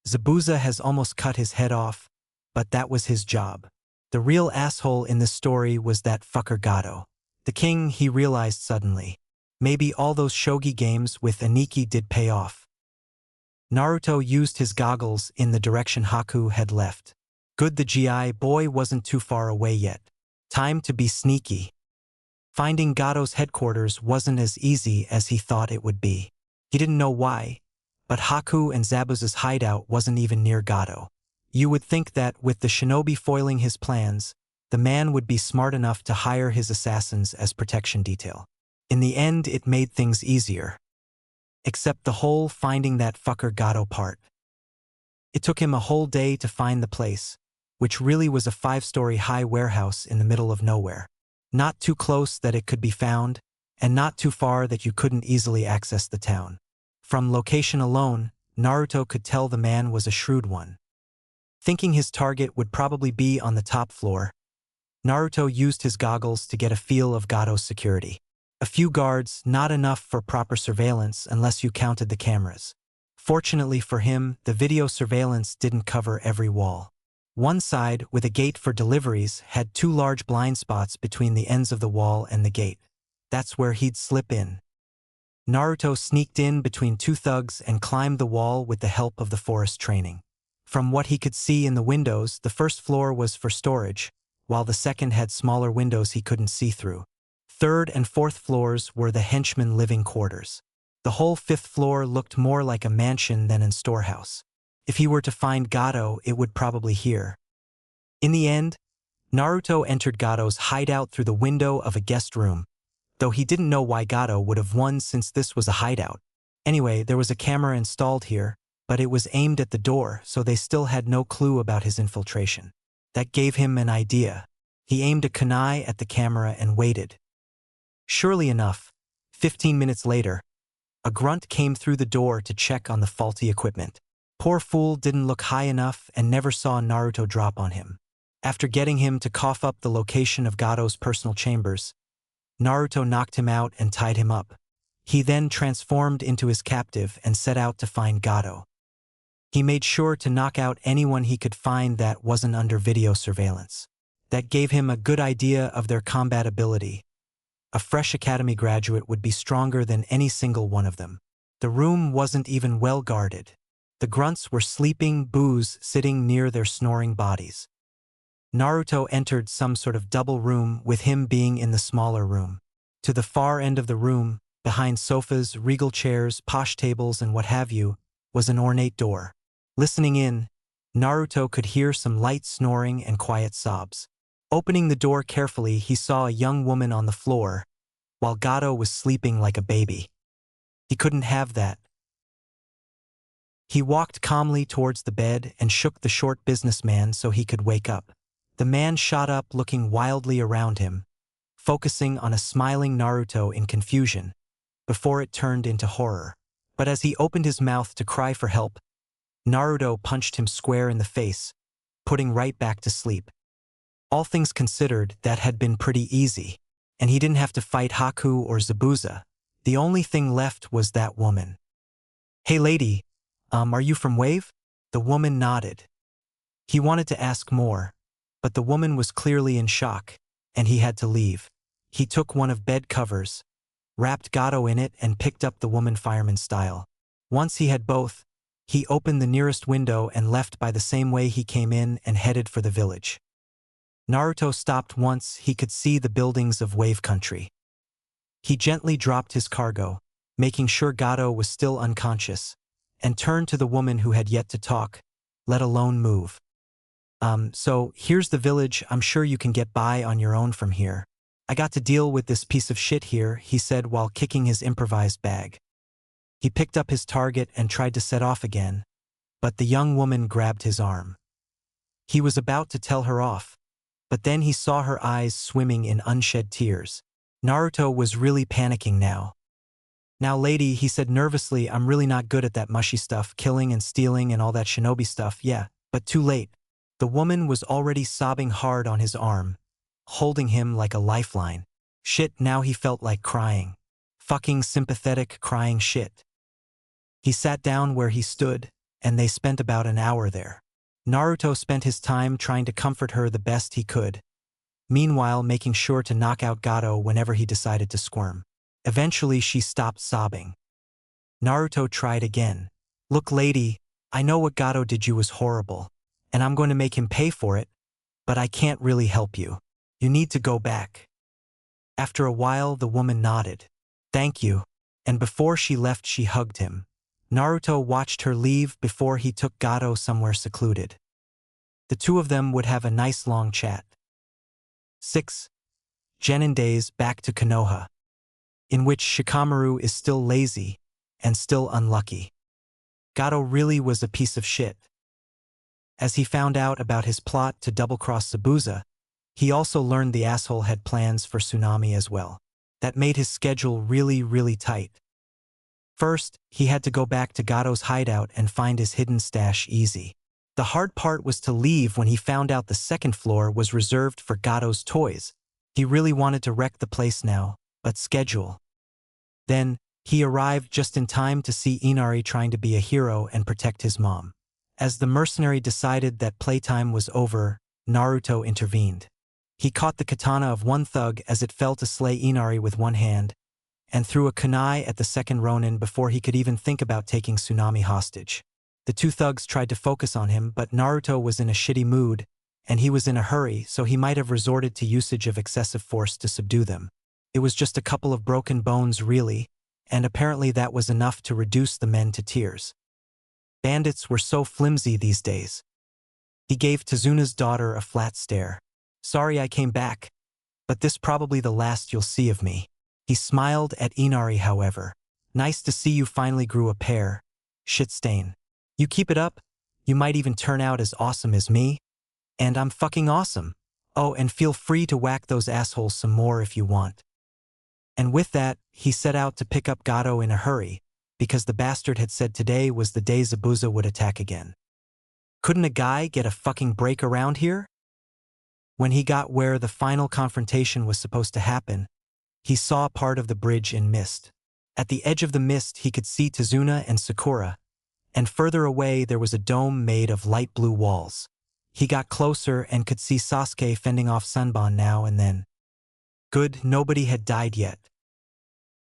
Zabuza has almost cut his head off, but that was his job. The real asshole in this story was that fucker Gato. The king, he realized suddenly. Maybe all those shogi games with Aniki did pay off. Naruto used his goggles in the direction Haku had left. Good, the GI boy wasn't too far away yet. Time to be sneaky. Finding Gato's headquarters wasn't as easy as he thought it would be. He didn't know why, but Haku and Zabuza's hideout wasn't even near Gato. You would think that with the shinobi foiling his plans, the man would be smart enough to hire his assassins as protection detail. In the end, it made things easier. Except the whole finding that fucker Gato part. It took him a whole day to find the place, which really was a 5-story high warehouse in the middle of nowhere. Not too close that it could be found, and not too far that you couldn't easily access the town. From location alone, Naruto could tell the man was a shrewd one. Thinking his target would probably be on the top floor, Naruto used his goggles to get a feel of Gato's security. A few guards, not enough for proper surveillance unless you counted the cameras. Fortunately for him, the video surveillance didn't cover every wall. One side, with a gate for deliveries, had 2 large blind spots between the ends of the wall and the gate. That's where he'd slip in. Naruto sneaked in between 2 thugs and climbed the wall with the help of the forest training. From what he could see in the windows, the first floor was for storage, while the second had smaller windows he couldn't see through. 3rd and 4th floors were the henchmen living quarters. The whole 5th floor looked more like a mansion than a storehouse. If he were to find Gato, it would probably here. In the end, Naruto entered Gato's hideout through the window of a guest room, though he didn't know why Gato would have won since this was a hideout. Anyway, there was a camera installed here, but it was aimed at the door, so they still had no clue about his infiltration. That gave him an idea. He aimed a kunai at the camera and waited. Surely enough, 15 minutes later, a grunt came through the door to check on the faulty equipment. Poor fool didn't look high enough and never saw Naruto drop on him. After getting him to cough up the location of Gado's personal chambers, Naruto knocked him out and tied him up. He then transformed into his captive and set out to find Gado. He made sure to knock out anyone he could find that wasn't under video surveillance. That gave him a good idea of their combat ability. A fresh academy graduate would be stronger than any single one of them. The room wasn't even well guarded. The grunts were sleeping, booze sitting near their snoring bodies. Naruto entered some sort of double room, with him being in the smaller room. To the far end of the room, behind sofas, regal chairs, posh tables, and what have you, was an ornate door. Listening in, Naruto could hear some light snoring and quiet sobs. Opening the door carefully, he saw a young woman on the floor, while Gado was sleeping like a baby. He couldn't have that. He walked calmly towards the bed and shook the short businessman so he could wake up. The man shot up, looking wildly around him, focusing on a smiling Naruto in confusion, before it turned into horror. But as he opened his mouth to cry for help, Naruto punched him square in the face, putting right back to sleep. All things considered, that had been pretty easy, and he didn't have to fight Haku or Zabuza. The only thing left was that woman. "Hey lady, are you from Wave?" The woman nodded. He wanted to ask more, but the woman was clearly in shock, and he had to leave. He took one of bed covers, wrapped Gado in it, and picked up the woman fireman style. Once he had both, he opened the nearest window and left by the same way he came in and headed for the village. Naruto stopped once he could see the buildings of Wave Country. He gently dropped his cargo, making sure Gado was still unconscious, and turned to the woman who had yet to talk, let alone move. So here's the village. I'm sure you can get by on your own from here. I got to deal with this piece of shit here," he said while kicking his improvised bag. He picked up his target and tried to set off again, but the young woman grabbed his arm. He was about to tell her off, but then he saw her eyes swimming in unshed tears. Naruto was really panicking now. "Now lady," he said nervously, "I'm really not good at that mushy stuff, killing and stealing and all that shinobi stuff, yeah, but too late." The woman was already sobbing hard on his arm, holding him like a lifeline. Shit, now he felt like crying. Fucking sympathetic crying shit. He sat down where he stood, and they spent about an hour there. Naruto spent his time trying to comfort her the best he could, meanwhile making sure to knock out Gado whenever he decided to squirm. Eventually she stopped sobbing. Naruto tried again. "Look lady, I know what Gado did you was horrible, and I'm going to make him pay for it, but I can't really help you. You need to go back." After a while the woman nodded. "Thank you," and before she left she hugged him. Naruto watched her leave before he took Gado somewhere secluded. The two of them would have a nice long chat. 6. Genin Days Back to Konoha, in which Shikamaru is still lazy and still unlucky. Gado really was a piece of shit. As he found out about his plot to double-cross Zabuza, he also learned the asshole had plans for Tsunami as well. That made his schedule really tight. First, he had to go back to Gado's hideout and find his hidden stash easy. The hard part was to leave when he found out the second floor was reserved for Gado's toys. He really wanted to wreck the place now, but schedule. Then, he arrived just in time to see Inari trying to be a hero and protect his mom. As the mercenary decided that playtime was over, Naruto intervened. He caught the katana of one thug as it fell to slay Inari with one hand, and threw a kunai at the second Ronin before he could even think about taking Tsunami hostage. The two thugs tried to focus on him, but Naruto was in a shitty mood, and he was in a hurry, so he might have resorted to usage of excessive force to subdue them. It was just a couple of broken bones really, and apparently that was enough to reduce the men to tears. Bandits were so flimsy these days. He gave Tezuna's daughter a flat stare. "Sorry I came back, but this probably the last you'll see of me." He smiled at Inari however. "Nice to see you finally grew a pair. Shit stain." You keep it up, you might even turn out as awesome as me. And I'm fucking awesome. Oh, and feel free to whack those assholes some more if you want. And with that, he set out to pick up Gato in a hurry, because the bastard had said today was the day Zabuza would attack again. Couldn't a guy get a fucking break around here? When he got where the final confrontation was supposed to happen, he saw part of the bridge in mist. At the edge of the mist he could see Tazuna and Sakura, and further away there was a dome made of light blue walls. He got closer and could see Sasuke fending off Sunban now and then. Good, nobody had died yet.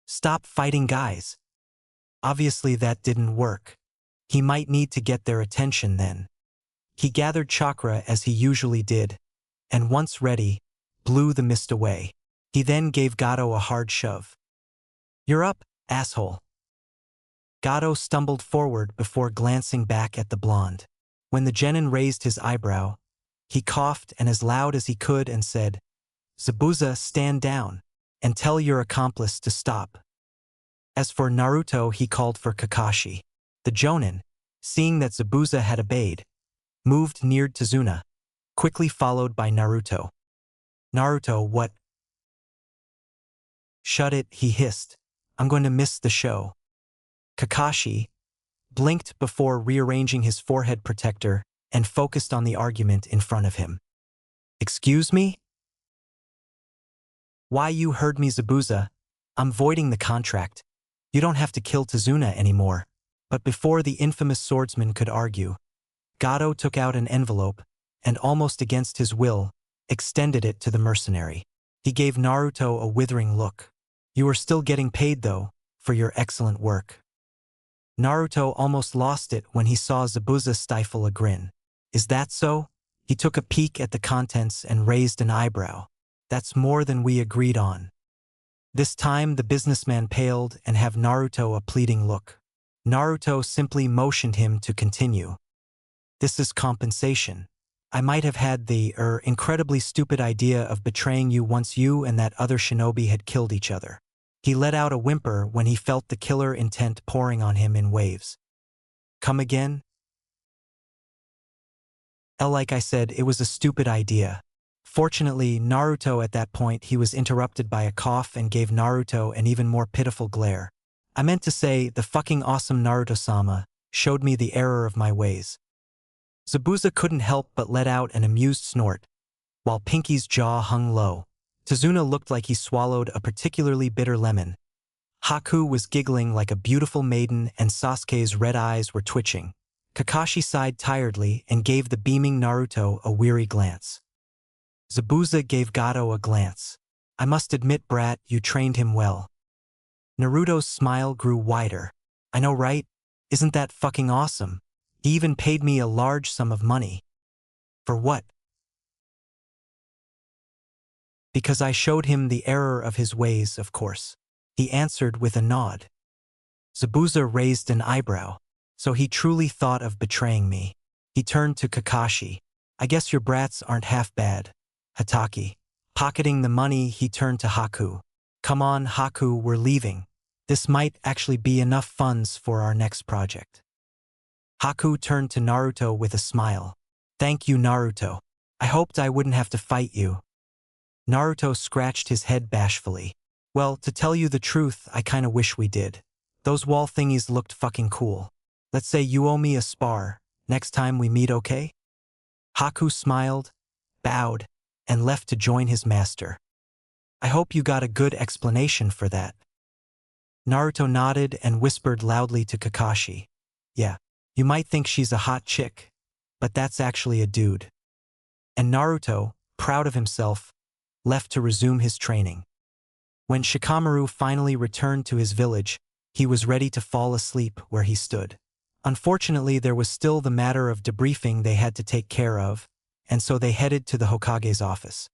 Stop fighting, guys. Obviously that didn't work. He might need to get their attention then. He gathered chakra as he usually did, and once ready, blew the mist away. He then gave Gato a hard shove. "You're up, asshole." Gato stumbled forward before glancing back at the blonde. When the genin raised his eyebrow, he coughed and as loud as he could and said, "Zabuza, stand down, and tell your accomplice to stop." As for Naruto, he called for Kakashi. The jonin, seeing that Zabuza had obeyed, moved near Tazuna, quickly followed by Naruto. "Naruto, what?" "Shut it," he hissed. "I'm going to miss the show." Kakashi blinked before rearranging his forehead protector and focused on the argument in front of him. "Excuse me?" "Why, you heard me, Zabuza. I'm voiding the contract. You don't have to kill Tazuna anymore." But before the infamous swordsman could argue, Gato took out an envelope and, almost against his will, extended it to the mercenary. He gave Naruto a withering look. "You are still getting paid, though, for your excellent work." Naruto almost lost it when he saw Zabuza stifle a grin. "Is that so?" He took a peek at the contents and raised an eyebrow. "That's more than we agreed on." This time the businessman paled and gave Naruto a pleading look. Naruto simply motioned him to continue. "This is compensation. I might have had the, incredibly stupid idea of betraying you once you and that other shinobi had killed each other." He let out a whimper when he felt the killer intent pouring on him in waves. "Come again?" Like I said, it was a stupid idea." Fortunately, Naruto at that point he was interrupted by a cough and gave Naruto an even more pitiful glare. "I meant to say, the fucking awesome Naruto-sama showed me the error of my ways." Zabuza couldn't help but let out an amused snort, while Pinky's jaw hung low. Tazuna looked like he swallowed a particularly bitter lemon. Haku was giggling like a beautiful maiden and Sasuke's red eyes were twitching. Kakashi sighed tiredly and gave the beaming Naruto a weary glance. Zabuza gave Gato a glance. "I must admit, brat, you trained him well." Naruto's smile grew wider. "I know, right? Isn't that fucking awesome? He even paid me a large sum of money." "For what?" "Because I showed him the error of his ways, of course." He answered with a nod. Zabuza raised an eyebrow. "So he truly thought of betraying me." He turned to Kakashi. "I guess your brats aren't half bad, Hatake." Pocketing the money, he turned to Haku. "Come on, Haku, we're leaving. This might actually be enough funds for our next project." Haku turned to Naruto with a smile. "Thank you, Naruto. I hoped I wouldn't have to fight you." Naruto scratched his head bashfully. "Well, to tell you the truth, I kinda wish we did. Those wall thingies looked fucking cool. Let's say you owe me a spar next time we meet, okay?" Haku smiled, bowed, and left to join his master. "I hope you got a good explanation for that." Naruto nodded and whispered loudly to Kakashi. "Yeah, you might think she's a hot chick, but that's actually a dude." And Naruto, proud of himself, left to resume his training. When Shikamaru finally returned to his village, he was ready to fall asleep where he stood. Unfortunately, there was still the matter of debriefing they had to take care of, and so they headed to the Hokage's office.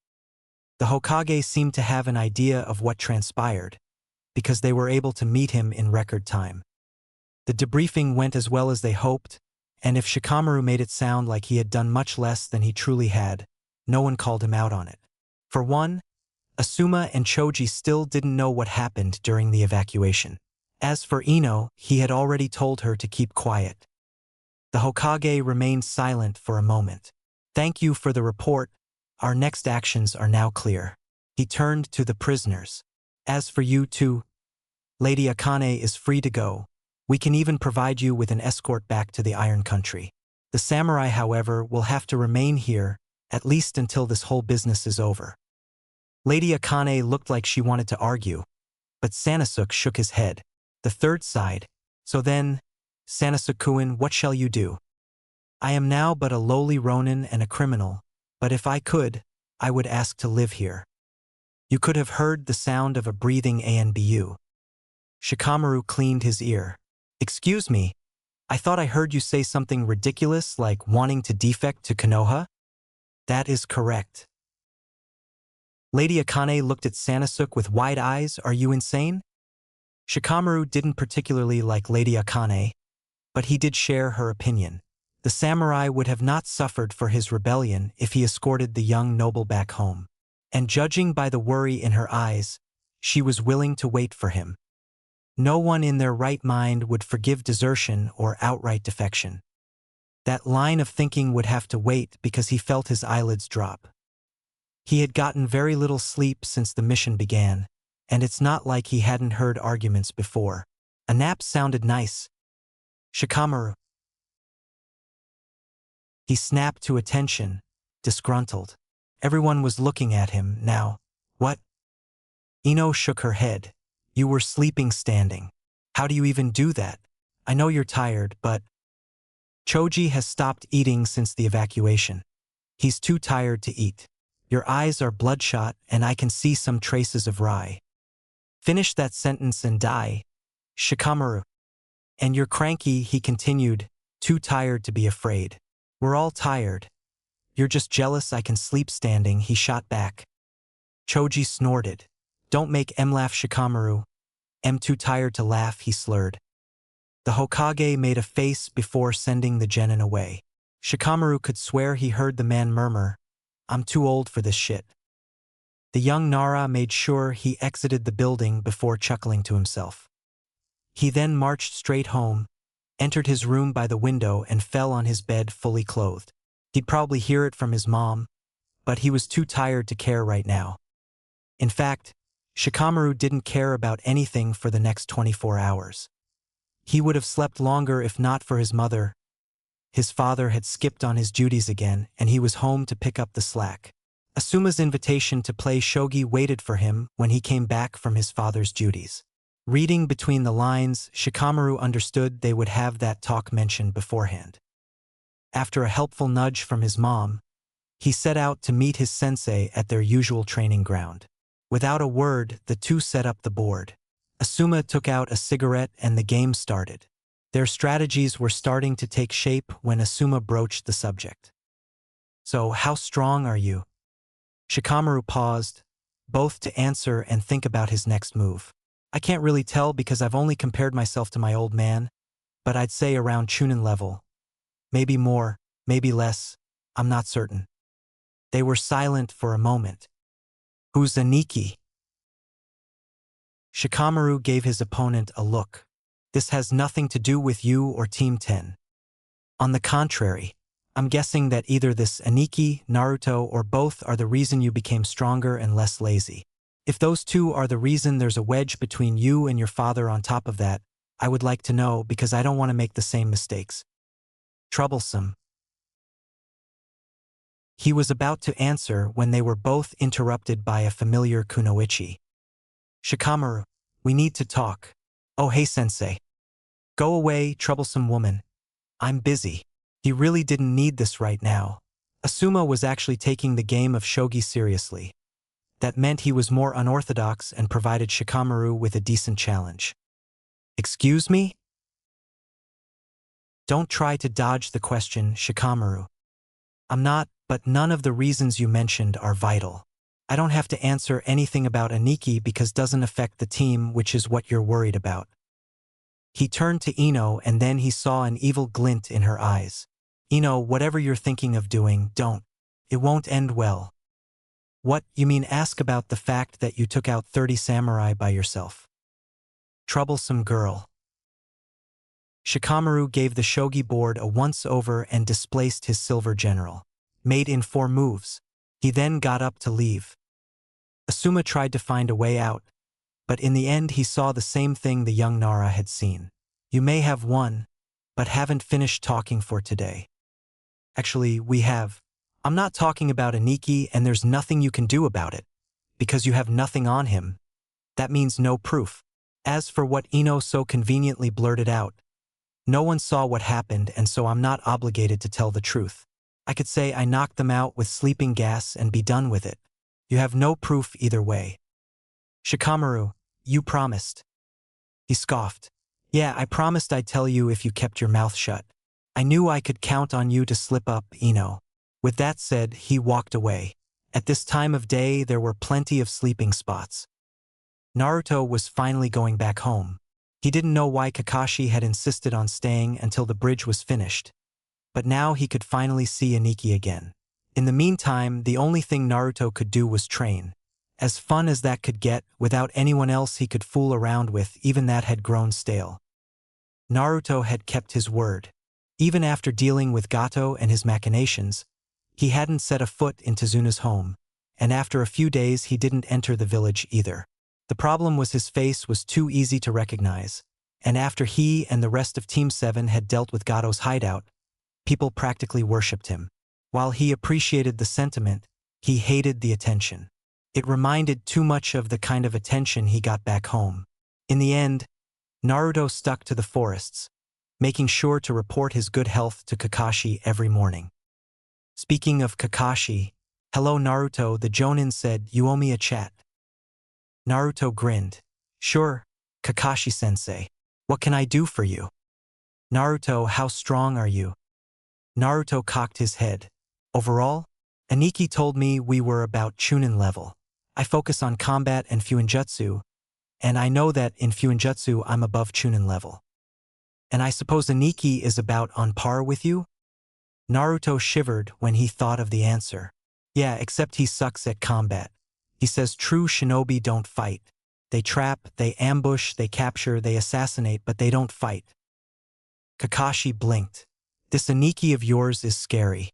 The Hokage seemed to have an idea of what transpired, because they were able to meet him in record time. The debriefing went as well as they hoped, and if Shikamaru made it sound like he had done much less than he truly had, no one called him out on it. For one, Asuma and Choji still didn't know what happened during the evacuation. As for Ino, he had already told her to keep quiet. The Hokage remained silent for a moment. Thank you for the report. Our next actions are now clear. He turned to the prisoners. As for you two, Lady Akane is free to go. We can even provide you with an escort back to the Iron Country. The samurai, however, will have to remain here, at least until this whole business is over. Lady Akane looked like she wanted to argue, but Sanosuke shook his head. The third sighed. So then, Sanosuke-kun, what shall you do? I am now but a lowly ronin and a criminal, but if I could, I would ask to live here. You could have heard the sound of a breathing Anbu. Shikamaru cleaned his ear. Excuse me, I thought I heard you say something ridiculous like wanting to defect to Konoha? That is correct. Lady Akane looked at Sanosuke with wide eyes. Are you insane? Shikamaru didn't particularly like Lady Akane, but he did share her opinion. The samurai would have not suffered for his rebellion if he escorted the young noble back home. And judging by the worry in her eyes, she was willing to wait for him. No one in their right mind would forgive desertion or outright defection. That line of thinking would have to wait because he felt his eyelids drop. He had gotten very little sleep since the mission began, and it's not like he hadn't heard arguments before. A nap sounded nice. Shikamaru. He snapped to attention, disgruntled. Everyone was looking at him now. What? Ino shook her head. You were sleeping standing. How do you even do that? I know you're tired, but… Choji has stopped eating since the evacuation. He's too tired to eat. Your eyes are bloodshot and I can see some traces of rye. Finish that sentence and die, Shikamaru. And you're cranky, he continued, too tired to be afraid. We're all tired. You're just jealous I can sleep standing, he shot back. Choji snorted. Don't make M laugh, Shikamaru. I'm too tired to laugh, he slurred. The Hokage made a face before sending the genin away. Shikamaru could swear he heard the man murmur, I'm too old for this shit. The young Nara made sure he exited the building before chuckling to himself. He then marched straight home, entered his room by the window and fell on his bed fully clothed. He'd probably hear it from his mom, but he was too tired to care right now. In fact, Shikamaru didn't care about anything for the next 24 hours. He would have slept longer if not for his mother. His father had skipped on his duties again, and he was home to pick up the slack. Asuma's invitation to play shogi waited for him when he came back from his father's duties. Reading between the lines, Shikamaru understood they would have that talk mentioned beforehand. After a helpful nudge from his mom, he set out to meet his sensei at their usual training ground. Without a word, the two set up the board. Asuma took out a cigarette and the game started. Their strategies were starting to take shape when Asuma broached the subject. So, how strong are you? Shikamaru paused, both to answer and think about his next move. I can't really tell because I've only compared myself to my old man, but I'd say around Chunin level. Maybe more, maybe less, I'm not certain. They were silent for a moment. Who's Aniki? Shikamaru gave his opponent a look. This has nothing to do with you or Team 10. On the contrary, I'm guessing that either this Aniki, Naruto, or both are the reason you became stronger and less lazy. If those two are the reason there's a wedge between you and your father on top of that, I would like to know because I don't want to make the same mistakes. Troublesome. He was about to answer when they were both interrupted by a familiar kunoichi. Shikamaru, we need to talk. Oh hey sensei. Go away, troublesome woman. I'm busy. He really didn't need this right now. Asuma was actually taking the game of shogi seriously. That meant he was more unorthodox and provided Shikamaru with a decent challenge. Excuse me? Don't try to dodge the question, Shikamaru. I'm not, but none of the reasons you mentioned are vital. I don't have to answer anything about Aniki because doesn't affect the team, which is what you're worried about. He turned to Ino and then he saw an evil glint in her eyes. Ino, whatever you're thinking of doing, don't. It won't end well. What, you mean ask about the fact that you took out 30 samurai by yourself? Troublesome girl. Shikamaru gave the shogi board a once-over and displaced his silver general. Made in 4 moves. He then got up to leave. Asuma tried to find a way out, but in the end he saw the same thing the young Nara had seen. You may have won, but haven't finished talking for today. Actually, we have. I'm not talking about Aniki, and there's nothing you can do about it. Because you have nothing on him. That means no proof. As for what Ino so conveniently blurted out, no one saw what happened, and so I'm not obligated to tell the truth. I could say I knocked them out with sleeping gas and be done with it. You have no proof either way. Shikamaru, you promised. He scoffed. Yeah, I promised I'd tell you if you kept your mouth shut. I knew I could count on you to slip up, Ino. With that said, he walked away. At this time of day, there were plenty of sleeping spots. Naruto was finally going back home. He didn't know why Kakashi had insisted on staying until the bridge was finished. But now he could finally see Aniki again. In the meantime, the only thing Naruto could do was train. As fun as that could get, without anyone else he could fool around with, even that had grown stale. Naruto had kept his word. Even after dealing with Gato and his machinations, he hadn't set a foot in Tezuna's home, and after a few days he didn't enter the village either. The problem was his face was too easy to recognize, and after he and the rest of Team 7 had dealt with Gato's hideout, people practically worshipped him. While he appreciated the sentiment, he hated the attention. It reminded too much of the kind of attention he got back home. In the end, Naruto stuck to the forests, making sure to report his good health to Kakashi every morning. Speaking of Kakashi, hello Naruto, the Jonin said, you owe me a chat. Naruto grinned. Sure, Kakashi-sensei. What can I do for you? Naruto, how strong are you? Naruto cocked his head. Overall? Aniki told me we were about Chunin level. I focus on combat and Fuinjutsu, and I know that in Fuinjutsu I'm above Chunin level. And I suppose Aniki is about on par with you? Naruto shivered when he thought of the answer. Yeah, except he sucks at combat. He says true shinobi don't fight. They trap, they ambush, they capture, they assassinate, but they don't fight. Kakashi blinked. This Aniki of yours is scary.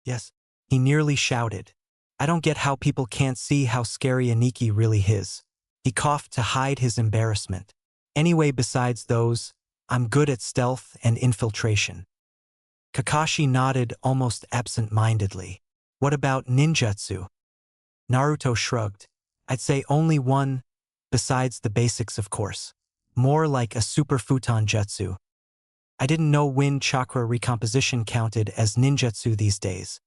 Yes, he nearly shouted. I don't get how people can't see how scary Aniki really is. He coughed to hide his embarrassment. Anyway, besides those, I'm good at stealth and infiltration. Kakashi nodded almost absent-mindedly. What about ninjutsu? Naruto shrugged. I'd say only one, besides the basics of course. More like a super futon jutsu. I didn't know wind chakra recomposition counted as ninjutsu these days.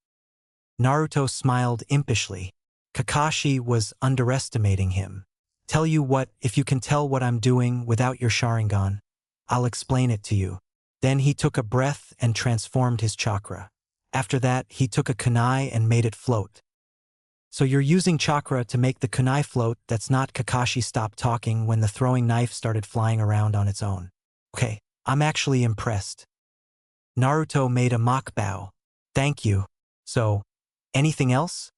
Naruto smiled impishly. Kakashi was underestimating him. Tell you what, if you can tell what I'm doing without your Sharingan, I'll explain it to you. Then he took a breath and transformed his chakra. After that, he took a kunai and made it float. So you're using chakra to make the kunai float? That's not. Kakashi stopped talking when the throwing knife started flying around on its own. Okay, I'm actually impressed. Naruto made a mock bow. Thank you. So, anything else?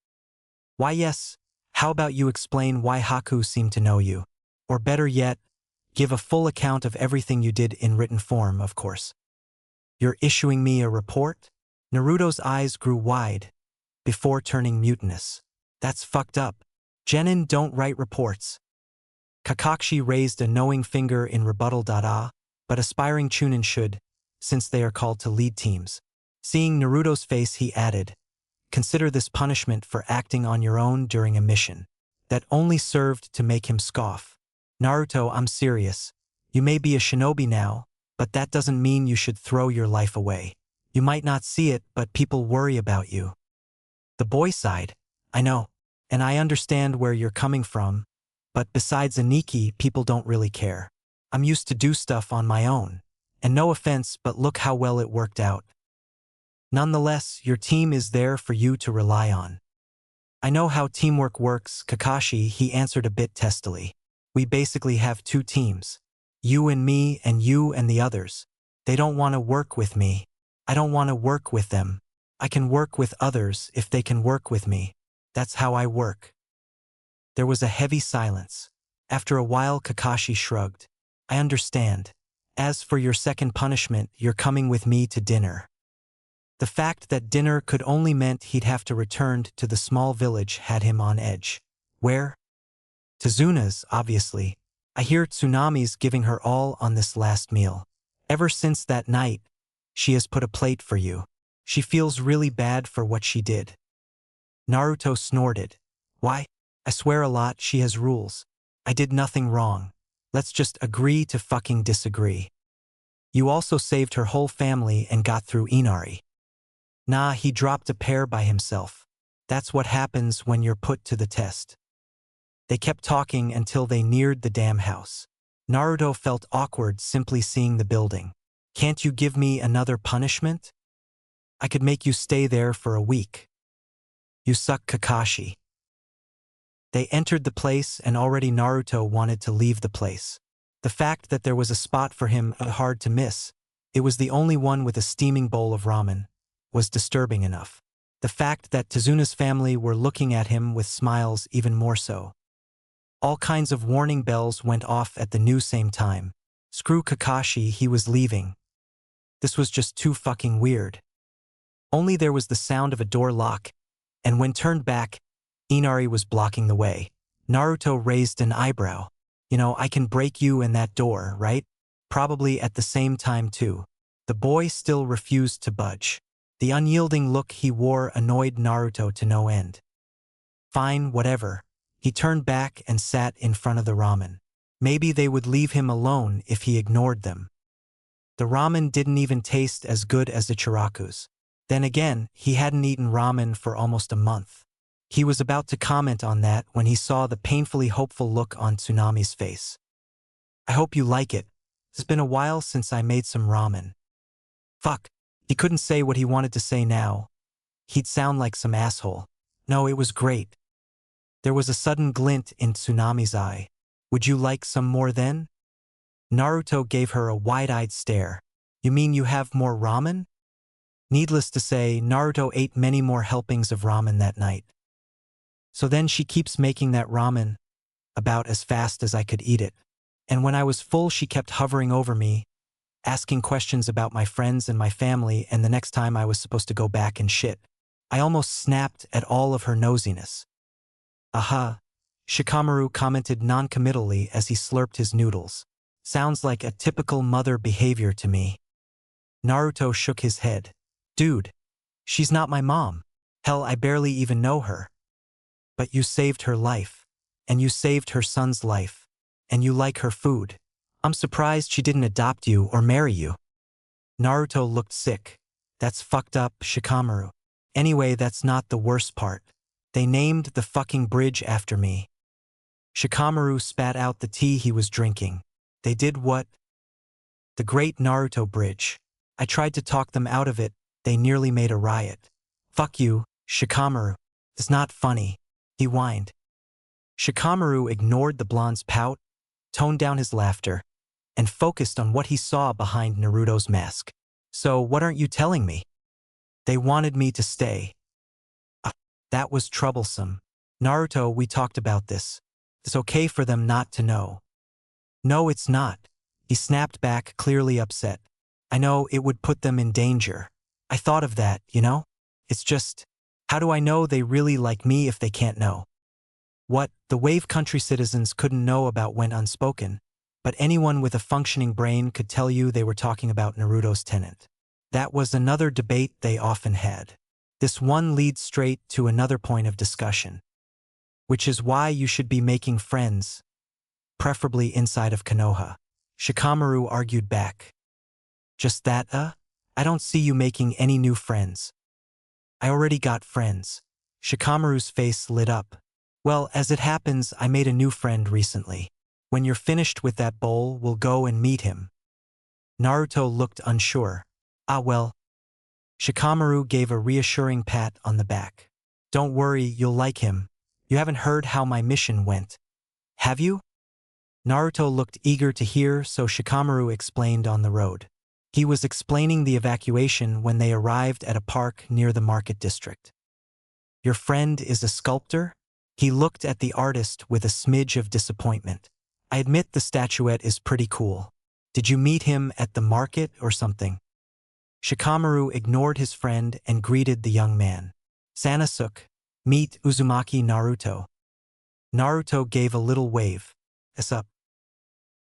Why yes, how about you explain why Haku seemed to know you? Or better yet, give a full account of everything you did in written form, of course. You're issuing me a report? Naruto's eyes grew wide, before turning mutinous. That's fucked up. Genin don't write reports. Kakashi raised a knowing finger in rebuttal. But aspiring Chunin should, since they are called to lead teams. Seeing Naruto's face, he added, consider this punishment for acting on your own during a mission. That only served to make him scoff. Naruto, I'm serious. You may be a shinobi now, but that doesn't mean you should throw your life away. You might not see it, but people worry about you. The boy sighed. I know, and I understand where you're coming from, but besides Aniki, people don't really care. I'm used to do stuff on my own, and no offense, but look how well it worked out. Nonetheless, your team is there for you to rely on. I know how teamwork works, Kakashi, he answered a bit testily. We basically have 2 teams. You and me and you and the others. They don't want to work with me. I don't want to work with them. I can work with others if they can work with me. That's how I work. There was a heavy silence. After a while, Kakashi shrugged. I understand. As for your second punishment, you're coming with me to dinner. The fact that dinner could only meant he'd have to return to the small village had him on edge. Where? To Zuna's, obviously. I hear Tsunami's giving her all on this last meal. Ever since that night, she has put a plate for you. She feels really bad for what she did. Naruto snorted. Why? I swear a lot, she has rules. I did nothing wrong. Let's just agree to fucking disagree. You also saved her whole family and got through Inari. Nah, he dropped a pair by himself. That's what happens when you're put to the test. They kept talking until they neared the dam house. Naruto felt awkward simply seeing the building. Can't you give me another punishment? I could make you stay there for a week. You suck, Kakashi. They entered the place and already Naruto wanted to leave the place. The fact that there was a spot for him hard to miss, it was the only one with a steaming bowl of ramen, was disturbing enough. The fact that Tezuna's family were looking at him with smiles even more so. All kinds of warning bells went off at the same time. Screw Kakashi, he was leaving. This was just too fucking weird. Only there was the sound of a door lock, and when turned back, Inari was blocking the way. Naruto raised an eyebrow. You know, I can break you in that door, right? Probably at the same time too. The boy still refused to budge. The unyielding look he wore annoyed Naruto to no end. Fine, whatever. He turned back and sat in front of the ramen. Maybe they would leave him alone if he ignored them. The ramen didn't even taste as good as the Chiraku's. Then again, he hadn't eaten ramen for almost a month. He was about to comment on that when he saw the painfully hopeful look on Tsunami's face. I hope you like it. It's been a while since I made some ramen. Fuck. He couldn't say what he wanted to say now. He'd sound like some asshole. No, it was great. There was a sudden glint in Tsunami's eye. Would you like some more then? Naruto gave her a wide-eyed stare. You mean you have more ramen? Needless to say, Naruto ate many more helpings of ramen that night. So then she keeps making that ramen about as fast as I could eat it. And when I was full, she kept hovering over me, asking questions about my friends and my family, and the next time I was supposed to go back and shit. I almost snapped at all of her nosiness. Aha, Shikamaru commented non-committally as he slurped his noodles. Sounds like a typical mother behavior to me. Naruto shook his head. Dude, she's not my mom. Hell, I barely even know her. But you saved her life. And you saved her son's life. And you like her food. I'm surprised she didn't adopt you or marry you. Naruto looked sick. That's fucked up, Shikamaru. Anyway, that's not the worst part. They named the fucking bridge after me. Shikamaru spat out the tea he was drinking. They did what? The Great Naruto Bridge. I tried to talk them out of it. They nearly made a riot. Fuck you, Shikamaru. It's not funny. He whined. Shikamaru ignored the blonde's pout, toned down his laughter, and focused on what he saw behind Naruto's mask. So what aren't you telling me? They wanted me to stay. That was troublesome. Naruto, we talked about this. It's okay for them not to know. No, it's not. He snapped back, clearly upset. I know it would put them in danger. I thought of that, you know? It's just, how do I know they really like me if they can't know? What the Wave Country citizens couldn't know about went unspoken, but anyone with a functioning brain could tell you they were talking about Naruto's tenant. That was another debate they often had. This one leads straight to another point of discussion, which is why you should be making friends, preferably inside of Konoha. Shikamaru argued back. Just that, I don't see you making any new friends. I already got friends. Shikamaru's face lit up. Well, as it happens, I made a new friend recently. When you're finished with that bowl, we'll go and meet him. Naruto looked unsure. Ah well. Shikamaru gave a reassuring pat on the back. Don't worry, you'll like him. You haven't heard how my mission went. Have you? Naruto looked eager to hear, so Shikamaru explained on the road. He was explaining the evacuation when they arrived at a park near the market district. Your friend is a sculptor? He looked at the artist with a smidge of disappointment. I admit the statuette is pretty cool. Did you meet him at the market or something? Shikamaru ignored his friend and greeted the young man. Sanosuke, meet Uzumaki Naruto. Naruto gave a little wave. "S up."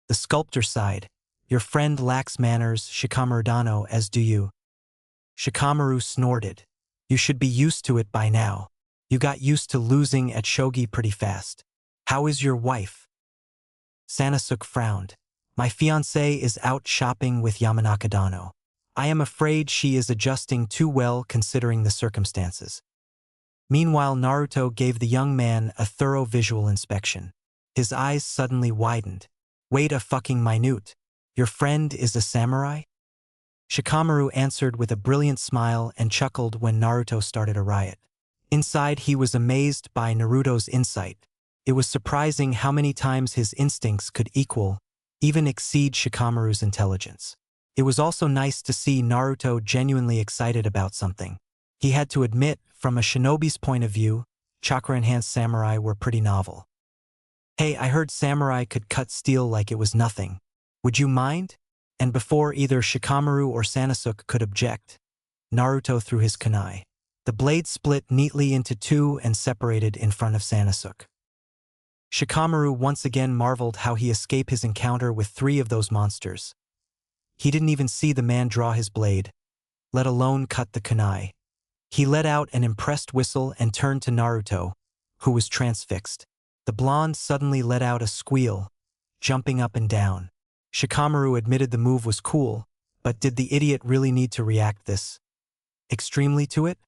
The sculptor sighed. Your friend lacks manners, Shikamaru Dano, as do you. Shikamaru snorted. You should be used to it by now. You got used to losing at shogi pretty fast. How is your wife? Sanosuke frowned. My fiancé is out shopping with Yamanaka Dano. I am afraid she is adjusting too well considering the circumstances. Meanwhile, Naruto gave the young man a thorough visual inspection. His eyes suddenly widened. Wait a fucking minute. Your friend is a samurai? Shikamaru answered with a brilliant smile and chuckled when Naruto started a riot. Inside, he was amazed by Naruto's insight. It was surprising how many times his instincts could equal, even exceed Shikamaru's intelligence. It was also nice to see Naruto genuinely excited about something. He had to admit, from a shinobi's point of view, chakra-enhanced samurai were pretty novel. Hey, I heard samurai could cut steel like it was nothing. Would you mind? And before either Shikamaru or Sanosuke could object, Naruto threw his kunai. The blade split neatly into two and separated in front of Sanosuke. Shikamaru once again marveled how he escaped his encounter with three of those monsters. He didn't even see the man draw his blade, let alone cut the kunai. He let out an impressed whistle and turned to Naruto, who was transfixed. The blonde suddenly let out a squeal, jumping up and down. Shikamaru admitted the move was cool, but did the idiot really need to react this extremely to it?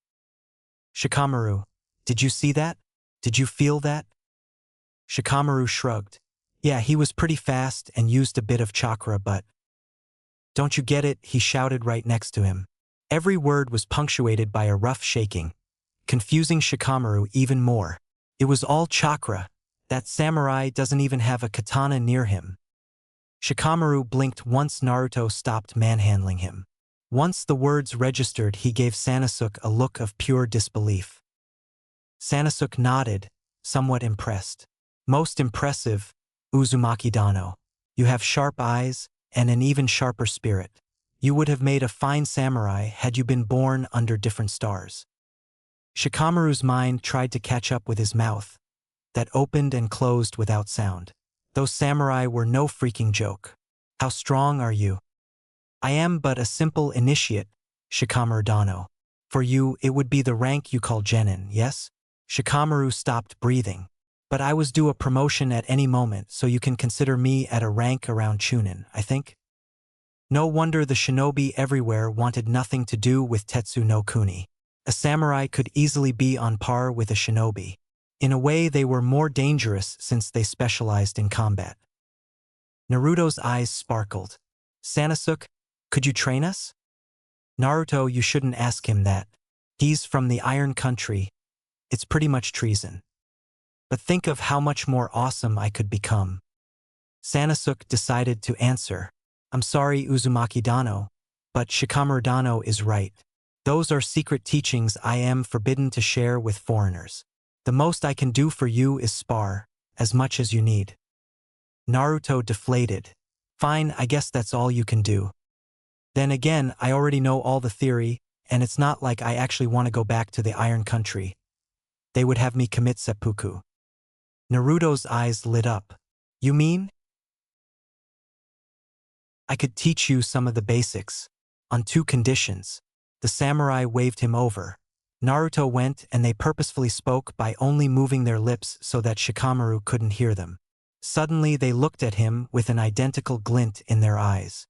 Shikamaru, did you see that? Did you feel that? Shikamaru shrugged. Yeah, he was pretty fast and used a bit of chakra, but... Don't you get it? He shouted right next to him. Every word was punctuated by a rough shaking, confusing Shikamaru even more. It was all chakra. That samurai doesn't even have a katana near him. Shikamaru blinked once Naruto stopped manhandling him. Once the words registered, he gave Sanosuke a look of pure disbelief. Sanosuke nodded, somewhat impressed. Most impressive, Uzumaki Dano. You have sharp eyes and an even sharper spirit. You would have made a fine samurai had you been born under different stars. Shikamaru's mind tried to catch up with his mouth, that opened and closed without sound. Those samurai were no freaking joke. How strong are you? I am but a simple initiate, Shikamaru Dano. For you, it would be the rank you call genin, yes? Shikamaru stopped breathing. But I was due a promotion at any moment, so you can consider me at a rank around Chunin, I think? No wonder the shinobi everywhere wanted nothing to do with Tetsu no Kuni. A samurai could easily be on par with a shinobi. In a way, they were more dangerous since they specialized in combat. Naruto's eyes sparkled. Sanosuke, could you train us? Naruto, you shouldn't ask him that. He's from the Iron Country. It's pretty much treason. But think of how much more awesome I could become. Sanosuke decided to answer. I'm sorry, Uzumaki Dano, but Shikamaru Dano is right. Those are secret teachings I am forbidden to share with foreigners. The most I can do for you is spar, as much as you need. Naruto deflated. Fine, I guess that's all you can do. Then again, I already know all the theory, and it's not like I actually want to go back to the Iron Country. They would have me commit seppuku. Naruto's eyes lit up. You mean? I could teach you some of the basics, on 2 conditions. The samurai waved him over. Naruto went and they purposefully spoke by only moving their lips so that Shikamaru couldn't hear them. Suddenly they looked at him with an identical glint in their eyes.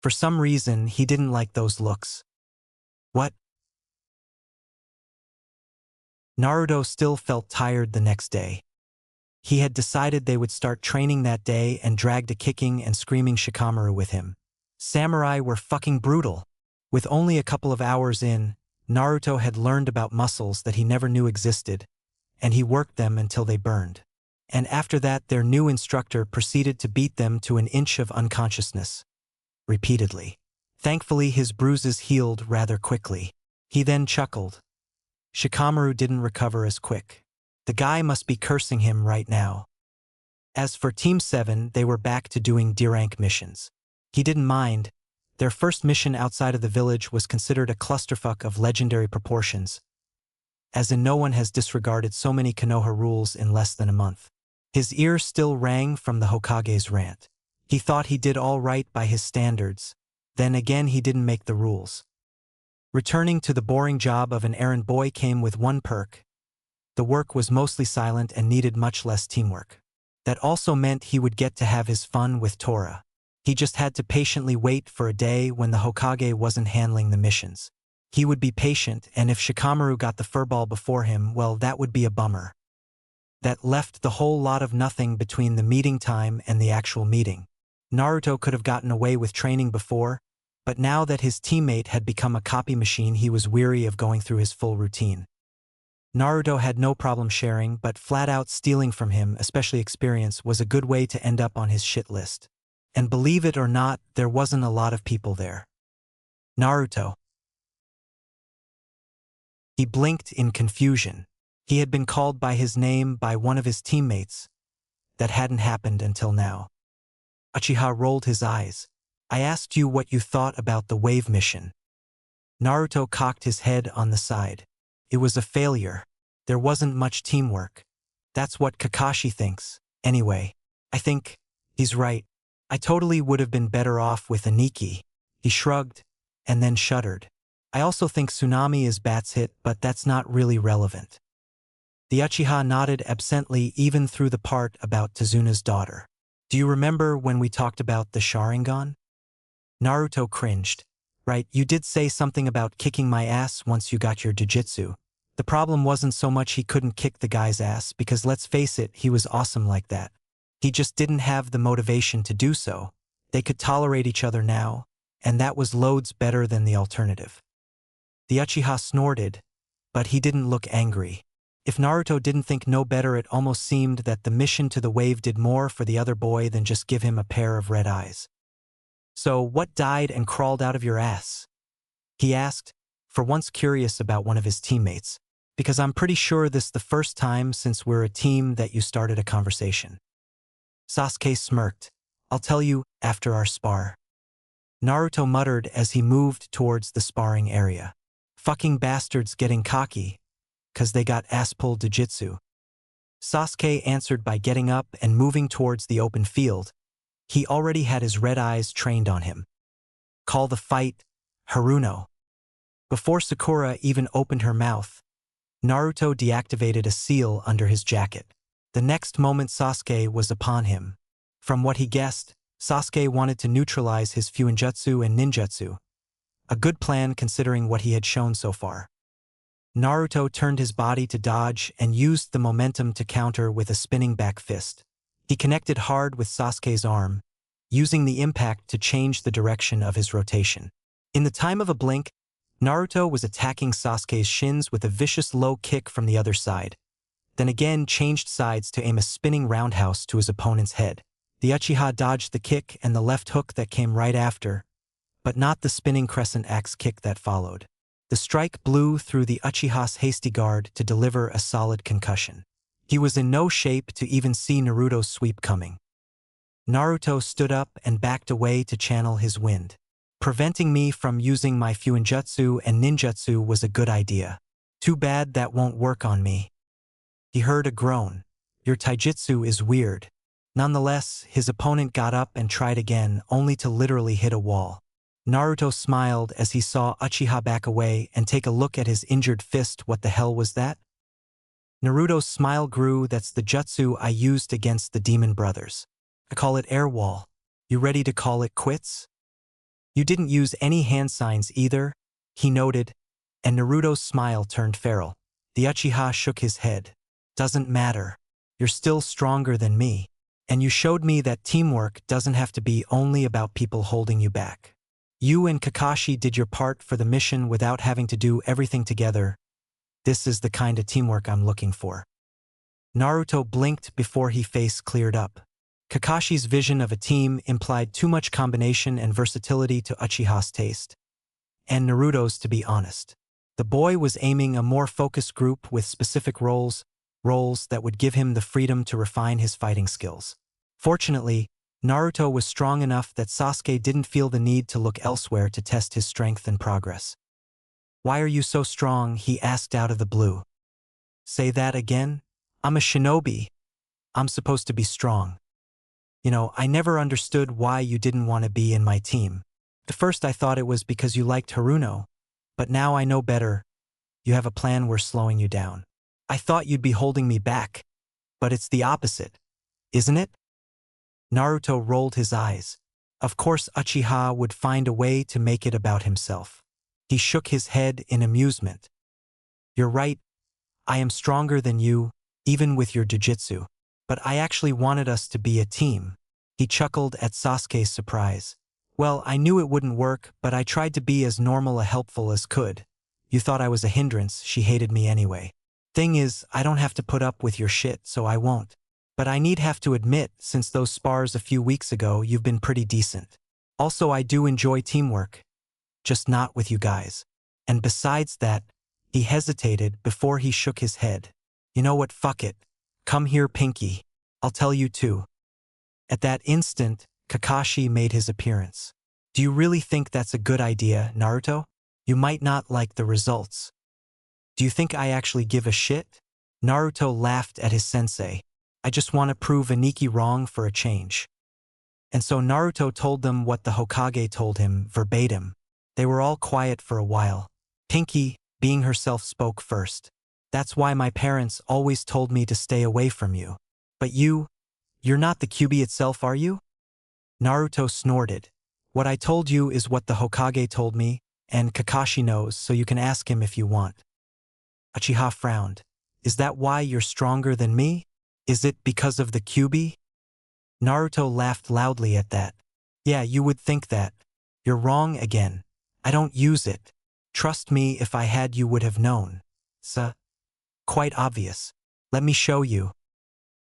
For some reason, he didn't like those looks. What? Naruto still felt tired the next day. He had decided they would start training that day and dragged a kicking and screaming Shikamaru with him. Samurai were fucking brutal. With only a couple of hours in, Naruto had learned about muscles that he never knew existed, and he worked them until they burned. And after that, their new instructor proceeded to beat them to an inch of unconsciousness. Repeatedly. Thankfully, his bruises healed rather quickly. He then chuckled. Shikamaru didn't recover as quick. The guy must be cursing him right now. As for Team 7, they were back to doing D-rank missions. He didn't mind. Their first mission outside of the village was considered a clusterfuck of legendary proportions, as in no one has disregarded so many Konoha rules in less than a month. His ears still rang from the Hokage's rant. He thought he did all right by his standards. Then again, he didn't make the rules. Returning to the boring job of an errand boy came with one perk. The work was mostly silent and needed much less teamwork. That also meant he would get to have his fun with Tora. He just had to patiently wait for a day when the Hokage wasn't handling the missions. He would be patient, and if Shikamaru got the furball before him, well, that would be a bummer. That left the whole lot of nothing between the meeting time and the actual meeting. Naruto could have gotten away with training before, but now that his teammate had become a copy machine, he was weary of going through his full routine. Naruto had no problem sharing, but flat-out stealing from him, especially experience, was a good way to end up on his shit list. And believe it or not, there wasn't a lot of people there. Naruto. He blinked in confusion. He had been called by his name by one of his teammates. That hadn't happened until now. Uchiha rolled his eyes. I asked you what you thought about the wave mission. Naruto cocked his head on the side. It was a failure. There wasn't much teamwork. That's what Kakashi thinks. Anyway, I think he's right. I totally would have been better off with Aniki. He shrugged, and then shuddered. I also think Tsunami is Bat's hit, but that's not really relevant. The Uchiha nodded absently even through the part about Tezuna's daughter. Do you remember when we talked about the Sharingan? Naruto cringed. Right, you did say something about kicking my ass once you got your jujitsu. The problem wasn't so much he couldn't kick the guy's ass, because let's face it, he was awesome like that. He just didn't have the motivation to do so. They could tolerate each other now, and that was loads better than the alternative. The Uchiha snorted, but he didn't look angry. If Naruto didn't think no better, it almost seemed that the mission to the wave did more for the other boy than just give him a pair of red eyes. So what died and crawled out of your ass? He asked, for once curious about one of his teammates, because I'm pretty sure this is the first time since we're a team that you started a conversation. Sasuke smirked. I'll tell you after our spar. Naruto muttered as he moved towards the sparring area. Fucking bastards getting cocky, 'cause they got ass-pulled jujitsu. Sasuke answered by getting up and moving towards the open field. He already had his red eyes trained on him. Call the fight, Haruno. Before Sakura even opened her mouth, Naruto deactivated a seal under his jacket. The next moment Sasuke was upon him. From what he guessed, Sasuke wanted to neutralize his Fuinjutsu and ninjutsu. A good plan considering what he had shown so far. Naruto turned his body to dodge and used the momentum to counter with a spinning back fist. He connected hard with Sasuke's arm, using the impact to change the direction of his rotation. In the time of a blink, Naruto was attacking Sasuke's shins with a vicious low kick from the other side, then again changed sides to aim a spinning roundhouse to his opponent's head. The Uchiha dodged the kick and the left hook that came right after, but not the spinning crescent axe kick that followed. The strike blew through the Uchiha's hasty guard to deliver a solid concussion. He was in no shape to even see Naruto's sweep coming. Naruto stood up and backed away to channel his wind. Preventing me from using my Fuinjutsu and ninjutsu was a good idea. Too bad that won't work on me. He heard a groan. Your taijutsu is weird. Nonetheless, his opponent got up and tried again, only to literally hit a wall. Naruto smiled as he saw Uchiha back away and take a look at his injured fist. What the hell was that? Naruto's smile grew. That's the jutsu I used against the demon brothers. I call it air wall. You ready to call it quits? You didn't use any hand signs either, he noted, and Naruto's smile turned feral. The Uchiha shook his head. Doesn't matter. You're still stronger than me. And you showed me that teamwork doesn't have to be only about people holding you back. You and Kakashi did your part for the mission without having to do everything together. This is the kind of teamwork I'm looking for. Naruto blinked before his face cleared up. Kakashi's vision of a team implied too much combination and versatility to Uchiha's taste. And Naruto's, to be honest. The boy was aiming a more focused group with specific roles that would give him the freedom to refine his fighting skills. Fortunately, Naruto was strong enough that Sasuke didn't feel the need to look elsewhere to test his strength and progress. "Why are you so strong?" he asked out of the blue. "Say that again? I'm a shinobi. I'm supposed to be strong. I never understood why you didn't want to be in my team. At first I thought it was because you liked Haruno, but now I know better. You have a plan. We're slowing you down. I thought you'd be holding me back, but it's the opposite, isn't it?" Naruto rolled his eyes. Of course Uchiha would find a way to make it about himself. He shook his head in amusement. "You're right. I am stronger than you, even with your jujitsu. But I actually wanted us to be a team." He chuckled at Sasuke's surprise. "Well, I knew it wouldn't work, but I tried to be as normal and helpful as could. You thought I was a hindrance. She hated me anyway. Thing is, I don't have to put up with your shit, so I won't. But I have to admit, since those spars a few weeks ago, you've been pretty decent. Also, I do enjoy teamwork. Just not with you guys. And besides that," he hesitated before he shook his head. "You know what, fuck it. Come here, Pinky. I'll tell you too." At that instant, Kakashi made his appearance. "Do you really think that's a good idea, Naruto? You might not like the results. Do you think I actually give a shit?" Naruto laughed at his sensei. "I just want to prove Aniki wrong for a change." And so Naruto told them what the Hokage told him, verbatim. They were all quiet for a while. Pinky, being herself, spoke first. "That's why my parents always told me to stay away from you. But you're not the Kyuubi itself, are you?" Naruto snorted. "What I told you is what the Hokage told me, and Kakashi knows, so you can ask him if you want." Uchiha frowned. "Is that why you're stronger than me? Is it because of the Kyuubi?" Naruto laughed loudly at that. "Yeah, you would think that. You're wrong again. I don't use it. Trust me, if I had you would have known. Quite obvious. Let me show you."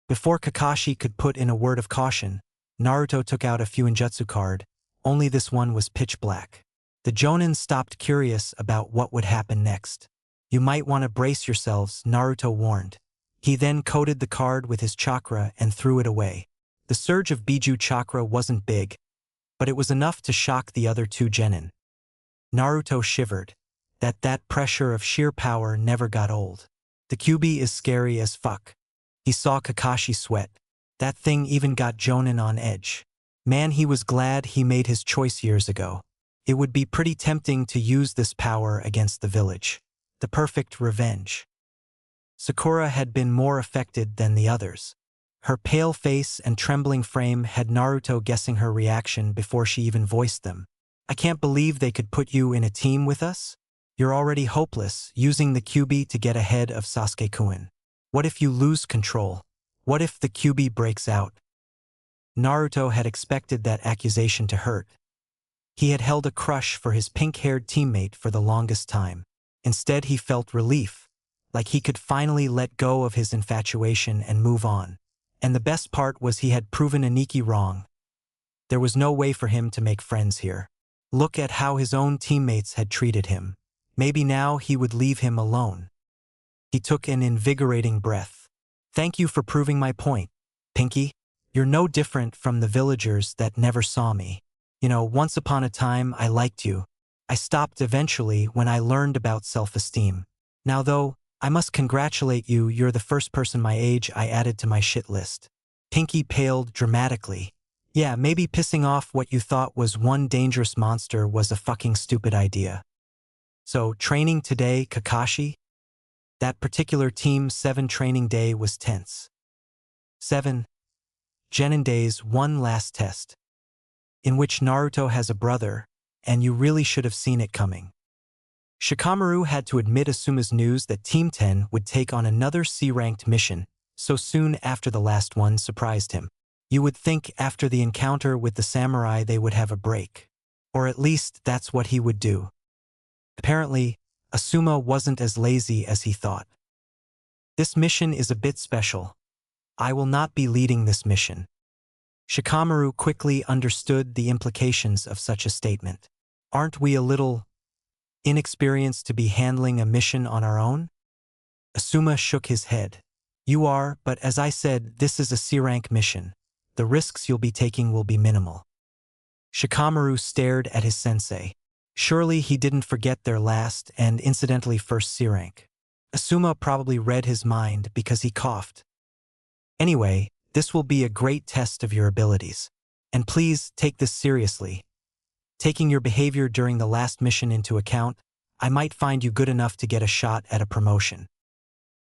Before Kakashi could put in a word of caution, Naruto took out a Fuinjutsu card, only this one was pitch black. The Jonin stopped, curious about what would happen next. "You might want to brace yourselves," Naruto warned. He then coated the card with his chakra and threw it away. The surge of Biju chakra wasn't big, but it was enough to shock the other two genin. Naruto shivered. That pressure of sheer power never got old. The Kyuubi is scary as fuck. He saw Kakashi sweat. That thing even got Jonin on edge. Man, he was glad he made his choice years ago. It would be pretty tempting to use this power against the village. The perfect revenge. Sakura had been more affected than the others. Her pale face and trembling frame had Naruto guessing her reaction before she even voiced them. "I can't believe they could put you in a team with us? You're already hopeless, using the Kyuubi to get ahead of Sasuke-kun. What if you lose control? What if the Kyuubi breaks out?" Naruto had expected that accusation to hurt. He had held a crush for his pink-haired teammate for the longest time. Instead, he felt relief, like he could finally let go of his infatuation and move on. And the best part was he had proven Aniki wrong. There was no way for him to make friends here. Look at how his own teammates had treated him. Maybe now he would leave him alone. He took an invigorating breath. "Thank you for proving my point, Pinky. You're no different from the villagers that never saw me. Once upon a time I liked you. I stopped eventually when I learned about self-esteem. Now though, I must congratulate you, you're the first person my age I added to my shit list." Pinky paled dramatically. "Yeah, maybe pissing off what you thought was one dangerous monster was a fucking stupid idea. So, training today, Kakashi?" That particular Team 7 training day was tense. 7. Genin Day's one last test, in which Naruto has a brother, and you really should have seen it coming. Shikamaru had to admit Asuma's news that Team 10 would take on another C-ranked mission so soon after the last one surprised him. You would think after the encounter with the samurai they would have a break. Or at least that's what he would do. Apparently, Asuma wasn't as lazy as he thought. "This mission is a bit special. I will not be leading this mission." Shikamaru quickly understood the implications of such a statement. "Aren't we a little inexperienced to be handling a mission on our own?" Asuma shook his head. "You are, but as I said, this is a C-rank mission. the risks you'll be taking will be minimal. Shikamaru stared at his sensei. Surely he didn't forget their last and incidentally first C rank. Asuma probably read his mind because he coughed. Anyway, this will be a great test of your abilities. And please take this seriously. Taking your behavior during the last mission into account, I might find you good enough to get a shot at a promotion.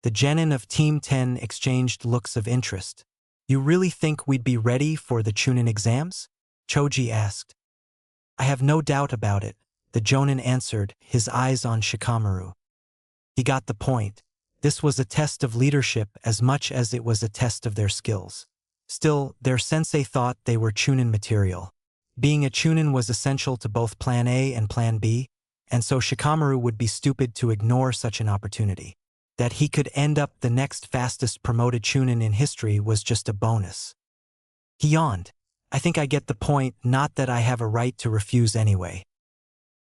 The genin of Team 10 exchanged looks of interest. You really think we'd be ready for the Chunin exams? Choji asked. I have no doubt about it, the Jonin answered, his eyes on Shikamaru. He got the point. This was a test of leadership as much as it was a test of their skills. Still, their sensei thought they were Chunin material. Being a Chunin was essential to both Plan A and Plan B, and so Shikamaru would be stupid to ignore such an opportunity. That he could end up the next fastest promoted Chunin in history was just a bonus. He yawned. I think I get the point, not that I have a right to refuse anyway.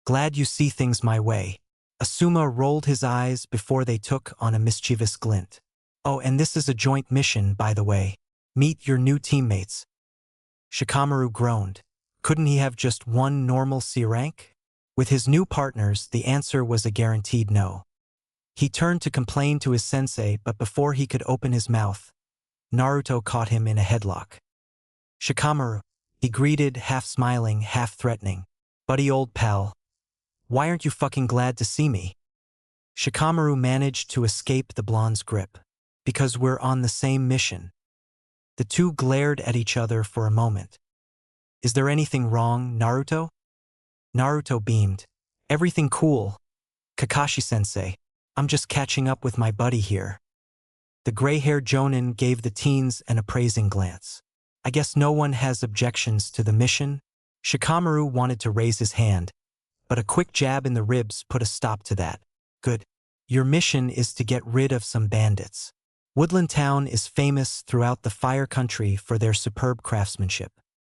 Glad you see things my way. Asuma rolled his eyes before they took on a mischievous glint. Oh, and this is a joint mission, by the way. Meet your new teammates. Shikamaru groaned. Couldn't he have just one normal C rank? With his new partners, the answer was a guaranteed no. He turned to complain to his sensei, but before he could open his mouth, Naruto caught him in a headlock. Shikamaru, he greeted, half smiling, half threatening. Buddy old pal. Why aren't you fucking glad to see me? Shikamaru managed to escape the blonde's grip. Because we're on the same mission. The two glared at each other for a moment. Is there anything wrong, Naruto? Naruto beamed. Everything cool. Kakashi-sensei, I'm just catching up with my buddy here. The gray-haired Jonin gave the teens an appraising glance. I guess no one has objections to the mission? Shikamaru wanted to raise his hand, but a quick jab in the ribs put a stop to that. Good. Your mission is to get rid of some bandits. Woodland Town is famous throughout the Fire Country for their superb craftsmanship.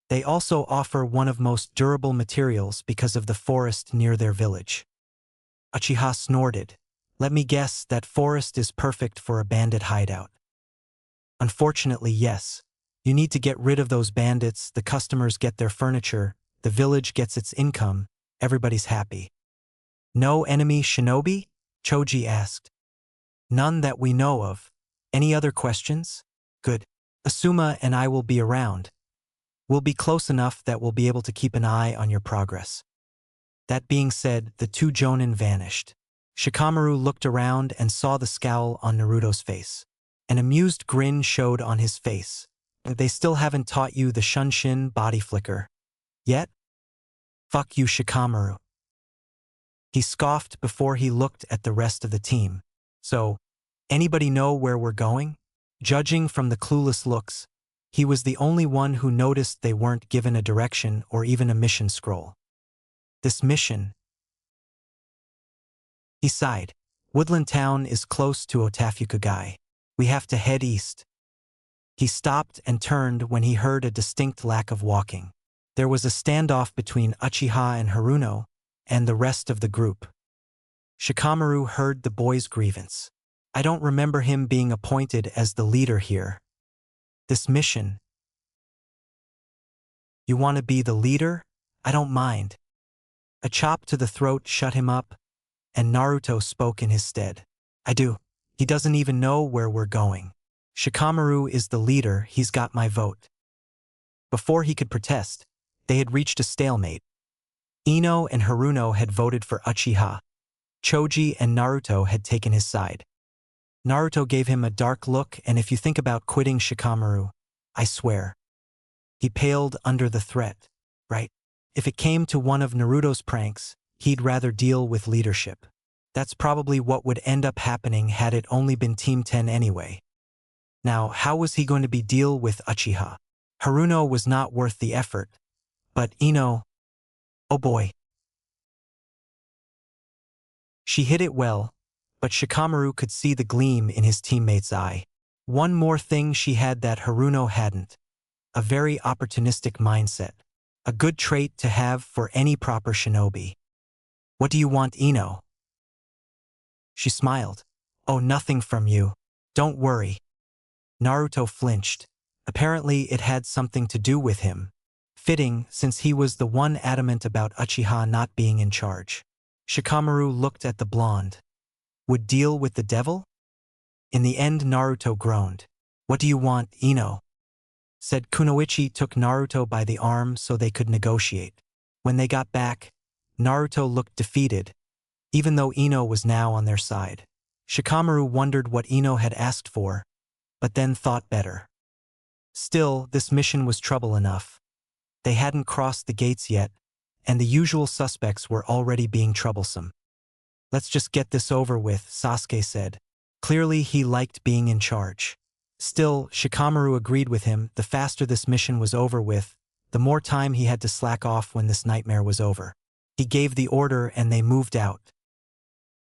They also offer one of most durable materials because of the forest near their village. Uchiha snorted. Let me guess, that forest is perfect for a bandit hideout. Unfortunately, yes. You need to get rid of those bandits, the customers get their furniture, the village gets its income, everybody's happy. No enemy shinobi? Choji asked. None that we know of. Any other questions? Good. Asuma and I will be around. We'll be close enough that we'll be able to keep an eye on your progress. That being said, the two Jonin vanished. Shikamaru looked around and saw the scowl on Naruto's face. An amused grin showed on his face. They still haven't taught you the Shunshin body flicker. Yet? Fuck you, Shikamaru. He scoffed before he looked at the rest of the team. So, anybody know where we're going? Judging from the clueless looks, he was the only one who noticed they weren't given a direction or even a mission scroll. This mission. He sighed. Woodland Town is close to Otafukugai. We have to head east. He stopped and turned when he heard a distinct lack of walking. There was a standoff between Uchiha and Haruno and the rest of the group. Shikamaru heard the boy's grievance. I don't remember him being appointed as the leader here. This mission. You want to be the leader? I don't mind. A chop to the throat shut him up, and Naruto spoke in his stead. I do. He doesn't even know where we're going. Shikamaru is the leader, he's got my vote. Before he could protest, they had reached a stalemate. Ino and Haruno had voted for Uchiha. Choji and Naruto had taken his side. Naruto gave him a dark look, and if you think about quitting Shikamaru, I swear. He paled under the threat, right? If it came to one of Naruto's pranks, he'd rather deal with leadership. That's probably what would end up happening had it only been Team 10 anyway. Now, how was he going to deal with Uchiha? Haruno was not worth the effort, but Ino, oh boy. She hit it well, but Shikamaru could see the gleam in his teammate's eye. One more thing she had that Haruno hadn't. A very opportunistic mindset. A good trait to have for any proper shinobi. What do you want, Ino? She smiled. Oh, nothing from you. Don't worry. Naruto flinched. Apparently it had something to do with him. Fitting, since he was the one adamant about Uchiha not being in charge. Shikamaru looked at the blonde. Would deal with the devil? In the end, Naruto groaned. What do you want, Ino? Said Kunoichi took Naruto by the arm so they could negotiate. When they got back, Naruto looked defeated, even though Ino was now on their side. Shikamaru wondered what Ino had asked for, but then thought better. Still, this mission was trouble enough. They hadn't crossed the gates yet, and the usual suspects were already being troublesome. Let's just get this over with, Sasuke said. Clearly he liked being in charge. Still, Shikamaru agreed with him. The faster this mission was over with, the more time he had to slack off when this nightmare was over. He gave the order and they moved out.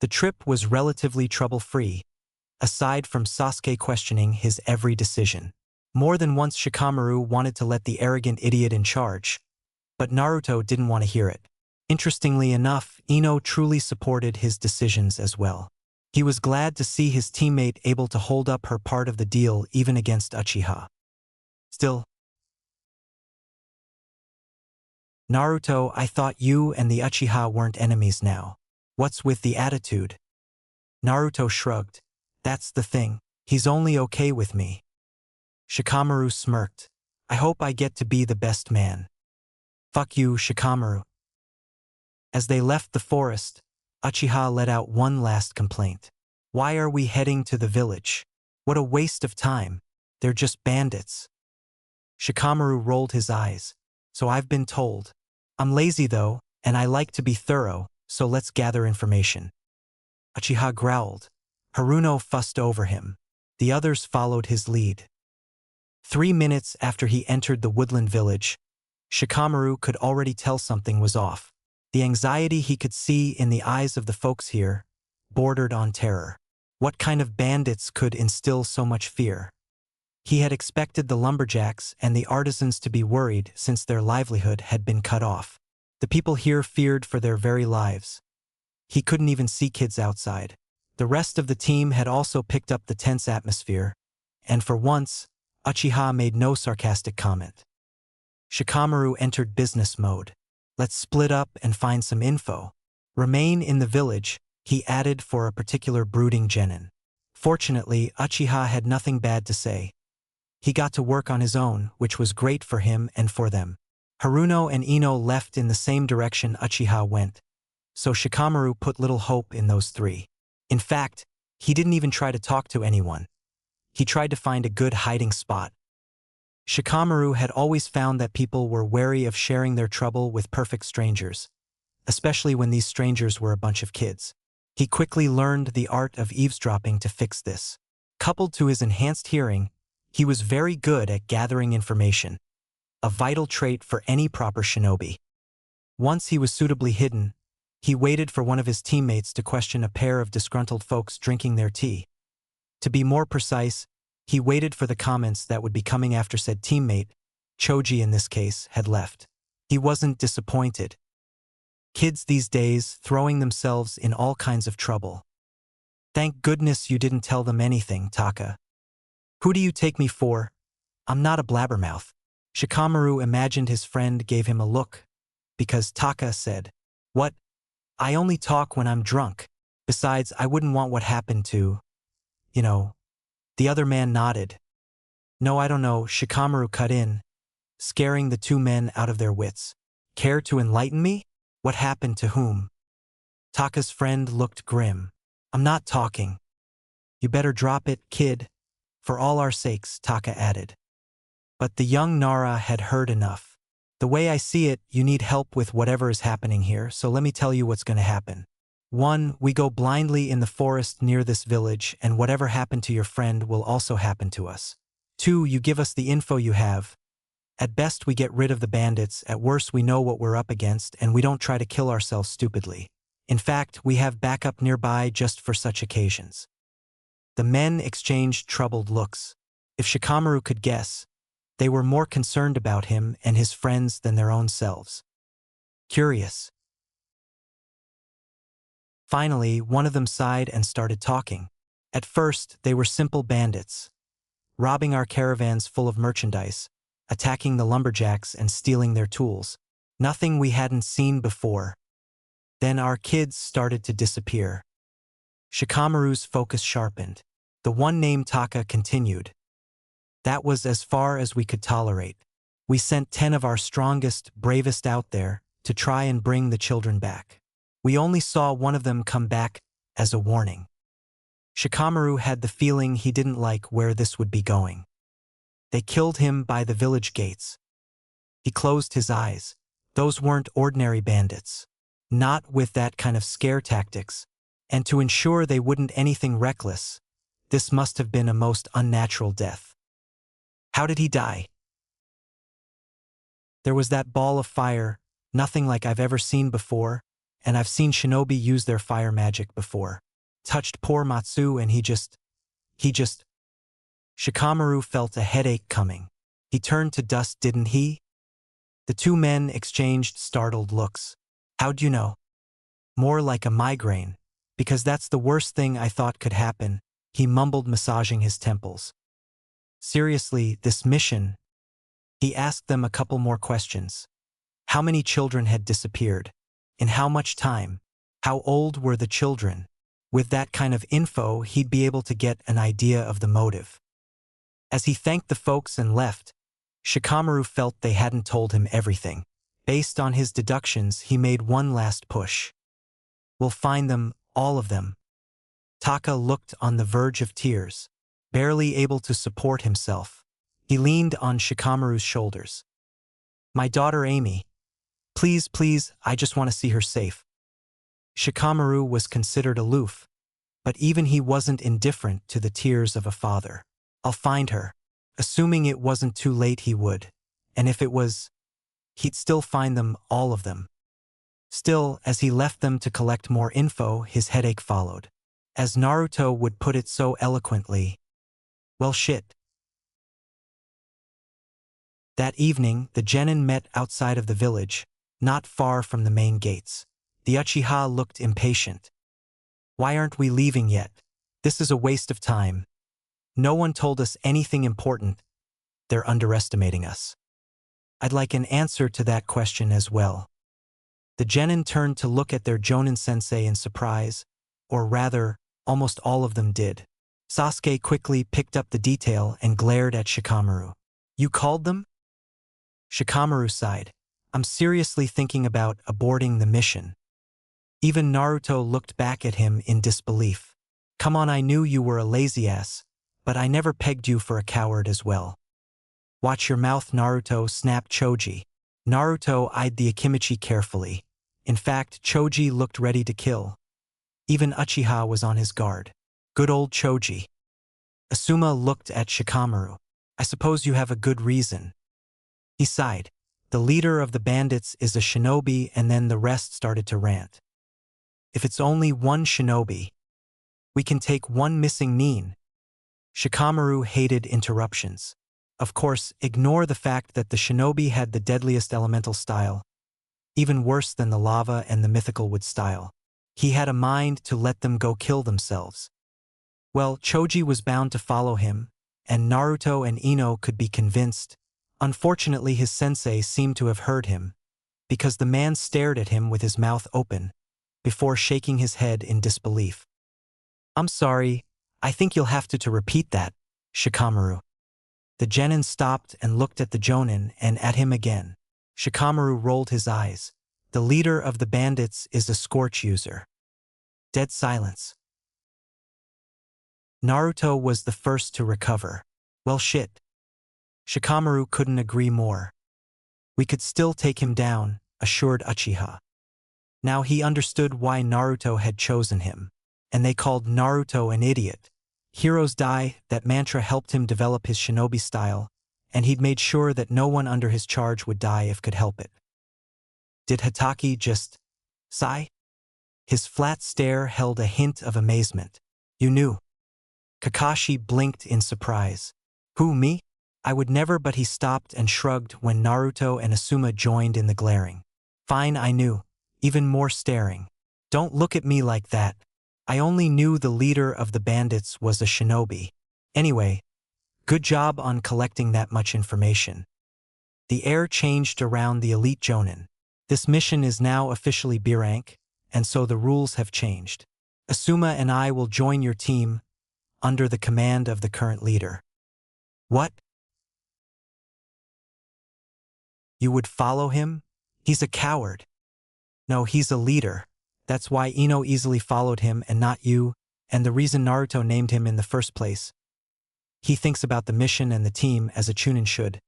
The trip was relatively trouble-free, aside from Sasuke questioning his every decision. More than once Shikamaru wanted to let the arrogant idiot in charge, but Naruto didn't want to hear it. Interestingly enough, Ino truly supported his decisions as well. He was glad to see his teammate able to hold up her part of the deal even against Uchiha. Still, Naruto, I thought you and the Uchiha weren't enemies now. What's with the attitude? Naruto shrugged. That's the thing. He's only okay with me. Shikamaru smirked. I hope I get to be the best man. Fuck you, Shikamaru. As they left the forest, Uchiha let out one last complaint. Why are we heading to the village? What a waste of time. They're just bandits. Shikamaru rolled his eyes. So I've been told. I'm lazy though, and I like to be thorough, so let's gather information. Uchiha growled. Haruno fussed over him. The others followed his lead. 3 minutes after he entered the woodland village, Shikamaru could already tell something was off. The anxiety he could see in the eyes of the folks here bordered on terror. What kind of bandits could instill so much fear? He had expected the lumberjacks and the artisans to be worried since their livelihood had been cut off. The people here feared for their very lives. He couldn't even see kids outside. The rest of the team had also picked up the tense atmosphere, and for once, Uchiha made no sarcastic comment. Shikamaru entered business mode. Let's split up and find some info. Remain in the village, he added for a particular brooding genin. Fortunately, Uchiha had nothing bad to say. He got to work on his own, which was great for him and for them. Haruno and Ino left in the same direction Uchiha went, so Shikamaru put little hope in those three. In fact, he didn't even try to talk to anyone. He tried to find a good hiding spot. Shikamaru had always found that people were wary of sharing their trouble with perfect strangers, especially when these strangers were a bunch of kids. He quickly learned the art of eavesdropping to fix this. Coupled to his enhanced hearing, he was very good at gathering information, a vital trait for any proper shinobi. Once he was suitably hidden, he waited for one of his teammates to question a pair of disgruntled folks drinking their tea. To be more precise, he waited for the comments that would be coming after said teammate, Choji in this case, had left. He wasn't disappointed. Kids these days throwing themselves in all kinds of trouble. Thank goodness you didn't tell them anything, Taka. Who do you take me for? I'm not a blabbermouth. Shikamaru imagined his friend gave him a look, because Taka said, What? I only talk when I'm drunk. Besides, I wouldn't want what happened to, The other man nodded. No, I don't know, Shikamaru cut in, scaring the two men out of their wits. Care to enlighten me? What happened to whom? Taka's friend looked grim. I'm not talking. You better drop it, kid. For all our sakes, Taka added. But the young Nara had heard enough. The way I see it, you need help with whatever is happening here, so let me tell you what's going to happen. 1. We go blindly in the forest near this village, and whatever happened to your friend will also happen to us. 2. You give us the info you have. At best we get rid of the bandits, at worst we know what we're up against, and we don't try to kill ourselves stupidly. In fact, we have backup nearby just for such occasions. The men exchanged troubled looks. If Shikamaru could guess, they were more concerned about him and his friends than their own selves. Curious. Finally, one of them sighed and started talking. At first, they were simple bandits. robbing our caravans full of merchandise, attacking the lumberjacks and stealing their tools. Nothing we hadn't seen before. Then our kids started to disappear. Shikamaru's focus sharpened. The one named Taka continued. That was as far as we could tolerate. We sent 10 of our strongest, bravest out there to try and bring the children back. We only saw one of them come back as a warning. Shikamaru had the feeling he didn't like where this would be going. They killed him by the village gates. He closed his eyes. Those weren't ordinary bandits. Not with that kind of scare tactics. And to ensure they wouldn't anything reckless, this must have been a most unnatural death. How did he die? There was that ball of fire, nothing like I've ever seen before, and I've seen shinobi use their fire magic before. Touched poor Matsu and he just… Shikamaru felt a headache coming. He turned to dust, didn't he? The two men exchanged startled looks. How'd you know? More like a migraine, because that's the worst thing I thought could happen, he mumbled, massaging his temples. Seriously, this mission… He asked them a couple more questions. How many children had disappeared? In how much time? How old were the children? With that kind of info, he'd be able to get an idea of the motive. As he thanked the folks and left, Shikamaru felt they hadn't told him everything. Based on his deductions, he made one last push. We'll find them, all of them. Taka looked on the verge of tears, barely able to support himself. He leaned on Shikamaru's shoulders. My daughter Amy. Please, please, I just want to see her safe. Shikamaru was considered aloof, but even he wasn't indifferent to the tears of a father. I'll find her. Assuming it wasn't too late, he would. And if it was, he'd still find them, all of them. Still, as he left them to collect more info, his headache followed. As Naruto would put it so eloquently, well shit. That evening, the genin met outside of the village, not far from the main gates. The Uchiha looked impatient. Why aren't we leaving yet? This is a waste of time. No one told us anything important. They're underestimating us. I'd like an answer to that question as well. The genin turned to look at their Jonin sensei in surprise, or rather, almost all of them did. Sasuke quickly picked up the detail and glared at Shikamaru. You called them? Shikamaru sighed. I'm seriously thinking about aborting the mission. Even Naruto looked back at him in disbelief. Come on, I knew you were a lazy ass, but I never pegged you for a coward as well. Watch your mouth, Naruto, snapped Choji. Naruto eyed the Akimichi carefully. In fact, Choji looked ready to kill. Even Uchiha was on his guard. Good old Choji. Asuma looked at Shikamaru. I suppose you have a good reason. He sighed. The leader of the bandits is a shinobi, and then the rest started to rant. If it's only one shinobi, we can take one missing nin. Shikamaru hated interruptions. Of course, ignore the fact that the shinobi had the deadliest elemental style, even worse than the lava and the mythical wood style. He had a mind to let them go kill themselves. Well, Choji was bound to follow him, and Naruto and Ino could be convinced. Unfortunately, his sensei seemed to have heard him, because the man stared at him with his mouth open, before shaking his head in disbelief. I'm sorry, I think you'll have to repeat that, Shikamaru. The genin stopped and looked at the jonin and at him again. Shikamaru rolled his eyes. The leader of the bandits is a scorch user. Dead silence. Naruto was the first to recover. Well shit. Shikamaru couldn't agree more. We could still take him down, assured Uchiha. Now he understood why Naruto had chosen him. And they called Naruto an idiot. Heroes die, that mantra helped him develop his shinobi style, and he'd made sure that no one under his charge would die if could help it. Did Hatake just sigh? His flat stare held a hint of amazement. You knew. Kakashi blinked in surprise. Who, me? I would never, but he stopped and shrugged when Naruto and Asuma joined in the glaring. Fine, I knew. Even more staring. Don't look at me like that. I only knew the leader of the bandits was a shinobi. Anyway, Good job on collecting that much information. The air changed around the elite Jonin. This mission is now officially B rank, and so the rules have changed. Asuma and I will join your team under the command of the current leader. What? You would follow him? He's a coward. No, he's a leader. That's why Ino easily followed him and not you, and the reason Naruto named him in the first place. He thinks about the mission and the team as a Chunin should.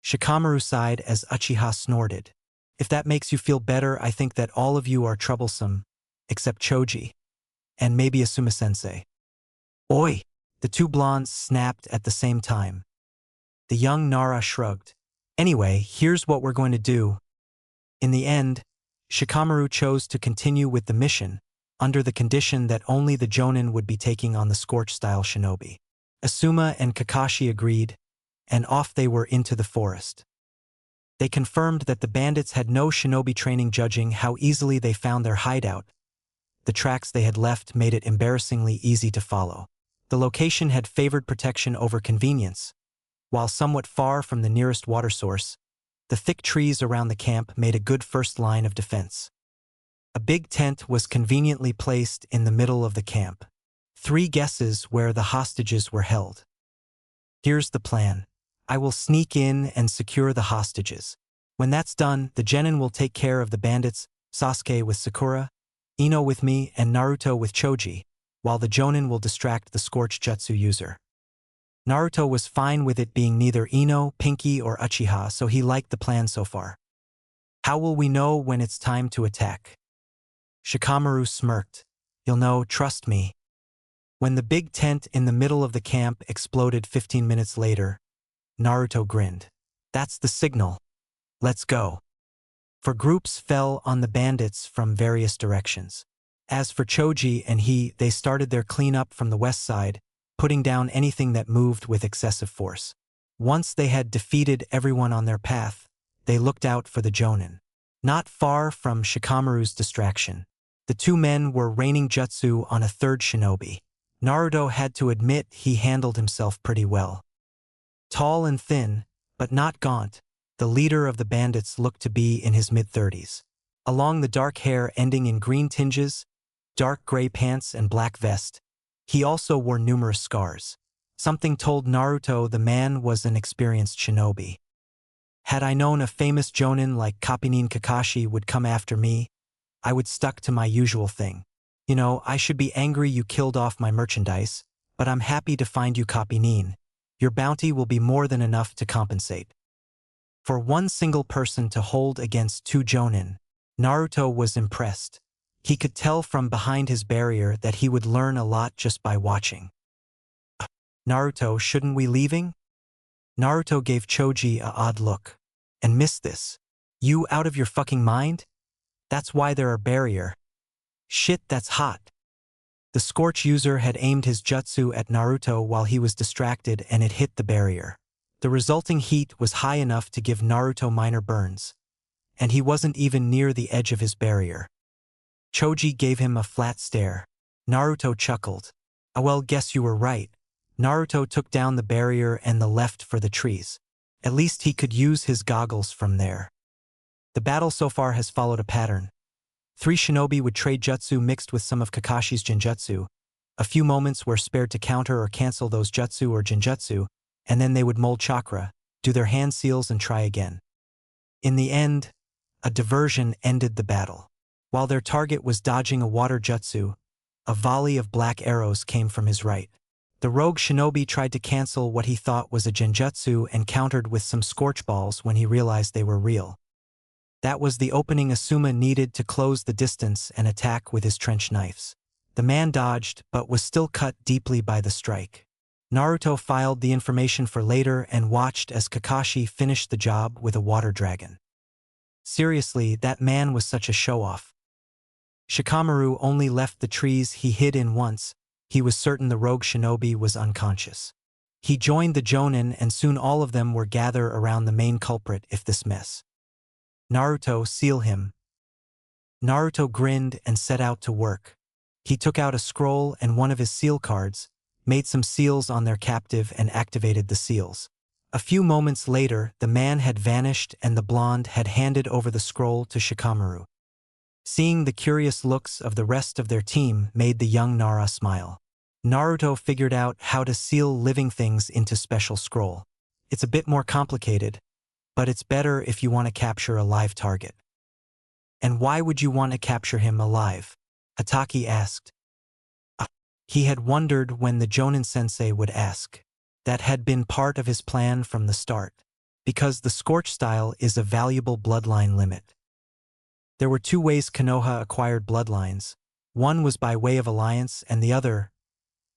Shikamaru sighed as Uchiha snorted. If that makes you feel better, I think that all of you are troublesome, except Choji. And maybe Asuma-sensei. Oi! The two blondes snapped at the same time. The young Nara shrugged. Anyway, here's what we're going to do. In the end, Shikamaru chose to continue with the mission, under the condition that only the Jonin would be taking on the Scorch-style shinobi. Asuma and Kakashi agreed, and off they were into the forest. They confirmed that the bandits had no shinobi training, judging how easily they found their hideout. The tracks they had left made it embarrassingly easy to follow. The location had favored protection over convenience. While somewhat far from the nearest water source, the thick trees around the camp made a good first line of defense. A big tent was conveniently placed in the middle of the camp. 3 guesses where the hostages were held. Here's the plan. I will sneak in and secure the hostages. When that's done, the genin will take care of the bandits, Sasuke with Sakura, Ino with me, and Naruto with Choji, while the Jonin will distract the Scorch Jutsu user. Naruto was fine with it being neither Ino, Pinky, or Uchiha, so he liked the plan so far. How will we know when it's time to attack? Shikamaru smirked. You'll know, trust me. When the big tent in the middle of the camp exploded 15 minutes later, Naruto grinned. That's the signal. Let's go. For groups fell on the bandits from various directions. As for Choji and they started their cleanup from the west side, putting down anything that moved with excessive force. Once they had defeated everyone on their path, they looked out for the Jonin. Not far from Shikamaru's distraction, the 2 men were raining jutsu on a 3rd shinobi. Naruto had to admit he handled himself pretty well. Tall and thin, but not gaunt, the leader of the bandits looked to be in his mid-30s. Along the dark hair ending in green tinges, dark gray pants and black vest, he also wore numerous scars. Something told Naruto the man was an experienced shinobi. Had I known a famous Jonin like Kappinin Kakashi would come after me, I would stuck to my usual thing. You know, I should be angry you killed off my merchandise, but I'm happy to find you, Kappinin. Your bounty will be more than enough to compensate. For one single person to hold against 2 Jonin, Naruto was impressed. He could tell from behind his barrier that he would learn a lot just by watching. Naruto, shouldn't we leaving? Naruto gave Choji a odd look. And missed this. You out of your fucking mind? That's why there are barrier. Shit, that's hot. The Scorch user had aimed his jutsu at Naruto while he was distracted and it hit the barrier. The resulting heat was high enough to give Naruto minor burns. And he wasn't even near the edge of his barrier. Choji gave him a flat stare. Naruto chuckled. "Ah, well, guess you were right." Naruto took down the barrier and left for the trees. At least he could use his goggles from there. The battle so far has followed a pattern. 3 shinobi would trade jutsu mixed with some of Kakashi's genjutsu. A few moments were spared to counter or cancel those jutsu or genjutsu, and then they would mold chakra, do their hand seals and try again. In the end, a diversion ended the battle. While their target was dodging a water jutsu, a volley of black arrows came from his right. The rogue shinobi tried to cancel what he thought was a genjutsu and countered with some scorch balls when he realized they were real. That was the opening Asuma needed to close the distance and attack with his trench knives. The man dodged, but was still cut deeply by the strike. Naruto filed the information for later and watched as Kakashi finished the job with a water dragon. Seriously, that man was such a show-off. Shikamaru only left the trees he hid in once. He was certain the rogue shinobi was unconscious. He joined the Jonin and soon all of them were gathered around the main culprit if this mess. Naruto, seal him. Naruto grinned and set out to work. He took out a scroll and one of his seal cards, made some seals on their captive and activated the seals. A few moments later, the man had vanished and the blonde had handed over the scroll to Shikamaru. Seeing the curious looks of the rest of their team made the young Nara smile. Naruto figured out how to seal living things into special scroll. It's a bit more complicated, but it's better if you want to capture a live target. And why would you want to capture him alive? Hataki asked. He had wondered when the Jonin-sensei would ask. That had been part of his plan from the start, because the Scorch style is a valuable bloodline limit. There were two ways Konoha acquired bloodlines. One was by way of alliance and the other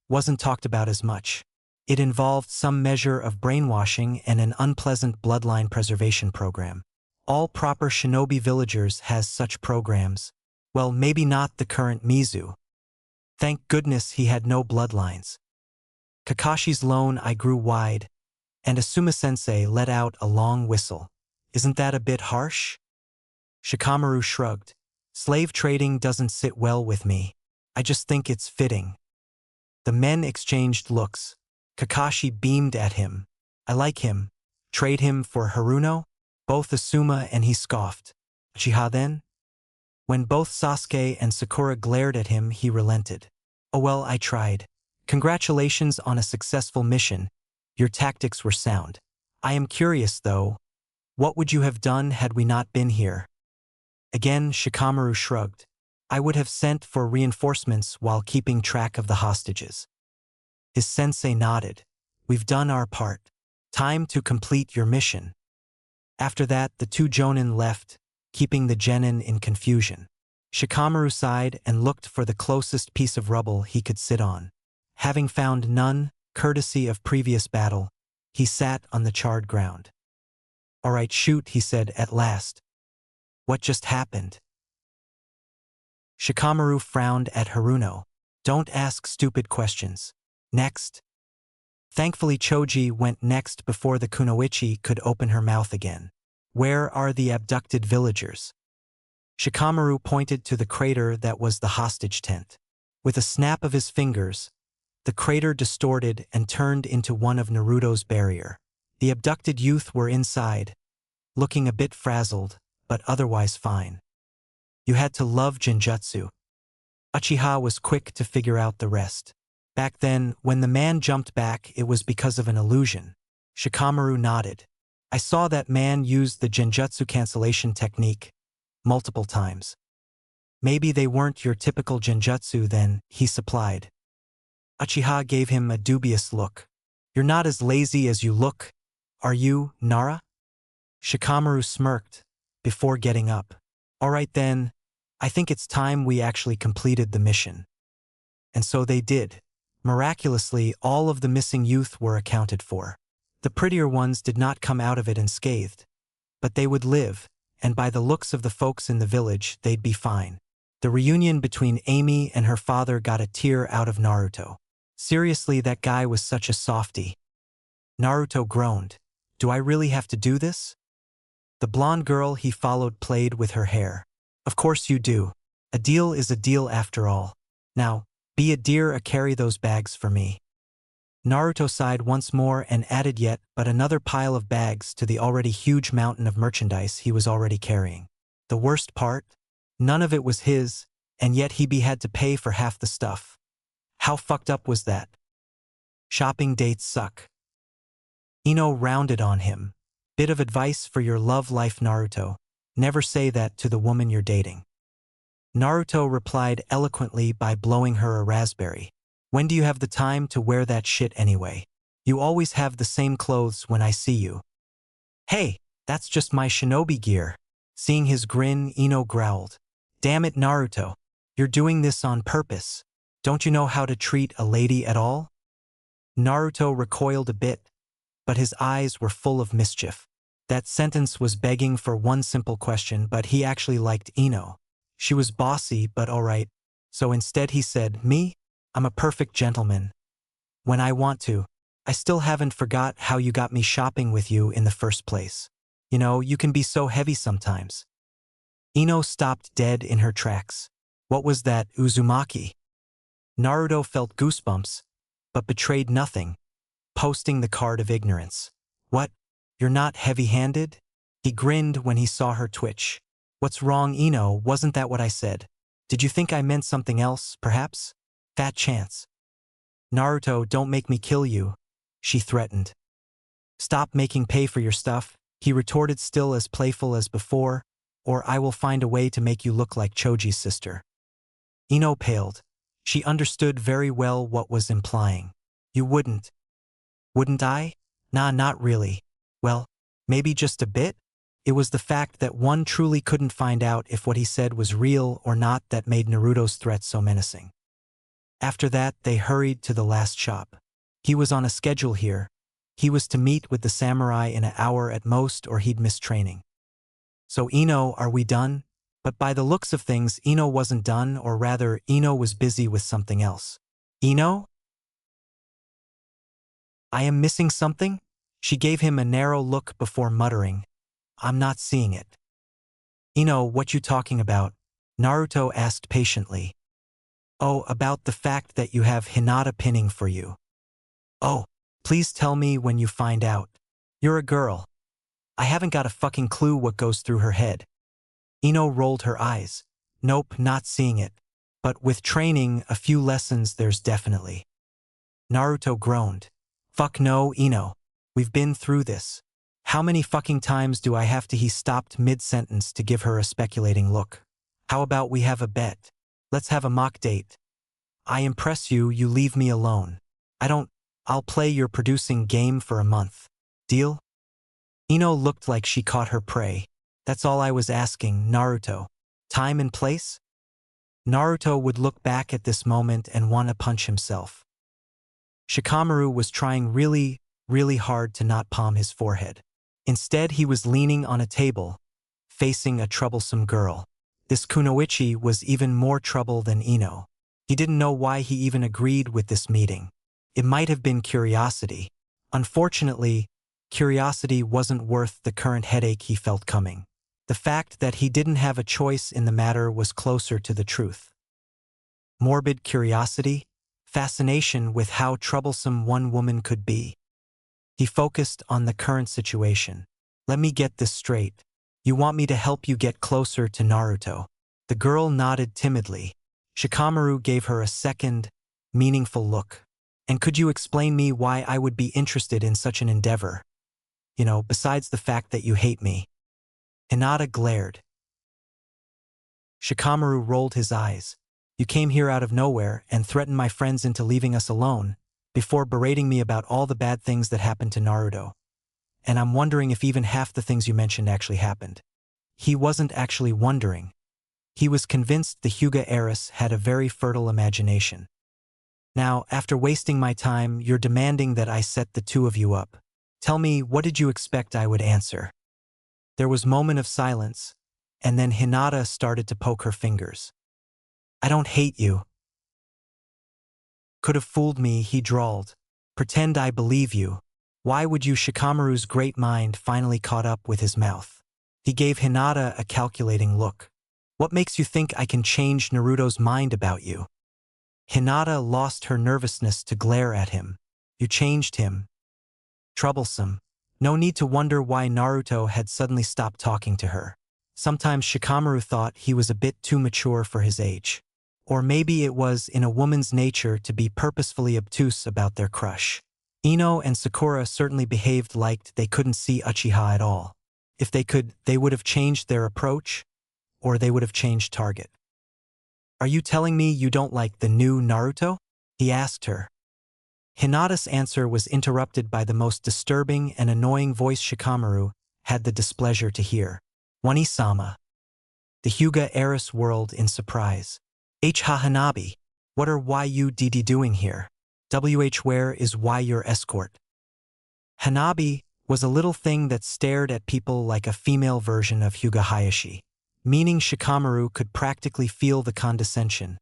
wasn't talked about as much. It involved some measure of brainwashing and an unpleasant bloodline preservation program. All proper shinobi villagers has such programs. Well, maybe not the current Mizu. Thank goodness he had no bloodlines. Kakashi's lone eye grew wide, and Asuma-sensei let out a long whistle. Isn't that a bit harsh? Shikamaru shrugged. Slave trading doesn't sit well with me. I just think it's fitting. The men exchanged looks. Kakashi beamed at him. I like him. Trade him for Haruno? Both Asuma and he scoffed. Uchiha then? When both Sasuke and Sakura glared at him, he relented. Oh well, I tried. Congratulations on a successful mission. Your tactics were sound. I am curious, though. What would you have done had we not been here? Again, Shikamaru shrugged. I would have sent for reinforcements while keeping track of the hostages. His sensei nodded. We've done our part. Time to complete your mission. After that, the two Jonin left, keeping the genin in confusion. Shikamaru sighed and looked for the closest piece of rubble he could sit on. Having found none, courtesy of previous battle, he sat on the charred ground. All right, shoot, he said at last. What just happened? Shikamaru frowned at Haruno. Don't ask stupid questions. Next. Thankfully Choji went next before the kunoichi could open her mouth again. Where are the abducted villagers? Shikamaru pointed to the crater that was the hostage tent. With a snap of his fingers, the crater distorted and turned into one of Naruto's barrier. The abducted youth were inside, looking a bit frazzled, but otherwise fine. You had to love Genjutsu. Uchiha was quick to figure out the rest. Back then, when the man jumped back, it was because of an illusion. Shikamaru nodded. I saw that man use the Genjutsu cancellation technique multiple times. Maybe they weren't your typical Genjutsu then, he supplied. Uchiha gave him a dubious look. You're not as lazy as you look, are you, Nara? Shikamaru smirked, before getting up. All right then, I think it's time we actually completed the mission. And so they did. Miraculously, all of the missing youth were accounted for. The prettier ones did not come out of it unscathed. But they would live, and by the looks of the folks in the village, they'd be fine. The reunion between Amy and her father got a tear out of Naruto. Seriously, that guy was such a softie. Naruto groaned. Do I really have to do this? The blonde girl he followed played with her hair. Of course you do. A deal is a deal after all. Now, be a dear or carry those bags for me. Naruto sighed once more and added yet but another pile of bags to the already huge mountain of merchandise he was already carrying. The worst part? None of it was his, and yet he had to pay for half the stuff. How fucked up was that? Shopping dates suck. Ino rounded on him. Bit of advice for your love life, Naruto. Never say that to the woman you're dating. Naruto replied eloquently by blowing her a raspberry. When do you have the time to wear that shit anyway? You always have the same clothes when I see you. Hey, that's just my shinobi gear. Seeing his grin, Ino growled. Damn it, Naruto. You're doing this on purpose. Don't you know how to treat a lady at all? Naruto recoiled a bit, but his eyes were full of mischief. That sentence was begging for one simple question, but he actually liked Ino. She was bossy, but alright. So instead he said, Me? I'm a perfect gentleman. When I want to. I still haven't forgot how you got me shopping with you in the first place. You know, you can be so heavy sometimes. Ino stopped dead in her tracks. What was that, Uzumaki? Naruto felt goosebumps. but betrayed nothing, posting the card of ignorance. What? You're not heavy-handed? He grinned when he saw her twitch. What's wrong, Ino? Wasn't that what I said? Did you think I meant something else, perhaps? Fat chance. Naruto, don't make me kill you, she threatened. Stop making pay for your stuff, he retorted, still as playful as before, or I will find a way to make you look like Choji's sister. Ino paled. She understood very well what was implying. You wouldn't. Wouldn't I? Nah, not really. Well, maybe just a bit? It was the fact that one truly couldn't find out if what he said was real or not that made Naruto's threat so menacing. After that, they hurried to the last shop. He was on a schedule here. He was to meet with the samurai in an hour at most, or he'd miss training. So Ino, are we done? But by the looks of things, Ino wasn't done, or rather, Ino was busy with something else. Ino? I am missing something? She gave him a narrow look before muttering, I'm not seeing it. Ino, what you talking about? Naruto asked patiently. Oh, about the fact that you have Hinata pinning for you. Oh, please tell me when you find out. You're a girl. I haven't got a fucking clue what goes through her head. Ino rolled her eyes. Nope, not seeing it. But with training, a few lessons there's definitely. Naruto groaned. Fuck no, Ino. We've been through this. How many fucking times do I have to? He stopped mid-sentence to give her a speculating look. How about we have a bet? Let's have a mock date. I impress you, you leave me alone. I'll play your producing game for a month. Deal? Ino looked like she caught her prey. That's all I was asking, Naruto. Time and place? Naruto would look back at this moment and want to punch himself. Shikamaru was trying really, really hard to not palm his forehead. Instead, he was leaning on a table, facing a troublesome girl. This Kunoichi was even more trouble than Ino. He didn't know why he even agreed with this meeting. It might have been curiosity. Unfortunately, curiosity wasn't worth the current headache he felt coming. The fact that he didn't have a choice in the matter was closer to the truth. Morbid curiosity, fascination with how troublesome one woman could be. He focused on the current situation. Let me get this straight. You want me to help you get closer to Naruto? The girl nodded timidly. Shikamaru gave her a second, meaningful look. And could you explain me why I would be interested in such an endeavor? Besides the fact that you hate me. Hinata glared. Shikamaru rolled his eyes. You came here out of nowhere and threatened my friends into leaving us alone, before berating me about all the bad things that happened to Naruto. And I'm wondering if even half the things you mentioned actually happened. He wasn't actually wondering. He was convinced the Hyuga heiress had a very fertile imagination. Now, after wasting my time, you're demanding that I set the two of you up. Tell me, what did you expect I would answer? There was a moment of silence, and then Hinata started to poke her fingers. I don't hate you. Could have fooled me, he drawled. Pretend I believe you. Why would you? Shikamaru's great mind finally caught up with his mouth. He gave Hinata a calculating look. What makes you think I can change Naruto's mind about you? Hinata lost her nervousness to glare at him. You changed him. Troublesome. No need to wonder why Naruto had suddenly stopped talking to her. Sometimes Shikamaru thought he was a bit too mature for his age. Or maybe it was in a woman's nature to be purposefully obtuse about their crush. Ino and Sakura certainly behaved like they couldn't see Uchiha at all. If they could, they would have changed their approach, or they would have changed target. Are you telling me you don't like the new Naruto? He asked her. Hinata's answer was interrupted by the most disturbing and annoying voice Shikamaru had the displeasure to hear. Wani-sama. The Hyuga heiress whirled in surprise. Hanabi, what are you doing here? Where is your escort? Hanabi was a little thing that stared at people like a female version of Hyuga Hayashi, meaning Shikamaru could practically feel the condescension,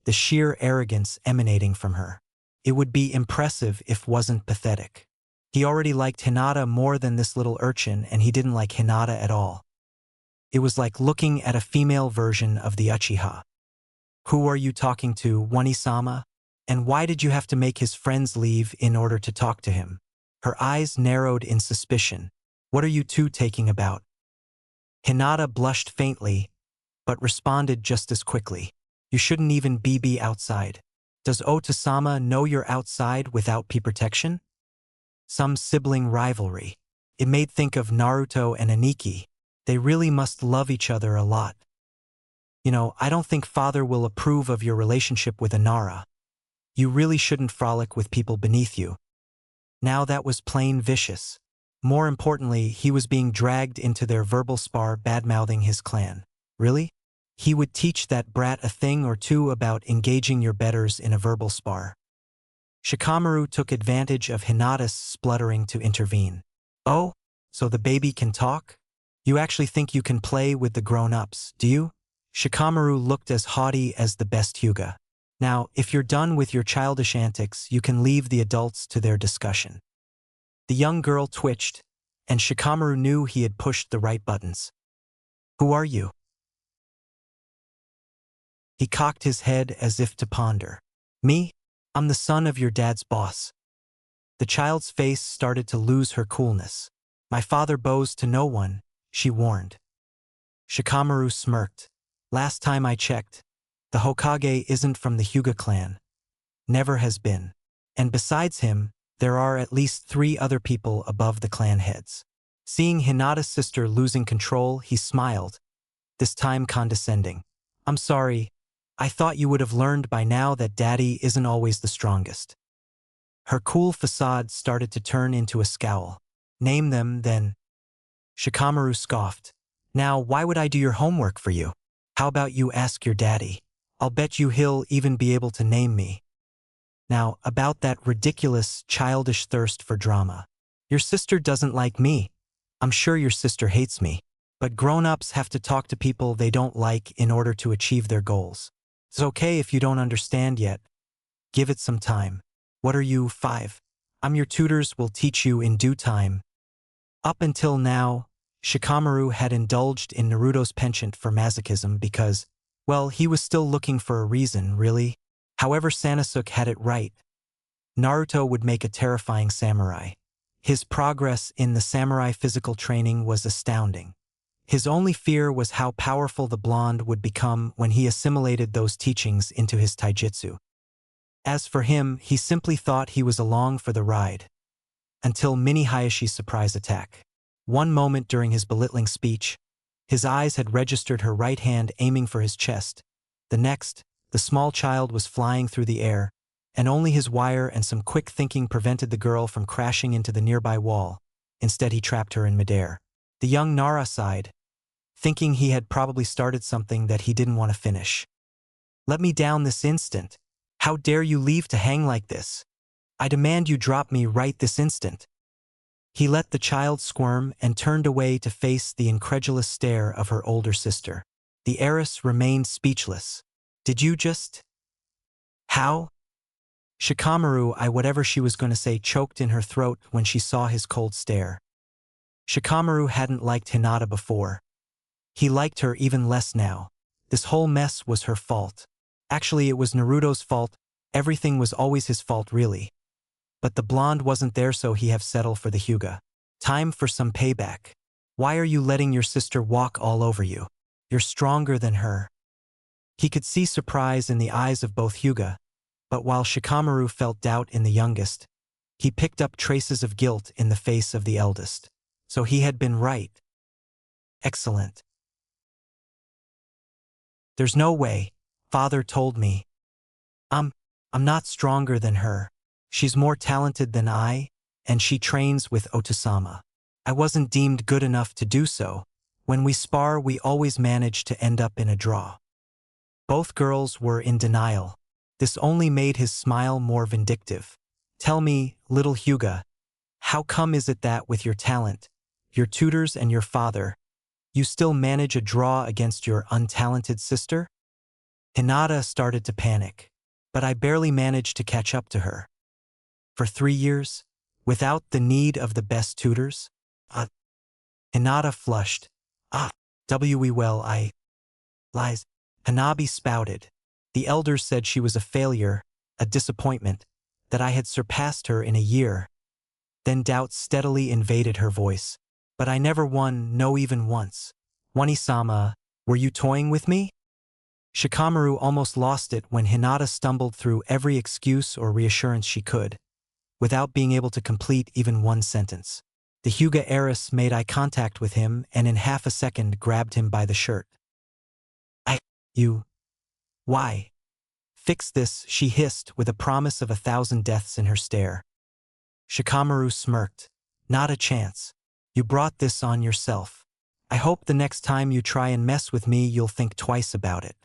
the sheer arrogance emanating from her. It would be impressive if wasn't pathetic. He already liked Hinata more than this little urchin, and he didn't like Hinata at all. It was like looking at a female version of the Uchiha. Who are you talking to, Wani-sama? And why did you have to make his friends leave in order to talk to him? Her eyes narrowed in suspicion. What are you two taking about? Hinata blushed faintly, but responded just as quickly. You shouldn't even be outside. Does Otasama know you're outside without pea protection? Some sibling rivalry. It made think of Naruto and Aniki. They really must love each other a lot. I don't think father will approve of your relationship with Inara. You really shouldn't frolic with people beneath you. Now that was plain vicious. More importantly, he was being dragged into their verbal spar badmouthing his clan. Really? He would teach that brat a thing or two about engaging your betters in a verbal spar. Shikamaru took advantage of Hinata's spluttering to intervene. Oh, so the baby can talk? You actually think you can play with the grown-ups, do you? Shikamaru looked as haughty as the best Hyuga. Now, if you're done with your childish antics, you can leave the adults to their discussion. The young girl twitched, and Shikamaru knew he had pushed the right buttons. Who are you? He cocked his head as if to ponder. Me? I'm the son of your dad's boss. The child's face started to lose her coolness. My father bows to no one, she warned. Shikamaru smirked. Last time I checked, the Hokage isn't from the Hyuga clan. Never has been. And besides him, there are at least 3 other people above the clan heads. Seeing Hinata's sister losing control, he smiled, this time condescending. I'm sorry, I thought you would have learned by now that daddy isn't always the strongest. Her cool facade started to turn into a scowl. Name them, then. Shikamaru scoffed. Now, why would I do your homework for you? How about you ask your daddy? I'll bet you he'll even be able to name me. Now, about that ridiculous, childish thirst for drama. Your sister doesn't like me. I'm sure your sister hates me. But grown-ups have to talk to people they don't like in order to achieve their goals. It's okay if you don't understand yet. Give it some time. What are you, 5? I'm your tutors, will teach you in due time. Up until now, Shikamaru had indulged in Naruto's penchant for masochism because, well, he was still looking for a reason, really. However, Sanosuke had it right. Naruto would make a terrifying samurai. His progress in the samurai physical training was astounding. His only fear was how powerful the blonde would become when he assimilated those teachings into his taijutsu. As for him, he simply thought he was along for the ride. Until Mini Hayashi's surprise attack. One moment during his belittling speech, his eyes had registered her right hand aiming for his chest. The next, the small child was flying through the air, and only his wire and some quick thinking prevented the girl from crashing into the nearby wall. Instead, he trapped her in midair. The young Nara sighed, thinking he had probably started something that he didn't want to finish. Let me down this instant. How dare you leave to hang like this? I demand you drop me right this instant. He let the child squirm and turned away to face the incredulous stare of her older sister. The heiress remained speechless. Did you just... How? Shikamaru, whatever she was going to say choked in her throat when she saw his cold stare. Shikamaru hadn't liked Hinata before. He liked her even less now. This whole mess was her fault. Actually, it was Naruto's fault. Everything was always his fault, really. But the blonde wasn't there, so he have settled for the Hyuga. Time for some payback. Why are you letting your sister walk all over you? You're stronger than her. He could see surprise in the eyes of both Hyuga, but while Shikamaru felt doubt in the youngest, he picked up traces of guilt in the face of the eldest. So he had been right. Excellent. There's no way. Father told me. I'm not stronger than her. She's more talented than I, and she trains with Otasama. I wasn't deemed good enough to do so. When we spar, we always manage to end up in a draw. Both girls were in denial. This only made his smile more vindictive. Tell me, little Hyuga, how come is it that with your talent, your tutors and your father, you still manage a draw against your untalented sister? Hinata started to panic, but I barely managed to catch up to her. For 3 years, without the need of the best tutors? Hinata flushed. Lies. Hanabi spouted. The elders said she was a failure, a disappointment, that I had surpassed her in a year. Then doubt steadily invaded her voice. But I never won, no even once. Wani-sama, were you toying with me? Shikamaru almost lost it when Hinata stumbled through every excuse or reassurance she could, without being able to complete even one sentence. The Hyuga heiress made eye contact with him and in half a second grabbed him by the shirt. You. Why? Fix this, she hissed with a promise of 1,000 deaths in her stare. Shikamaru smirked. Not a chance. You brought this on yourself. I hope the next time you try and mess with me you'll think twice about it.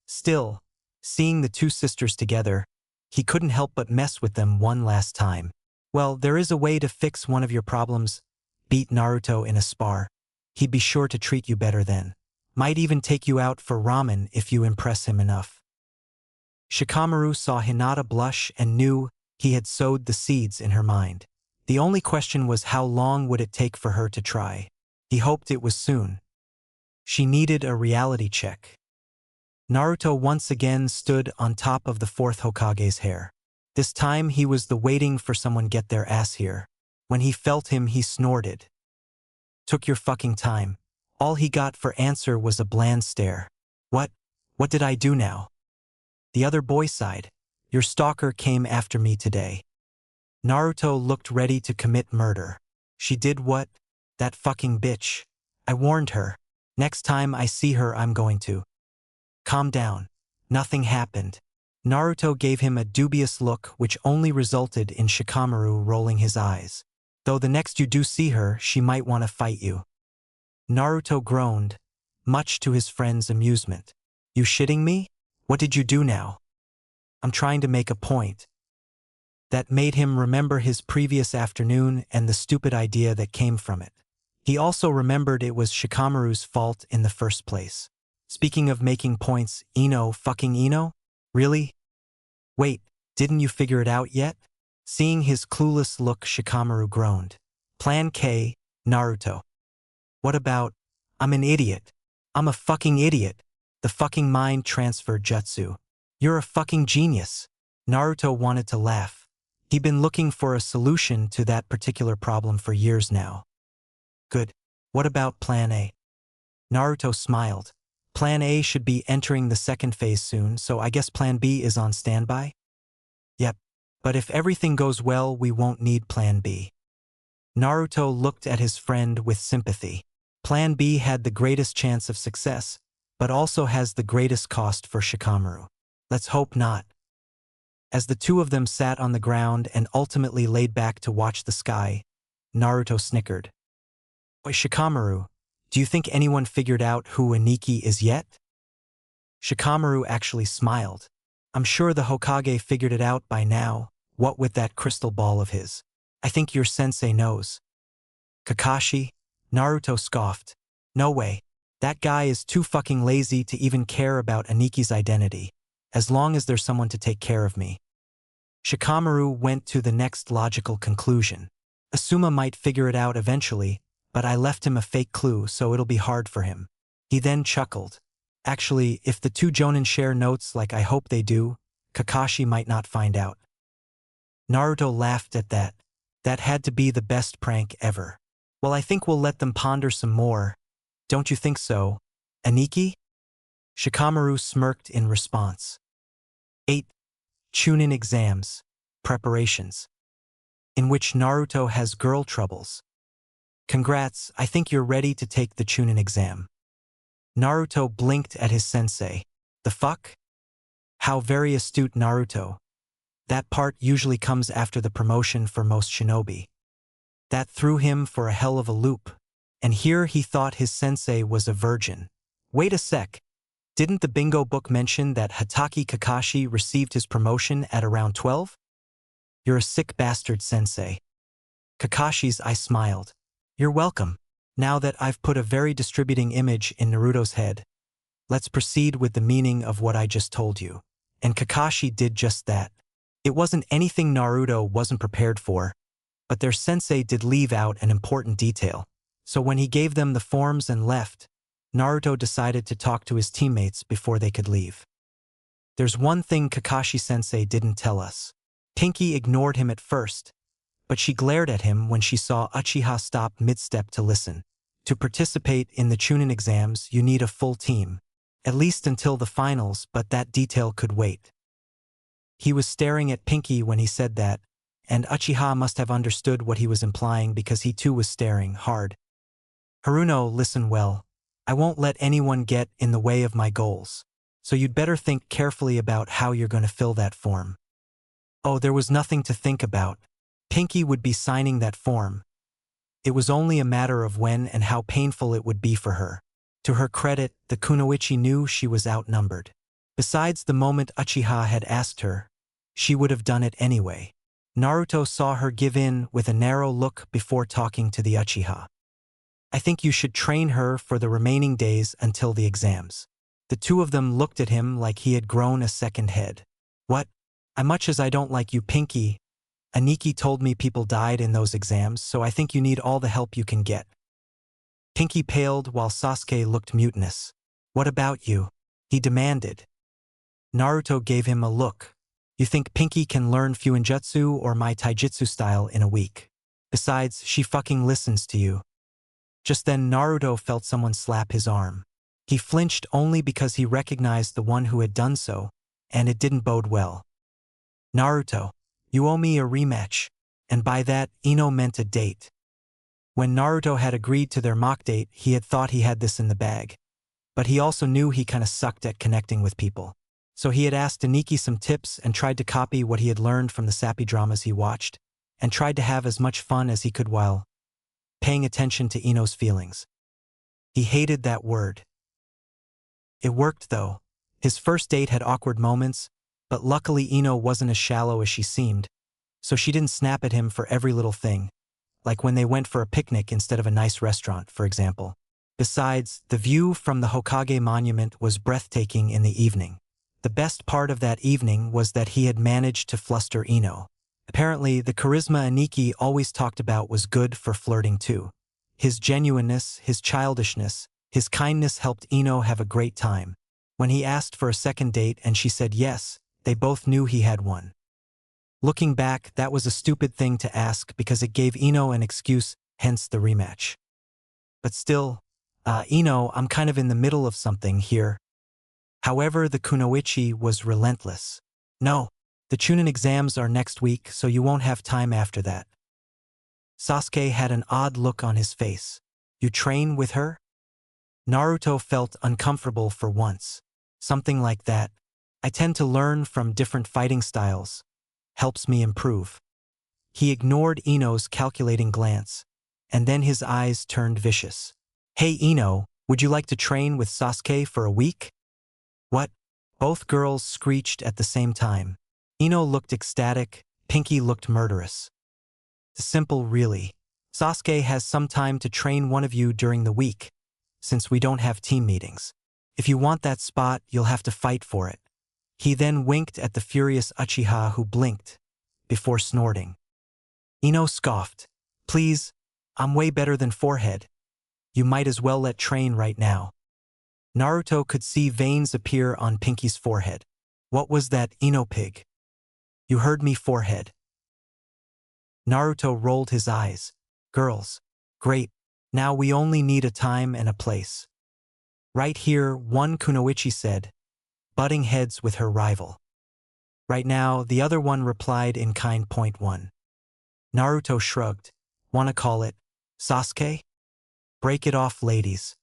Still, seeing the two sisters together, he couldn't help but mess with them one last time. Well, there is a way to fix one of your problems. Beat Naruto in a spar. He'd be sure to treat you better then. Might even take you out for ramen if you impress him enough. Shikamaru saw Hinata blush and knew he had sowed the seeds in her mind. The only question was how long would it take for her to try. He hoped it was soon. She needed a reality check. Naruto once again stood on top of the fourth Hokage's hair. This time he was the waiting for someone get their ass here. When he felt him he snorted. Took your fucking time. All he got for answer was a bland stare. What did I do now? The other boy sighed. Your stalker came after me today. Naruto looked ready to commit murder. She did what? That fucking bitch. I warned her. Next time I see her I'm going to. Calm down. Nothing happened. Naruto gave him a dubious look which only resulted in Shikamaru rolling his eyes. Though the next you do see her, she might want to fight you. Naruto groaned, much to his friend's amusement. You shitting me? What did you do now? I'm trying to make a point. That made him remember his previous afternoon and the stupid idea that came from it. He also remembered it was Shikamaru's fault in the first place. Speaking of making points, fucking Ino? Really? Wait, didn't you figure it out yet? Seeing his clueless look, Shikamaru groaned. Plan K, Naruto. What about, I'm an idiot. I'm a fucking idiot. The fucking mind transfer jutsu. You're a fucking genius. Naruto wanted to laugh. He'd been looking for a solution to that particular problem for years now. Good. What about Plan A? Naruto smiled. Plan A should be entering the second phase soon, so I guess Plan B is on standby? Yep. But if everything goes well, we won't need Plan B. Naruto looked at his friend with sympathy. Plan B had the greatest chance of success, but also has the greatest cost for Shikamaru. Let's hope not. As the two of them sat on the ground and ultimately laid back to watch the sky, Naruto snickered. Oi, Shikamaru, do you think anyone figured out who Aniki is yet? Shikamaru actually smiled. I'm sure the Hokage figured it out by now, what with that crystal ball of his. I think your sensei knows. Kakashi? Naruto scoffed. No way. That guy is too fucking lazy to even care about Aniki's identity, as long as there's someone to take care of me. Shikamaru went to the next logical conclusion. Asuma might figure it out eventually, but I left him a fake clue so it'll be hard for him. He then chuckled. Actually, if the two Jonin share notes like I hope they do, Kakashi might not find out. Naruto laughed at that. That had to be the best prank ever. Well, I think we'll let them ponder some more. Don't you think so, Aniki? Shikamaru smirked in response. 8. Chunin exams. Preparations. In which Naruto has girl troubles. Congrats, I think you're ready to take the Chunin exam. Naruto blinked at his sensei. The fuck? How very astute, Naruto. That part usually comes after the promotion for most shinobi. That threw him for a hell of a loop. And here he thought his sensei was a virgin. Wait a sec. Didn't the bingo book mention that Hatake Kakashi received his promotion at around 12? You're a sick bastard, sensei. Kakashi's eye smiled. You're welcome. Now that I've put a very distributing image in Naruto's head, let's proceed with the meaning of what I just told you. And Kakashi did just that. It wasn't anything Naruto wasn't prepared for, but their sensei did leave out an important detail. So when he gave them the forms and left, Naruto decided to talk to his teammates before they could leave. There's one thing Kakashi-sensei didn't tell us. Pinky ignored him at first, but she glared at him when she saw Uchiha stop mid-step to listen. To participate in the Chunin exams, you need a full team. At least until the finals, but that detail could wait. He was staring at Pinky when he said that, and Uchiha must have understood what he was implying because he too was staring hard. Haruno, listen well. I won't let anyone get in the way of my goals. So you'd better think carefully about how you're going to fill that form. Oh, there was nothing to think about. Pinky would be signing that form. It was only a matter of when and how painful it would be for her. To her credit, the kunoichi knew she was outnumbered. Besides, the moment Uchiha had asked her, she would have done it anyway. Naruto saw her give in with a narrow look before talking to the Uchiha. I think you should train her for the remaining days until the exams. The two of them looked at him like he had grown a second head. What? Much as I don't like you, Pinky, Aniki told me people died in those exams, so I think you need all the help you can get. Pinky paled while Sasuke looked mutinous. What about you? He demanded. Naruto gave him a look. You think Pinky can learn Fuinjutsu or my taijutsu style in a week? Besides, she fucking listens to you. Just then Naruto felt someone slap his arm. He flinched only because he recognized the one who had done so, and it didn't bode well. Naruto, you owe me a rematch, and by that, Ino meant a date. When Naruto had agreed to their mock date, he had thought he had this in the bag. But he also knew he kinda sucked at connecting with people. So he had asked Aniki some tips and tried to copy what he had learned from the sappy dramas he watched, and tried to have as much fun as he could while paying attention to Ino's feelings. He hated that word. It worked though. His first date had awkward moments, but luckily Ino wasn't as shallow as she seemed, so she didn't snap at him for every little thing, like when they went for a picnic instead of a nice restaurant, for example. Besides, the view from the Hokage monument was breathtaking in the evening. The best part of that evening was that he had managed to fluster Ino. Apparently, the charisma Aniki always talked about was good for flirting too. His genuineness, his childishness, his kindness helped Ino have a great time. When he asked for a second date and she said yes, they both knew he had one. Looking back, that was a stupid thing to ask because it gave Ino an excuse, hence the rematch. But still, Ino, I'm kind of in the middle of something here. However, the kunoichi was relentless. No, the Chunin exams are next week, so you won't have time after that. Sasuke had an odd look on his face. You train with her? Naruto felt uncomfortable for once. Something like that. I tend to learn from different fighting styles. Helps me improve. He ignored Ino's calculating glance, and then his eyes turned vicious. Hey Ino, would you like to train with Sasuke for a week? What? Both girls screeched at the same time. Ino looked ecstatic, Pinky looked murderous. Simple really. Sasuke has some time to train one of you during the week, since we don't have team meetings. If you want that spot, you'll have to fight for it. He then winked at the furious Uchiha who blinked, before snorting. Ino scoffed. Please, I'm way better than forehead. You might as well let train right now. Naruto could see veins appear on Pinky's forehead. What was that, Ino pig? You heard me, forehead. Naruto rolled his eyes. Girls. Great. Now we only need a time and a place. Right here, one kunoichi said, butting heads with her rival. Right now, the other one replied in kind. Point one. Naruto shrugged. Wanna call it Sasuke? Break it off, ladies.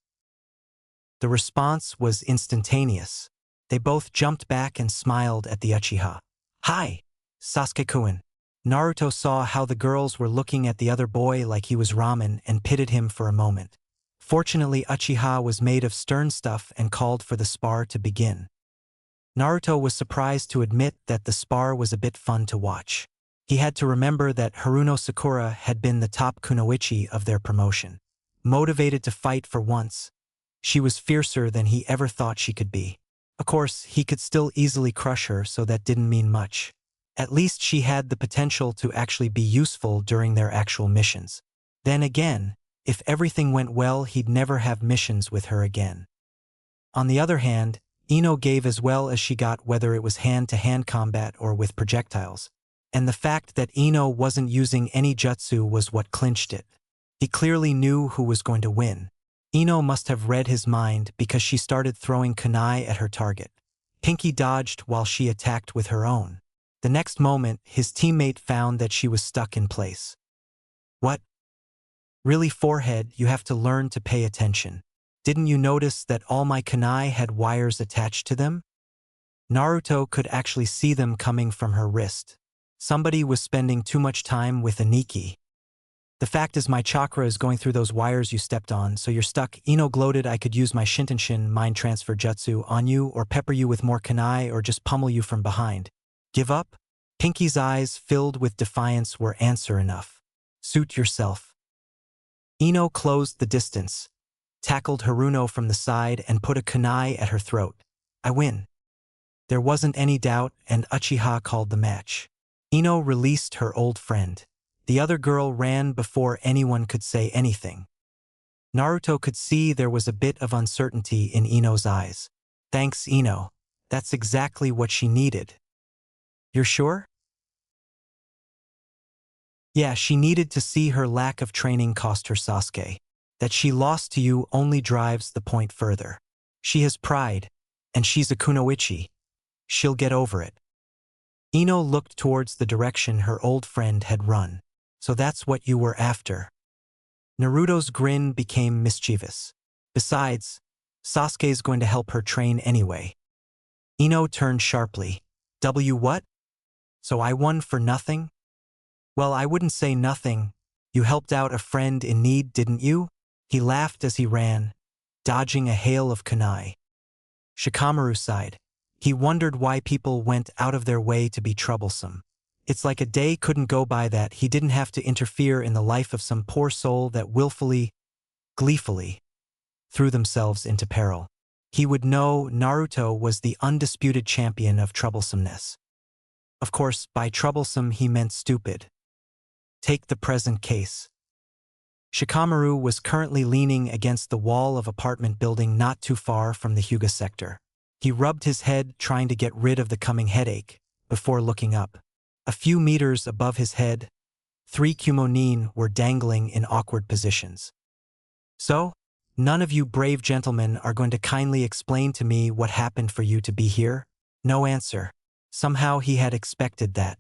The response was instantaneous. They both jumped back and smiled at the Uchiha. Hi, Sasuke-kun. Naruto saw how the girls were looking at the other boy like he was ramen and pitied him for a moment. Fortunately, Uchiha was made of stern stuff and called for the spar to begin. Naruto was surprised to admit that the spar was a bit fun to watch. He had to remember that Haruno Sakura had been the top kunoichi of their promotion. Motivated to fight for once, she was fiercer than he ever thought she could be. Of course, he could still easily crush her, so that didn't mean much. At least she had the potential to actually be useful during their actual missions. Then again, if everything went well, he'd never have missions with her again. On the other hand, Ino gave as well as she got, whether it was hand-to-hand combat or with projectiles. And the fact that Ino wasn't using any jutsu was what clinched it. He clearly knew who was going to win. Ino must have read his mind because she started throwing kunai at her target. Pinky dodged while she attacked with her own. The next moment, his teammate found that she was stuck in place. What? Really, forehead, you have to learn to pay attention. Didn't you notice that all my kunai had wires attached to them? Naruto could actually see them coming from her wrist. Somebody was spending too much time with Aniki. The fact is my chakra is going through those wires you stepped on, so you're stuck. Ino gloated. I could use my Shintenshin mind transfer jutsu on you, or pepper you with more kunai, or just pummel you from behind. Give up? Pinky's eyes, filled with defiance, were answer enough. Suit yourself. Ino closed the distance, tackled Haruno from the side, and put a kunai at her throat. I win. There wasn't any doubt, and Uchiha called the match. Ino released her old friend. The other girl ran before anyone could say anything. Naruto could see there was a bit of uncertainty in Ino's eyes. Thanks, Ino. That's exactly what she needed. You're sure? Yeah, she needed to see her lack of training cost her Sasuke. That she lost to you only drives the point further. She has pride, and she's a kunoichi. She'll get over it. Ino looked towards the direction her old friend had run. So that's what you were after. Naruto's grin became mischievous. Besides, Sasuke's going to help her train anyway. Ino turned sharply. What? So I won for nothing? Well, I wouldn't say nothing. You helped out a friend in need, didn't you? He laughed as he ran, dodging a hail of kunai. Shikamaru sighed. He wondered why people went out of their way to be troublesome. It's like a day couldn't go by that he didn't have to interfere in the life of some poor soul that willfully, gleefully, threw themselves into peril. He would know Naruto was the undisputed champion of troublesomeness. Of course, by troublesome he meant stupid. Take the present case. Shikamaru was currently leaning against the wall of apartment building not too far from the Hyuga sector. He rubbed his head, trying to get rid of the coming headache, before looking up. A few meters above his head, 3 kumonin were dangling in awkward positions. So, none of you brave gentlemen are going to kindly explain to me what happened for you to be here? No answer. Somehow he had expected that.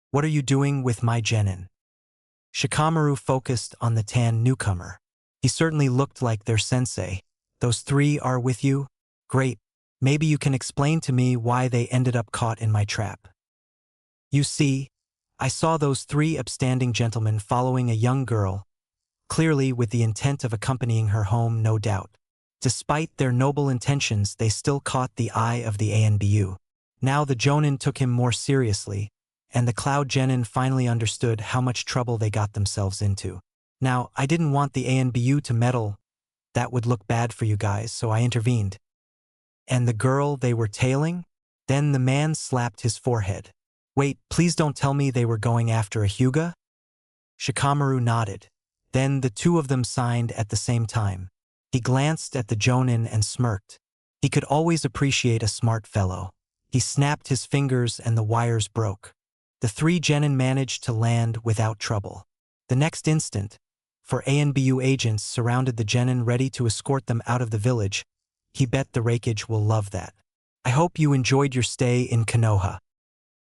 What are you doing with my genin? Shikamaru focused on the tan newcomer. He certainly looked like their sensei. Those 3 are with you? Great. Maybe you can explain to me why they ended up caught in my trap. You see, I saw those 3 upstanding gentlemen following a young girl, clearly with the intent of accompanying her home, no doubt. Despite their noble intentions, they still caught the eye of the ANBU. Now the Jonin took him more seriously, and the Cloud Genin finally understood how much trouble they got themselves into. Now, I didn't want the ANBU to meddle. That would look bad for you guys, so I intervened. And the girl they were tailing? Then the man slapped his forehead. Wait, please don't tell me they were going after a Hyuga? Shikamaru nodded. Then the 2 of them signed at the same time. He glanced at the Jonin and smirked. He could always appreciate a smart fellow. He snapped his fingers and the wires broke. The 3 genin managed to land without trouble. The next instant, 4 ANBU agents surrounded the genin ready to escort them out of the village. He bet the Raikage will love that. I hope you enjoyed your stay in Konoha.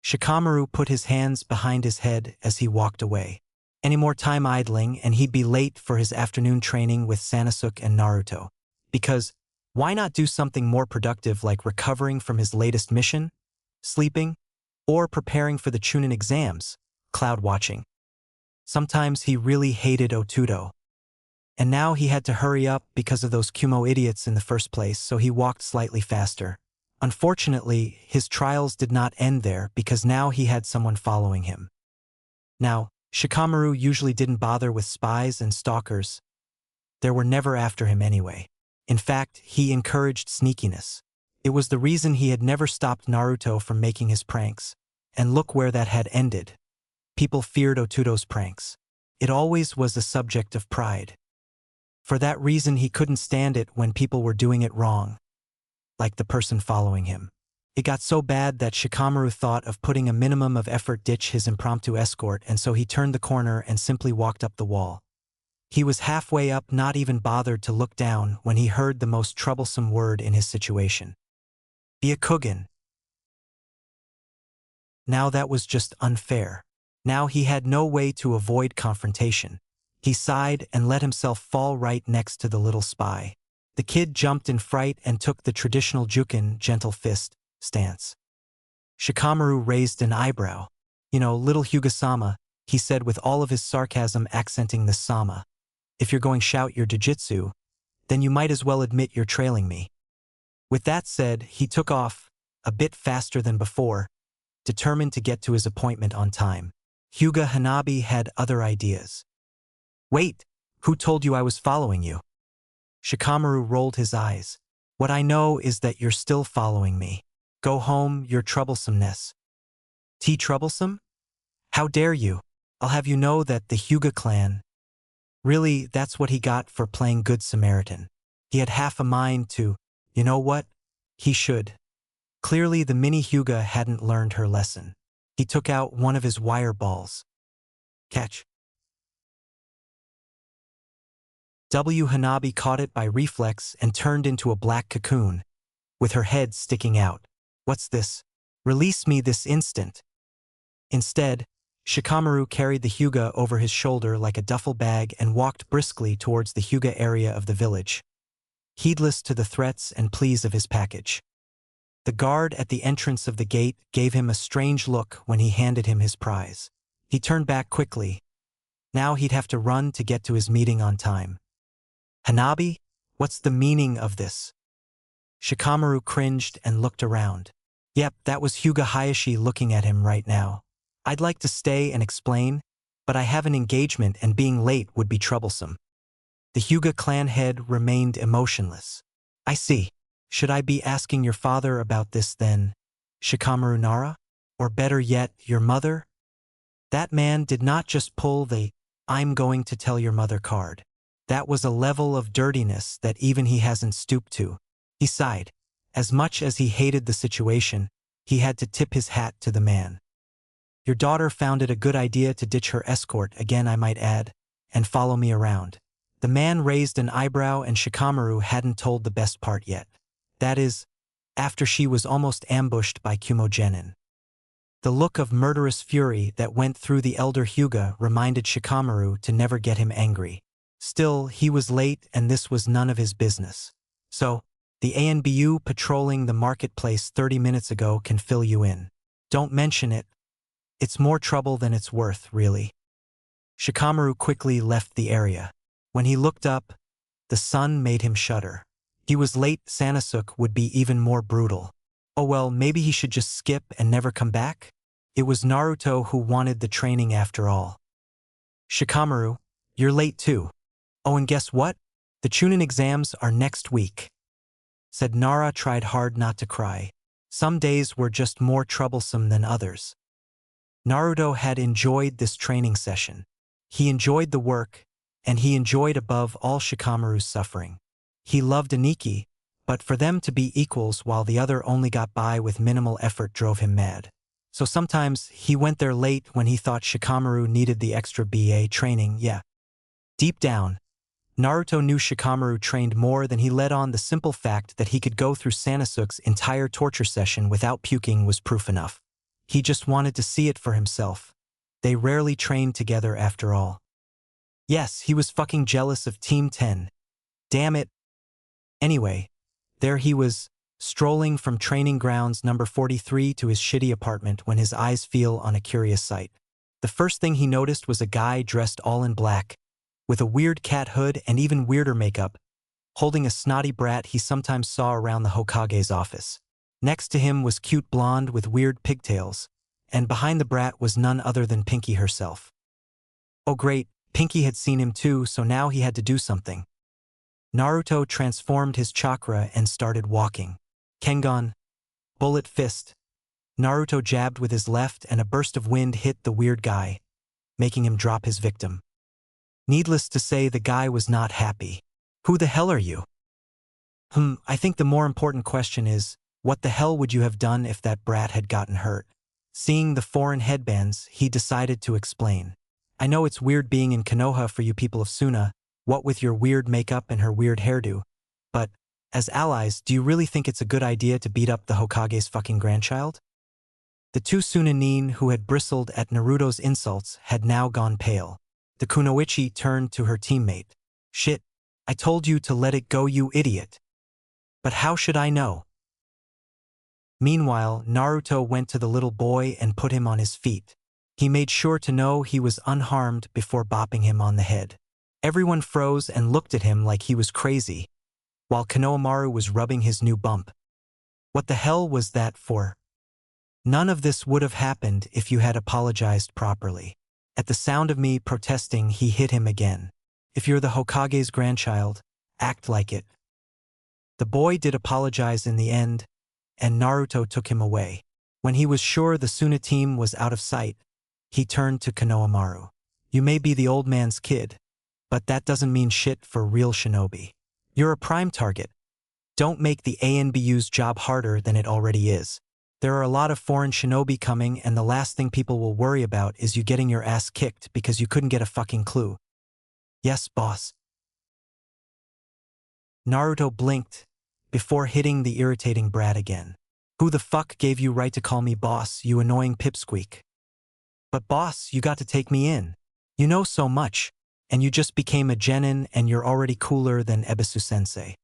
Shikamaru put his hands behind his head as he walked away. Any more time idling and he'd be late for his afternoon training with Sanosuke and Naruto. Because, why not do something more productive like recovering from his latest mission, sleeping, or preparing for the Chunin exams, cloud watching. Sometimes he really hated Otudo. And now he had to hurry up because of those Kumo idiots in the first place, so he walked slightly faster. Unfortunately, his trials did not end there because now he had someone following him. Now, Shikamaru usually didn't bother with spies and stalkers. They were never after him anyway. In fact, he encouraged sneakiness. It was the reason he had never stopped Naruto from making his pranks. And look where that had ended. People feared Otudo's pranks. It always was a subject of pride. For that reason he couldn't stand it when people were doing it wrong. like the person following him. It got so bad that Shikamaru thought of putting a minimum of effort ditch his impromptu escort, and so he turned the corner and simply walked up the wall. He was halfway up, not even bothered to look down, when he heard the most troublesome word in his situation. Byakugan. Now that was just unfair. Now he had no way to avoid confrontation. He sighed and let himself fall right next to the little spy. The kid jumped in fright and took the traditional juken, gentle fist, stance. Shikamaru raised an eyebrow. Little Hyuga-sama, he said with all of his sarcasm accenting the sama. If you're going shout your jujitsu, then you might as well admit you're trailing me. With that said, he took off, a bit faster than before, determined to get to his appointment on time. Hyuga Hanabi had other ideas. Wait, who told you I was following you? Shikamaru rolled his eyes. What I know is that you're still following me. Go home, your troublesomeness. Troublesome? How dare you? I'll have you know that the Hyuga clan. Really, that's what he got for playing Good Samaritan. He had half a mind to, you know what? He should. Clearly the mini Hyuga hadn't learned her lesson. He took out one of his wire balls. Catch. Hanabi caught it by reflex and turned into a black cocoon, with her head sticking out. What's this? Release me this instant. Instead, Shikamaru carried the Hyuga over his shoulder like a duffel bag and walked briskly towards the Hyuga area of the village, heedless to the threats and pleas of his package. The guard at the entrance of the gate gave him a strange look when he handed him his prize. He turned back quickly. Now he'd have to run to get to his meeting on time. Hanabi, what's the meaning of this? Shikamaru cringed and looked around. Yep, that was Hyuga Hayashi looking at him right now. I'd like to stay and explain, but I have an engagement and being late would be troublesome. The Hyuga clan head remained emotionless. I see. Should I be asking your father about this then, Shikamaru Nara? Or better yet, your mother? That man did not just pull the "I'm going to tell your mother" card. That was a level of dirtiness that even he hasn't stooped to. He sighed. As much as he hated the situation, he had to tip his hat to the man. Your daughter found it a good idea to ditch her escort, again I might add, and follow me around. The man raised an eyebrow, and Shikamaru hadn't told the best part yet. That is, after she was almost ambushed by Kumogenin. The look of murderous fury that went through the elder Hyuga reminded Shikamaru to never get him angry. Still, he was late and this was none of his business. So, the ANBU patrolling the marketplace 30 minutes ago can fill you in. Don't mention it. It's more trouble than it's worth, really. Shikamaru quickly left the area. When he looked up, the sun made him shudder. He was late. Sanosuke would be even more brutal. Oh well, maybe he should just skip and never come back? It was Naruto who wanted the training after all. Shikamaru, you're late too. Oh, and guess what? The Chunin exams are next week. Said Nara tried hard not to cry. Some days were just more troublesome than others. Naruto had enjoyed this training session. He enjoyed the work, and he enjoyed above all Shikamaru's suffering. He loved Aniki, but for them to be equals while the other only got by with minimal effort drove him mad. So sometimes he went there late when he thought Shikamaru needed the extra BA training, yeah. Deep down, Naruto knew Shikamaru trained more than he let on. The simple fact that he could go through Sanosuke's entire torture session without puking was proof enough. He just wanted to see it for himself. They rarely trained together after all. Yes, he was fucking jealous of Team 10. Damn it. Anyway, there he was, strolling from training grounds number 43 to his shitty apartment when his eyes fell on a curious sight. The first thing he noticed was a guy dressed all in black, with a weird cat hood and even weirder makeup, holding a snotty brat he sometimes saw around the Hokage's office. Next to him was cute blonde with weird pigtails, and behind the brat was none other than Pinky herself. Oh great, Pinky had seen him too, so now he had to do something. Naruto transformed his chakra and started walking. Kengan, bullet fist. Naruto jabbed with his left and a burst of wind hit the weird guy, making him drop his victim. Needless to say, the guy was not happy. Who the hell are you? I think the more important question is, what the hell would you have done if that brat had gotten hurt? Seeing the foreign headbands, he decided to explain. I know it's weird being in Konoha for you people of Suna, what with your weird makeup and her weird hairdo, but, as allies, do you really think it's a good idea to beat up the Hokage's fucking grandchild? The two Sunanin who had bristled at Naruto's insults had now gone pale. The Kunoichi turned to her teammate. Shit, I told you to let it go, you idiot. But how should I know? Meanwhile, Naruto went to the little boy and put him on his feet. He made sure to know he was unharmed before bopping him on the head. Everyone froze and looked at him like he was crazy, while Konohamaru was rubbing his new bump. What the hell was that for? None of this would have happened if you had apologized properly. At the sound of me protesting, he hit him again. If you're the Hokage's grandchild, act like it. The boy did apologize in the end, and Naruto took him away. When he was sure the Suna team was out of sight, he turned to Konohamaru. You may be the old man's kid, but that doesn't mean shit for real shinobi. You're a prime target. Don't make the ANBU's job harder than it already is. There are a lot of foreign shinobi coming, and the last thing people will worry about is you getting your ass kicked because you couldn't get a fucking clue. Yes, boss. Naruto blinked before hitting the irritating brat again. Who the fuck gave you right to call me boss, you annoying pipsqueak? But boss, you got to take me in. You know so much, and you just became a genin and you're already cooler than Ebisu-sensei.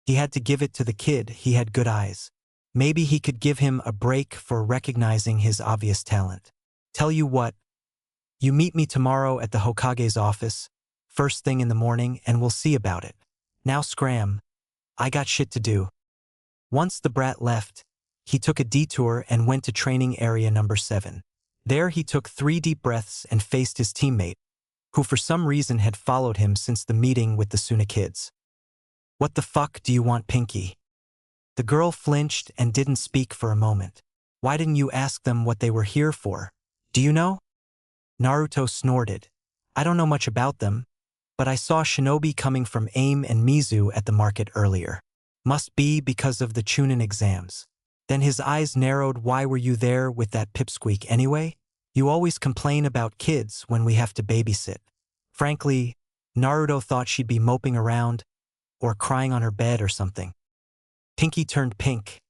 He had to give it to the kid, he had good eyes. Maybe he could give him a break for recognizing his obvious talent. Tell you what, you meet me tomorrow at the Hokage's office, first thing in the morning, and we'll see about it. Now scram. I got shit to do. Once the brat left, he took a detour and went to training area number 7. There he took 3 deep breaths and faced his teammate, who for some reason had followed him since the meeting with the Suna kids. What the fuck do you want, Pinky? The girl flinched and didn't speak for a moment. Why didn't you ask them what they were here for? Do you know? Naruto snorted. I don't know much about them, but I saw shinobi coming from AIM and Mizu at the market earlier. Must be because of the Chunin exams. Then his eyes narrowed. Why were you there with that pipsqueak anyway? You always complain about kids when we have to babysit. Frankly, Naruto thought she'd be moping around or crying on her bed or something. Pinky turned pink,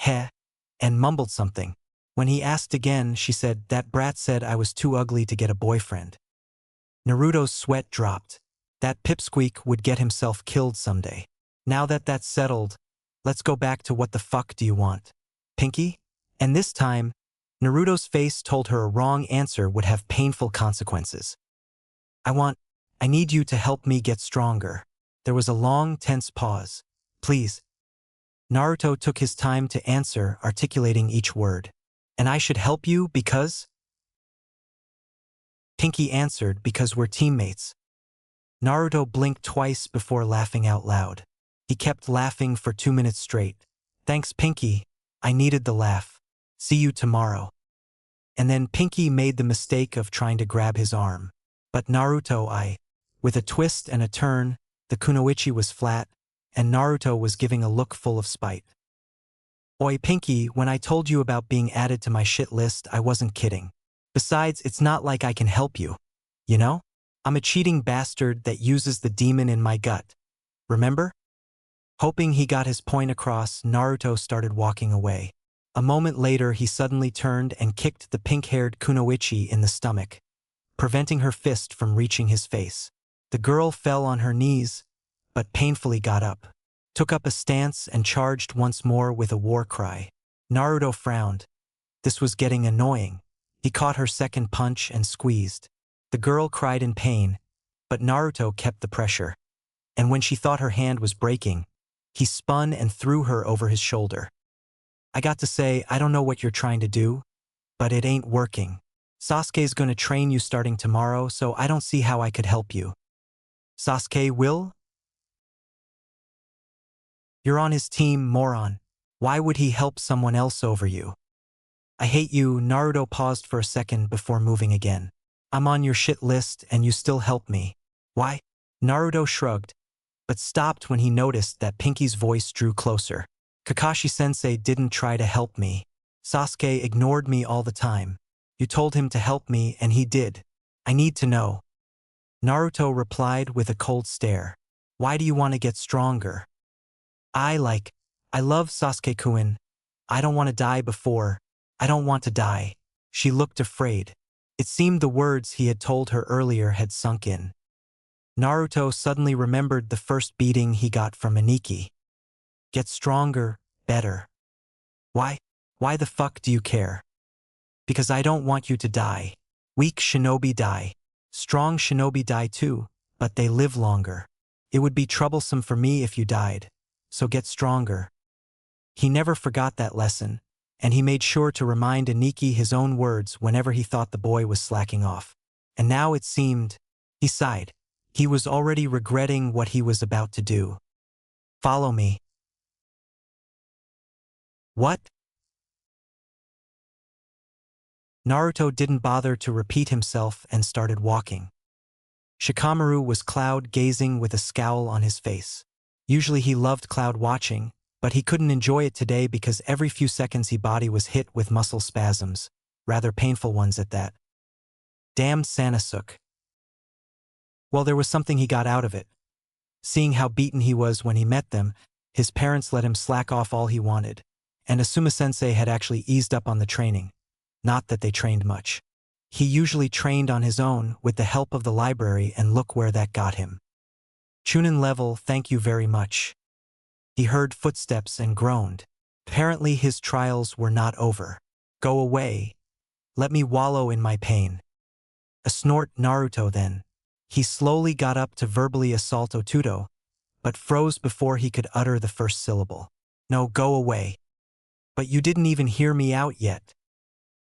and mumbled something. When he asked again, she said, that brat said I was too ugly to get a boyfriend. Naruto's sweat dropped. That pipsqueak would get himself killed someday. Now that that's settled, let's go back to what the fuck do you want, Pinky? And this time, Naruto's face told her a wrong answer would have painful consequences. I need you to help me get stronger. There was a long, tense pause. Please. Naruto took his time to answer, articulating each word. And I should help you because? Pinky answered, because we're teammates. Naruto blinked twice before laughing out loud. He kept laughing for 2 minutes straight. Thanks, Pinky. I needed the laugh. See you tomorrow. And then Pinky made the mistake of trying to grab his arm. But Naruto, with a twist and a turn, the kunoichi was flat, and Naruto was giving a look full of spite. Oi, Pinky, when I told you about being added to my shit list, I wasn't kidding. Besides, it's not like I can help you. You know? I'm a cheating bastard that uses the demon in my gut. Remember? Hoping he got his point across, Naruto started walking away. A moment later, he suddenly turned and kicked the pink-haired kunoichi in the stomach, preventing her fist from reaching his face. The girl fell on her knees, but painfully got up, took up a stance and charged once more with a war cry. Naruto frowned. This was getting annoying. He caught her second punch and squeezed. The girl cried in pain, but Naruto kept the pressure. And when she thought her hand was breaking, he spun and threw her over his shoulder. I got to say, I don't know what you're trying to do, but it ain't working. Sasuke's gonna train you starting tomorrow, so I don't see how I could help you. Sasuke will? You're on his team, moron. Why would he help someone else over you? I hate you. Naruto paused for a second before moving again. I'm on your shit list and you still help me. Why? Naruto shrugged. but stopped when he noticed that Pinky's voice drew closer. Kakashi-sensei didn't try to help me. Sasuke ignored me all the time. You told him to help me and he did. I need to know. Naruto replied with a cold stare. Why do you want to get stronger? I love Sasuke-kun. I don't want to die before. I don't want to die. She looked afraid. It seemed the words he had told her earlier had sunk in. Naruto suddenly remembered the first beating he got from Aniki. Get stronger, better. Why? Why the fuck do you care? Because I don't want you to die. Weak shinobi die. Strong shinobi die too, but they live longer. It would be troublesome for me if you died, so get stronger. He never forgot that lesson, and he made sure to remind Aniki his own words whenever he thought the boy was slacking off. And now it seemed, he sighed. He was already regretting what he was about to do. Follow me. What? Naruto didn't bother to repeat himself and started walking. Shikamaru was cloud-gazing with a scowl on his face. Usually he loved cloud-watching, but he couldn't enjoy it today because every few seconds his body was hit with muscle spasms, rather painful ones at that. Damned Sanazuke. Well, there was something he got out of it. Seeing how beaten he was when he met them, his parents let him slack off all he wanted, and Asuma-sensei had actually eased up on the training. Not that they trained much. He usually trained on his own with the help of the library, and look where that got him. Chunin level, thank you very much. He heard footsteps and groaned. Apparently his trials were not over. Go away. Let me wallow in my pain. A snort Naruto then. He slowly got up to verbally assault Otuto, but froze before he could utter the first syllable. No, go away. But you didn't even hear me out yet.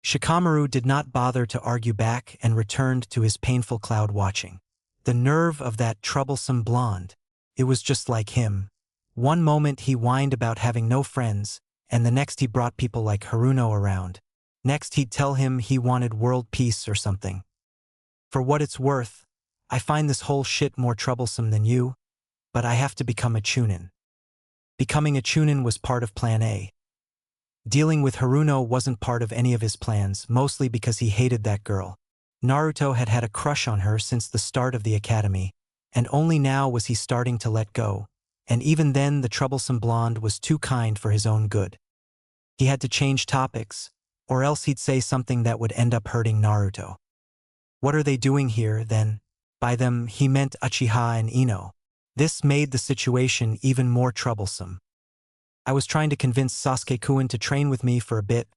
Shikamaru did not bother to argue back and returned to his painful cloud watching. The nerve of that troublesome blonde. It was just like him. One moment he whined about having no friends, and the next he brought people like Haruno around. Next he'd tell him he wanted world peace or something. For what it's worth, I find this whole shit more troublesome than you, but I have to become a Chunin. Becoming a Chunin was part of Plan A. Dealing with Haruno wasn't part of any of his plans, mostly because he hated that girl. Naruto had had a crush on her since the start of the academy, and only now was he starting to let go, and even then the troublesome blonde was too kind for his own good. He had to change topics, or else he'd say something that would end up hurting Naruto. What are they doing here, then? By them, he meant Uchiha and Ino. This made the situation even more troublesome. I was trying to convince Sasuke-kun to train with me for a bit.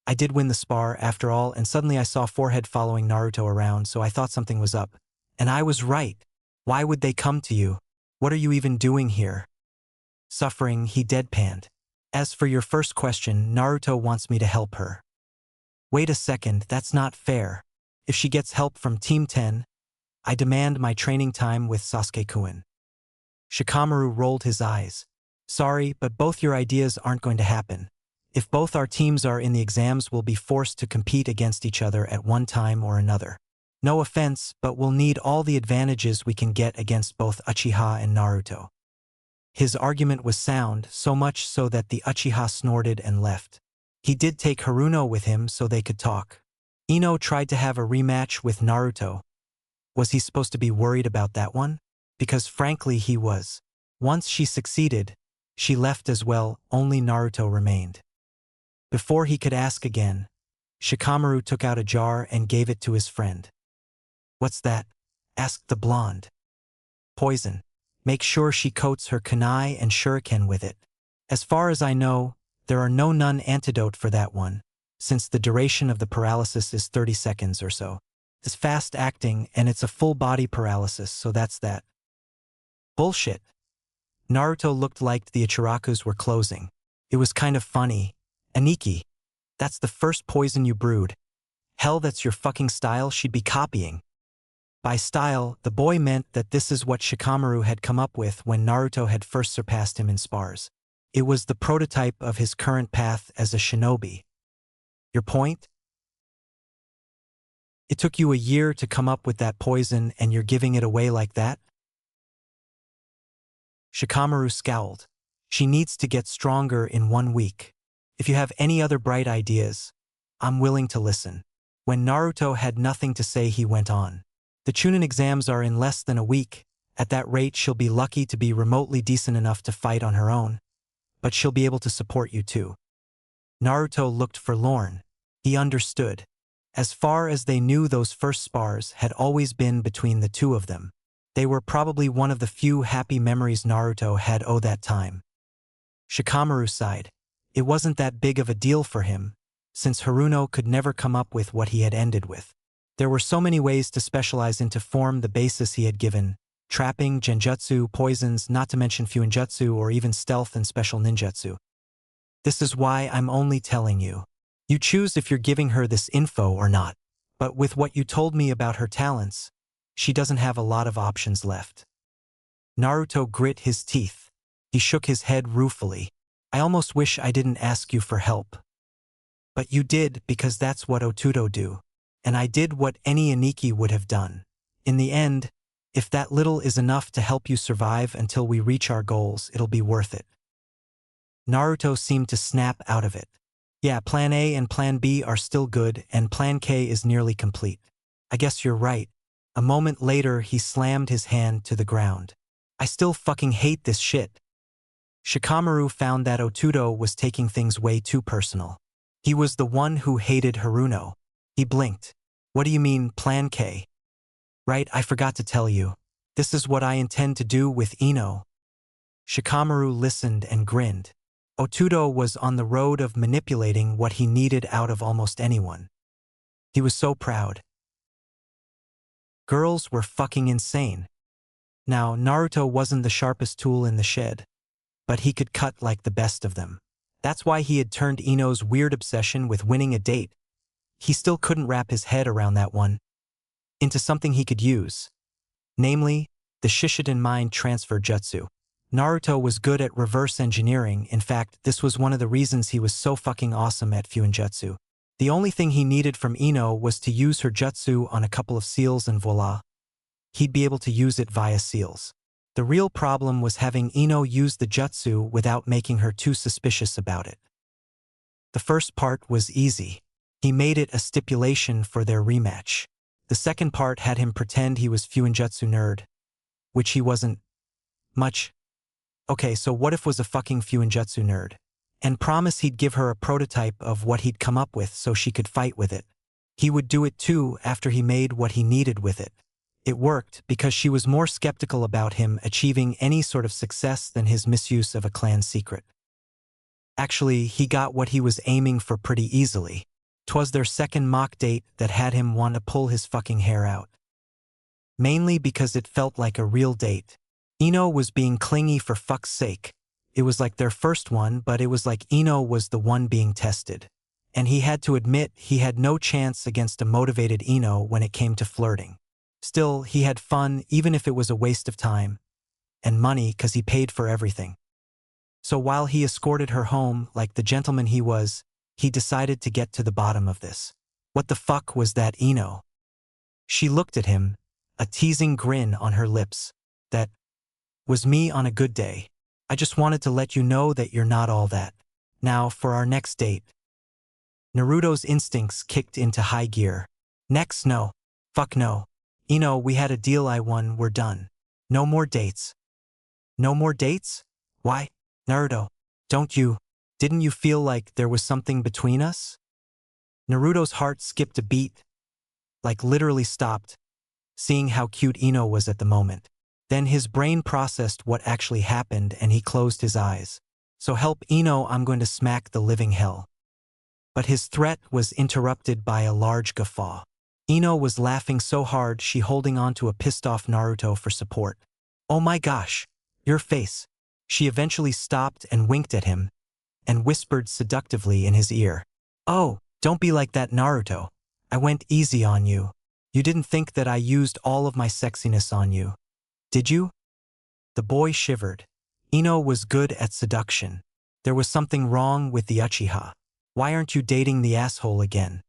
I did win the spar, after all, and suddenly I saw Forehead following Naruto around, so I thought something was up. And I was right. Why would they come to you? What are you even doing here? Suffering, he deadpanned. As for your first question, Naruto wants me to help her. Wait a second, that's not fair. If she gets help from Team 10, I demand my training time with Sasuke-kun. Shikamaru rolled his eyes. Sorry, but both your ideas aren't going to happen. If both our teams are in the exams, we'll be forced to compete against each other at one time or another. No offense, but we'll need all the advantages we can get against both Uchiha and Naruto. His argument was sound, so much so that the Uchiha snorted and left. He did take Haruno with him so they could talk. Ino tried to have a rematch with Naruto. Was he supposed to be worried about that one? Because frankly he was. Once she succeeded, she left as well, only Naruto remained. Before he could ask again, Shikamaru took out a jar and gave it to his friend. What's that? Asked the blonde. Poison. Make sure she coats her kunai and shuriken with it. As far as I know, there are no antidote for that one, since the duration of the paralysis is 30 seconds or so. It's fast acting and it's a full body paralysis, so that's that. Bullshit. Naruto looked like the Ichirakus were closing. It was kind of funny. Aniki, that's the first poison you brewed. Hell, that's your fucking style she'd be copying. By style, the boy meant that this is what Shikamaru had come up with when Naruto had first surpassed him in spars. It was the prototype of his current path as a shinobi. Your point? It took you a year to come up with that poison and you're giving it away like that? Shikamaru scowled. She needs to get stronger in 1 week. If you have any other bright ideas, I'm willing to listen. When Naruto had nothing to say, he went on. The Chunin exams are in less than a week. At that rate, she'll be lucky to be remotely decent enough to fight on her own. But she'll be able to support you too. Naruto looked forlorn. He understood. As far as they knew, those first spars had always been between the two of them. They were probably one of the few happy memories Naruto had that time. Shikamaru sighed. It wasn't that big of a deal for him, since Haruno could never come up with what he had ended with. There were so many ways to specialize into form the basis he had given: trapping, genjutsu, poisons, not to mention fuinjutsu, or even stealth and special ninjutsu. This is why I'm only telling you. You choose if you're giving her this info or not. But with what you told me about her talents, she doesn't have a lot of options left. Naruto grit his teeth. He shook his head ruefully. I almost wish I didn't ask you for help. But you did, because that's what Otudo do. And I did what any Aniki would have done. In the end, if that little is enough to help you survive until we reach our goals, it'll be worth it. Naruto seemed to snap out of it. Yeah, Plan A and Plan B are still good, and Plan K is nearly complete. I guess you're right. A moment later, he slammed his hand to the ground. I still fucking hate this shit. Shikamaru found that Otudo was taking things way too personal. He was the one who hated Haruno. He blinked. What do you mean, Plan K? Right, I forgot to tell you. This is what I intend to do with Ino. Shikamaru listened and grinned. Otudo was on the road of manipulating what he needed out of almost anyone. He was so proud. Girls were fucking insane. Now, Naruto wasn't the sharpest tool in the shed, but he could cut like the best of them. That's why he had turned Ino's weird obsession with winning a date. He still couldn't wrap his head around that one into something he could use. Namely, the Shishidan mind transfer jutsu. Naruto was good at reverse engineering. In fact, this was one of the reasons he was so fucking awesome at fuinjutsu. The only thing he needed from Ino was to use her jutsu on a couple of seals and voila. He'd be able to use it via seals. The real problem was having Ino use the jutsu without making her too suspicious about it. The first part was easy. He made it a stipulation for their rematch. The second part had him pretend he was fuinjutsu nerd, which he wasn't much. Okay, so what if was a fucking fuinjutsu nerd? And promise he'd give her a prototype of what he'd come up with so she could fight with it. He would do it too after he made what he needed with it. It worked because she was more skeptical about him achieving any sort of success than his misuse of a clan secret. Actually, he got what he was aiming for pretty easily. 'Twas their second mock date that had him want to pull his fucking hair out. Mainly because it felt like a real date. Ino was being clingy for fuck's sake. It was like their first one, but it was like Ino was the one being tested. And he had to admit he had no chance against a motivated Ino when it came to flirting. Still, he had fun even if it was a waste of time. And money, 'cause he paid for everything. So while he escorted her home like the gentleman he was, he decided to get to the bottom of this. What the fuck was that Ino? She looked at him, a teasing grin on her lips. That was me on a good day. I just wanted to let you know that you're not all that. Now, for our next date. Naruto's instincts kicked into high gear. Next, no. Fuck no. Ino, we had a deal, I won, we're done. No more dates. No more dates? Why? Naruto, didn't you feel like there was something between us? Naruto's heart skipped a beat, like literally stopped, seeing how cute Ino was at the moment. Then his brain processed what actually happened and he closed his eyes. So help Ino, I'm going to smack the living hell. But his threat was interrupted by a large guffaw. Ino was laughing so hard she holding on to a pissed-off Naruto for support. Oh my gosh, your face. She eventually stopped and winked at him, and whispered seductively in his ear. Oh, don't be like that, Naruto. I went easy on you. You didn't think that I used all of my sexiness on you, did you? The boy shivered. Ino was good at seduction. There was something wrong with the Uchiha. Why aren't you dating the asshole again?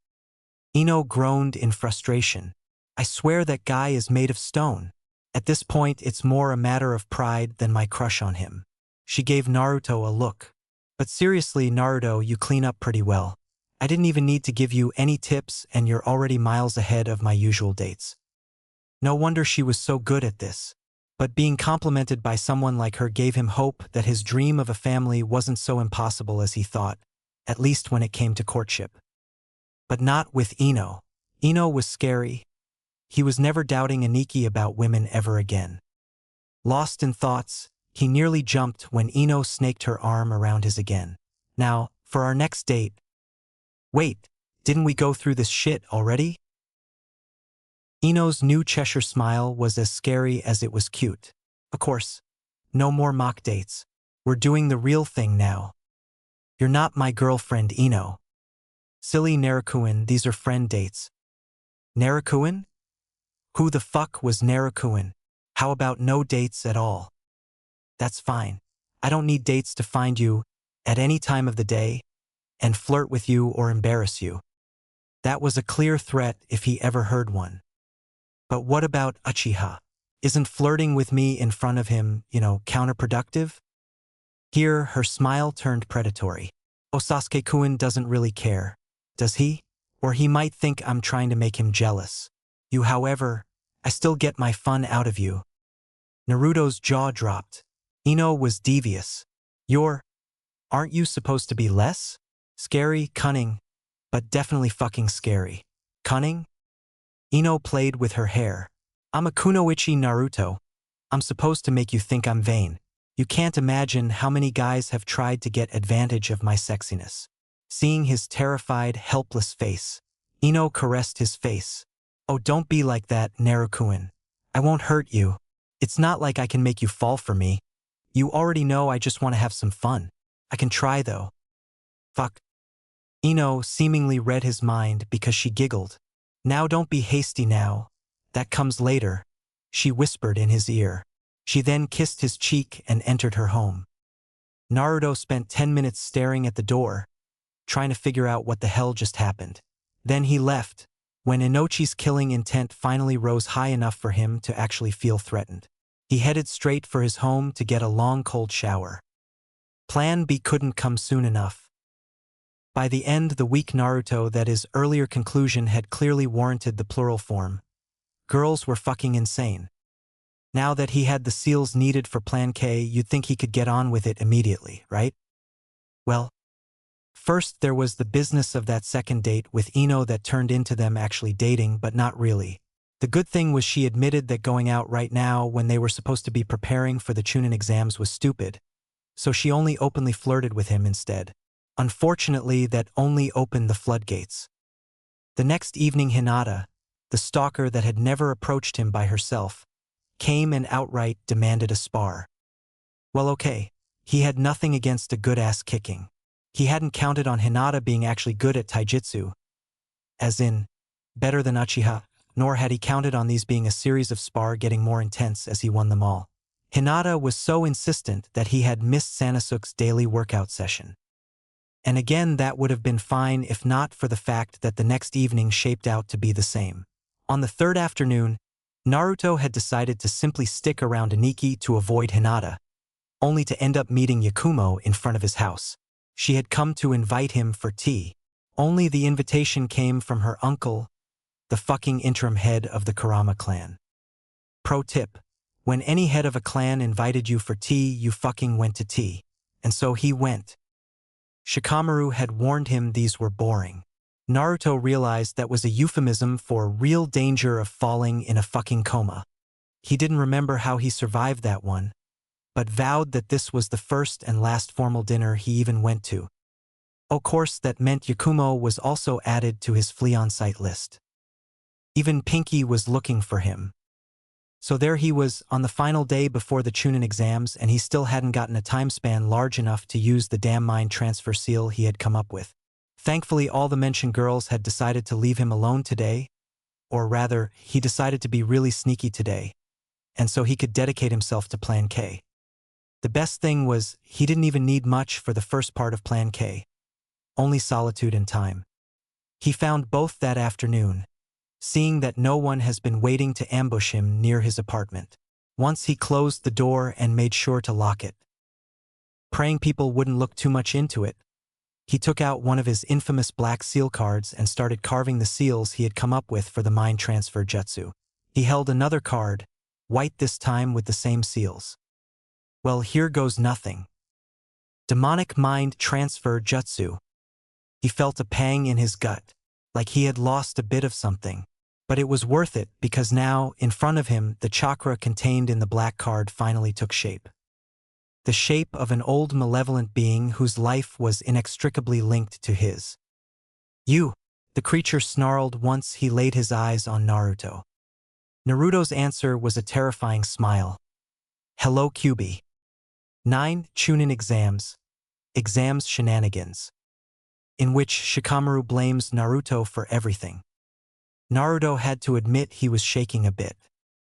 Ino groaned in frustration. I swear that guy is made of stone. At this point, it's more a matter of pride than my crush on him. She gave Naruto a look. But seriously, Naruto, you clean up pretty well. I didn't even need to give you any tips and you're already miles ahead of my usual dates. No wonder she was so good at this. But being complimented by someone like her gave him hope that his dream of a family wasn't so impossible as he thought, at least when it came to courtship. But not with Ino. Ino was scary. He was never doubting Aniki about women ever again. Lost in thoughts, he nearly jumped when Ino snaked her arm around his again. Now, for our next date. Wait, didn't we go through this shit already? Ino's new Cheshire smile was as scary as it was cute. Of course, no more mock dates. We're doing the real thing now. You're not my girlfriend, Ino. Silly Narukuin, these are friend dates. Narukuin? Who the fuck was Narukuin? How about no dates at all? That's fine. I don't need dates to find you at any time of the day and flirt with you or embarrass you. That was a clear threat if he ever heard one. But what about Uchiha? Isn't flirting with me in front of him, counterproductive? Here, her smile turned predatory. Sasuke-kun doesn't really care, does he? Or he might think I'm trying to make him jealous. However, I still get my fun out of you. Naruto's jaw dropped. Ino was devious. Aren't you supposed to be less? Scary, cunning, but definitely fucking scary. Cunning? Ino played with her hair. I'm a kunoichi Naruto. I'm supposed to make you think I'm vain. You can't imagine how many guys have tried to get advantage of my sexiness. Seeing his terrified, helpless face, Ino caressed his face. Oh, don't be like that, Narukuin. I won't hurt you. It's not like I can make you fall for me. You already know I just want to have some fun. I can try though. Fuck. Ino seemingly read his mind because she giggled. Now don't be hasty now. That comes later, she whispered in his ear. She then kissed his cheek and entered her home. Naruto spent 10 minutes staring at the door, trying to figure out what the hell just happened. Then he left, when Inochi's killing intent finally rose high enough for him to actually feel threatened. He headed straight for his home to get a long cold shower. Plan B couldn't come soon enough. By the end, the weak Naruto that his earlier conclusion had clearly warranted the plural form. Girls were fucking insane. Now that he had the seals needed for Plan K, you'd think he could get on with it immediately, right? Well, first there was the business of that second date with Ino that turned into them actually dating, but not really. The good thing was she admitted that going out right now when they were supposed to be preparing for the Chunin exams was stupid, so she only openly flirted with him instead. Unfortunately, that only opened the floodgates. The next evening, Hinata, the stalker that had never approached him by herself, came and outright demanded a spar. Well, okay, he had nothing against a good ass kicking. He hadn't counted on Hinata being actually good at taijutsu, as in, better than Uchiha, nor had he counted on these being a series of spar getting more intense as he won them all. Hinata was so insistent that he had missed Sanosuke's daily workout session. And again, that would have been fine if not for the fact that the next evening shaped out to be the same. On the third afternoon, Naruto had decided to simply stick around Aniki to avoid Hinata, only to end up meeting Yakumo in front of his house. She had come to invite him for tea. Only the invitation came from her uncle, the fucking interim head of the Kurama clan. Pro tip: when any head of a clan invited you for tea, you fucking went to tea. And so he went. Shikamaru had warned him these were boring. Naruto realized that was a euphemism for real danger of falling in a fucking coma. He didn't remember how he survived that one, but vowed that this was the first and last formal dinner he even went to. Of course, that meant Yakumo was also added to his flee-on-sight list. Even Pinky was looking for him. So there he was on the final day before the Chunin exams, and he still hadn't gotten a time span large enough to use the damn mind transfer seal he had come up with. Thankfully, all the mentioned girls had decided to leave him alone today, or rather, he decided to be really sneaky today, and so he could dedicate himself to Plan K. The best thing was, he didn't even need much for the first part of Plan K. Only solitude and time. He found both that afternoon, seeing that no one has been waiting to ambush him near his apartment. Once he closed the door and made sure to lock it. Praying people wouldn't look too much into it, he took out one of his infamous black seal cards and started carving the seals he had come up with for the mind transfer jutsu. He held another card, white this time with the same seals. Well, here goes nothing. Demonic mind transfer jutsu. He felt a pang in his gut, like he had lost a bit of something. But it was worth it because now, in front of him, the chakra contained in the black card finally took shape. The shape of an old malevolent being whose life was inextricably linked to his. "You," the creature snarled once he laid his eyes on Naruto. Naruto's answer was a terrifying smile. "Hello, QB. 9 Chunin exams. Exams shenanigans." In which Shikamaru blames Naruto for everything. Naruto had to admit he was shaking a bit.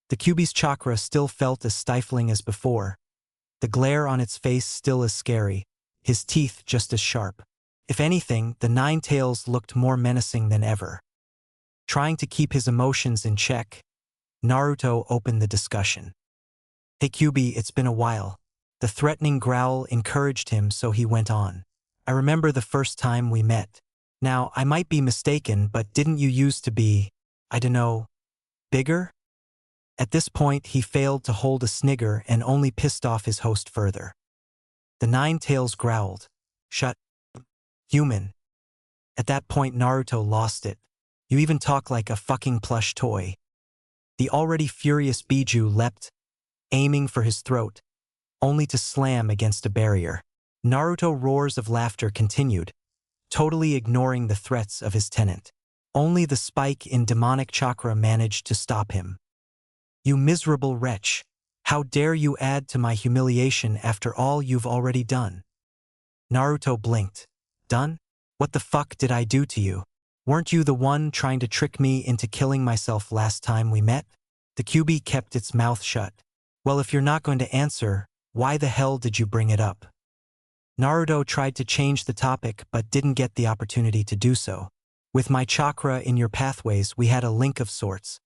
The QB's chakra still felt as stifling as before. The glare on its face still as scary, his teeth just as sharp. If anything, the Nine Tails looked more menacing than ever. Trying to keep his emotions in check, Naruto opened the discussion. "Hey QB, it's been a while." The threatening growl encouraged him, so he went on. "I remember the first time we met. Now, I might be mistaken, but didn't you used to be, I dunno, bigger?" At this point, he failed to hold a snigger and only pissed off his host further. The Nine Tails growled, "Shut, human." At that point, Naruto lost it. "You even talk like a fucking plush toy." The already furious Biju leapt, aiming for his throat, only to slam against a barrier. Naruto roars of laughter continued, totally ignoring the threats of his tenant. Only the spike in demonic chakra managed to stop him. "You miserable wretch! How dare you add to my humiliation after all you've already done?" Naruto blinked. "Done? What the fuck did I do to you? Weren't you the one trying to trick me into killing myself last time we met?" The QB kept its mouth shut. "Well, if you're not going to answer, why the hell did you bring it up?" Naruto tried to change the topic but didn't get the opportunity to do so. "With my chakra in your pathways, we had a link of sorts."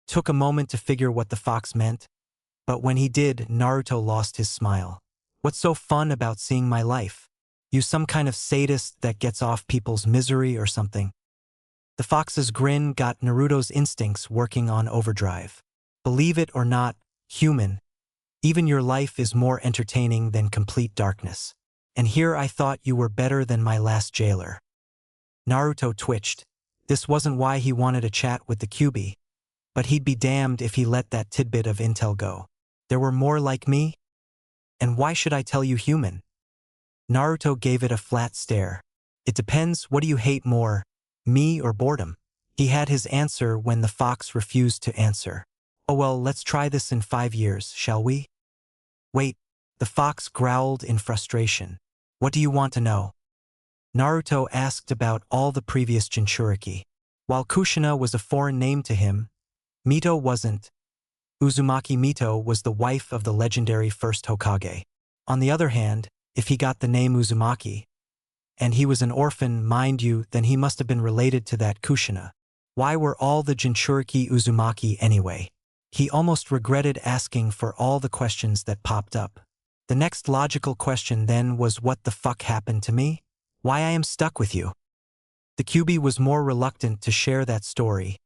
Took a moment to figure what the fox meant, but when he did, Naruto lost his smile. "What's so fun about seeing my life? You some kind of sadist that gets off people's misery or something?" The fox's grin got Naruto's instincts working on overdrive. "Believe it or not, human, even your life is more entertaining than complete darkness. And here I thought you were better than my last jailer." Naruto twitched. This wasn't why he wanted a chat with the QB. But he'd be damned if he let that tidbit of intel go. "There were more like me? And why should I tell you human?" Naruto gave it a flat stare. "It depends, what do you hate more, me or boredom?" He had his answer when the fox refused to answer. "Oh well, let's try this in 5 years, shall we?" "Wait," the fox growled in frustration. "What do you want to know?" Naruto asked about all the previous Jinchuriki. While Kushina was a foreign name to him, Mito wasn't. Uzumaki Mito was the wife of the legendary first Hokage. On the other hand, if he got the name Uzumaki, and he was an orphan, mind you, then he must have been related to that Kushina. Why were all the Jinchuriki Uzumaki anyway? He almost regretted asking for all the questions that popped up. The next logical question then was, what the fuck happened to me? Why I am stuck with you? The QB was more reluctant to share that story,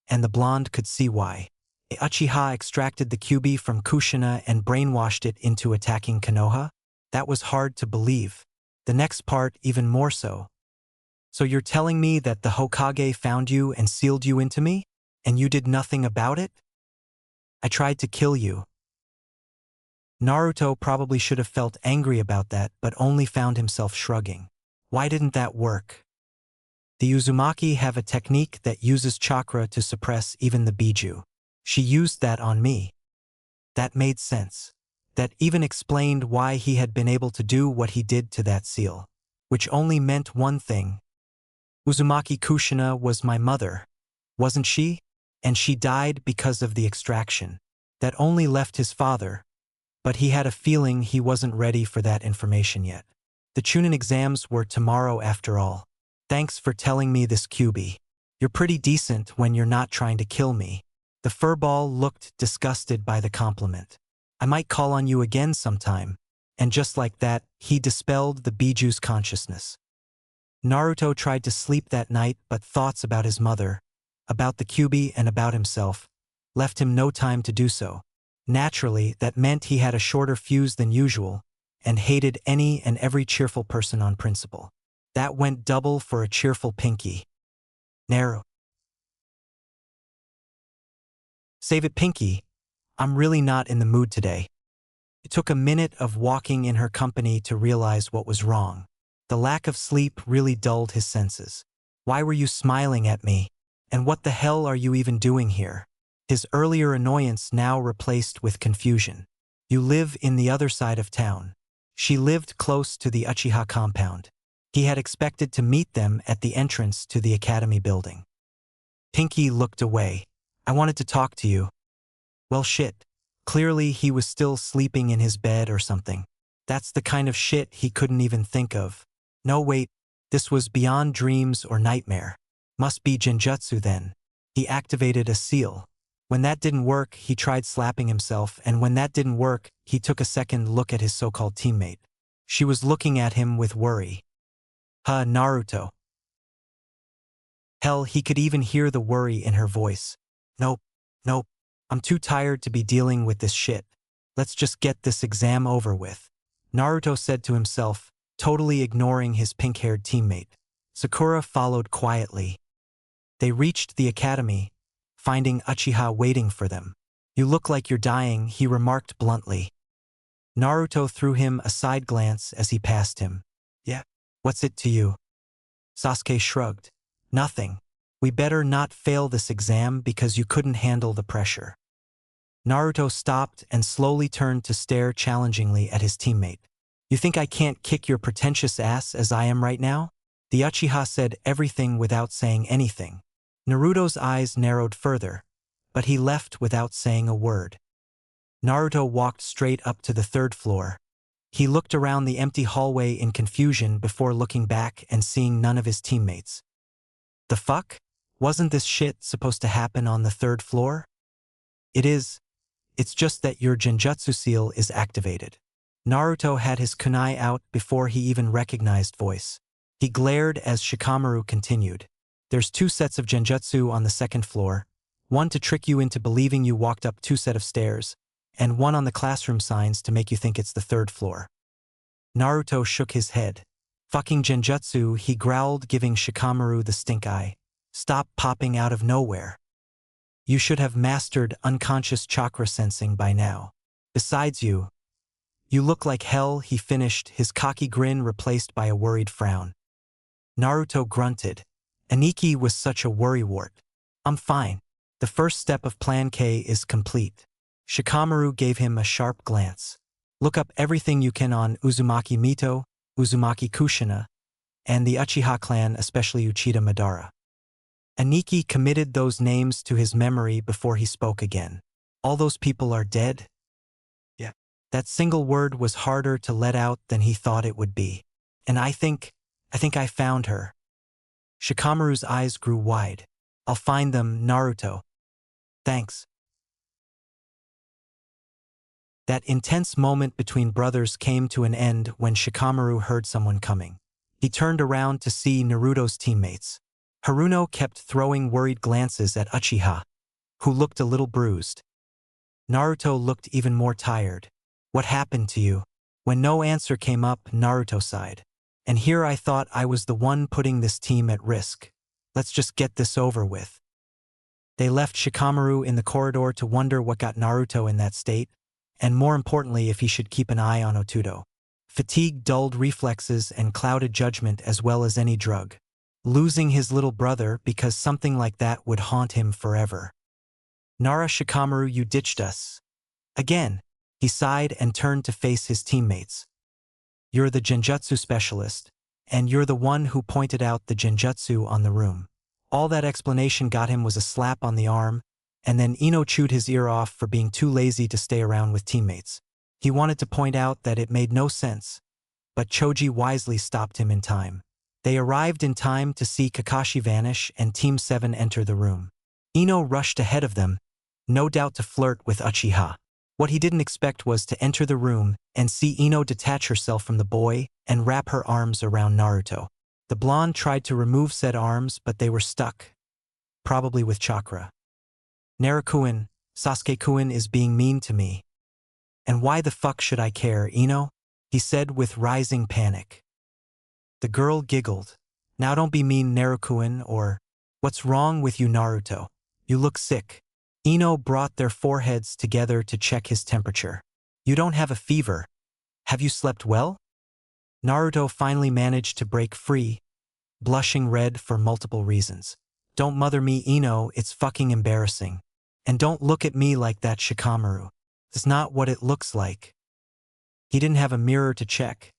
and the blonde could see why. Uchiha extracted the QB from Kushina and brainwashed it into attacking Konoha? That was hard to believe. The next part even more so. "So you're telling me that the Hokage found you and sealed you into me? And you did nothing about it?" "I tried to kill you." Naruto probably should have felt angry about that, but only found himself shrugging. Why didn't that work? The Uzumaki have a technique that uses chakra to suppress even the Biju. She used that on me. That made sense. That even explained why he had been able to do what he did to that seal. Which only meant one thing. Uzumaki Kushina was my mother, wasn't she? And she died because of the extraction. That only left his father, but he had a feeling he wasn't ready for that information yet. The Chunin exams were tomorrow after all. Thanks for telling me this, QB. You're pretty decent when you're not trying to kill me. The furball looked disgusted by the compliment. I might call on you again sometime. And just like that, he dispelled the Biju's consciousness. Naruto tried to sleep that night, but thoughts about his mother, about the Kyuubi and about himself, left him no time to do so. Naturally, that meant he had a shorter fuse than usual, and hated any and every cheerful person on principle. That went double for a cheerful Pinky. Naru. Save it, Pinky. I'm really not in the mood today. It took a minute of walking in her company to realize what was wrong. The lack of sleep really dulled his senses. Why were you smiling at me? And what the hell are you even doing here? His earlier annoyance now replaced with confusion. You live in the other side of town. She lived close to the Uchiha compound. He had expected to meet them at the entrance to the academy building. Pinky looked away. I wanted to talk to you. Well, shit. Clearly he was still sleeping in his bed or something. That's the kind of shit he couldn't even think of. No, wait. This was beyond dreams or nightmare. Must be Genjutsu then. He activated a seal. When that didn't work, he tried slapping himself, and when that didn't work, he took a second look at his so-called teammate. She was looking at him with worry. Naruto. Hell, he could even hear the worry in her voice. Nope. I'm too tired to be dealing with this shit. Let's just get this exam over with. Naruto said to himself, totally ignoring his pink-haired teammate. Sakura followed quietly. They reached the academy, finding Uchiha waiting for them. You look like you're dying, he remarked bluntly. Naruto threw him a side glance as he passed him. Yeah, what's it to you? Sasuke shrugged. Nothing. We better not fail this exam because you couldn't handle the pressure. Naruto stopped and slowly turned to stare challengingly at his teammate. You think I can't kick your pretentious ass as I am right now? The Uchiha said everything without saying anything. Naruto's eyes narrowed further, but he left without saying a word. Naruto walked straight up to the third floor. He looked around the empty hallway in confusion before looking back and seeing none of his teammates. The fuck? Wasn't this shit supposed to happen on the third floor? It is. It's just that your Genjutsu seal is activated. Naruto had his kunai out before he even recognized voice. He glared as Shikamaru continued. There's 2 sets of Genjutsu on the second floor, one to trick you into believing you walked up 2 sets of stairs, and one on the classroom signs to make you think it's the third floor. Naruto shook his head. Fucking Genjutsu, he growled, giving Shikamaru the stink eye. Stop popping out of nowhere. You should have mastered unconscious chakra sensing by now. Besides you look like hell, he finished, his cocky grin replaced by a worried frown. Naruto grunted. Aniki was such a worrywart. I'm fine. The first step of Plan K is complete. Shikamaru gave him a sharp glance. Look up everything you can on Uzumaki Mito, Uzumaki Kushina, and the Uchiha clan, especially Uchida Madara. Aniki committed those names to his memory before he spoke again. All those people are dead? Yeah. That single word was harder to let out than he thought it would be. And I think I found her. Shikamaru's eyes grew wide. I'll find them, Naruto. Thanks. That intense moment between brothers came to an end when Shikamaru heard someone coming. He turned around to see Naruto's teammates. Haruno kept throwing worried glances at Uchiha, who looked a little bruised. Naruto looked even more tired. What happened to you? When no answer came up, Naruto sighed. And here I thought I was the one putting this team at risk. Let's just get this over with. They left Shikamaru in the corridor to wonder what got Naruto in that state, and more importantly if he should keep an eye on Otudo. Fatigue dulled reflexes and clouded judgment as well as any drug. Losing his little brother because something like that would haunt him forever. Nara, Shikamaru, you ditched us. Again, he sighed and turned to face his teammates. You're the Genjutsu specialist, and you're the one who pointed out the Genjutsu on the room. All that explanation got him was a slap on the arm, and then Ino chewed his ear off for being too lazy to stay around with teammates. He wanted to point out that it made no sense, but Choji wisely stopped him in time. They arrived in time to see Kakashi vanish and Team 7 enter the room. Ino rushed ahead of them, no doubt to flirt with Uchiha. What he didn't expect was to enter the room and see Ino detach herself from the boy and wrap her arms around Naruto. The blonde tried to remove said arms, but they were stuck, probably with chakra. Naruto-kun, Sasuke-kun is being mean to me. And why the fuck should I care, Ino? He said with rising panic. The girl giggled. Now don't be mean, Naruto-kun, or what's wrong with you, Naruto? You look sick. Ino brought their foreheads together to check his temperature. You don't have a fever. Have you slept well? Naruto finally managed to break free, blushing red for multiple reasons. Don't mother me, Ino, it's fucking embarrassing. And don't look at me like that, Shikamaru. It's not what it looks like. He didn't have a mirror to check,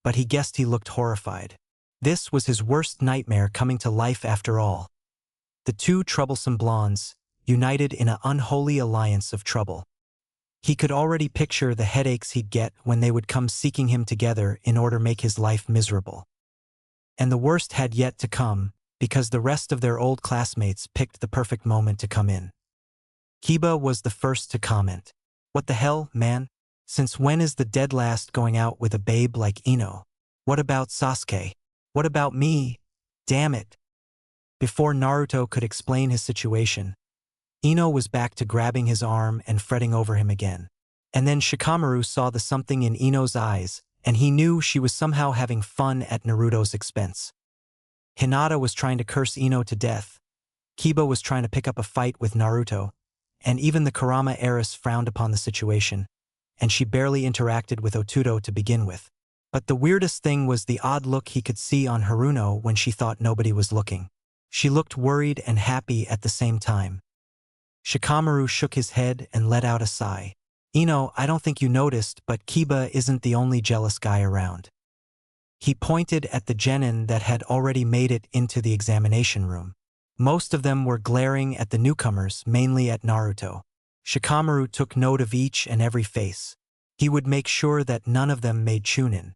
but he guessed he looked horrified. This was his worst nightmare coming to life after all. The two troublesome blondes, united in an unholy alliance of trouble. He could already picture the headaches he'd get when they would come seeking him together in order to make his life miserable. And the worst had yet to come, because the rest of their old classmates picked the perfect moment to come in. Kiba was the first to comment. What the hell, man? Since when is the dead last going out with a babe like Ino? What about Sasuke? What about me? Damn it. Before Naruto could explain his situation, Ino was back to grabbing his arm and fretting over him again. And then Shikamaru saw the something in Ino's eyes, and he knew she was somehow having fun at Naruto's expense. Hinata was trying to curse Ino to death. Kiba was trying to pick up a fight with Naruto, and even the Kurama heiress frowned upon the situation, and she barely interacted with Otuto to begin with. But the weirdest thing was the odd look he could see on Haruno when she thought nobody was looking. She looked worried and happy at the same time. Shikamaru shook his head and let out a sigh. Ino, I don't think you noticed, but Kiba isn't the only jealous guy around. He pointed at the genin that had already made it into the examination room. Most of them were glaring at the newcomers, mainly at Naruto. Shikamaru took note of each and every face. He would make sure that none of them made chunin.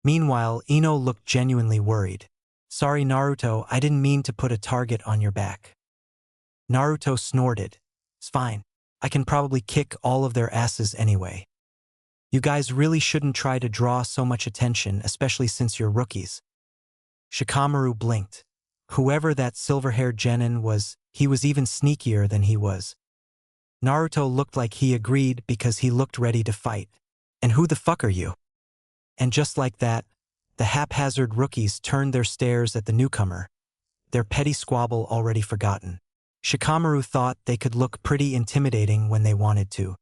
Meanwhile, Ino looked genuinely worried. Sorry, Naruto, I didn't mean to put a target on your back. Naruto snorted. It's fine. I can probably kick all of their asses anyway. You guys really shouldn't try to draw so much attention, especially since you're rookies. Shikamaru blinked. Whoever that silver-haired genin was, he was even sneakier than he was. Naruto looked like he agreed because he looked ready to fight. And who the fuck are you? And just like that, the haphazard rookies turned their stares at the newcomer, their petty squabble already forgotten. Shikamaru thought they could look pretty intimidating when they wanted to.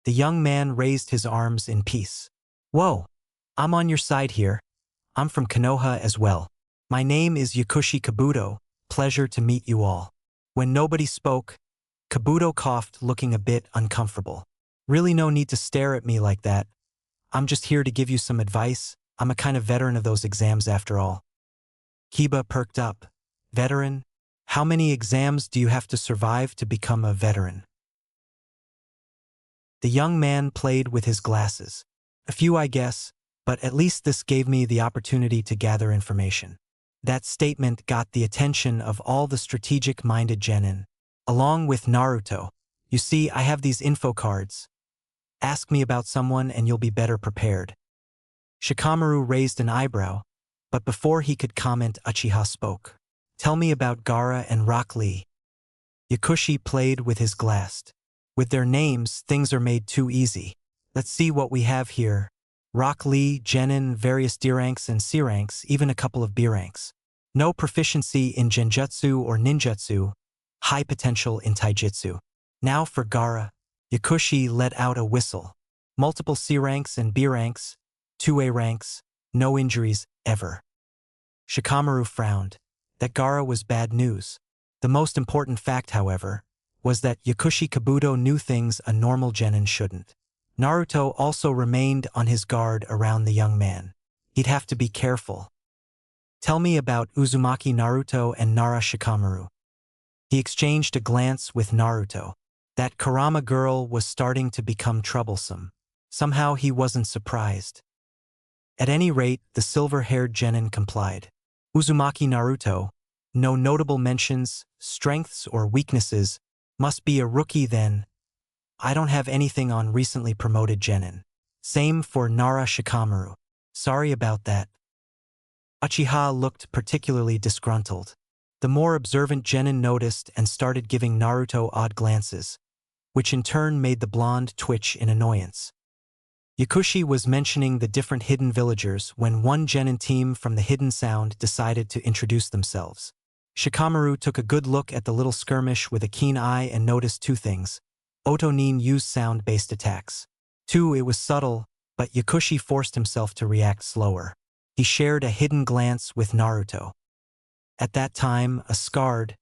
The young man raised his arms in peace. Whoa, I'm on your side here. I'm from Konoha as well. My name is Yakushi Kabuto, pleasure to meet you all. When nobody spoke, Kabuto coughed, looking a bit uncomfortable. Really no need to stare at me like that. I'm just here to give you some advice. I'm a kind of veteran of those exams after all. Kiba perked up. Veteran? How many exams do you have to survive to become a veteran? The young man played with his glasses. A few, I guess, but at least this gave me the opportunity to gather information. That statement got the attention of all the strategic-minded genin, along with Naruto. You see, I have these info cards. Ask me about someone and you'll be better prepared. Shikamaru raised an eyebrow, but before he could comment, Uchiha spoke. Tell me about Gaara and Rock Lee. Yakushi played with his glass. With their names, things are made too easy. Let's see what we have here. Rock Lee, genin, various D ranks and C ranks, even a couple of B ranks. No proficiency in genjutsu or ninjutsu, high potential in taijutsu. Now for Gaara. Yakushi let out a whistle. Multiple C ranks and B ranks, 2A ranks, no injuries, ever. Shikamaru frowned. That Gaara was bad news. The most important fact, however, was that Yakushi Kabuto knew things a normal genin shouldn't. Naruto also remained on his guard around the young man. He'd have to be careful. Tell me about Uzumaki Naruto and Nara Shikamaru. He exchanged a glance with Naruto. That Kurama girl was starting to become troublesome. Somehow he wasn't surprised. At any rate, the silver-haired genin complied. Uzumaki Naruto, no notable mentions, strengths or weaknesses, Must be a rookie then. I don't have anything on recently promoted genin. Same for Nara Shikamaru. Sorry about that. Uchiha looked particularly disgruntled. The more observant genin noticed and started giving Naruto odd glances, which in turn made the blonde twitch in annoyance. Yakushi was mentioning the different hidden villagers when one genin team from the Hidden Sound decided to introduce themselves. Shikamaru took a good look at the little skirmish with a keen eye and noticed two things. Otonin used sound-based attacks. 2. It was subtle, but Yakushi forced himself to react slower. He shared a hidden glance with Naruto. At that time, a scarred,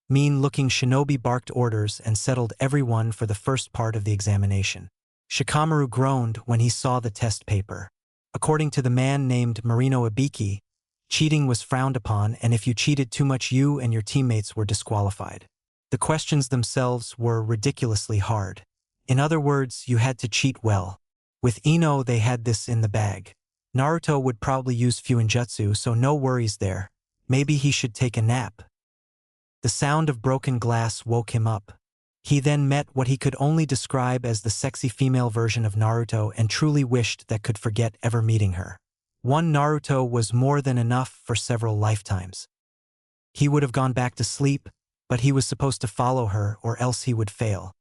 mean-looking shinobi barked orders and settled everyone for the first part of the examination. Shikamaru groaned when he saw the test paper. According to the man named Marino Ibiki, cheating was frowned upon, and if you cheated too much, you and your teammates were disqualified. The questions themselves were ridiculously hard. In other words, you had to cheat well. With Ino, they had this in the bag. Naruto would probably use Fuinjutsu, so no worries there. Maybe he should take a nap. The sound of broken glass woke him up. He then met what he could only describe as the sexy female version of Naruto and truly wished that could forget ever meeting her. One Naruto was more than enough for several lifetimes. He would have gone back to sleep, but he was supposed to follow her or else he would fail.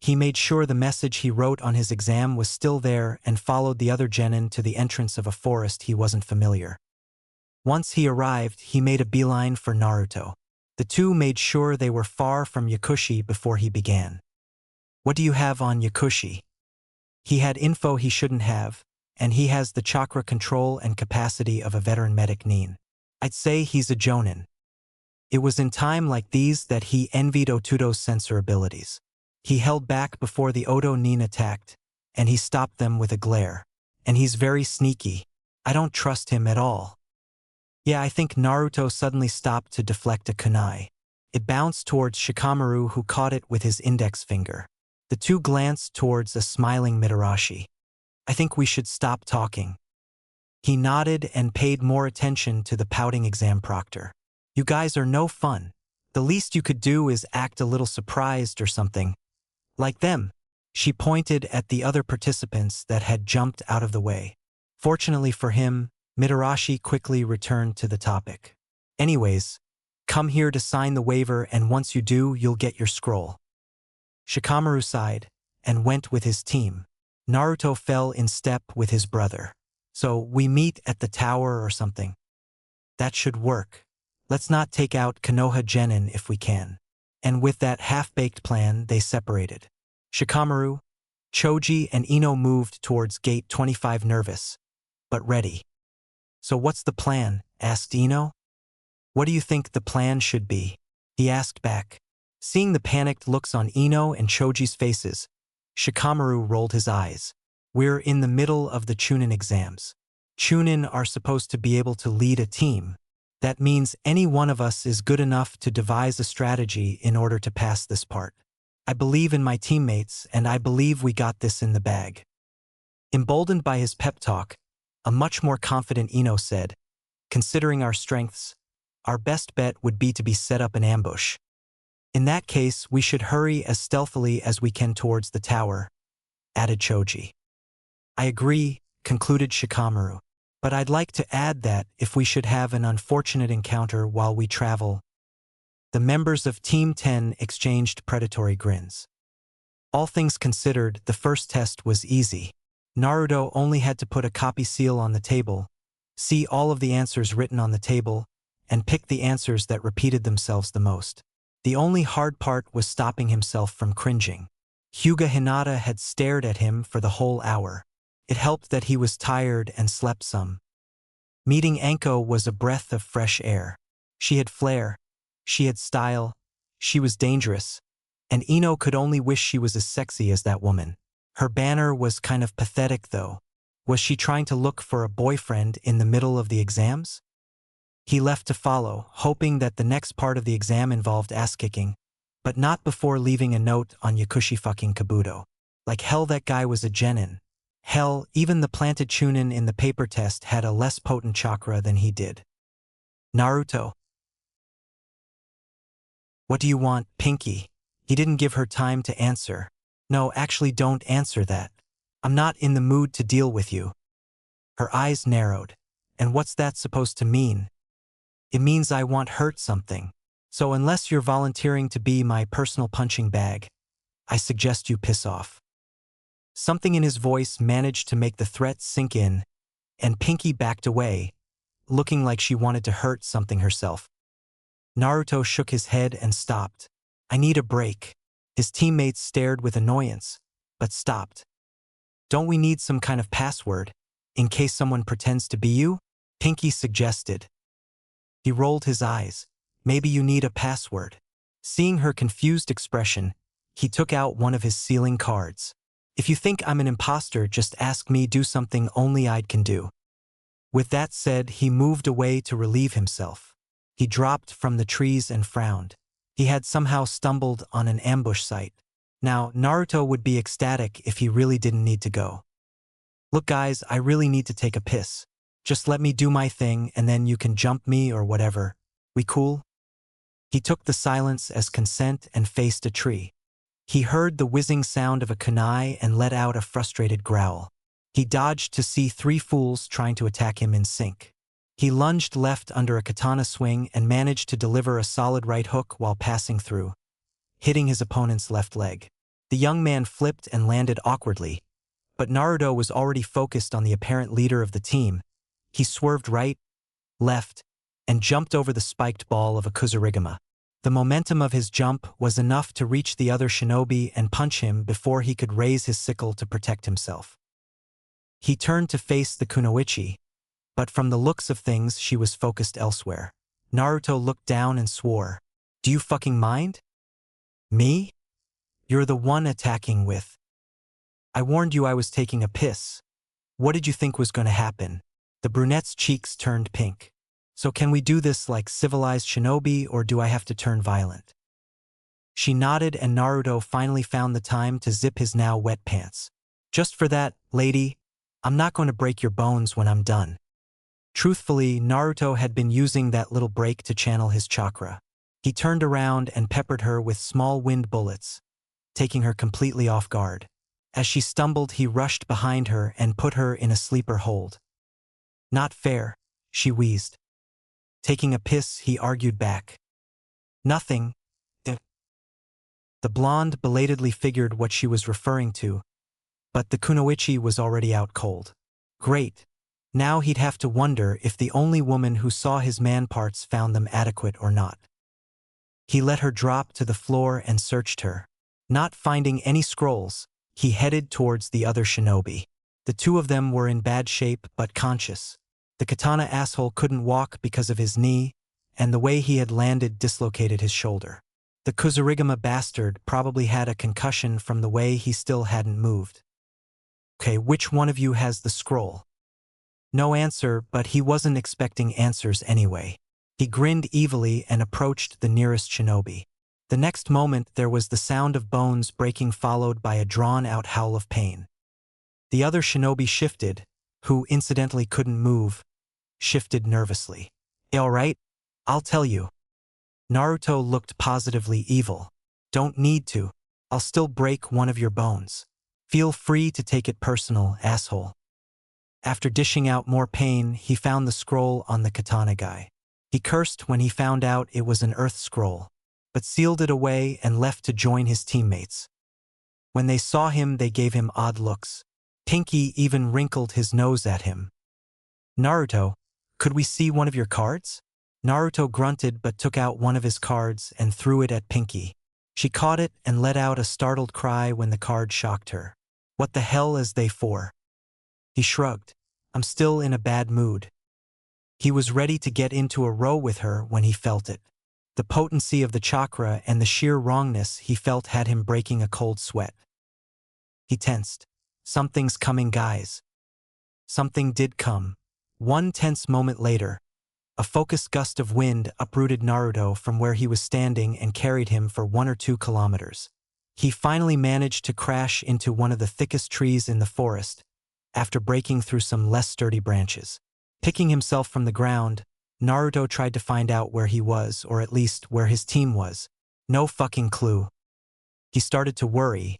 He made sure the message he wrote on his exam was still there and followed the other genin to the entrance of a forest he wasn't familiar. Once he arrived, he made a beeline for Naruto. The two made sure they were far from Yakushi before he began. What do you have on Yakushi? He had info he shouldn't have, and he has the chakra control and capacity of a veteran medic nin. I'd say he's a jonin. It was in time like these that he envied Otudo's sensor abilities. He held back before the Oto nin attacked, and he stopped them with a glare. And he's very sneaky. I don't trust him at all. Yeah, I think Naruto suddenly stopped to deflect a kunai. It bounced towards Shikamaru, who caught it with his index finger. The two glanced towards a smiling Mitarashi. I think we should stop talking. He nodded and paid more attention to the pouting exam proctor. You guys are no fun. The least you could do is act a little surprised or something. Like them. She pointed at the other participants that had jumped out of the way. Fortunately for him, Mitarashi quickly returned to the topic. Anyways, come here to sign the waiver, and once you do, you'll get your scroll. Shikamaru sighed and went with his team. Naruto fell in step with his brother. So we meet at the tower or something. That should work. Let's not take out Konoha Genin if we can. And with that half-baked plan, they separated. Shikamaru, Choji, and Ino moved towards Gate 25, nervous, but ready. So what's the plan? Asked Ino. What do you think the plan should be? He asked back. Seeing the panicked looks on Ino and Choji's faces, Shikamaru rolled his eyes. We're in the middle of the Chunin exams. Chunin are supposed to be able to lead a team. That means any one of us is good enough to devise a strategy in order to pass this part. I believe in my teammates, and I believe we got this in the bag. Emboldened by his pep talk, a much more confident Ino said, considering our strengths, our best bet would be to be set up an ambush. In that case, we should hurry as stealthily as we can towards the tower, added Choji. I agree, concluded Shikamaru, but I'd like to add that if we should have an unfortunate encounter while we travel. The members of Team 10 exchanged predatory grins. All things considered, the first test was easy. Naruto only had to put a copy seal on the table, see all of the answers written on the table, and pick the answers that repeated themselves the most. The only hard part was stopping himself from cringing. Hyuga Hinata had stared at him for the whole hour. It helped that he was tired and slept some. Meeting Anko was a breath of fresh air. She had flair, she had style, she was dangerous, and Ino could only wish she was as sexy as that woman. Her banner was kind of pathetic, though. Was she trying to look for a boyfriend in the middle of the exams? He left to follow, hoping that the next part of the exam involved ass-kicking, but not before leaving a note on Yakushi fucking Kabuto. Like hell that guy was a genin. Hell, even the planted Chunin in the paper test had a less potent chakra than he did. Naruto. What do you want, Pinky? He didn't give her time to answer. No, actually don't answer that. I'm not in the mood to deal with you. Her eyes narrowed. And what's that supposed to mean? It means I want hurt something. So unless you're volunteering to be my personal punching bag, I suggest you piss off. Something in his voice managed to make the threat sink in, and Pinky backed away, looking like she wanted to hurt something herself. Naruto shook his head and stopped. I need a break. His teammates stared with annoyance, but stopped. Don't we need some kind of password, in case someone pretends to be you? Pinky suggested. He rolled his eyes. Maybe you need a password. Seeing her confused expression, he took out one of his ceiling cards. If you think I'm an imposter, just ask me do something only I can do. With that said, he moved away to relieve himself. He dropped from the trees and frowned. He had somehow stumbled on an ambush site. Now, Naruto would be ecstatic if he really didn't need to go. Look guys, I really need to take a piss. Just let me do my thing and then you can jump me or whatever. We cool? He took the silence as consent and faced a tree. He heard the whizzing sound of a kunai and let out a frustrated growl. He dodged to see three fools trying to attack him in sync. He lunged left under a katana swing and managed to deliver a solid right hook while passing through, hitting his opponent's left leg. The young man flipped and landed awkwardly, but Naruto was already focused on the apparent leader of the team. He swerved right, left, and jumped over the spiked ball of a Kusarigama. The momentum of his jump was enough to reach the other shinobi and punch him before he could raise his sickle to protect himself. He turned to face the kunoichi, but from the looks of things she was focused elsewhere. Naruto looked down and swore. Do you fucking mind? Me? You're the one attacking with. I warned you I was taking a piss. What did you think was going to happen? The brunette's cheeks turned pink. So can we do this like civilized shinobi or do I have to turn violent? She nodded and Naruto finally found the time to zip his now wet pants. Just for that, lady, I'm not going to break your bones when I'm done. Truthfully, Naruto had been using that little break to channel his chakra. He turned around and peppered her with small wind bullets, taking her completely off guard. As she stumbled, he rushed behind her and put her in a sleeper hold. Not fair, she wheezed. Taking a piss, he argued back. Nothing. The blonde belatedly figured what she was referring to, but the kunoichi was already out cold. Great. Now he'd have to wonder if the only woman who saw his man parts found them adequate or not. He let her drop to the floor and searched her. Not finding any scrolls, he headed towards the other shinobi. The two of them were in bad shape but conscious. The katana asshole couldn't walk because of his knee, and the way he had landed dislocated his shoulder. The Kusarigama bastard probably had a concussion from the way he still hadn't moved. Okay, which one of you has the scroll? No answer, but he wasn't expecting answers anyway. He grinned evilly and approached the nearest shinobi. The next moment there was the sound of bones breaking followed by a drawn-out howl of pain. The other shinobi shifted, who incidentally couldn't move, shifted nervously. All right, I'll tell you. Naruto looked positively evil. Don't need to. I'll still break one of your bones. Feel free to take it personal, asshole. After dishing out more pain, he found the scroll on the katana guy. He cursed when he found out it was an earth scroll, but sealed it away and left to join his teammates. When they saw him, they gave him odd looks. Pinky even wrinkled his nose at him. Naruto, could we see one of your cards? Naruto grunted but took out one of his cards and threw it at Pinky. She caught it and let out a startled cry when the card shocked her. What the hell is they for? He shrugged. I'm still in a bad mood. He was ready to get into a row with her when he felt it. The potency of the chakra and the sheer wrongness he felt had him breaking a cold sweat. He tensed. Something's coming, guys. Something did come. One tense moment later, a focused gust of wind uprooted Naruto from where he was standing and carried him for 1 or 2 kilometers. He finally managed to crash into one of the thickest trees in the forest, after breaking through some less sturdy branches. Picking himself from the ground, Naruto tried to find out where he was, or at least where his team was. No fucking clue. He started to worry.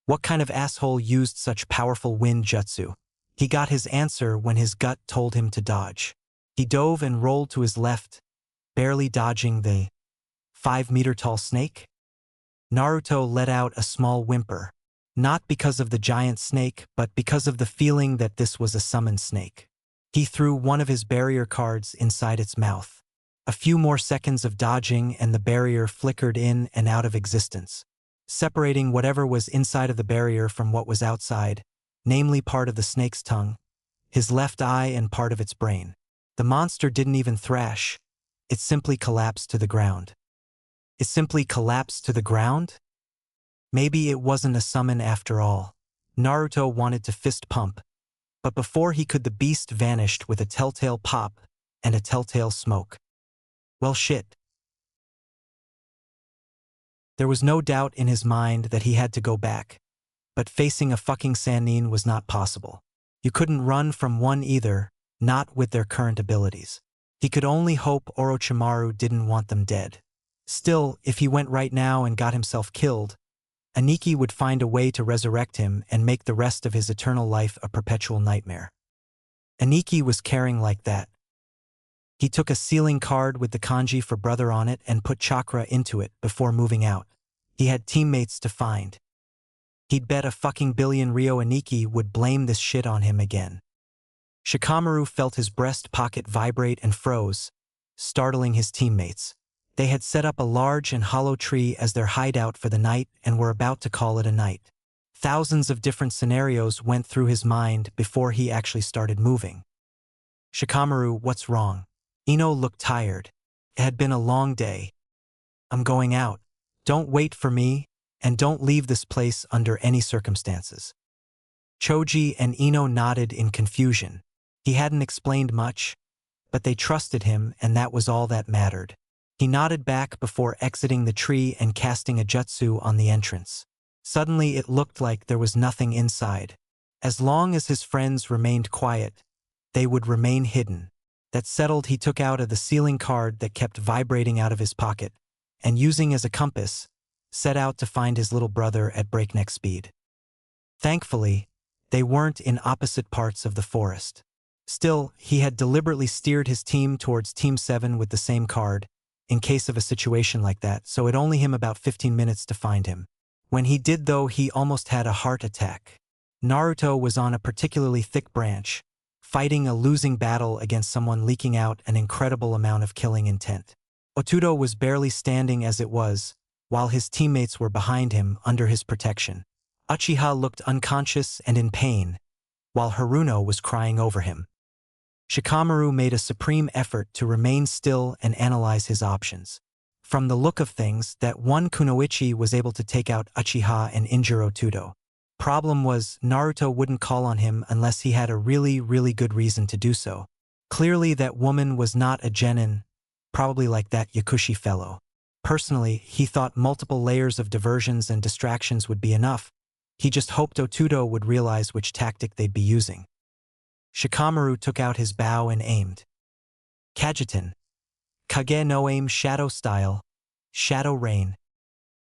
What kind of asshole used such powerful wind jutsu? He got his answer when his gut told him to dodge. He dove and rolled to his left, barely dodging the 5-meter-tall snake. Naruto let out a small whimper, not because of the giant snake, but because of the feeling that this was a summoned snake. He threw one of his barrier cards inside its mouth. A few more seconds of dodging and the barrier flickered in and out of existence, separating whatever was inside of the barrier from what was outside, namely part of the snake's tongue, his left eye and part of its brain. The monster didn't even thrash. It simply collapsed to the ground. It simply collapsed to the ground? Maybe it wasn't a summon after all. Naruto wanted to fist pump, but before he could, the beast vanished with a telltale pop and a telltale smoke. Well, shit. There was no doubt in his mind that he had to go back, but facing a fucking Sannin was not possible. You couldn't run from one either, not with their current abilities. He could only hope Orochimaru didn't want them dead. Still, if he went right now and got himself killed, Aniki would find a way to resurrect him and make the rest of his eternal life a perpetual nightmare. Aniki was caring like that. He took a sealing card with the kanji for brother on it and put chakra into it before moving out. He had teammates to find. He'd bet a fucking billion Ryo Aniki would blame this shit on him again. Shikamaru felt his breast pocket vibrate and froze, startling his teammates. They had set up a large and hollow tree as their hideout for the night and were about to call it a night. Thousands of different scenarios went through his mind before he actually started moving. Shikamaru, what's wrong? Ino looked tired. It had been a long day. I'm going out. Don't wait for me, and don't leave this place under any circumstances. Choji and Ino nodded in confusion. He hadn't explained much, but they trusted him and that was all that mattered. He nodded back before exiting the tree and casting a jutsu on the entrance. Suddenly it looked like there was nothing inside. As long as his friends remained quiet, they would remain hidden. That settled, he took out the sealing card that kept vibrating out of his pocket, and using as a compass, set out to find his little brother at breakneck speed. Thankfully, they weren't in opposite parts of the forest. Still, he had deliberately steered his team towards Team 7 with the same card, in case of a situation like that, so it only him about 15 minutes to find him. When he did though, he almost had a heart attack. Naruto was on a particularly thick branch, fighting a losing battle against someone leaking out an incredible amount of killing intent. Otuto was barely standing as it was, while his teammates were behind him under his protection. Uchiha looked unconscious and in pain, while Haruno was crying over him. Shikamaru made a supreme effort to remain still and analyze his options. From the look of things, that one kunoichi was able to take out Uchiha and injure Otuto. Problem was, Naruto wouldn't call on him unless he had a really good reason to do so. Clearly that woman was not a genin, probably like that Yakushi fellow. Personally, he thought multiple layers of diversions and distractions would be enough. He just hoped Otuto would realize which tactic they'd be using. Shikamaru took out his bow and aimed. Kajitan. Kage no aim, shadow style. Shadow rain.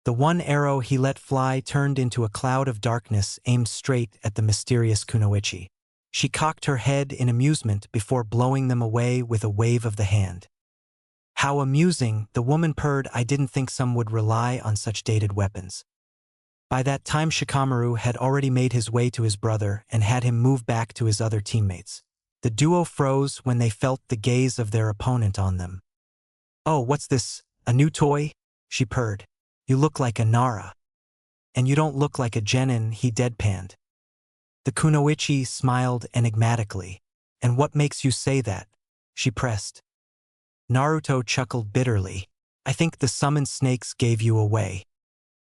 The one arrow he let fly turned into a cloud of darkness aimed straight at the mysterious kunoichi. She cocked her head in amusement before blowing them away with a wave of the hand. How amusing, the woman purred. I didn't think some would rely on such dated weapons. By that time Shikamaru had already made his way to his brother and had him move back to his other teammates. The duo froze when they felt the gaze of their opponent on them. Oh, what's this, a new toy? She purred. You look like a Nara. And you don't look like a genin, he deadpanned. The kunoichi smiled enigmatically. And what makes you say that? She pressed. Naruto chuckled bitterly. I think the summoned snakes gave you away.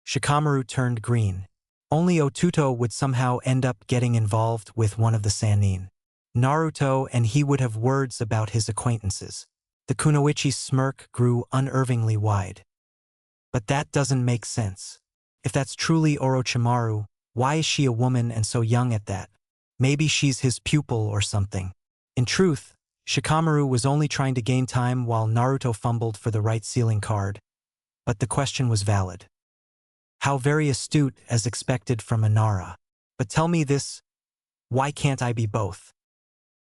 Shikamaru turned green. Only Otuto would somehow end up getting involved with one of the Sannin. Naruto and he would have words about his acquaintances. The kunoichi's smirk grew unnervingly wide. But that doesn't make sense. If that's truly Orochimaru, why is she a woman and so young at that? Maybe she's his pupil or something. In truth, Shikamaru was only trying to gain time while Naruto fumbled for the right sealing card. But the question was valid. How very astute, as expected from Inara. But tell me this, why can't I be both?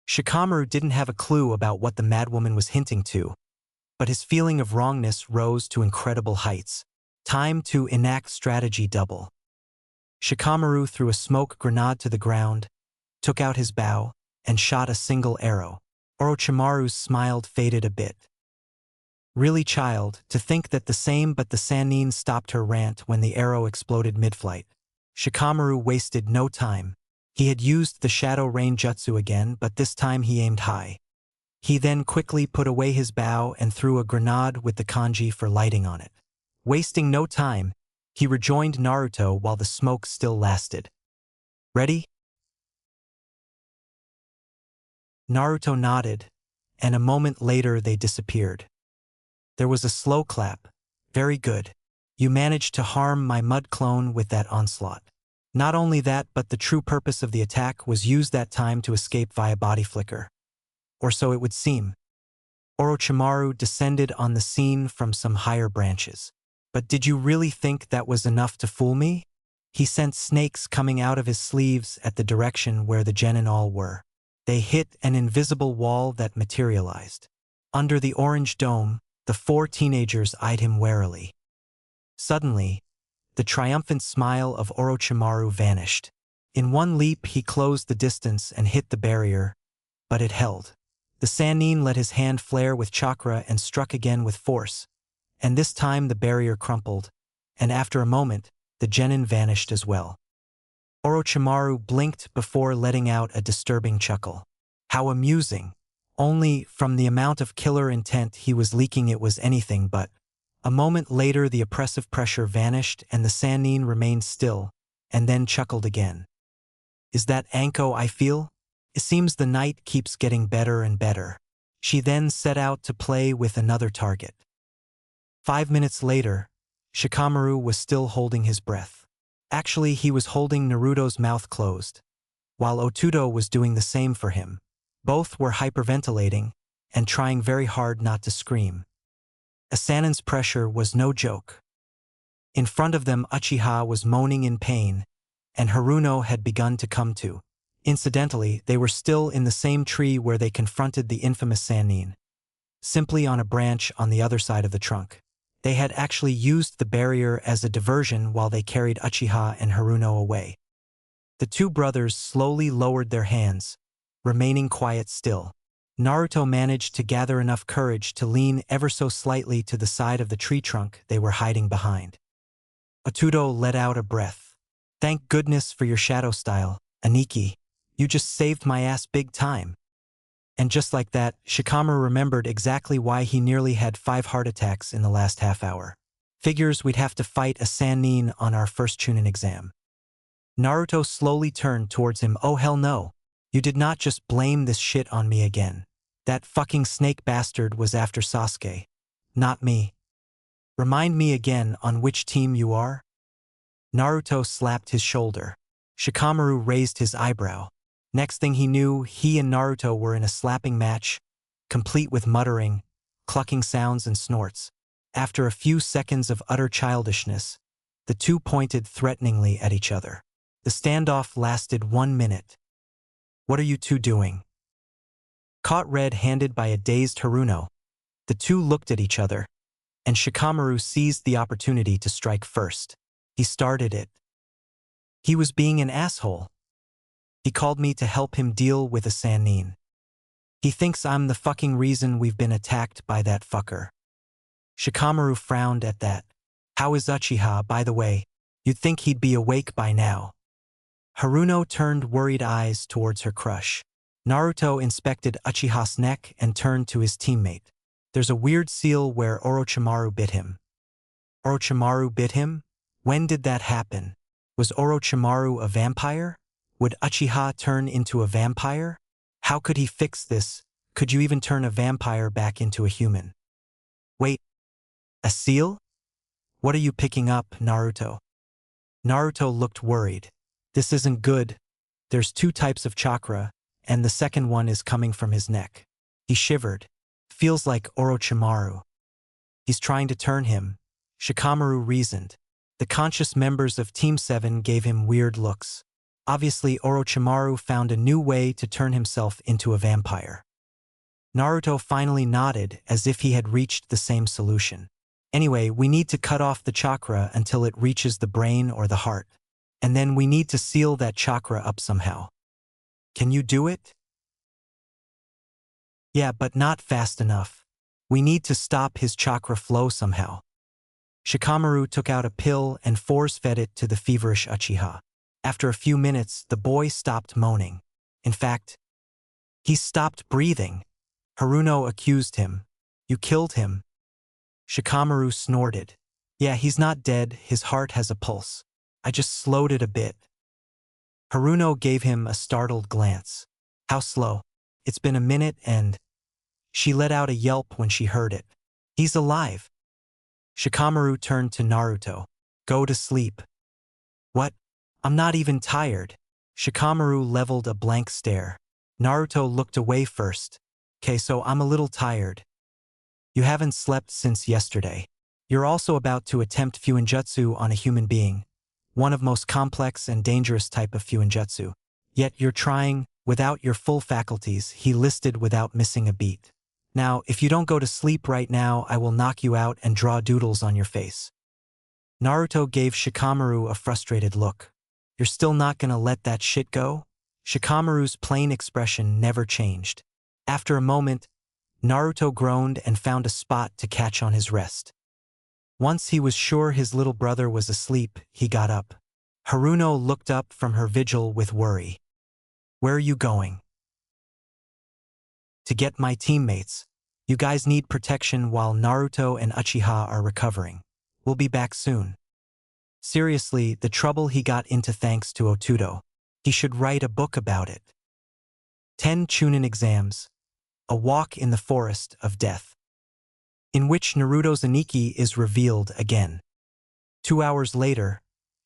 Shikamaru didn't have a clue about what the madwoman was hinting to, but his feeling of wrongness rose to incredible heights. Time to enact strategy double. Shikamaru threw a smoke grenade to the ground, took out his bow, and shot a single arrow. Orochimaru's smile faded a bit. Really, child, to think that the Sannin stopped her rant when the arrow exploded mid-flight. Shikamaru wasted no time. He had used the Shadow Rain Jutsu again, but this time he aimed high. He then quickly put away his bow and threw a grenade with the kanji for lighting on it. Wasting no time, he rejoined Naruto while the smoke still lasted. Ready? Naruto nodded, and a moment later they disappeared. There was a slow clap. Very good. You managed to harm my mud clone with that onslaught. Not only that, but the true purpose of the attack was use that time to escape via body flicker. Or so it would seem. Orochimaru descended on the scene from some higher branches. But did you really think that was enough to fool me? He sent snakes coming out of his sleeves at the direction where the genin all were. They hit an invisible wall that materialized. Under the orange dome, the four teenagers eyed him warily. Suddenly, the triumphant smile of Orochimaru vanished. In one leap he closed the distance and hit the barrier, but it held. The Sannin let his hand flare with chakra and struck again with force, and this time the barrier crumpled, and after a moment, the genin vanished as well. Orochimaru blinked before letting out a disturbing chuckle. How amusing! Only, from the amount of killer intent he was leaking, it was anything but. A moment later the oppressive pressure vanished and the Sannin remained still, and then chuckled again. Is that Anko I feel? It seems the night keeps getting better and better. She then set out to play with another target. 5 minutes later, Shikamaru was still holding his breath. Actually, he was holding Naruto's mouth closed, while Otudo was doing the same for him. Both were hyperventilating and trying very hard not to scream. Asanin's pressure was no joke. In front of them, Uchiha was moaning in pain, and Haruno had begun to come to. Incidentally, they were still in the same tree where they confronted the infamous Sannin, simply on a branch on the other side of the trunk. They had actually used the barrier as a diversion while they carried Uchiha and Haruno away. The two brothers slowly lowered their hands, remaining quiet still. Naruto managed to gather enough courage to lean ever so slightly to the side of the tree trunk they were hiding behind. Otudo let out a breath. Thank goodness for your shadow style, Aniki. You just saved my ass big time. And just like that, Shikamaru remembered exactly why he nearly had 5 heart attacks in the last half hour. Figures we'd have to fight a Sannin on our first Chunin exam. Naruto slowly turned towards him. Oh hell no. You did not just blame this shit on me again. That fucking snake bastard was after Sasuke. Not me. Remind me again on which team you are? Naruto slapped his shoulder. Shikamaru raised his eyebrow. Next thing he knew, he and Naruto were in a slapping match, complete with muttering, clucking sounds and snorts. After a few seconds of utter childishness, the two pointed threateningly at each other. The standoff lasted 1 minute. What are you two doing? Caught red-handed by a dazed Haruno, the two looked at each other, and Shikamaru seized the opportunity to strike first. He started it. He was being an asshole. He called me to help him deal with a Sannin. He thinks I'm the fucking reason we've been attacked by that fucker. Shikamaru frowned at that. How is Uchiha, by the way? You'd think he'd be awake by now. Haruno turned worried eyes towards her crush. Naruto inspected Uchiha's neck and turned to his teammate. There's a weird seal where Orochimaru bit him. Orochimaru bit him? When did that happen? Was Orochimaru a vampire? Would Uchiha turn into a vampire? How could he fix this? Could you even turn a vampire back into a human? Wait, a seal? What are you picking up, Naruto? Naruto looked worried. This isn't good. There's 2 types of chakra, and the second one is coming from his neck. He shivered. Feels like Orochimaru. He's trying to turn him, Shikamaru reasoned. The conscious members of Team 7 gave him weird looks. Obviously, Orochimaru found a new way to turn himself into a vampire. Naruto finally nodded as if he had reached the same solution. Anyway, we need to cut off the chakra until it reaches the brain or the heart. And then we need to seal that chakra up somehow. Can you do it? Yeah, but not fast enough. We need to stop his chakra flow somehow. Shikamaru took out a pill and force-fed it to the feverish Uchiha. After a few minutes, the boy stopped moaning. In fact, he stopped breathing. Haruno accused him. You killed him. Shikamaru snorted. Yeah, he's not dead, his heart has a pulse. I just slowed it a bit. Haruno gave him a startled glance. How slow? It's been a minute and… She let out a yelp when she heard it. He's alive. Shikamaru turned to Naruto. Go to sleep. What? I'm not even tired. Shikamaru leveled a blank stare. Naruto looked away first. Okay, so I'm a little tired. You haven't slept since yesterday. You're also about to attempt Fuinjutsu on a human being, one of most complex and dangerous type of Fuinjutsu. Yet you're trying, without your full faculties, he listed without missing a beat. Now, if you don't go to sleep right now, I will knock you out and draw doodles on your face. Naruto gave Shikamaru a frustrated look. You're still not gonna let that shit go? Shikamaru's plain expression never changed. After a moment, Naruto groaned and found a spot to catch on his rest. Once he was sure his little brother was asleep, he got up. Haruno looked up from her vigil with worry. Where are you going? To get my teammates. You guys need protection while Naruto and Uchiha are recovering. We'll be back soon. Seriously, the trouble he got into thanks to Otudo. He should write a book about it. 10 Chunin exams. A walk in the forest of death. In which Naruto's Aniki is revealed again. 2 hours later,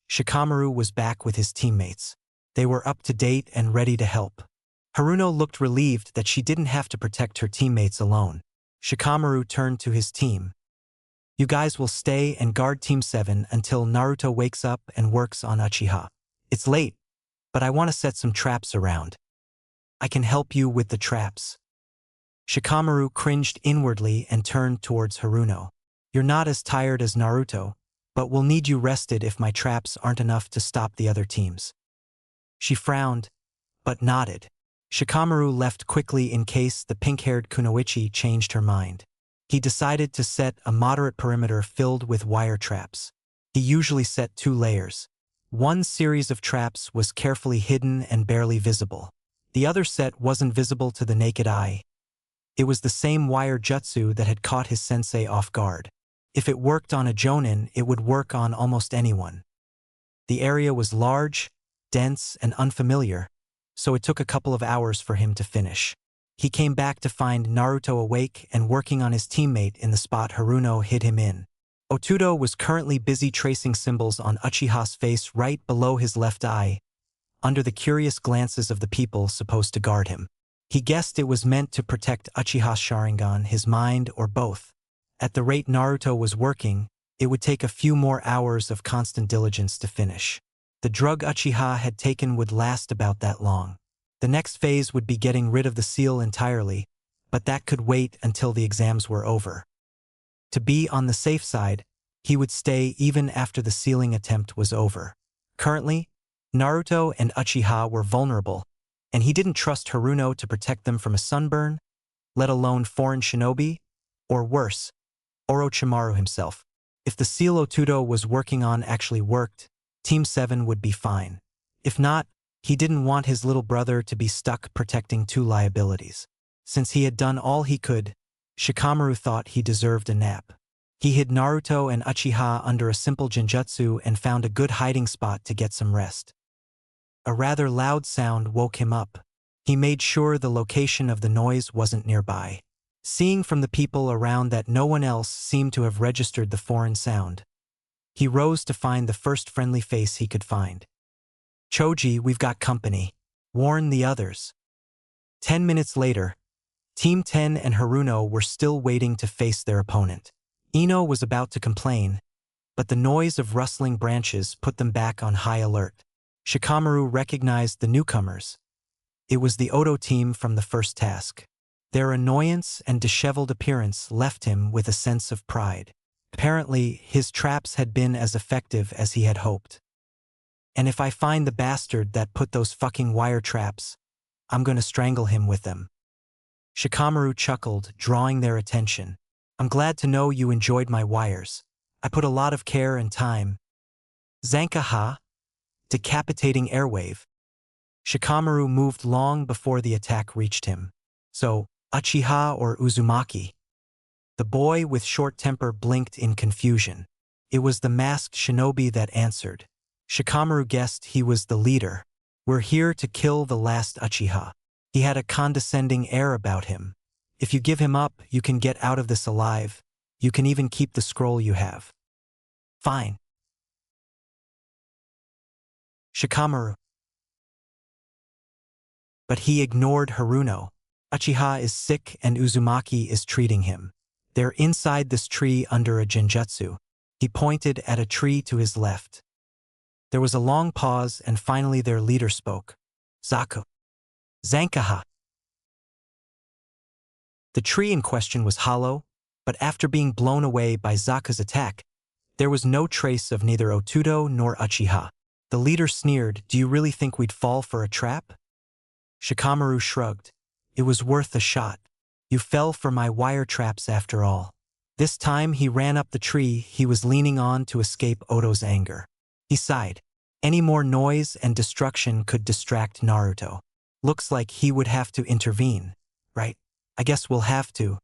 Shikamaru was back with his teammates. They were up to date and ready to help. Haruno looked relieved that she didn't have to protect her teammates alone. Shikamaru turned to his team. You guys will stay and guard Team 7 until Naruto wakes up and works on Uchiha. It's late, but I want to set some traps around. I can help you with the traps. Shikamaru cringed inwardly and turned towards Haruno. You're not as tired as Naruto, but we'll need you rested if my traps aren't enough to stop the other teams. She frowned, but nodded. Shikamaru left quickly in case the pink-haired Kunoichi changed her mind. He decided to set a moderate perimeter filled with wire traps. He usually set 2 layers. One series of traps was carefully hidden and barely visible. The other set wasn't visible to the naked eye. It was the same wire jutsu that had caught his sensei off guard. If it worked on a jonin, it would work on almost anyone. The area was large, dense, and unfamiliar, so it took a couple of hours for him to finish. He came back to find Naruto awake and working on his teammate in the spot Haruno hid him in. Otudo was currently busy tracing symbols on Uchiha's face right below his left eye, under the curious glances of the people supposed to guard him. He guessed it was meant to protect Uchiha's Sharingan, his mind, or both. At the rate Naruto was working, it would take a few more hours of constant diligence to finish. The drug Uchiha had taken would last about that long. The next phase would be getting rid of the seal entirely, but that could wait until the exams were over. To be on the safe side, he would stay even after the sealing attempt was over. Currently, Naruto and Uchiha were vulnerable, and he didn't trust Haruno to protect them from a sunburn, let alone foreign shinobi, or worse, Orochimaru himself. If the seal Otudo was working on actually worked, Team 7 would be fine. If not, he didn't want his little brother to be stuck protecting 2 liabilities. Since he had done all he could, Shikamaru thought he deserved a nap. He hid Naruto and Uchiha under a simple genjutsu and found a good hiding spot to get some rest. A rather loud sound woke him up. He made sure the location of the noise wasn't nearby. Seeing from the people around that no one else seemed to have registered the foreign sound, he rose to find the first friendly face he could find. Choji, we've got company. Warn the others. 10 minutes later, Team 10 and Haruno were still waiting to face their opponent. Ino was about to complain, but the noise of rustling branches put them back on high alert. Shikamaru recognized the newcomers. It was the Odo team from the first task. Their annoyance and disheveled appearance left him with a sense of pride. Apparently, his traps had been as effective as he had hoped. And if I find the bastard that put those fucking wire traps, I'm gonna strangle him with them. Shikamaru chuckled, drawing their attention. I'm glad to know you enjoyed my wires. I put a lot of care and time. Zankaha, decapitating airwave. Shikamaru moved long before the attack reached him. So, Uchiha or Uzumaki? The boy with short temper blinked in confusion. It was the masked shinobi that answered. Shikamaru guessed he was the leader. We're here to kill the last Uchiha. He had a condescending air about him. If you give him up, you can get out of this alive. You can even keep the scroll you have. Fine. Shikamaru. But he ignored Haruno. Uchiha is sick and Uzumaki is treating him. They're inside this tree under a genjutsu. He pointed at a tree to his left. There was a long pause and finally their leader spoke. Zaku. Zankaha. The tree in question was hollow, but after being blown away by Zaku's attack, there was no trace of neither Otudo nor Uchiha. The leader sneered, "Do you really think we'd fall for a trap?" Shikamaru shrugged. "It was worth a shot. You fell for my wire traps after all." This time he ran up the tree he was leaning on to escape Odo's anger. He sighed. Any more noise and destruction could distract Naruto. Looks like he would have to intervene, right? I guess we'll have to.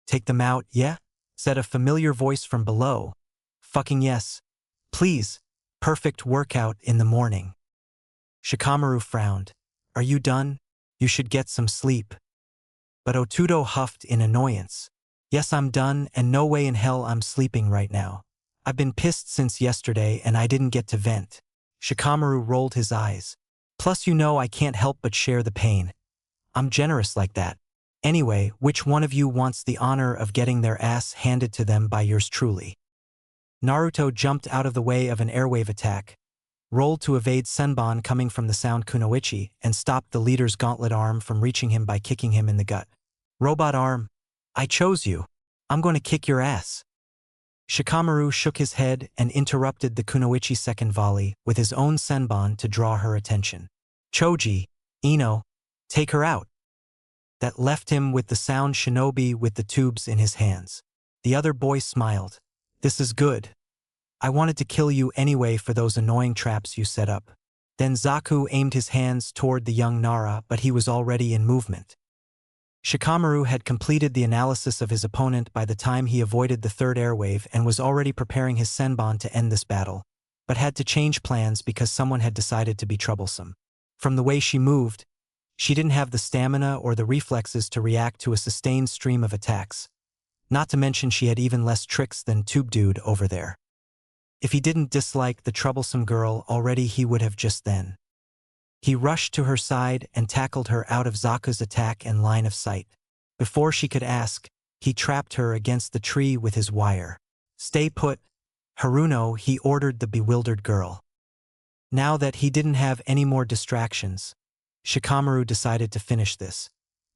Take them out, yeah? Said a familiar voice from below. Fucking yes. Please. Perfect workout in the morning. Shikamaru frowned. Are you done? You should get some sleep. But Otudo huffed in annoyance. Yes, I'm done, and no way in hell I'm sleeping right now. I've been pissed since yesterday and I didn't get to vent. Shikamaru rolled his eyes. Plus you know I can't help but share the pain. I'm generous like that. Anyway, which one of you wants the honor of getting their ass handed to them by yours truly? Naruto jumped out of the way of an airwave attack, rolled to evade Senbon coming from the sound kunoichi, and stopped the leader's gauntlet arm from reaching him by kicking him in the gut. Robot arm, I chose you. I'm going to kick your ass. Shikamaru shook his head and interrupted the kunoichi second volley with his own Senbon to draw her attention. Choji, Ino, take her out. That left him with the sound shinobi with the tubes in his hands. The other boy smiled. This is good. I wanted to kill you anyway for those annoying traps you set up. Then Zaku aimed his hands toward the young Nara, but he was already in movement. Shikamaru had completed the analysis of his opponent by the time he avoided the third airwave and was already preparing his Senbon to end this battle, but had to change plans because someone had decided to be troublesome. From the way she moved, she didn't have the stamina or the reflexes to react to a sustained stream of attacks. Not to mention she had even less tricks than Tube Dude over there. If he didn't dislike the troublesome girl already, he would have just then. He rushed to her side and tackled her out of Zaku's attack and line of sight. Before she could ask, he trapped her against the tree with his wire. Stay put, Haruno, he ordered the bewildered girl. Now that he didn't have any more distractions, Shikamaru decided to finish this.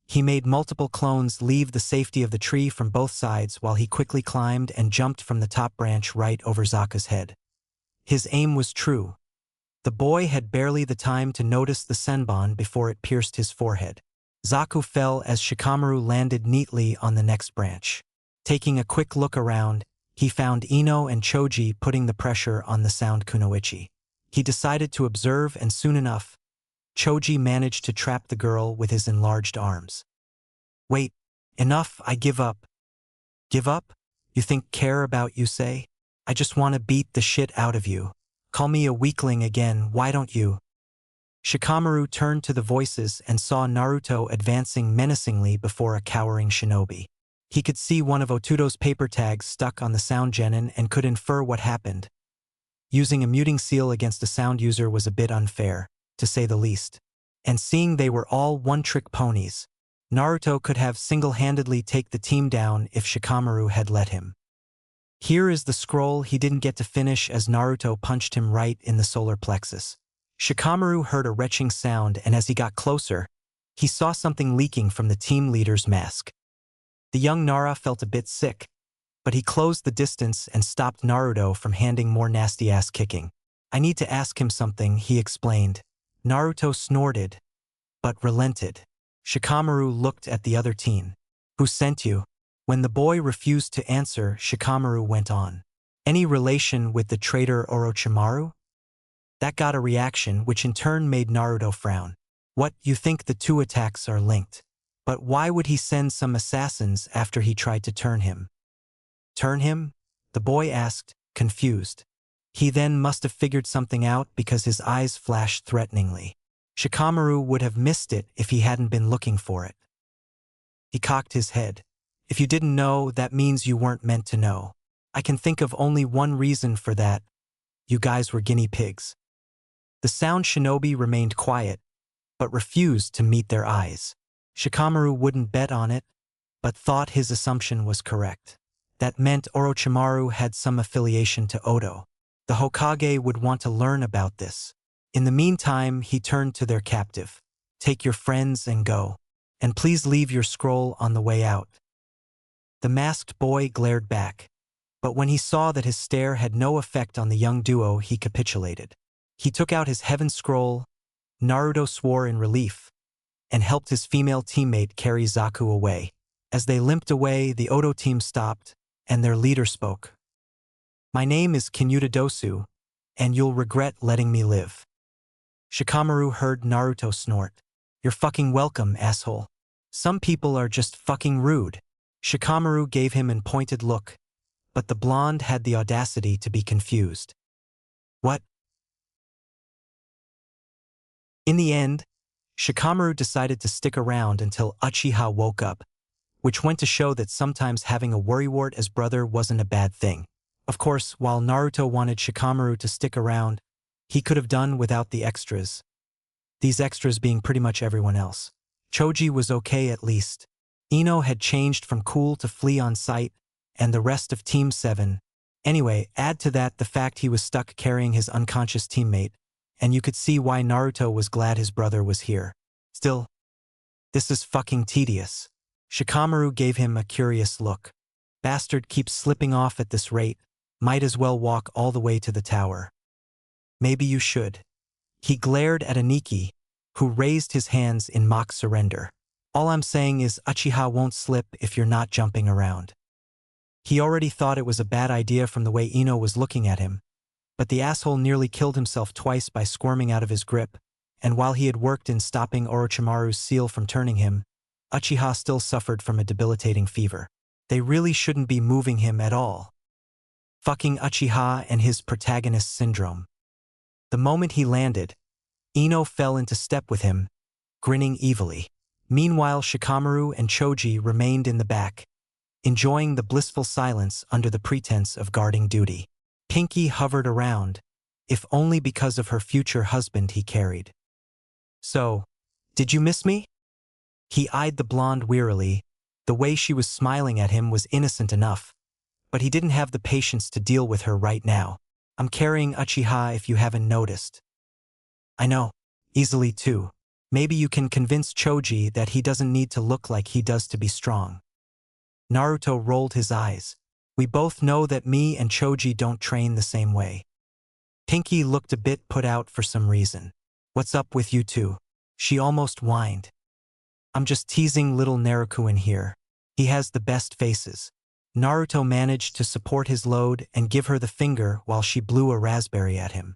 He made multiple clones leave the safety of the tree from both sides while he quickly climbed and jumped from the top branch right over Zaku's head. His aim was true. The boy had barely the time to notice the Senbon before it pierced his forehead. Zaku fell as Shikamaru landed neatly on the next branch. Taking a quick look around, he found Ino and Choji putting the pressure on the sound kunoichi. He decided to observe, and soon enough, Choji managed to trap the girl with his enlarged arms. Wait, enough, I give up. Give up? You think care about you say? I just want to beat the shit out of you. Call me a weakling again, why don't you? Shikamaru turned to the voices and saw Naruto advancing menacingly before a cowering shinobi. He could see one of Otudo's paper tags stuck on the sound genin and could infer what happened. Using a muting seal against a sound user was a bit unfair, to say the least. And seeing they were all one-trick ponies, Naruto could have single-handedly taken the team down if Shikamaru had let him. Here is the scroll he didn't get to finish as Naruto punched him right in the solar plexus. Shikamaru heard a retching sound, and as he got closer, he saw something leaking from the team leader's mask. The young Nara felt a bit sick, but he closed the distance and stopped Naruto from handing more nasty-ass kicking. I need to ask him something, he explained. Naruto snorted, but relented. Shikamaru looked at the other teen. Who sent you? When the boy refused to answer, Shikamaru went on. Any relation with the traitor Orochimaru? That got a reaction, which in turn made Naruto frown. What, you think the two attacks are linked? But why would he send some assassins after he tried to turn him? Turn him? The boy asked, confused. He then must have figured something out because his eyes flashed threateningly. Shikamaru would have missed it if he hadn't been looking for it. He cocked his head. If you didn't know, that means you weren't meant to know. I can think of only one reason for that. You guys were guinea pigs. The sound shinobi remained quiet, but refused to meet their eyes. Shikamaru wouldn't bet on it, but thought his assumption was correct. That meant Orochimaru had some affiliation to Odo. The Hokage would want to learn about this. In the meantime, he turned to their captive. Take your friends and go. And please leave your scroll on the way out. The masked boy glared back, but when he saw that his stare had no effect on the young duo, he capitulated. He took out his heaven scroll, Naruto swore in relief, and helped his female teammate carry Zaku away. As they limped away, the Odo team stopped, and their leader spoke. My name is Kinyuta Dosu, and you'll regret letting me live. Shikamaru heard Naruto snort. You're fucking welcome, asshole. Some people are just fucking rude. Shikamaru gave him an pointed look, but the blonde had the audacity to be confused. What? In the end, Shikamaru decided to stick around until Uchiha woke up, which went to show that sometimes having a worrywart as brother wasn't a bad thing. Of course, while Naruto wanted Shikamaru to stick around, he could have done without the extras. These extras being pretty much everyone else. Choji was okay at least. Ino had changed from cool to flee on sight, and the rest of Team 7. Anyway, add to that the fact he was stuck carrying his unconscious teammate, and you could see why Naruto was glad his brother was here. Still, this is fucking tedious. Shikamaru gave him a curious look. Bastard keeps slipping off at this rate, might as well walk all the way to the tower. Maybe you should. He glared at Aniki, who raised his hands in mock surrender. All I'm saying is Uchiha won't slip if you're not jumping around. He already thought it was a bad idea from the way Ino was looking at him, but the asshole nearly killed himself twice by squirming out of his grip, and while he had worked in stopping Orochimaru's seal from turning him, Uchiha still suffered from a debilitating fever. They really shouldn't be moving him at all. Fucking Uchiha and his protagonist syndrome. The moment he landed, Ino fell into step with him, grinning evilly. Meanwhile, Shikamaru and Choji remained in the back, enjoying the blissful silence under the pretense of guarding duty. Pinky hovered around, if only because of her future husband he carried. So, did you miss me? He eyed the blonde wearily. The way she was smiling at him was innocent enough, but he didn't have the patience to deal with her right now. I'm carrying Uchiha if you haven't noticed. I know, easily too. Maybe you can convince Choji that he doesn't need to look like he does to be strong. Naruto rolled his eyes. We both know that me and Choji don't train the same way. Pinky looked a bit put out for some reason. What's up with you two? She almost whined. I'm just teasing little Naruto here. He has the best faces. Naruto managed to support his load and give her the finger while she blew a raspberry at him.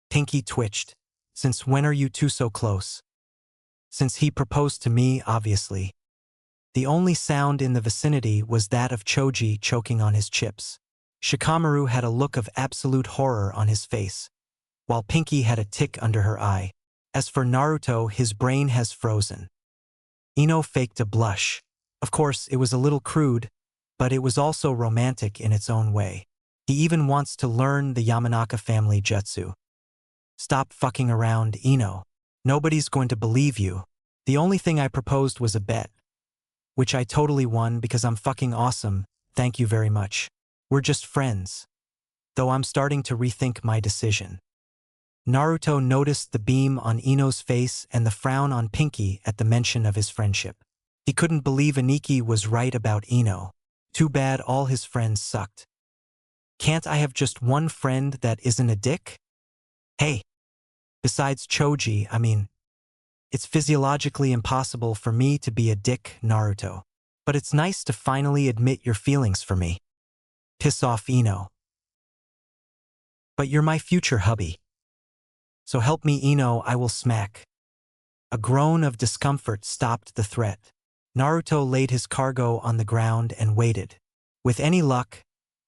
Pinky twitched. Since when are you two so close? Since he proposed to me, obviously. The only sound in the vicinity was that of Choji choking on his chips. Shikamaru had a look of absolute horror on his face, while Pinky had a tick under her eye. As for Naruto, his brain has frozen. Ino faked a blush. Of course, it was a little crude, but it was also romantic in its own way. He even wants to learn the Yamanaka family jutsu. Stop fucking around, Ino. Nobody's going to believe you. The only thing I proposed was a bet, which I totally won because I'm fucking awesome, thank you very much. We're just friends. Though I'm starting to rethink my decision. Naruto noticed the beam on Ino's face and the frown on Pinky at the mention of his friendship. He couldn't believe Aniki was right about Ino. Too bad all his friends sucked. Can't I have just one friend that isn't a dick? Hey. Besides Choji, it's physiologically impossible for me to be a dick, Naruto. But it's nice to finally admit your feelings for me. Piss off, Ino. But you're my future hubby. So help me, Ino, I will smack. A groan of discomfort stopped the threat. Naruto laid his cargo on the ground and waited. With any luck,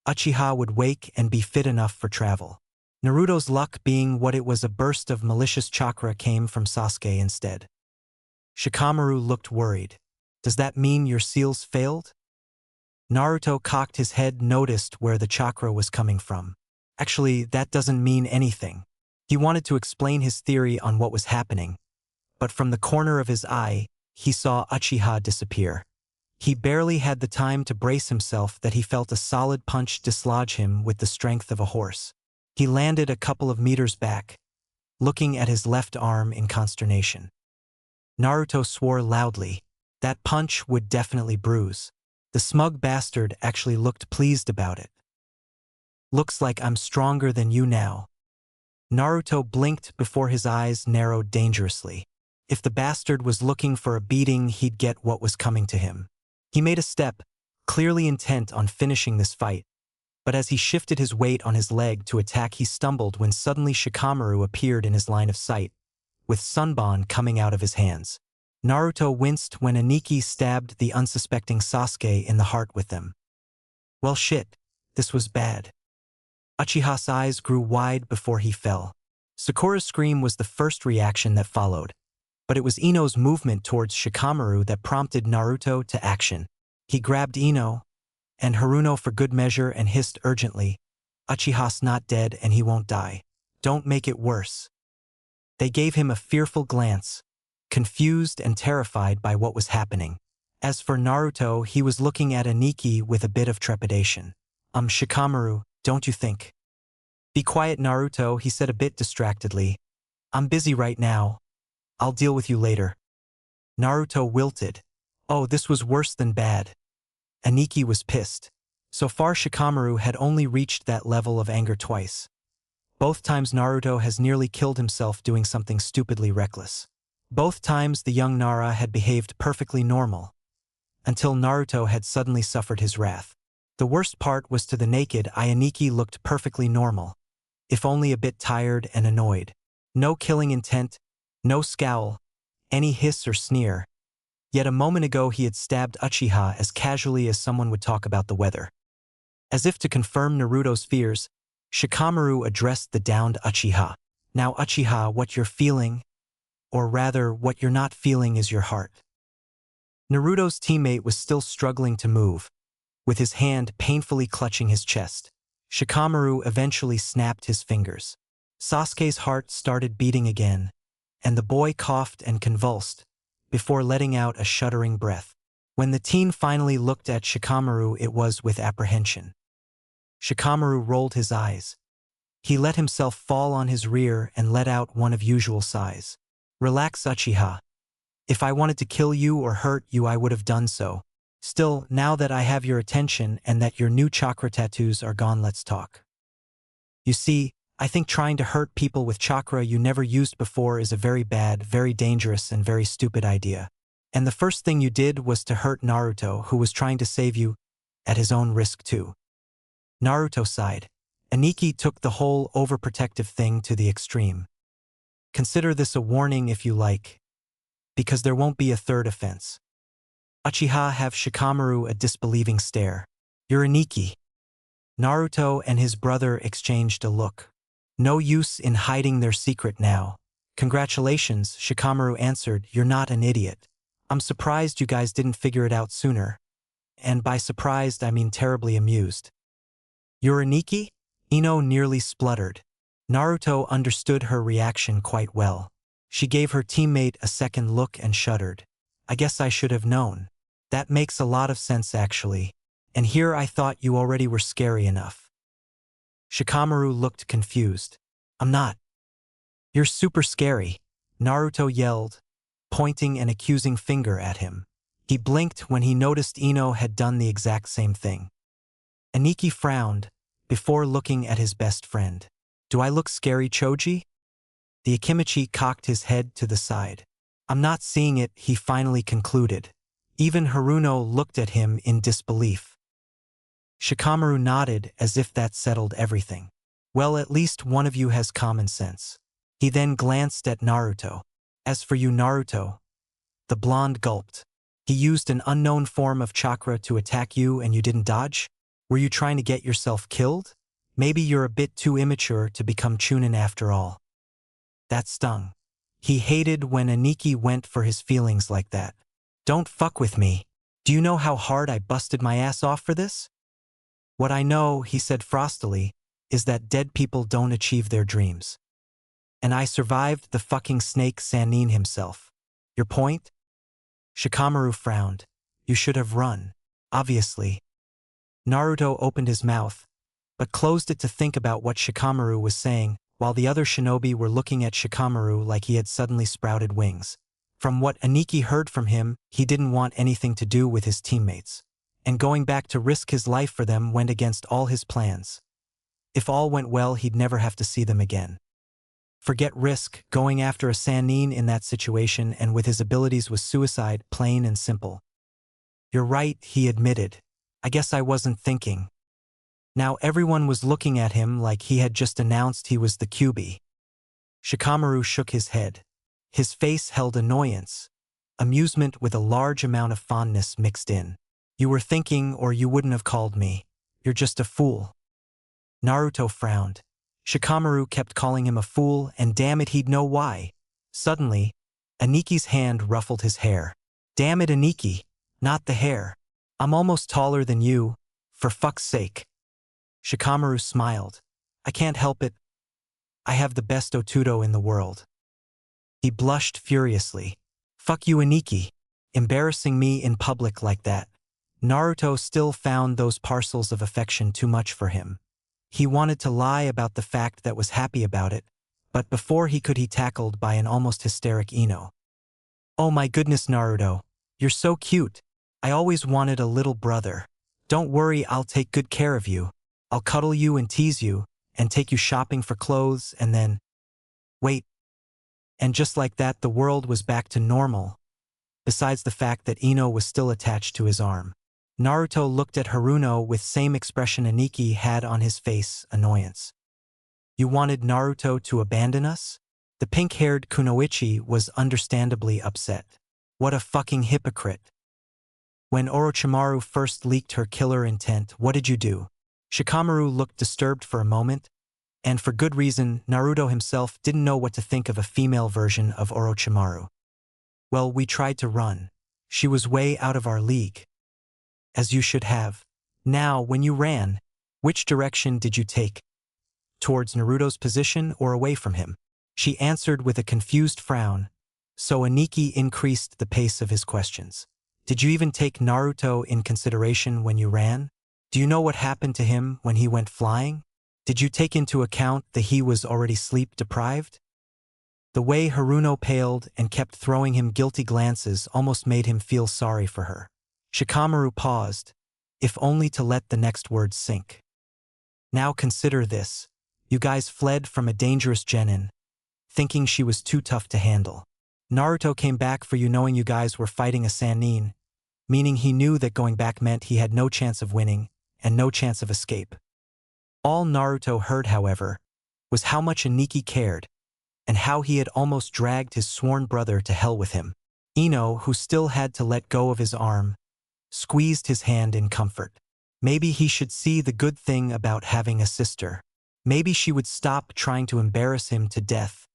Uchiha would wake and be fit enough for travel. Naruto's luck being what it was, a burst of malicious chakra came from Sasuke instead. Shikamaru looked worried. Does that mean your seals failed? Naruto cocked his head, noticed where the chakra was coming from. Actually, that doesn't mean anything. He wanted to explain his theory on what was happening, but from the corner of his eye, he saw Uchiha disappear. He barely had the time to brace himself that he felt a solid punch dislodge him with the strength of a horse. He landed a couple of meters back, looking at his left arm in consternation. Naruto swore loudly. That punch would definitely bruise. The smug bastard actually looked pleased about it. Looks like I'm stronger than you now. Naruto blinked before his eyes narrowed dangerously. If the bastard was looking for a beating, he'd get what was coming to him. He made a step, clearly intent on finishing this fight, but as he shifted his weight on his leg to attack, he stumbled when suddenly Shikamaru appeared in his line of sight, with Sunbon coming out of his hands. Naruto winced when Aniki stabbed the unsuspecting Sasuke in the heart with them. Well shit, this was bad. Uchiha's eyes grew wide before he fell. Sakura's scream was the first reaction that followed, but it was Ino's movement towards Shikamaru that prompted Naruto to action. He grabbed Ino and Haruno for good measure and hissed urgently, Uchiha's not dead and he won't die. Don't make it worse. They gave him a fearful glance, confused and terrified by what was happening. As for Naruto, he was looking at Aniki with a bit of trepidation. Shikamaru, don't you think? Be quiet, Naruto, he said a bit distractedly. I'm busy right now. I'll deal with you later. Naruto wilted. Oh, this was worse than bad. Aniki was pissed. So far Shikamaru had only reached that level of anger twice. Both times Naruto has nearly killed himself doing something stupidly reckless. Both times the young Nara had behaved perfectly normal, until Naruto had suddenly suffered his wrath. The worst part was to the naked eye Aniki looked perfectly normal, if only a bit tired and annoyed. No killing intent, no scowl, any hiss or sneer. Yet a moment ago he had stabbed Uchiha as casually as someone would talk about the weather. As if to confirm Naruto's fears, Shikamaru addressed the downed Uchiha. Now Uchiha, what you're feeling, or rather what you're not feeling, is your heart. Naruto's teammate was still struggling to move, with his hand painfully clutching his chest. Shikamaru eventually snapped his fingers. Sasuke's heart started beating again, and the boy coughed and convulsed, before letting out a shuddering breath. When the teen finally looked at Shikamaru, it was with apprehension. Shikamaru rolled his eyes. He let himself fall on his rear and let out one of usual sighs. Relax, Uchiha. If I wanted to kill you or hurt you, I would have done so. Still, now that I have your attention and that your new chakra tattoos are gone, let's talk. You see, I think trying to hurt people with chakra you never used before is a very bad, very dangerous, and very stupid idea. And the first thing you did was to hurt Naruto, who was trying to save you, at his own risk too. Naruto sighed. Aniki took the whole overprotective thing to the extreme. Consider this a warning if you like, because there won't be a third offense. Uchiha have Shikamaru a disbelieving stare. You're Aniki. Naruto and his brother exchanged a look. No use in hiding their secret now. Congratulations, Shikamaru answered, you're not an idiot. I'm surprised you guys didn't figure it out sooner. And by surprised I mean terribly amused. You're Aniki? Ino nearly spluttered. Naruto understood her reaction quite well. She gave her teammate a second look and shuddered. I guess I should have known. That makes a lot of sense actually. And here I thought you already were scary enough. Shikamaru looked confused. I'm not. You're super scary, Naruto yelled, pointing an accusing finger at him. He blinked when he noticed Ino had done the exact same thing. Aniki frowned, before looking at his best friend. Do I look scary, Choji? The Akimichi cocked his head to the side. I'm not seeing it, he finally concluded. Even Haruno looked at him in disbelief. Shikamaru nodded as if that settled everything. Well, at least one of you has common sense. He then glanced at Naruto. As for you, Naruto, the blonde gulped. He used an unknown form of chakra to attack you and you didn't dodge? Were you trying to get yourself killed? Maybe you're a bit too immature to become Chunin after all. That stung. He hated when Aniki went for his feelings like that. Don't fuck with me. Do you know how hard I busted my ass off for this? What I know, he said frostily, is that dead people don't achieve their dreams. And I survived the fucking snake Sannin himself. Your point? Shikamaru frowned. You should have run. Obviously. Naruto opened his mouth, but closed it to think about what Shikamaru was saying, while the other shinobi were looking at Shikamaru like he had suddenly sprouted wings. From what Aniki heard from him, he didn't want anything to do with his teammates. And going back to risk his life for them went against all his plans. If all went well, he'd never have to see them again. Forget risk, going after a Sannin in that situation and with his abilities was suicide, plain and simple. You're right, he admitted. I guess I wasn't thinking. Now everyone was looking at him like he had just announced he was the QB. Shikamaru shook his head. His face held annoyance, amusement with a large amount of fondness mixed in. You were thinking or you wouldn't have called me. You're just a fool. Naruto frowned. Shikamaru kept calling him a fool and damn it he'd know why. Suddenly, Aniki's hand ruffled his hair. Damn it Aniki, not the hair. I'm almost taller than you, for fuck's sake. Shikamaru smiled. I can't help it. I have the best otudo in the world. He blushed furiously. Fuck you Aniki, embarrassing me in public like that. Naruto still found those parcels of affection too much for him. He wanted to lie about the fact that was happy about it, but before he could he tackled by an almost hysteric Ino. Oh my goodness Naruto, you're so cute. I always wanted a little brother. Don't worry, I'll take good care of you. I'll cuddle you and tease you, and take you shopping for clothes and then… Wait. And just like that the world was back to normal, besides the fact that Ino was still attached to his arm. Naruto looked at Haruno with same expression Aniki had on his face, annoyance. You wanted Naruto to abandon us? The pink-haired Kunoichi was understandably upset. What a fucking hypocrite. When Orochimaru first leaked her killer intent, what did you do? Shikamaru looked disturbed for a moment, and for good reason. Naruto himself didn't know what to think of a female version of Orochimaru. Well, we tried to run. She was way out of our league. As you should have. Now, when you ran, which direction did you take? Towards Naruto's position or away from him? She answered with a confused frown, so Aniki increased the pace of his questions. Did you even take Naruto in consideration when you ran? Do you know what happened to him when he went flying? Did you take into account that he was already sleep-deprived? The way Haruno paled and kept throwing him guilty glances almost made him feel sorry for her. Shikamaru paused, if only to let the next words sink. Now consider this. You guys fled from a dangerous genin, thinking she was too tough to handle. Naruto came back for you knowing you guys were fighting a Sannin, meaning he knew that going back meant he had no chance of winning and no chance of escape. All Naruto heard, however, was how much Aniki cared and how he had almost dragged his sworn brother to hell with him. Ino, who still had to let go of his arm, squeezed his hand in comfort. Maybe he should see the good thing about having a sister. Maybe she would stop trying to embarrass him to death.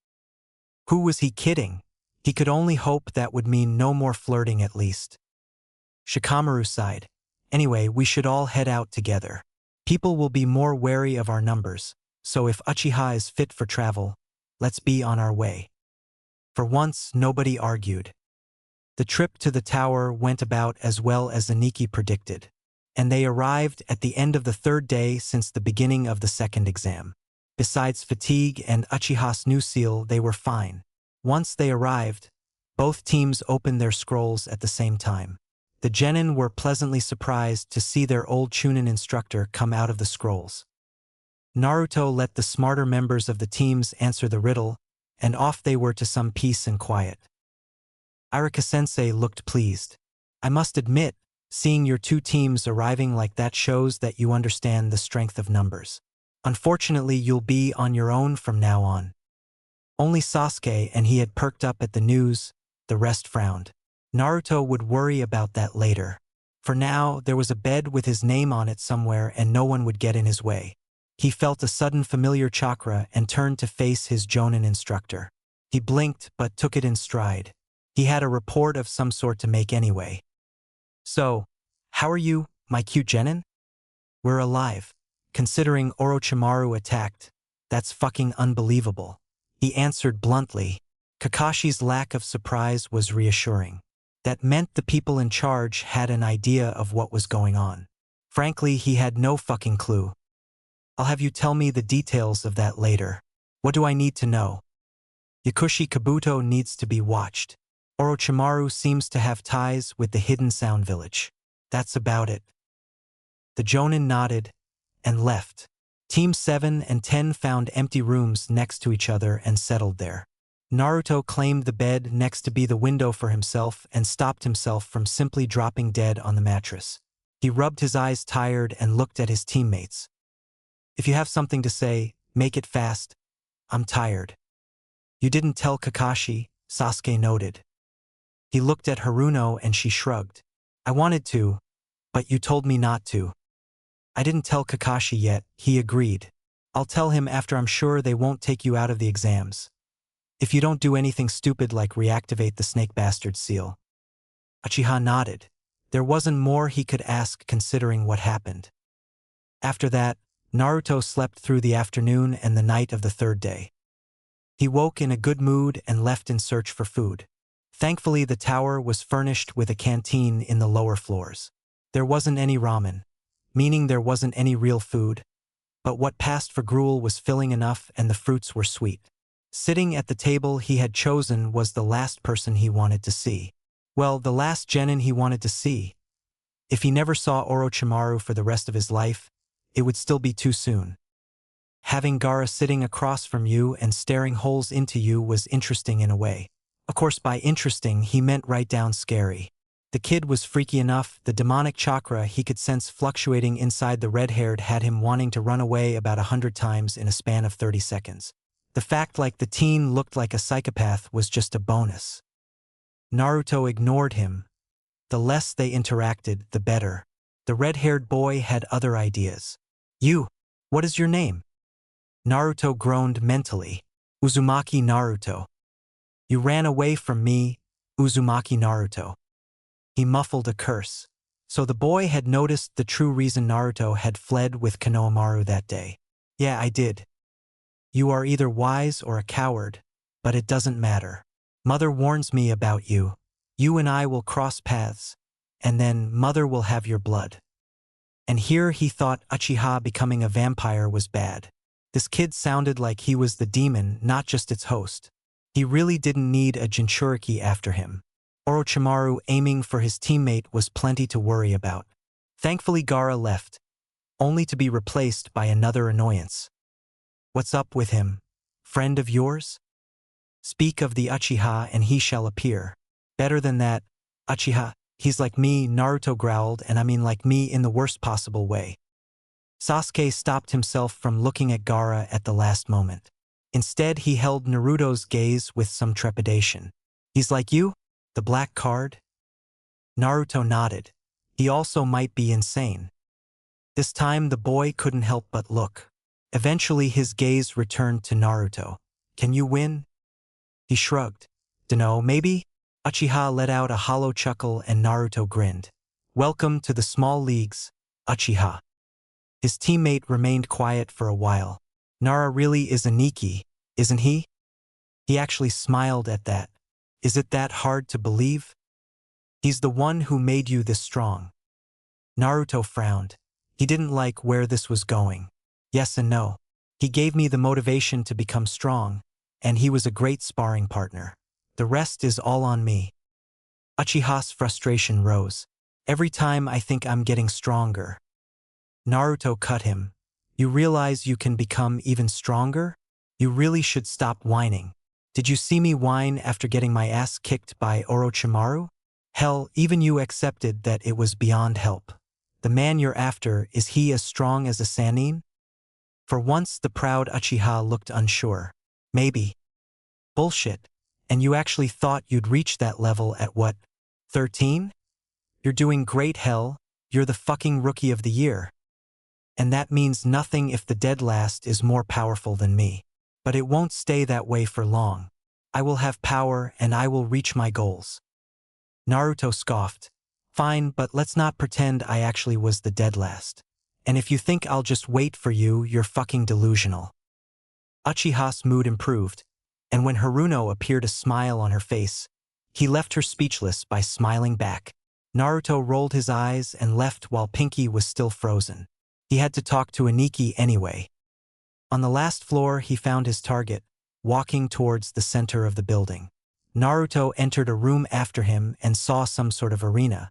Who was he kidding? He could only hope that would mean no more flirting at least. Shikamaru sighed. Anyway, we should all head out together. People will be more wary of our numbers, so if Uchiha is fit for travel, let's be on our way. For once, nobody argued. The trip to the tower went about as well as Aniki predicted. and they arrived at the end of the third day since the beginning of the second exam. Besides fatigue and Uchiha's new seal, they were fine. Once they arrived, both teams opened their scrolls at the same time. The genin were pleasantly surprised to see their old Chunin instructor come out of the scrolls. Naruto let the smarter members of the teams answer the riddle, and off they were to some peace and quiet. Irika-sensei looked pleased. I must admit, seeing your two teams arriving like that shows that you understand the strength of numbers. Unfortunately, you'll be on your own from now on. Only Sasuke and he had perked up at the news, the rest frowned. Naruto would worry about that later. For now, there was a bed with his name on it somewhere and no one would get in his way. He felt a sudden familiar chakra and turned to face his Jonin instructor. He blinked but took it in stride. He had a report of some sort to make anyway. So, how are you, my cute genin? We're alive. Considering Orochimaru attacked, that's fucking unbelievable. He answered bluntly. Kakashi's lack of surprise was reassuring. That meant the people in charge had an idea of what was going on. Frankly, he had no fucking clue. I'll have you tell me the details of that later. What do I need to know? Yakushi Kabuto needs to be watched. Orochimaru seems to have ties with the Hidden Sound Village. That's about it. The Jonin nodded and left. Team 7 and 10 found empty rooms next to each other and settled there. Naruto claimed the bed next to be the window for himself and stopped himself from simply dropping dead on the mattress. He rubbed his eyes tired and looked at his teammates. If you have something to say, make it fast. I'm tired. You didn't tell Kakashi, Sasuke noted. He looked at Haruno and she shrugged. I wanted to, but you told me not to. I didn't tell Kakashi yet, he agreed. I'll tell him after I'm sure they won't take you out of the exams. If you don't do anything stupid like reactivate the snake bastard seal. Uchiha nodded. There wasn't more he could ask considering what happened. After that, Naruto slept through the afternoon and the night of the third day. He woke in a good mood and left in search for food. Thankfully, the tower was furnished with a canteen in the lower floors. There wasn't any ramen, meaning there wasn't any real food, but what passed for gruel was filling enough and the fruits were sweet. Sitting at the table he had chosen was the last person he wanted to see. Well, the last genin he wanted to see. If he never saw Orochimaru for the rest of his life, it would still be too soon. Having Gaara sitting across from you and staring holes into you was interesting in a way. Of course, by interesting, he meant right down scary. The kid was freaky enough, the demonic chakra he could sense fluctuating inside the red-haired had him wanting to run away about 100 times in a span of 30 seconds. The fact like the teen looked like a psychopath was just a bonus. Naruto ignored him. The less they interacted, the better. The red-haired boy had other ideas. You, what is your name? Naruto groaned mentally. Uzumaki Naruto. You ran away from me, Uzumaki Naruto. He muffled a curse. So the boy had noticed the true reason Naruto had fled with Konohamaru that day. Yeah, I did. You are either wise or a coward, but it doesn't matter. Mother warns me about you. You and I will cross paths, and then Mother will have your blood. And here he thought Uchiha becoming a vampire was bad. This kid sounded like he was the demon, not just its host. He really didn't need a Jinchuriki after him. Orochimaru aiming for his teammate was plenty to worry about. Thankfully Gaara left, only to be replaced by another annoyance. What's up with him? Friend of yours? Speak of the Uchiha and he shall appear. Better than that, Uchiha, he's like me, Naruto growled, and I mean like me in the worst possible way. Sasuke stopped himself from looking at Gaara at the last moment. Instead, he held Naruto's gaze with some trepidation. He's like you? The black card? Naruto nodded. He also might be insane. This time the boy couldn't help but look. Eventually his gaze returned to Naruto. Can you win? He shrugged. Dunno, maybe? Uchiha let out a hollow chuckle and Naruto grinned. Welcome to the small leagues, Uchiha. His teammate remained quiet for a while. Nara really is a Nikki, isn't he? He actually smiled at that. Is it that hard to believe? He's the one who made you this strong. Naruto frowned. He didn't like where this was going. Yes and no. He gave me the motivation to become strong, and he was a great sparring partner. The rest is all on me. Uchiha's frustration rose. Every time I think I'm getting stronger. Naruto cut him. You realize you can become even stronger? You really should stop whining. Did you see me whine after getting my ass kicked by Orochimaru? Hell, even you accepted that it was beyond help. The man you're after, is he as strong as a Sannin? For once the proud Uchiha looked unsure. Maybe. Bullshit. And you actually thought you'd reach that level at what? 13? You're doing great, hell. You're the fucking rookie of the year. And that means nothing if the dead last is more powerful than me. But it won't stay that way for long. I will have power and I will reach my goals. Naruto scoffed. Fine, but let's not pretend I actually was the dead last. And if you think I'll just wait for you, you're fucking delusional. Uchiha's mood improved, and when Haruno appeared a smile on her face, he left her speechless by smiling back. Naruto rolled his eyes and left while Pinky was still frozen. He had to talk to Aniki anyway. On the last floor he found his target, walking towards the center of the building. Naruto entered a room after him and saw some sort of arena.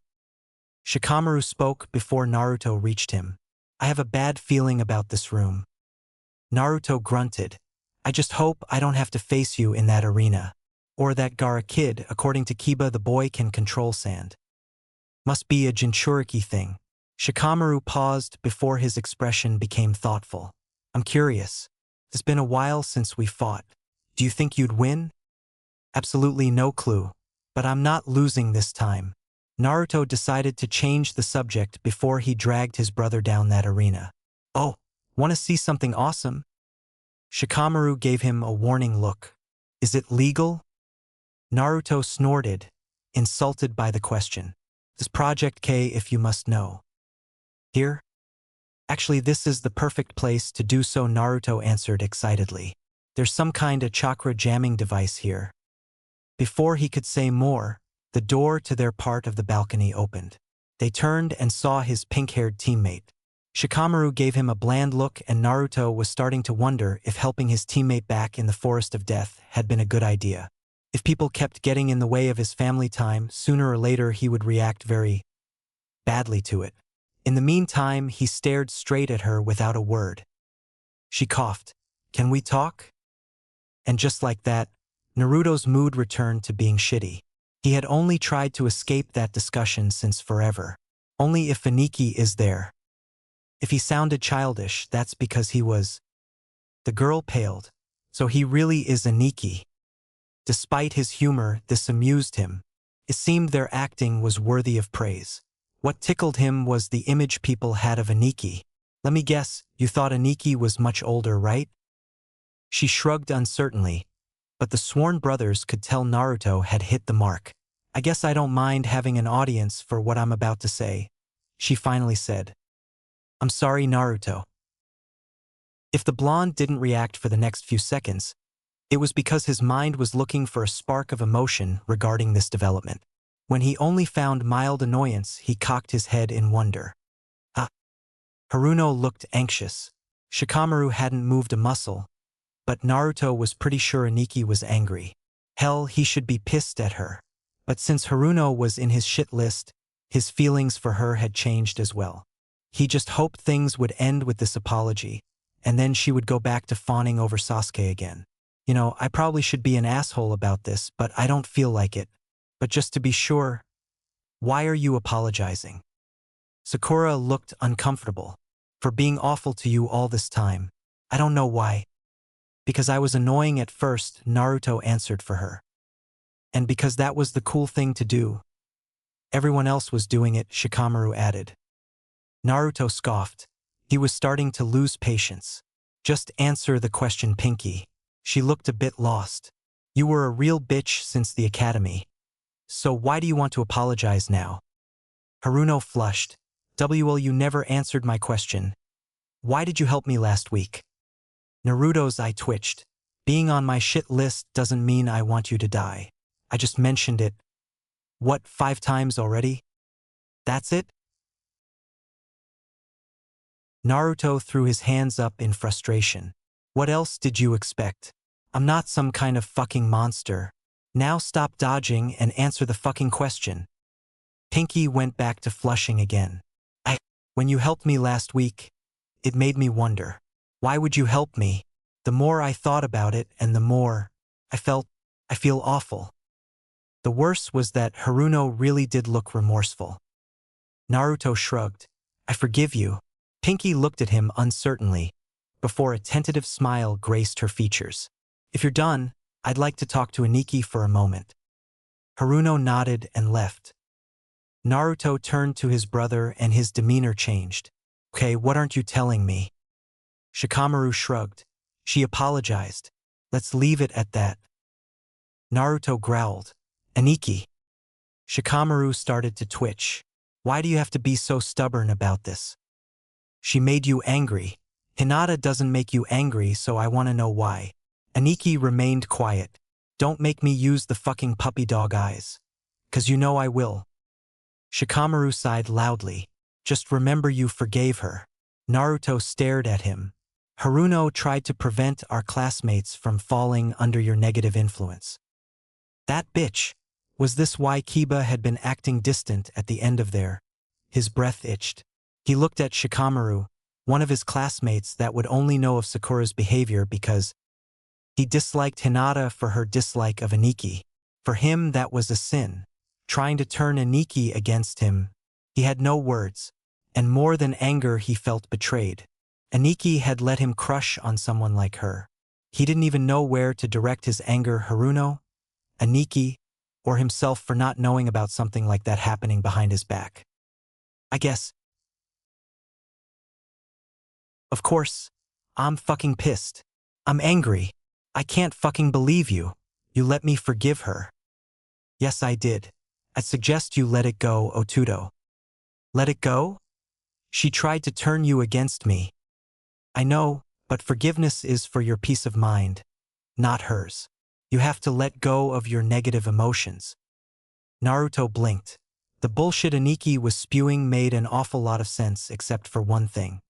Shikamaru spoke before Naruto reached him. I have a bad feeling about this room. Naruto grunted. I just hope I don't have to face you in that arena. Or that Gaara kid, according to Kiba the boy can control sand. Must be a Jinchuriki thing. Shikamaru paused before his expression became thoughtful. I'm curious. It's been a while since we fought. Do you think you'd win? Absolutely no clue. But I'm not losing this time. Naruto decided to change the subject before he dragged his brother down that arena. Oh, want to see something awesome? Shikamaru gave him a warning look. Is it legal? Naruto snorted, insulted by the question. This Project K if you must know. Here? Actually, this is the perfect place to do so, Naruto answered excitedly. There's some kind of chakra jamming device here. Before he could say more, the door to their part of the balcony opened. They turned and saw his pink-haired teammate. Shikamaru gave him a bland look and Naruto was starting to wonder if helping his teammate back in the Forest of Death had been a good idea. If people kept getting in the way of his family time, sooner or later he would react very badly to it. In the meantime, he stared straight at her without a word. She coughed. Can we talk? And just like that, Naruto's mood returned to being shitty. He had only tried to escape that discussion since forever. Only if Aniki is there. If he sounded childish, that's because he was. The girl paled. So he really is Aniki. Despite his humor, this amused him. It seemed their acting was worthy of praise. What tickled him was the image people had of Aniki. Let me guess, you thought Aniki was much older, right? She shrugged uncertainly, but the sworn brothers could tell Naruto had hit the mark. I guess I don't mind having an audience for what I'm about to say, she finally said. I'm sorry, Naruto. If the blonde didn't react for the next few seconds, it was because his mind was looking for a spark of emotion regarding this development. When he only found mild annoyance, he cocked his head in wonder. Ah. Haruno looked anxious. Shikamaru hadn't moved a muscle, but Naruto was pretty sure Aniki was angry. Hell, he should be pissed at her. But since Haruno was in his shit list, his feelings for her had changed as well. He just hoped things would end with this apology, and then she would go back to fawning over Sasuke again. You know, I probably should be an asshole about this, but I don't feel like it. But just to be sure, why are you apologizing? Sakura looked uncomfortable. For being awful to you all this time. I don't know why. Because I was annoying at first, Naruto answered for her. And because that was the cool thing to do. Everyone else was doing it, Shikamaru added. Naruto scoffed. He was starting to lose patience. Just answer the question, Pinky. She looked a bit lost. You were a real bitch since the academy. So why do you want to apologize now? Haruno flushed. Well, you never answered my question. Why did you help me last week? Naruto's eye twitched. Being on my shit list doesn't mean I want you to die. I just mentioned it. What, 5 times already? That's it? Naruto threw his hands up in frustration. What else did you expect? I'm not some kind of fucking monster. Now stop dodging and answer the fucking question. Pinky went back to flushing again. When you helped me last week, it made me wonder. Why would you help me? The more I thought about it and the more I feel awful. The worst was that Haruno really did look remorseful. Naruto shrugged. I forgive you. Pinky looked at him uncertainly, before a tentative smile graced her features. If you're done, I'd like to talk to Aniki for a moment. Haruno nodded and left. Naruto turned to his brother and his demeanor changed. Okay, what aren't you telling me? Shikamaru shrugged. She apologized. Let's leave it at that. Naruto growled. Aniki. Shikamaru started to twitch. Why do you have to be so stubborn about this? She made you angry. Hinata doesn't make you angry, so I want to know why. Aniki remained quiet. Don't make me use the fucking puppy dog eyes. 'Cause you know I will. Shikamaru sighed loudly. Just remember you forgave her. Naruto stared at him. Haruno tried to prevent our classmates from falling under your negative influence. That bitch. Was this why Kiba had been acting distant at the end of their? His breath itched. He looked at Shikamaru, one of his classmates that would only know of Sakura's behavior because he disliked Hinata for her dislike of Aniki. For him that was a sin. Trying to turn Aniki against him. He had no words, and more than anger he felt betrayed. Aniki had let him crush on someone like her. He didn't even know where to direct his anger. Haruno, Aniki, or himself for not knowing about something like that happening behind his back. I guess. Of course, I'm fucking pissed. I'm angry. I can't fucking believe you. You let me forgive her. Yes, I did. I suggest you let it go, Otudo. Let it go? She tried to turn you against me. I know, but forgiveness is for your peace of mind, not hers. You have to let go of your negative emotions. Naruto blinked. The bullshit Aniki was spewing made an awful lot of sense except for one thing.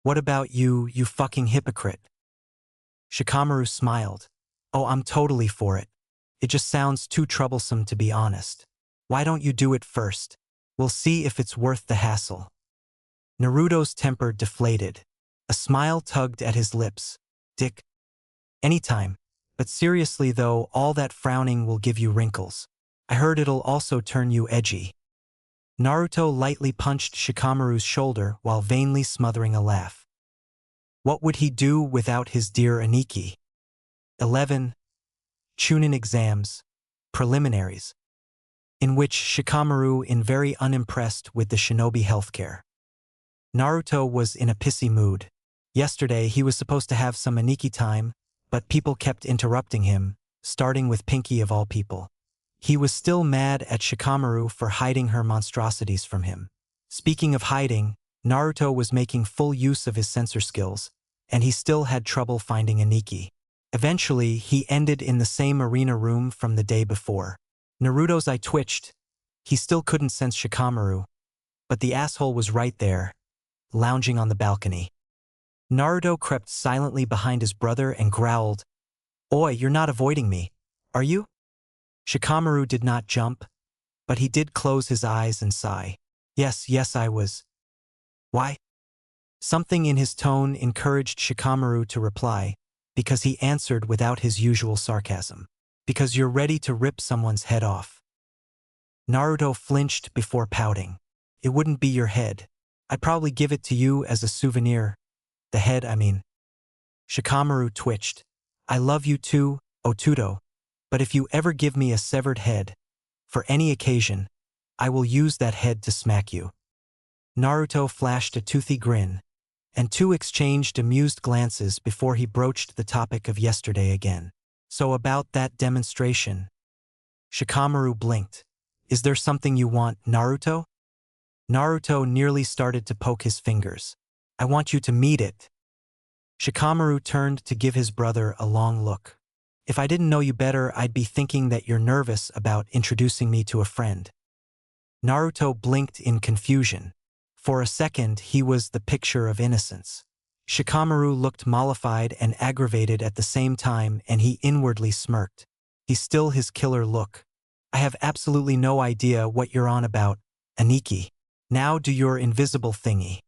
What about you, you fucking hypocrite? Shikamaru smiled. Oh, I'm totally for it. It just sounds too troublesome to be honest. Why don't you do it first? We'll see if it's worth the hassle. Naruto's temper deflated. A smile tugged at his lips. Dick. Anytime. But seriously though, all that frowning will give you wrinkles. I heard it'll also turn you edgy. Naruto lightly punched Shikamaru's shoulder while vainly smothering a laugh. What would he do without his dear Aniki? 11. Chunin exams. Preliminaries. In which Shikamaru in very unimpressed with the shinobi healthcare. Naruto was in a pissy mood. Yesterday he was supposed to have some Aniki time, but people kept interrupting him, starting with Pinky of all people. He was still mad at Shikamaru for hiding her monstrosities from him. Speaking of hiding, Naruto was making full use of his sensor skills, and he still had trouble finding Aniki. Eventually, he ended in the same arena room from the day before. Naruto's eye twitched. He still couldn't sense Shikamaru, but the asshole was right there, lounging on the balcony. Naruto crept silently behind his brother and growled, Oi, you're not avoiding me, are you? Shikamaru did not jump, but he did close his eyes and sigh. Yes, I was. Why? Something in his tone encouraged Shikamaru to reply, because he answered without his usual sarcasm. Because you're ready to rip someone's head off. Naruto flinched before pouting. It wouldn't be your head. I'd probably give it to you as a souvenir. The head, I mean. Shikamaru twitched. I love you too, Otudo, but if you ever give me a severed head, for any occasion, I will use that head to smack you. Naruto flashed a toothy grin, and two exchanged amused glances before he broached the topic of yesterday again. So about that demonstration. Shikamaru blinked. Is there something you want, Naruto? Naruto nearly started to poke his fingers. I want you to meet it. Shikamaru turned to give his brother a long look. If I didn't know you better, I'd be thinking that you're nervous about introducing me to a friend. Naruto blinked in confusion. For a second, he was the picture of innocence. Shikamaru looked mollified and aggravated at the same time, and he inwardly smirked. He's still his killer look. I have absolutely no idea what you're on about, Aniki. Now do your invisible thingy.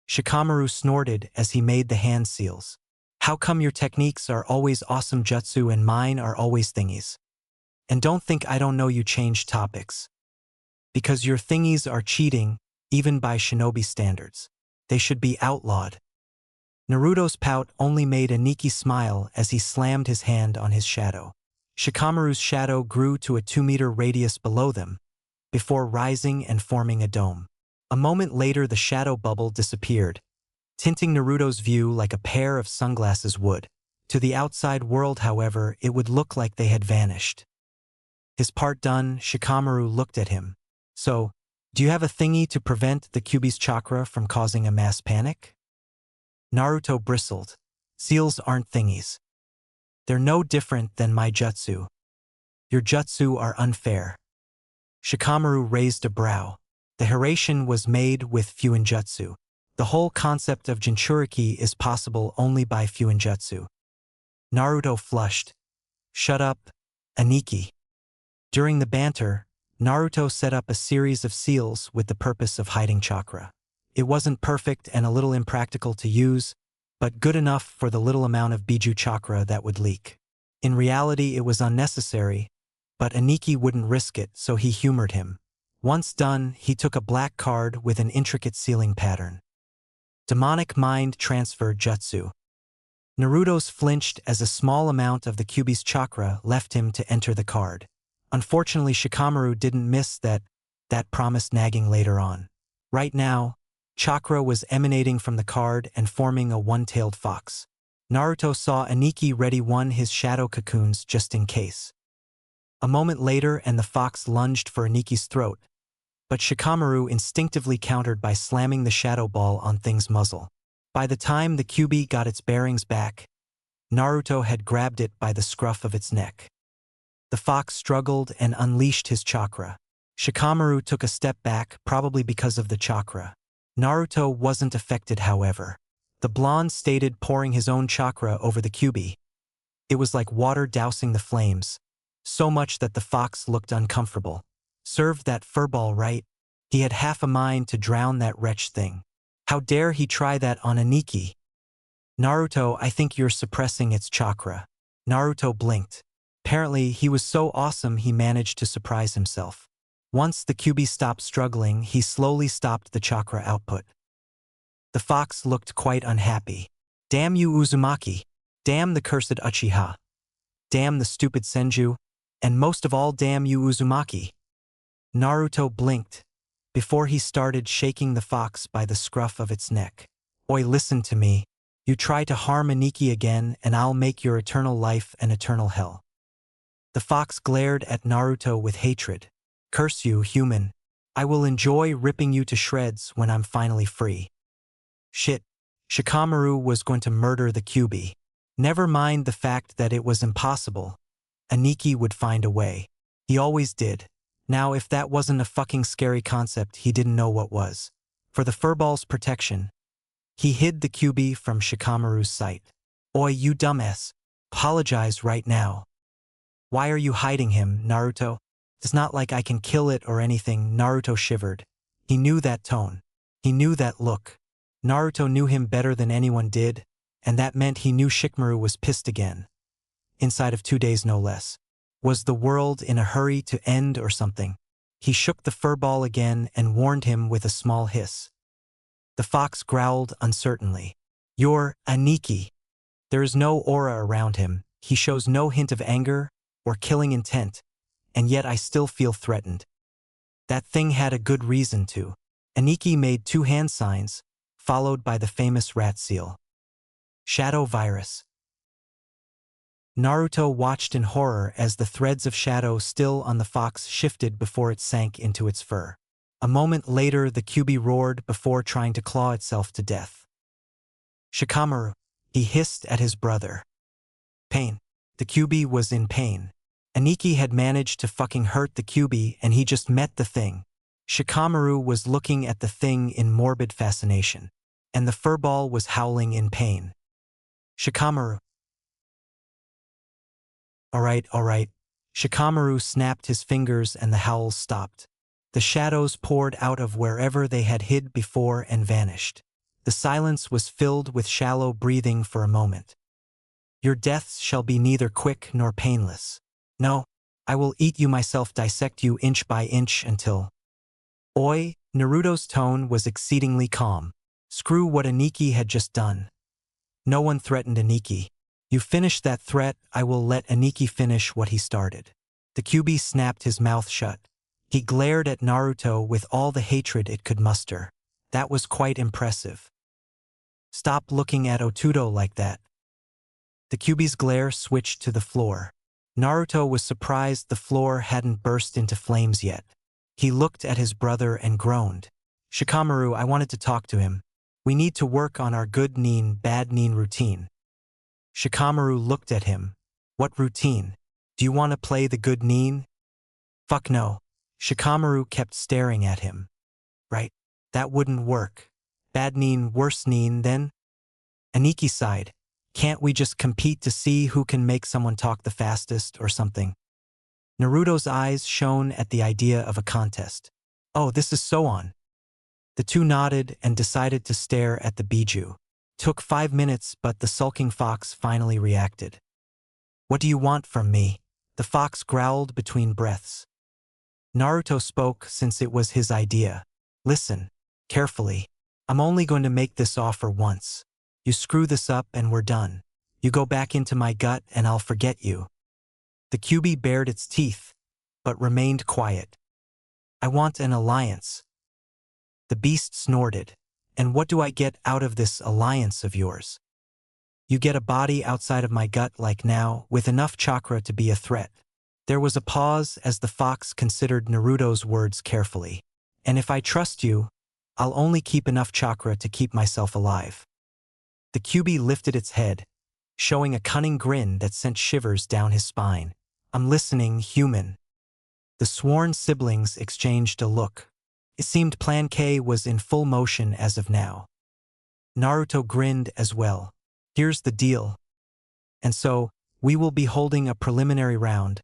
Shikamaru snorted as he made the hand seals. How come your techniques are always awesome jutsu and mine are always thingies? And don't think I don't know you changed topics. Because your thingies are cheating, even by shinobi standards. They should be outlawed. Naruto's pout only made Aniki smile as he slammed his hand on his shadow. Shikamaru's shadow grew to a 2-meter radius below them, before rising and forming a dome. A moment later the shadow bubble disappeared, tinting Naruto's view like a pair of sunglasses would. To the outside world, however, it would look like they had vanished. His part done, Shikamaru looked at him. So, do you have a thingy to prevent the Kyuubi's chakra from causing a mass panic? Naruto bristled. Seals aren't thingies. They're no different than my jutsu. Your jutsu are unfair. Shikamaru raised a brow. The Hiraishin was made with Fuinjutsu. The whole concept of Jinchuriki is possible only by Fuinjutsu. Naruto flushed. Shut up, Aniki. During the banter, Naruto set up a series of seals with the purpose of hiding chakra. It wasn't perfect and a little impractical to use, but good enough for the little amount of Biju chakra that would leak. In reality, it was unnecessary, but Aniki wouldn't risk it, so he humored him. Once done, he took a black card with an intricate sealing pattern. Demonic Mind Transfer Jutsu. Naruto's flinched as a small amount of the Kyuubi's chakra left him to enter the card. Unfortunately, Shikamaru didn't miss that promised nagging later on. Right now, chakra was emanating from the card and forming a one-tailed fox. Naruto saw Aniki ready his shadow cocoons just in case. A moment later and the fox lunged for Aniki's throat, but Shikamaru instinctively countered by slamming the shadow ball on Thing's muzzle. By the time the Kyuubi got its bearings back, Naruto had grabbed it by the scruff of its neck. The fox struggled and unleashed his chakra. Shikamaru took a step back, probably because of the chakra. Naruto wasn't affected, however. The blonde stayed pouring his own chakra over the Kyuubi. It was like water dousing the flames, so much that the fox looked uncomfortable. Served that furball right. He had half a mind to drown that wretched thing. How dare he try that on Aniki? Naruto, I think you're suppressing its chakra. Naruto blinked. Apparently, he was so awesome he managed to surprise himself. Once the Kyuubi stopped struggling, he slowly stopped the chakra output. The fox looked quite unhappy. Damn you, Uzumaki. Damn the cursed Uchiha. Damn the stupid Senju. And most of all, damn you, Uzumaki. Naruto blinked before he started shaking the fox by the scruff of its neck. Oi, listen to me. You try to harm Aniki again and I'll make your eternal life an eternal hell. The fox glared at Naruto with hatred. Curse you, human. I will enjoy ripping you to shreds when I'm finally free. Shit. Shikamaru was going to murder the Kyuubi. Never mind the fact that it was impossible. Aniki would find a way. He always did. Now, if that wasn't a fucking scary concept, he didn't know what was. For the furball's protection, he hid the Kyuubi from Shikamaru's sight. Oi, you dumbass. Apologize right now. Why are you hiding him, Naruto? It's not like I can kill it or anything. Naruto shivered. He knew that tone. He knew that look. Naruto knew him better than anyone did, and that meant he knew Shikamaru was pissed again. Inside of 2 days, no less. Was the world in a hurry to end or something? He shook the furball again and warned him with a small hiss. The fox growled uncertainly. You're Aniki. There is no aura around him. He shows no hint of anger or killing intent, and yet I still feel threatened. That thing had a good reason to. Aniki made 2 hand signs, followed by the famous rat seal. Shadow virus. Naruto watched in horror as the threads of shadow still on the fox shifted before it sank into its fur. A moment later, the Kyuubi roared before trying to claw itself to death. Shikamaru, he hissed at his brother. Pain. The Kyuubi was in pain. Aniki had managed to fucking hurt the Kyuubi and he just met the thing. Shikamaru was looking at the thing in morbid fascination, and the furball was howling in pain. Shikamaru. All right. Shikamaru snapped his fingers and the howls stopped. The shadows poured out of wherever they had hid before and vanished. The silence was filled with shallow breathing for a moment. Your deaths shall be neither quick nor painless. No, I will eat you myself, dissect you inch by inch until… Oi, Naruto's tone was exceedingly calm. Screw what Aniki had just done. No one threatened Aniki. You finish that threat, I will let Aniki finish what he started. The Kyuubi snapped his mouth shut. He glared at Naruto with all the hatred it could muster. That was quite impressive. Stop looking at Otudo like that. The Kyuubi's glare switched to the floor. Naruto was surprised the floor hadn't burst into flames yet. He looked at his brother and groaned. Shikamaru, I wanted to talk to him. We need to work on our good nin, bad nin routine. Shikamaru looked at him. What routine? Do you want to play the good nin? Fuck no. Shikamaru kept staring at him. Right, that wouldn't work. Bad nin, worse nin, then? Aniki sighed. Can't we just compete to see who can make someone talk the fastest or something? Naruto's eyes shone at the idea of a contest. Oh, this is so on. The two nodded and decided to stare at the Biju. Took 5 minutes, but the sulking fox finally reacted. What do you want from me? The fox growled between breaths. Naruto spoke since it was his idea. Listen, carefully. I'm only going to make this offer once. You screw this up and we're done. You go back into my gut and I'll forget you. The Kyuubi bared its teeth, but remained quiet. I want an alliance. The beast snorted. And what do I get out of this alliance of yours? You get a body outside of my gut like now, with enough chakra to be a threat. There was a pause as the fox considered Naruto's words carefully. And if I trust you, I'll only keep enough chakra to keep myself alive. The Kyuubi lifted its head, showing a cunning grin that sent shivers down his spine. I'm listening, human. The sworn siblings exchanged a look. It seemed Plan K was in full motion as of now. Naruto grinned as well. Here's the deal. And so, we will be holding a preliminary round,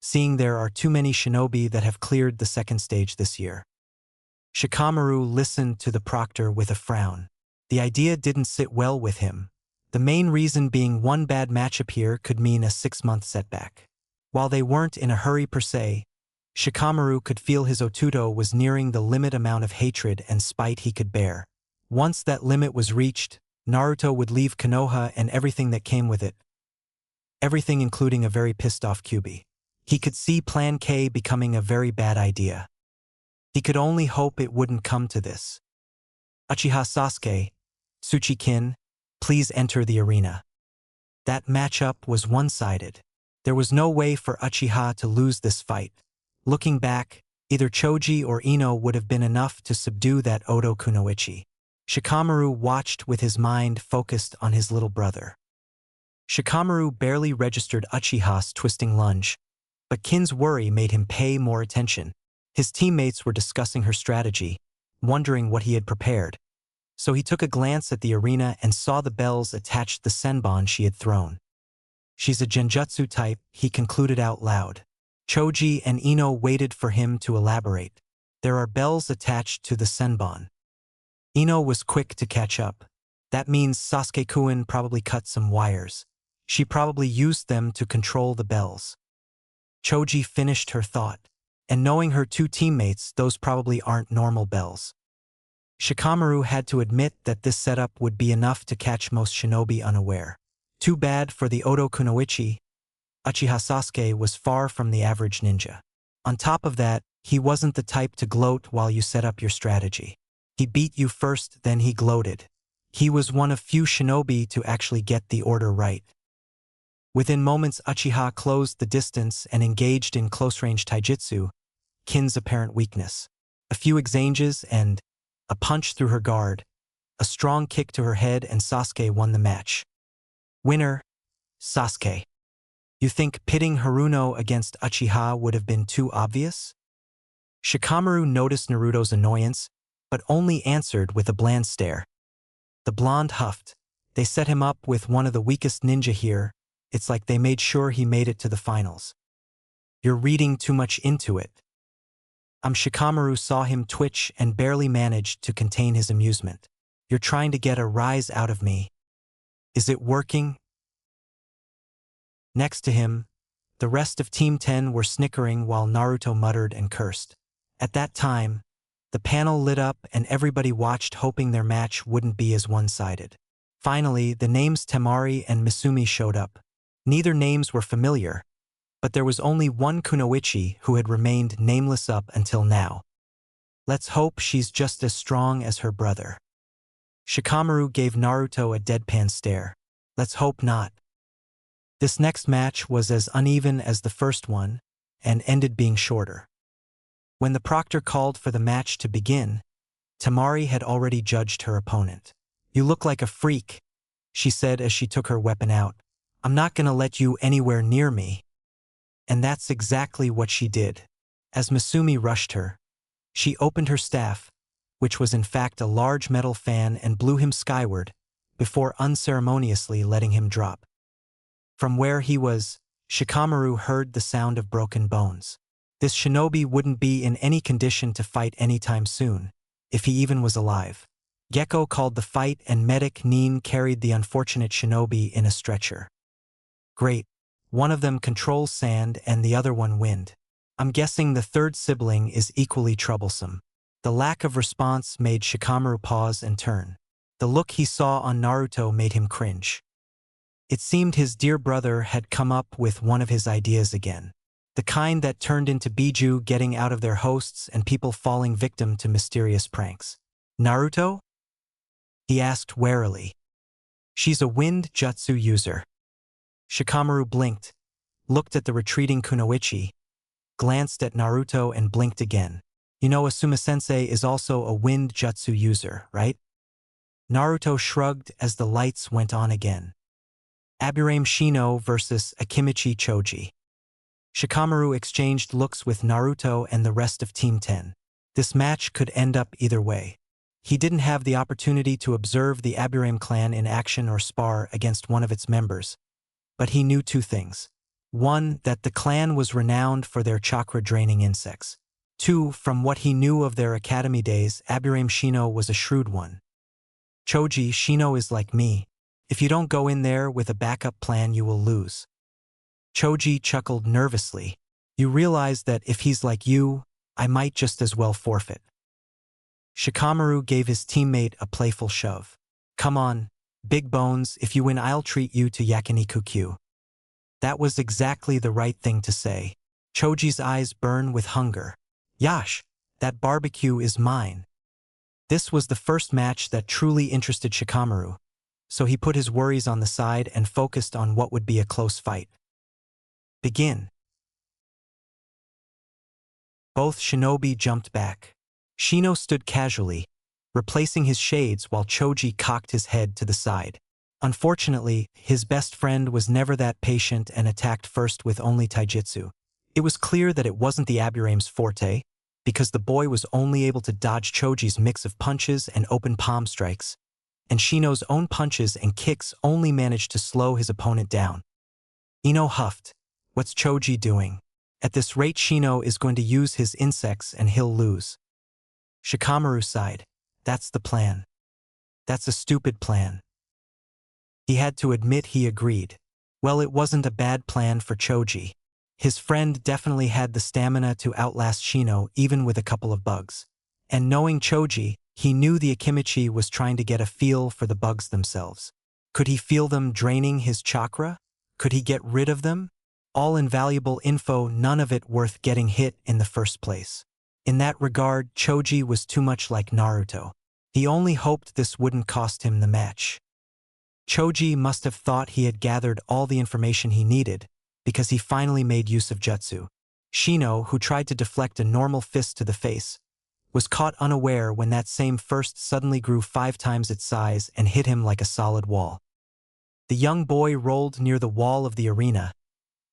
seeing there are too many shinobi that have cleared the second stage this year. Shikamaru listened to the proctor with a frown. The idea didn't sit well with him. The main reason being one bad matchup here could mean a 6-month setback. While they weren't in a hurry per se, Shikamaru could feel his Otudo was nearing the limit amount of hatred and spite he could bear. Once that limit was reached, Naruto would leave Konoha and everything that came with it. Everything including a very pissed-off Kyuubi. He could see Plan K becoming a very bad idea. He could only hope it wouldn't come to this. Uchiha Sasuke, Tsuchikin, please enter the arena. That matchup was one-sided. There was no way for Uchiha to lose this fight. Looking back, either Choji or Ino would have been enough to subdue that Oto Kunoichi. Shikamaru watched with his mind focused on his little brother. Shikamaru barely registered Uchiha's twisting lunge, but Kin's worry made him pay more attention. His teammates were discussing her strategy, wondering what he had prepared. So he took a glance at the arena and saw the bells attached the senbon she had thrown. She's a genjutsu type, he concluded out loud. Choji and Ino waited for him to elaborate. There are bells attached to the senbon. Ino was quick to catch up. That means Sasuke-kun probably cut some wires. She probably used them to control the bells. Choji finished her thought. And knowing her two teammates, those probably aren't normal bells. Shikamaru had to admit that this setup would be enough to catch most shinobi unaware. Too bad for the Oto Kunoichi. Uchiha Sasuke was far from the average ninja. On top of that, he wasn't the type to gloat while you set up your strategy. He beat you first, then he gloated. He was one of few shinobi to actually get the order right. Within moments, Uchiha closed the distance and engaged in close-range taijutsu, Kin's apparent weakness. A few exchanges and a punch through her guard, a strong kick to her head, and Sasuke won the match. Winner, Sasuke. You think pitting Haruno against Uchiha would have been too obvious? Shikamaru noticed Naruto's annoyance, but only answered with a bland stare. The blonde huffed. They set him up with one of the weakest ninja here. It's like they made sure he made it to the finals. You're reading too much into it. Shikamaru saw him twitch and barely managed to contain his amusement. You're trying to get a rise out of me. Is it working? Next to him, the rest of Team 10 were snickering while Naruto muttered and cursed. At that time, the panel lit up and everybody watched, hoping their match wouldn't be as one-sided. Finally, the names Temari and Misumi showed up. Neither names were familiar, but there was only one Kunoichi who had remained nameless up until now. Let's hope she's just as strong as her brother. Shikamaru gave Naruto a deadpan stare. Let's hope not. This next match was as uneven as the first one, and ended being shorter. When the proctor called for the match to begin, Temari had already judged her opponent. You look like a freak, she said as she took her weapon out. I'm not gonna let you anywhere near me. And that's exactly what she did. As Misumi rushed her, she opened her staff, which was in fact a large metal fan, and blew him skyward, before unceremoniously letting him drop. From where he was, Shikamaru heard the sound of broken bones. This shinobi wouldn't be in any condition to fight anytime soon, if he even was alive. Gecko called the fight and medic Nin carried the unfortunate shinobi in a stretcher. Great. One of them controls sand and the other one wind. I'm guessing the third sibling is equally troublesome. The lack of response made Shikamaru pause and turn. The look he saw on Naruto made him cringe. It seemed his dear brother had come up with one of his ideas again. The kind that turned into Biju getting out of their hosts and people falling victim to mysterious pranks. Naruto? He asked warily. She's a wind jutsu user. Shikamaru blinked, looked at the retreating Kunoichi, glanced at Naruto and blinked again. You know Asuma-sensei is also a wind jutsu user, right? Naruto shrugged as the lights went on again. Aburame Shino versus Akimichi Choji. Shikamaru exchanged looks with Naruto and the rest of Team 10. This match could end up either way. He didn't have the opportunity to observe the Aburame clan in action or spar against one of its members, but he knew two things. One, that the clan was renowned for their chakra-draining insects. Two, from what he knew of their academy days, Aburame Shino was a shrewd one. Choji, Shino is like me. If you don't go in there with a backup plan, you will lose. Choji chuckled nervously. You realize that if he's like you, I might just as well forfeit. Shikamaru gave his teammate a playful shove. Come on, big bones, if you win I'll treat you to yakiniku. That was exactly the right thing to say. Choji's eyes burn with hunger. Yash, that barbecue is mine. This was the first match that truly interested Shikamaru, so he put his worries on the side and focused on what would be a close fight. Begin. Both shinobi jumped back. Shino stood casually, replacing his shades while Choji cocked his head to the side. Unfortunately, his best friend was never that patient and attacked first with only taijutsu. It was clear that it wasn't the Aburame's forte, because the boy was only able to dodge Choji's mix of punches and open palm strikes, and Shino's own punches and kicks only managed to slow his opponent down. Ino huffed. What's Choji doing? At this rate, Shino is going to use his insects and he'll lose. Shikamaru sighed. That's the plan. That's a stupid plan. He had to admit he agreed. Well, it wasn't a bad plan for Choji. His friend definitely had the stamina to outlast Shino even with a couple of bugs. And knowing Choji, he knew the Akimichi was trying to get a feel for the bugs themselves. Could he feel them draining his chakra? Could he get rid of them? All invaluable info, none of it worth getting hit in the first place. In that regard, Choji was too much like Naruto. He only hoped this wouldn't cost him the match. Choji must have thought he had gathered all the information he needed, because he finally made use of jutsu. Shino, who tried to deflect a normal fist to the face, was caught unaware when that same first suddenly grew 5 times its size and hit him like a solid wall. The young boy rolled near the wall of the arena,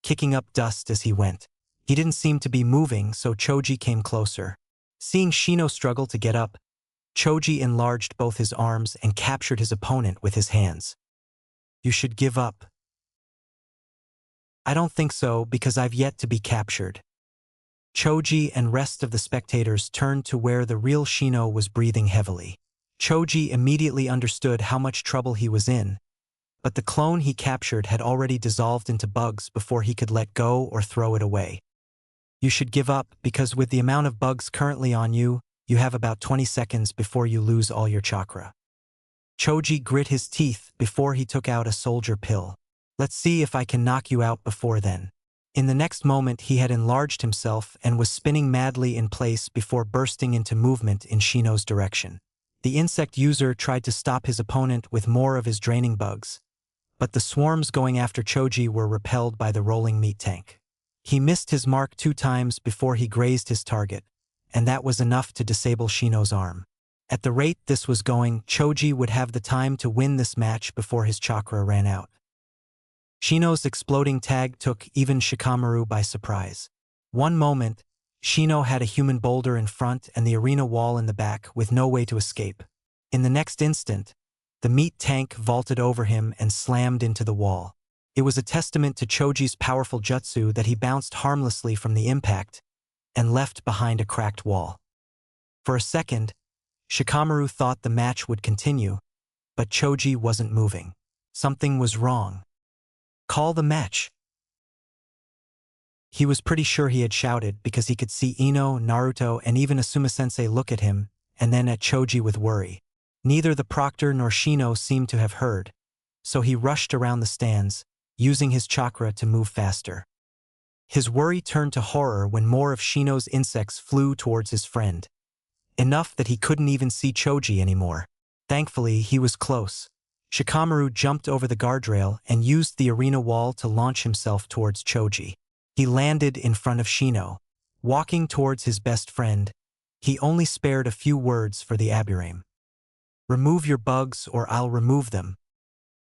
kicking up dust as he went. He didn't seem to be moving, so Choji came closer. Seeing Shino struggle to get up, Choji enlarged both his arms and captured his opponent with his hands. You should give up. I don't think so because I've yet to be captured. Choji and rest of the spectators turned to where the real Shino was breathing heavily. Choji immediately understood how much trouble he was in, but the clone he captured had already dissolved into bugs before he could let go or throw it away. You should give up because with the amount of bugs currently on you, you have about 20 seconds before you lose all your chakra. Choji grit his teeth before he took out a soldier pill. Let's see if I can knock you out before then. In the next moment he had enlarged himself and was spinning madly in place before bursting into movement in Shino's direction. The insect user tried to stop his opponent with more of his draining bugs, but the swarms going after Choji were repelled by the rolling meat tank. He missed his mark 2 times before he grazed his target, and that was enough to disable Shino's arm. At the rate this was going, Choji would have the time to win this match before his chakra ran out. Shino's exploding tag took even Shikamaru by surprise. One moment, Shino had a human boulder in front and the arena wall in the back with no way to escape. In the next instant, the meat tank vaulted over him and slammed into the wall. It was a testament to Choji's powerful jutsu that he bounced harmlessly from the impact and left behind a cracked wall. For a second, Shikamaru thought the match would continue, but Choji wasn't moving. Something was wrong. Call the match. He was pretty sure he had shouted because he could see Ino, Naruto, and even Asuma-sensei look at him, and then at Choji with worry. Neither the proctor nor Shino seemed to have heard, so he rushed around the stands, using his chakra to move faster. His worry turned to horror when more of Shino's insects flew towards his friend. Enough that he couldn't even see Choji anymore. Thankfully, he was close. Shikamaru jumped over the guardrail and used the arena wall to launch himself towards Choji. He landed in front of Shino. Walking towards his best friend, he only spared a few words for the Aburame. Remove your bugs or I'll remove them.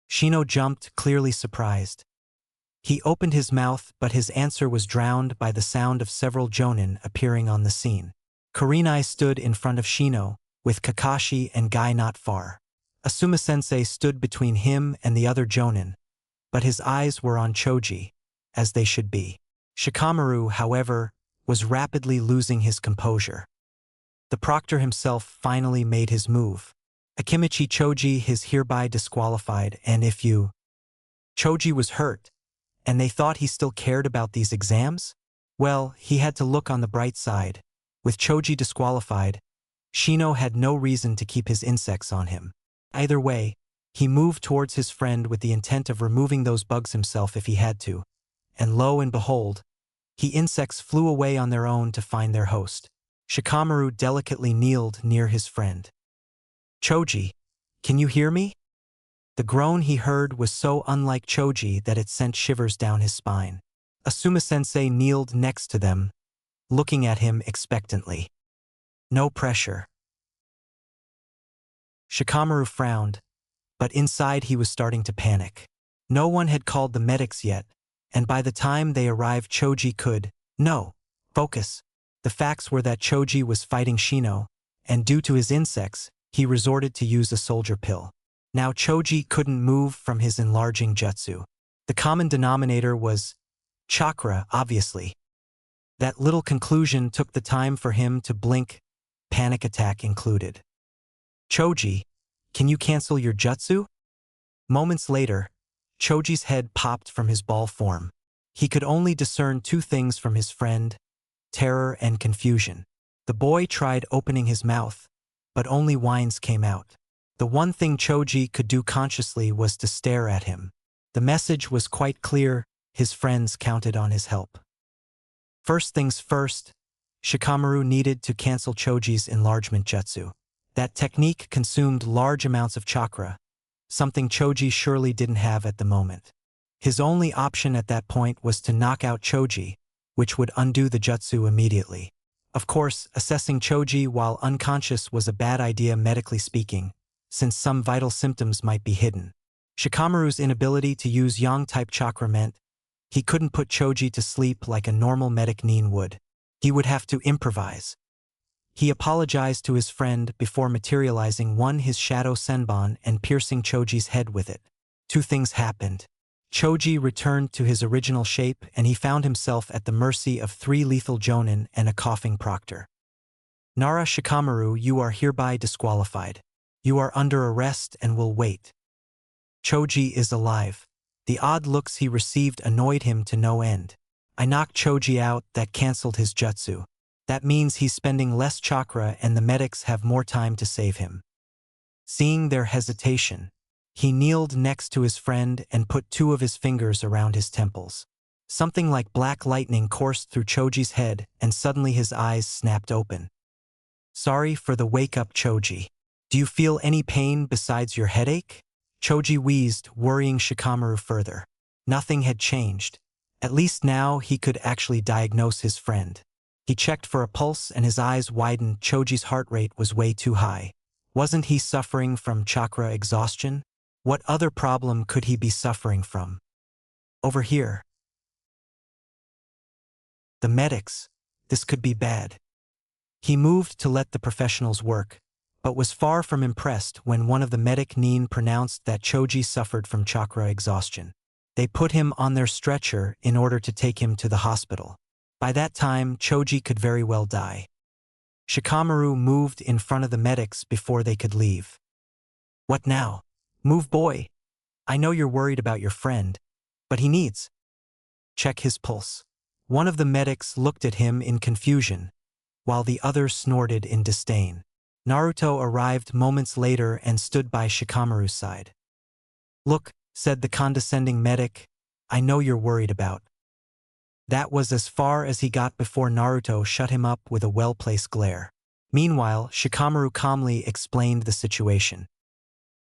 Shino jumped, clearly surprised. He opened his mouth, but his answer was drowned by the sound of several jonin appearing on the scene. Kurenai stood in front of Shino, with Kakashi and Guy not far. Asuma-sensei stood between him and the other jonin, but his eyes were on Choji, as they should be. Shikamaru, however, was rapidly losing his composure. The proctor himself finally made his move. Akimichi Choji is hereby disqualified, and if you... Choji was hurt, and they thought he still cared about these exams? Well, he had to look on the bright side. With Choji disqualified, Shino had no reason to keep his insects on him. Either way, he moved towards his friend with the intent of removing those bugs himself if he had to, and lo and behold, insects flew away on their own to find their host. Shikamaru delicately kneeled near his friend. Choji, can you hear me? The groan he heard was so unlike Choji that it sent shivers down his spine. Asuma-sensei kneeled next to them, looking at him expectantly. No pressure. Shikamaru frowned, but inside he was starting to panic. No one had called the medics yet, and by the time they arrived Choji could, no, focus. The facts were that Choji was fighting Shino, and due to his insects, he resorted to use a soldier pill. Now Choji couldn't move from his enlarging jutsu. The common denominator was chakra, obviously. That little conclusion took the time for him to blink, panic attack included. Choji, can you cancel your jutsu? Moments later, Choji's head popped from his ball form. He could only discern 2 things from his friend, terror and confusion. The boy tried opening his mouth, but only whines came out. The one thing Choji could do consciously was to stare at him. The message was quite clear, his friends counted on his help. First things first, Shikamaru needed to cancel Choji's enlargement jutsu. That technique consumed large amounts of chakra, something Choji surely didn't have at the moment. His only option at that point was to knock out Choji, which would undo the jutsu immediately. Of course, assessing Choji while unconscious was a bad idea medically speaking, since some vital symptoms might be hidden. Shikamaru's inability to use yang-type chakra meant he couldn't put Choji to sleep like a normal medic nin would. He would have to improvise. He apologized to his friend before materializing his shadow senbon and piercing Choji's head with it. Two things happened. Choji returned to his original shape and he found himself at the mercy of 3 lethal jonin and a coughing proctor. Nara Shikamaru, you are hereby disqualified. You are under arrest and will wait. Choji is alive. The odd looks he received annoyed him to no end. I knocked Choji out, that cancelled his jutsu. That means he's spending less chakra and the medics have more time to save him. Seeing their hesitation, he kneeled next to his friend and put 2 of his fingers around his temples. Something like black lightning coursed through Choji's head and suddenly his eyes snapped open. Sorry for the wake-up, Choji. Do you feel any pain besides your headache? Choji wheezed, worrying Shikamaru further. Nothing had changed. At least now he could actually diagnose his friend. He checked for a pulse and his eyes widened. Choji's heart rate was way too high. Wasn't he suffering from chakra exhaustion? What other problem could he be suffering from? Over here. The medics. This could be bad. He moved to let the professionals work, but was far from impressed when one of the medic Nin pronounced that Choji suffered from chakra exhaustion. They put him on their stretcher in order to take him to the hospital. By that time, Choji could very well die. Shikamaru moved in front of the medics before they could leave. What now? Move, boy. I know you're worried about your friend, but he needs. Check his pulse. One of the medics looked at him in confusion, while the other snorted in disdain. Naruto arrived moments later and stood by Shikamaru's side. Look, said the condescending medic, I know you're worried about. That was as far as he got before Naruto shut him up with a well-placed glare. Meanwhile, Shikamaru calmly explained the situation.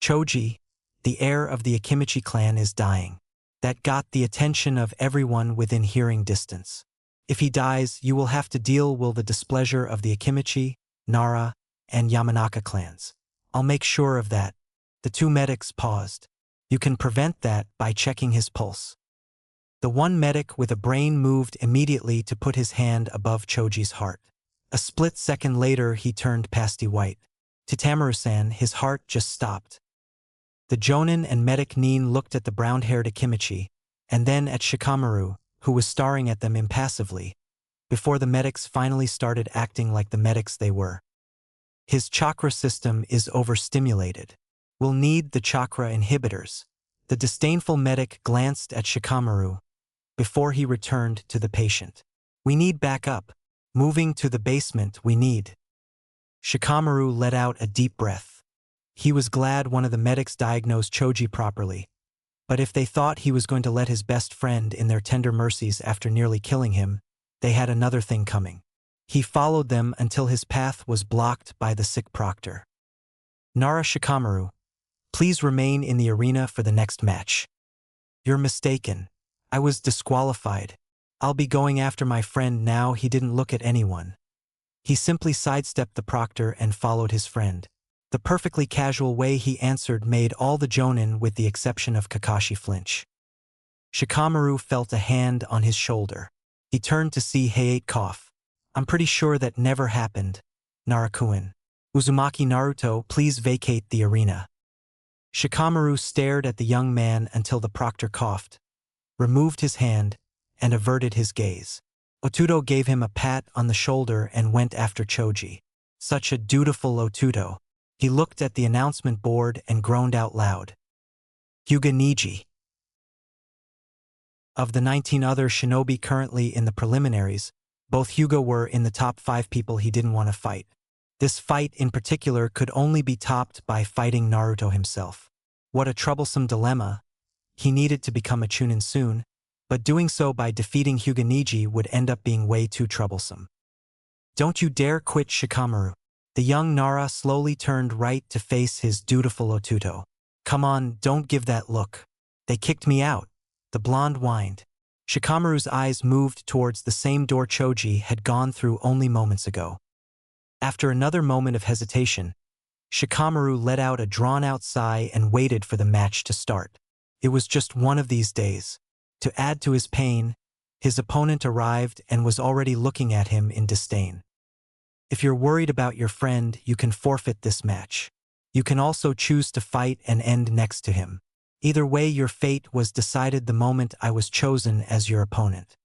Choji, the heir of the Akimichi clan, is dying. That got the attention of everyone within hearing distance. If he dies, you will have to deal with the displeasure of the Akimichi, Nara, and Yamanaka clans. I'll make sure of that. The 2 medics paused. You can prevent that by checking his pulse. The one medic with a brain moved immediately to put his hand above Choji's heart. A split second later he turned pasty white. To Tamaru-san, his heart just stopped. The Jonin and medic Nin looked at the brown-haired Akimichi, and then at Shikamaru, who was staring at them impassively, before the medics finally started acting like the medics they were. His chakra system is overstimulated. We'll need the chakra inhibitors. The disdainful medic glanced at Shikamaru before he returned to the patient. We need backup. Moving to the basement, we need. Shikamaru let out a deep breath. He was glad one of the medics diagnosed Choji properly, but if they thought he was going to let his best friend in their tender mercies after nearly killing him, they had another thing coming. He followed them until his path was blocked by the sick proctor. Nara Shikamaru, please remain in the arena for the next match. You're mistaken. I was disqualified. I'll be going after my friend now. He didn't look at anyone. He simply sidestepped the proctor and followed his friend. The perfectly casual way he answered made all the Jonin with the exception of Kakashi flinch. Shikamaru felt a hand on his shoulder. He turned to see Hayate cough. I'm pretty sure that never happened. Narakuen. Uzumaki Naruto, please vacate the arena. Shikamaru stared at the young man until the proctor coughed, removed his hand, and averted his gaze. Otudo gave him a pat on the shoulder and went after Choji. Such a dutiful Otudo. He looked at the announcement board and groaned out loud. Hyuga Niji. Of the 19 other shinobi currently in the preliminaries, both Hyuga were in the top 5 people he didn't want to fight. This fight in particular could only be topped by fighting Naruto himself. What a troublesome dilemma. He needed to become a Chunin soon, but doing so by defeating Hyuga Niji would end up being way too troublesome. Don't you dare quit, Shikamaru. The young Nara slowly turned right to face his dutiful Otuto. Come on, don't give that look. They kicked me out. The blonde whined. Shikamaru's eyes moved towards the same door Choji had gone through only moments ago. After another moment of hesitation, Shikamaru let out a drawn-out sigh and waited for the match to start. It was just one of these days. To add to his pain, his opponent arrived and was already looking at him in disdain. If you're worried about your friend, you can forfeit this match. You can also choose to fight and end next to him. Either way, your fate was decided the moment I was chosen as your opponent.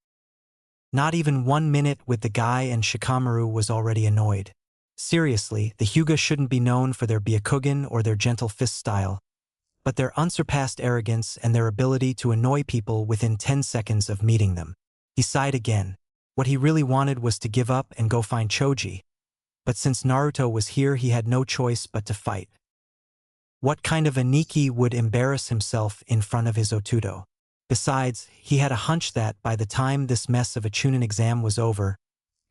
Not even 1 minute with the guy and Shikamaru was already annoyed. Seriously, the Hyuga shouldn't be known for their Byakugan or their gentle fist style, but their unsurpassed arrogance and their ability to annoy people within 10 seconds of meeting them. He sighed again. What he really wanted was to give up and go find Choji, but since Naruto was here, he had no choice but to fight. What kind of a Nikki would embarrass himself in front of his Otuto? Besides, he had a hunch that by the time this mess of a Chunin exam was over,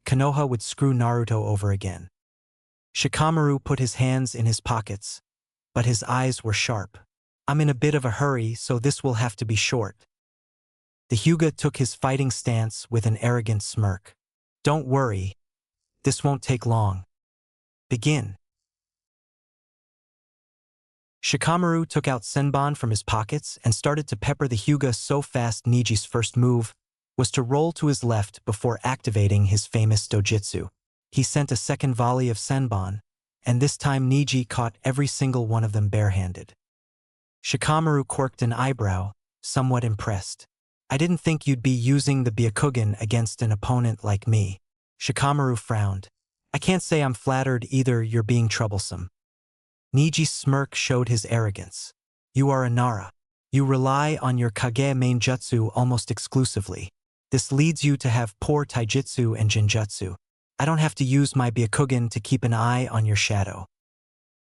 Konoha would screw Naruto over again. Shikamaru put his hands in his pockets, but his eyes were sharp. I'm in a bit of a hurry, so this will have to be short. The Hyuga took his fighting stance with an arrogant smirk. Don't worry, this won't take long. Begin. Shikamaru took out Senbon from his pockets and started to pepper the Hyuga so fast. Niji's first move was to roll to his left before activating his famous dojutsu. He sent a second volley of Senbon, and this time Niji caught every single one of them barehanded. Shikamaru quirked an eyebrow, somewhat impressed. I didn't think you'd be using the Byakugan against an opponent like me. Shikamaru frowned. I can't say I'm flattered either, you're being troublesome. Niji's smirk showed his arrogance. You are a Nara. You rely on your Kage main jutsu almost exclusively. This leads you to have poor taijutsu and jinjutsu. I don't have to use my Byakugan to keep an eye on your shadow.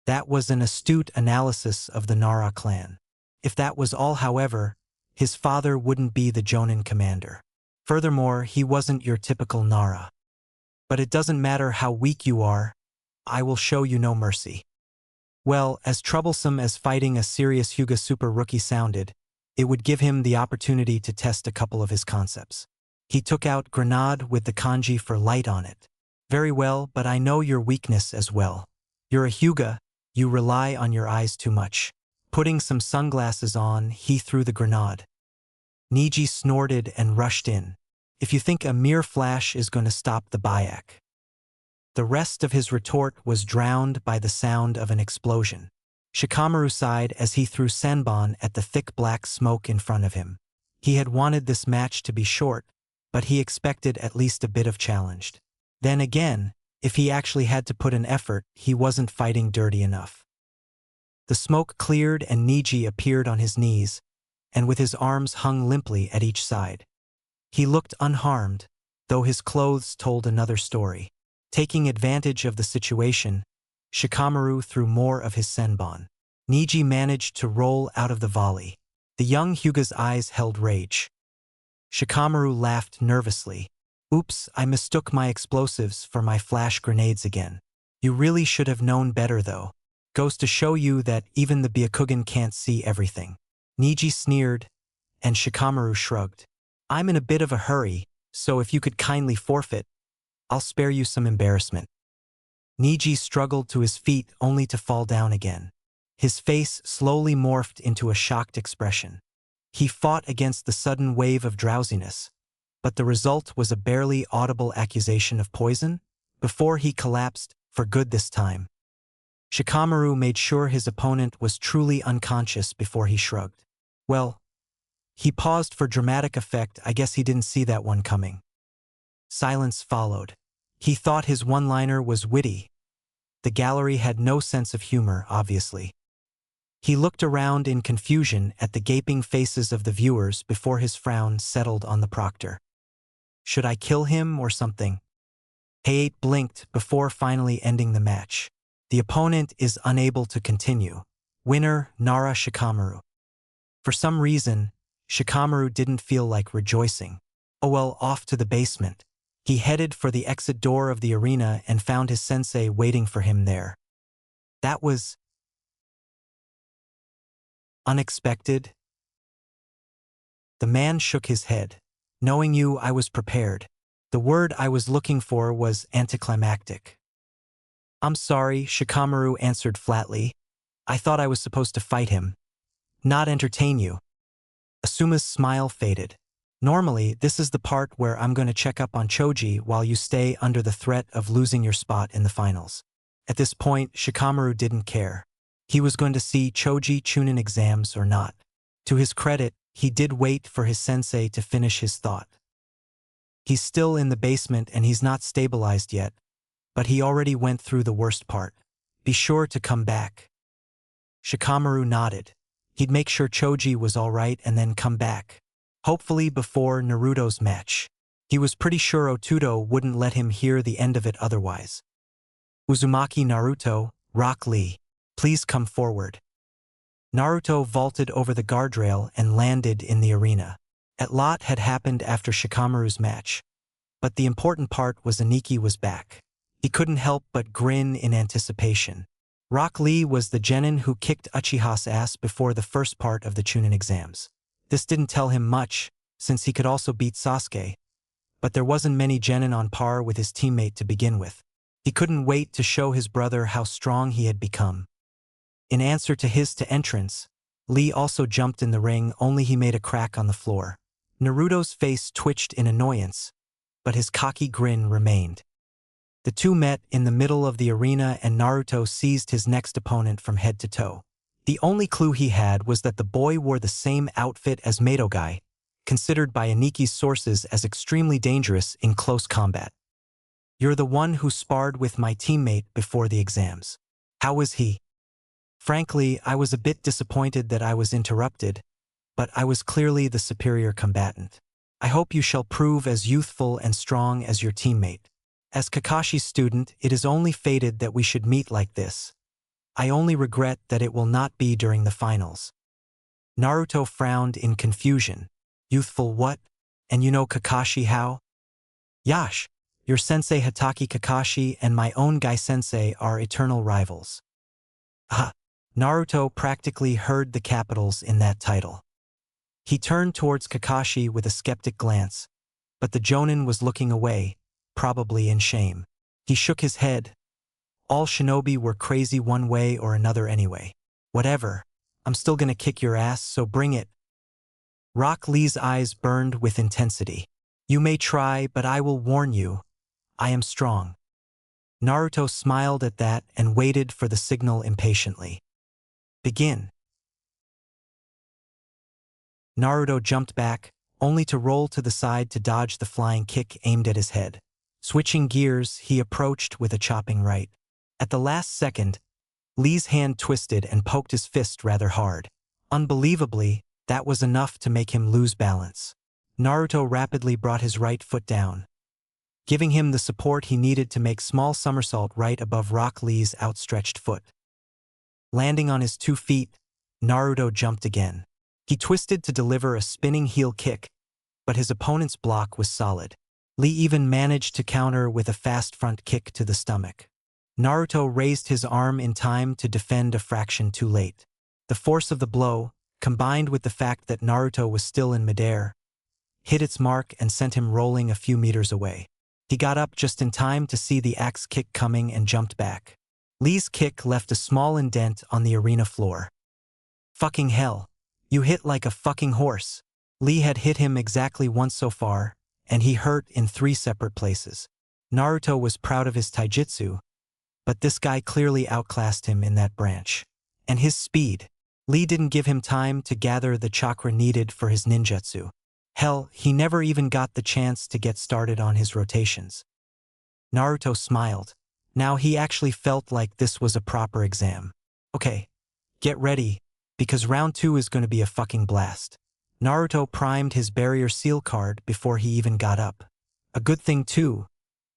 That was an astute analysis of the Nara clan. If that was all, however, his father wouldn't be the Jonin commander. Furthermore, he wasn't your typical Nara. But it doesn't matter how weak you are, I will show you no mercy. Well, as troublesome as fighting a serious Hyuga super rookie sounded, it would give him the opportunity to test a couple of his concepts. He took out Grenade with the kanji for light on it. Very well, but I know your weakness as well. You're a Hyuga, you rely on your eyes too much. Putting some sunglasses on, he threw the grenade. Niji snorted and rushed in. If you think a mere flash is going to stop the Byakugan. The rest of his retort was drowned by the sound of an explosion. Shikamaru sighed as he threw Senbon at the thick black smoke in front of him. He had wanted this match to be short, but he expected at least a bit of challenge. Then again, if he actually had to put an effort, he wasn't fighting dirty enough. The smoke cleared and Niji appeared on his knees, and with his arms hung limply at each side. He looked unharmed, though his clothes told another story. Taking advantage of the situation, Shikamaru threw more of his Senbon. Niji managed to roll out of the volley. The young Hyuga's eyes held rage. Shikamaru laughed nervously. Oops, I mistook my explosives for my flash grenades again. You really should have known better though. Goes to show you that even the Byakugan can't see everything. Niji sneered, and Shikamaru shrugged. I'm in a bit of a hurry, so if you could kindly forfeit, I'll spare you some embarrassment. Niji struggled to his feet only to fall down again. His face slowly morphed into a shocked expression. He fought against the sudden wave of drowsiness, but the result was a barely audible accusation of poison before he collapsed for good this time. Shikamaru made sure his opponent was truly unconscious before he shrugged. Well, he paused for dramatic effect. I guess he didn't see that one coming. Silence followed. He thought his one-liner was witty. The gallery had no sense of humor, obviously. He looked around in confusion at the gaping faces of the viewers before his frown settled on the proctor. Should I kill him or something? Hayate blinked before finally ending the match. The opponent is unable to continue. Winner, Nara Shikamaru. For some reason, Shikamaru didn't feel like rejoicing. Oh well, off to the basement. He headed for the exit door of the arena and found his sensei waiting for him there. That was unexpected. The man shook his head. Knowing you, I was prepared. The word I was looking for was anticlimactic. I'm sorry, Shikamaru answered flatly. I thought I was supposed to fight him, not entertain you. Asuma's smile faded. Normally, this is the part where I'm going to check up on Choji while you stay under the threat of losing your spot in the finals. At this point, Shikamaru didn't care. He was going to see Choji Chunin exams or not. To his credit, he did wait for his sensei to finish his thought. He's still in the basement and he's not stabilized yet, but he already went through the worst part. Be sure to come back. Shikamaru nodded. He'd make sure Choji was alright and then come back. Hopefully before Naruto's match. He was pretty sure Otudo wouldn't let him hear the end of it otherwise. Uzumaki Naruto, Rock Lee, please come forward. Naruto vaulted over the guardrail and landed in the arena. A lot had happened after Shikamaru's match, but the important part was Aniki was back. He couldn't help but grin in anticipation. Rock Lee was the genin who kicked Uchiha's ass before the first part of the Chunin exams. This didn't tell him much, since he could also beat Sasuke, but there wasn't many genin on par with his teammate to begin with. He couldn't wait to show his brother how strong he had become. In answer to his entrance, Lee also jumped in the ring, only he made a crack on the floor. Naruto's face twitched in annoyance, but his cocky grin remained. The two met in the middle of the arena and Naruto seized his next opponent from head to toe. The only clue he had was that the boy wore the same outfit as Madogai, considered by Aniki's sources as extremely dangerous in close combat. You're the one who sparred with my teammate before the exams. How was he? Frankly, I was a bit disappointed that I was interrupted, but I was clearly the superior combatant. I hope you shall prove as youthful and strong as your teammate. As Kakashi's student, it is only fated that we should meet like this. I only regret that it will not be during the finals. Naruto frowned in confusion. Youthful what? And you know Kakashi how? Yash, your sensei Hatake Kakashi and my own Gai sensei are eternal rivals. Ah, Naruto practically heard the capitals in that title. He turned towards Kakashi with a skeptic glance, but the Jonin was looking away, probably in shame. He shook his head. All shinobi were crazy one way or another anyway. Whatever, I'm still gonna kick your ass, so bring it. Rock Lee's eyes burned with intensity. You may try, but I will warn you, I am strong. Naruto smiled at that and waited for the signal impatiently. Begin. Naruto jumped back, only to roll to the side to dodge the flying kick aimed at his head. Switching gears, he approached with a chopping right. At the last second, Lee's hand twisted and poked his fist rather hard. Unbelievably, that was enough to make him lose balance. Naruto rapidly brought his right foot down, giving him the support he needed to make small somersault right above Rock Lee's outstretched foot. Landing on his 2 feet, Naruto jumped again. He twisted to deliver a spinning heel kick, but his opponent's block was solid. Lee even managed to counter with a fast front kick to the stomach. Naruto raised his arm in time to defend a fraction too late. The force of the blow, combined with the fact that Naruto was still in midair, hit its mark and sent him rolling a few meters away. He got up just in time to see the axe kick coming and jumped back. Lee's kick left a small indent on the arena floor. Fucking hell. You hit like a fucking horse. Lee had hit him exactly once so far, and he hurt in 3 separate places. Naruto was proud of his taijutsu, but this guy clearly outclassed him in that branch. And his speed. Lee didn't give him time to gather the chakra needed for his ninjutsu. Hell, he never even got the chance to get started on his rotations. Naruto smiled. Now he actually felt like this was a proper exam. Okay, get ready, because round 2 is going to be a fucking blast. Naruto primed his barrier seal card before he even got up. A good thing too,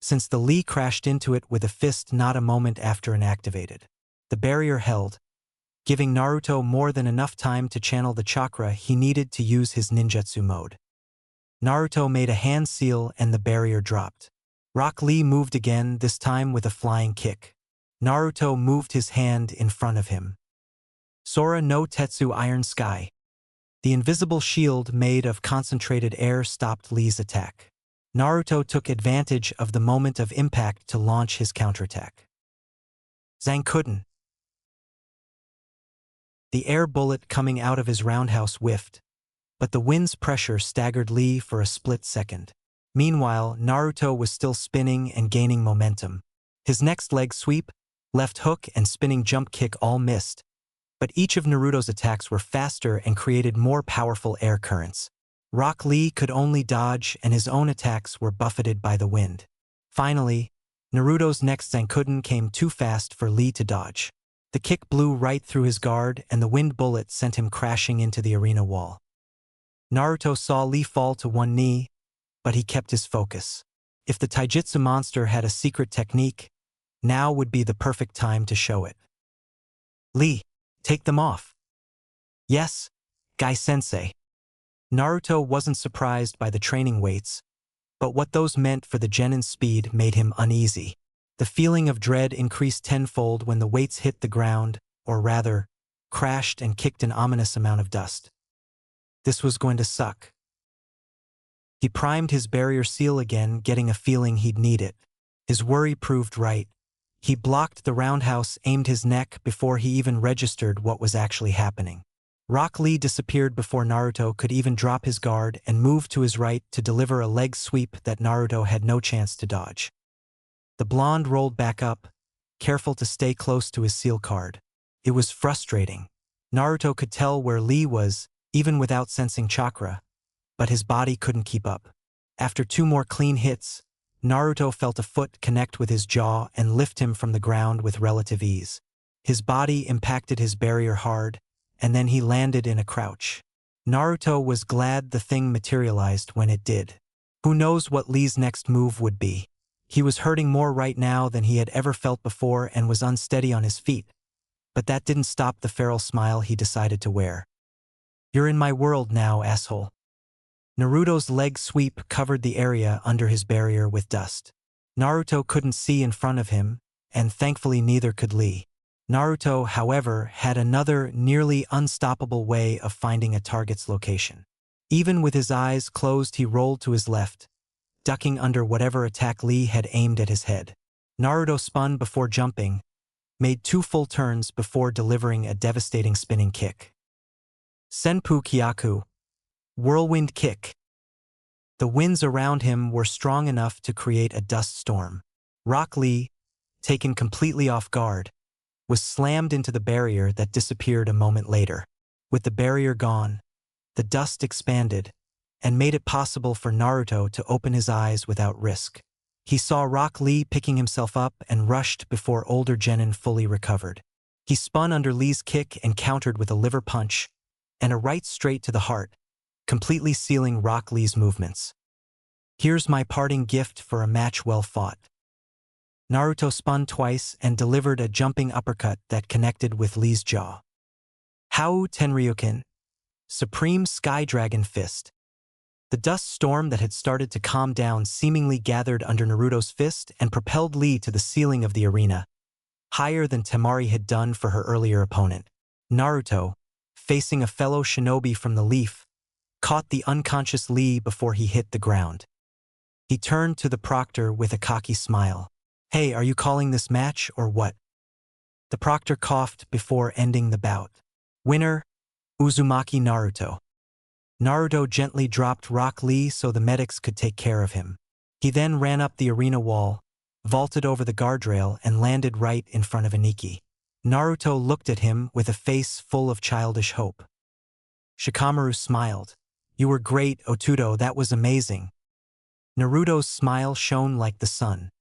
since the Lee crashed into it with a fist not a moment after inactivated. The barrier held, giving Naruto more than enough time to channel the chakra he needed to use his ninjutsu mode. Naruto made a hand seal and the barrier dropped. Rock Lee moved again, this time with a flying kick. Naruto moved his hand in front of him. Sora no Tetsu Iron Sky. The invisible shield made of concentrated air stopped Lee's attack. Naruto took advantage of the moment of impact to launch his counterattack. Zancudan. The air bullet coming out of his roundhouse whiffed, but the wind's pressure staggered Lee for a split second. Meanwhile, Naruto was still spinning and gaining momentum. His next leg sweep, left hook and spinning jump kick all missed, but each of Naruto's attacks were faster and created more powerful air currents. Rock Lee could only dodge and his own attacks were buffeted by the wind. Finally, Naruto's next Zankuden came too fast for Lee to dodge. The kick blew right through his guard and the wind bullet sent him crashing into the arena wall. Naruto saw Lee fall to one knee, but he kept his focus. If the taijutsu monster had a secret technique, now would be the perfect time to show it. Lee, take them off. Yes, Gai-sensei. Naruto wasn't surprised by the training weights, but what those meant for the genin's speed made him uneasy. The feeling of dread increased tenfold when the weights hit the ground, or rather, crashed and kicked an ominous amount of dust. This was going to suck. He primed his barrier seal again, getting a feeling he'd need it. His worry proved right. He blocked the roundhouse, aimed his neck before he even registered what was actually happening. Rock Lee disappeared before Naruto could even drop his guard and moved to his right to deliver a leg sweep that Naruto had no chance to dodge. The blonde rolled back up, careful to stay close to his seal card. It was frustrating. Naruto could tell where Lee was, even without sensing chakra, but his body couldn't keep up. After 2 more clean hits, Naruto felt a foot connect with his jaw and lift him from the ground with relative ease. His body impacted his barrier hard, and then he landed in a crouch. Naruto was glad the thing materialized when it did. Who knows what Lee's next move would be? He was hurting more right now than he had ever felt before and was unsteady on his feet, but that didn't stop the feral smile he decided to wear. You're in my world now, asshole. Naruto's leg sweep covered the area under his barrier with dust. Naruto couldn't see in front of him, and thankfully neither could Lee. Naruto, however, had another nearly unstoppable way of finding a target's location. Even with his eyes closed, he rolled to his left, ducking under whatever attack Lee had aimed at his head. Naruto spun before jumping, made 2 full turns before delivering a devastating spinning kick. Senpu Kyaku. Whirlwind kick. The winds around him were strong enough to create a dust storm. Rock Lee, taken completely off guard, was slammed into the barrier that disappeared a moment later. With the barrier gone, the dust expanded and made it possible for Naruto to open his eyes without risk. He saw Rock Lee picking himself up and rushed before older genin fully recovered. He spun under Lee's kick and countered with a liver punch and a right straight to the heart, completely sealing Rock Lee's movements. Here's my parting gift for a match well fought. Naruto spun twice and delivered a jumping uppercut that connected with Lee's jaw. Hau Tenryuken, Supreme Sky Dragon Fist. The dust storm that had started to calm down seemingly gathered under Naruto's fist and propelled Lee to the ceiling of the arena, higher than Temari had done for her earlier opponent. Naruto, facing a fellow shinobi from the leaf, caught the unconscious Lee before he hit the ground. He turned to the proctor with a cocky smile. Hey, are you calling this match or what? The proctor coughed before ending the bout. Winner, Uzumaki Naruto. Naruto gently dropped Rock Lee so the medics could take care of him. He then ran up the arena wall, vaulted over the guardrail and landed right in front of Aniki. Naruto looked at him with a face full of childish hope. Shikamaru smiled. You were great, Otudo, that was amazing. Naruto's smile shone like the sun.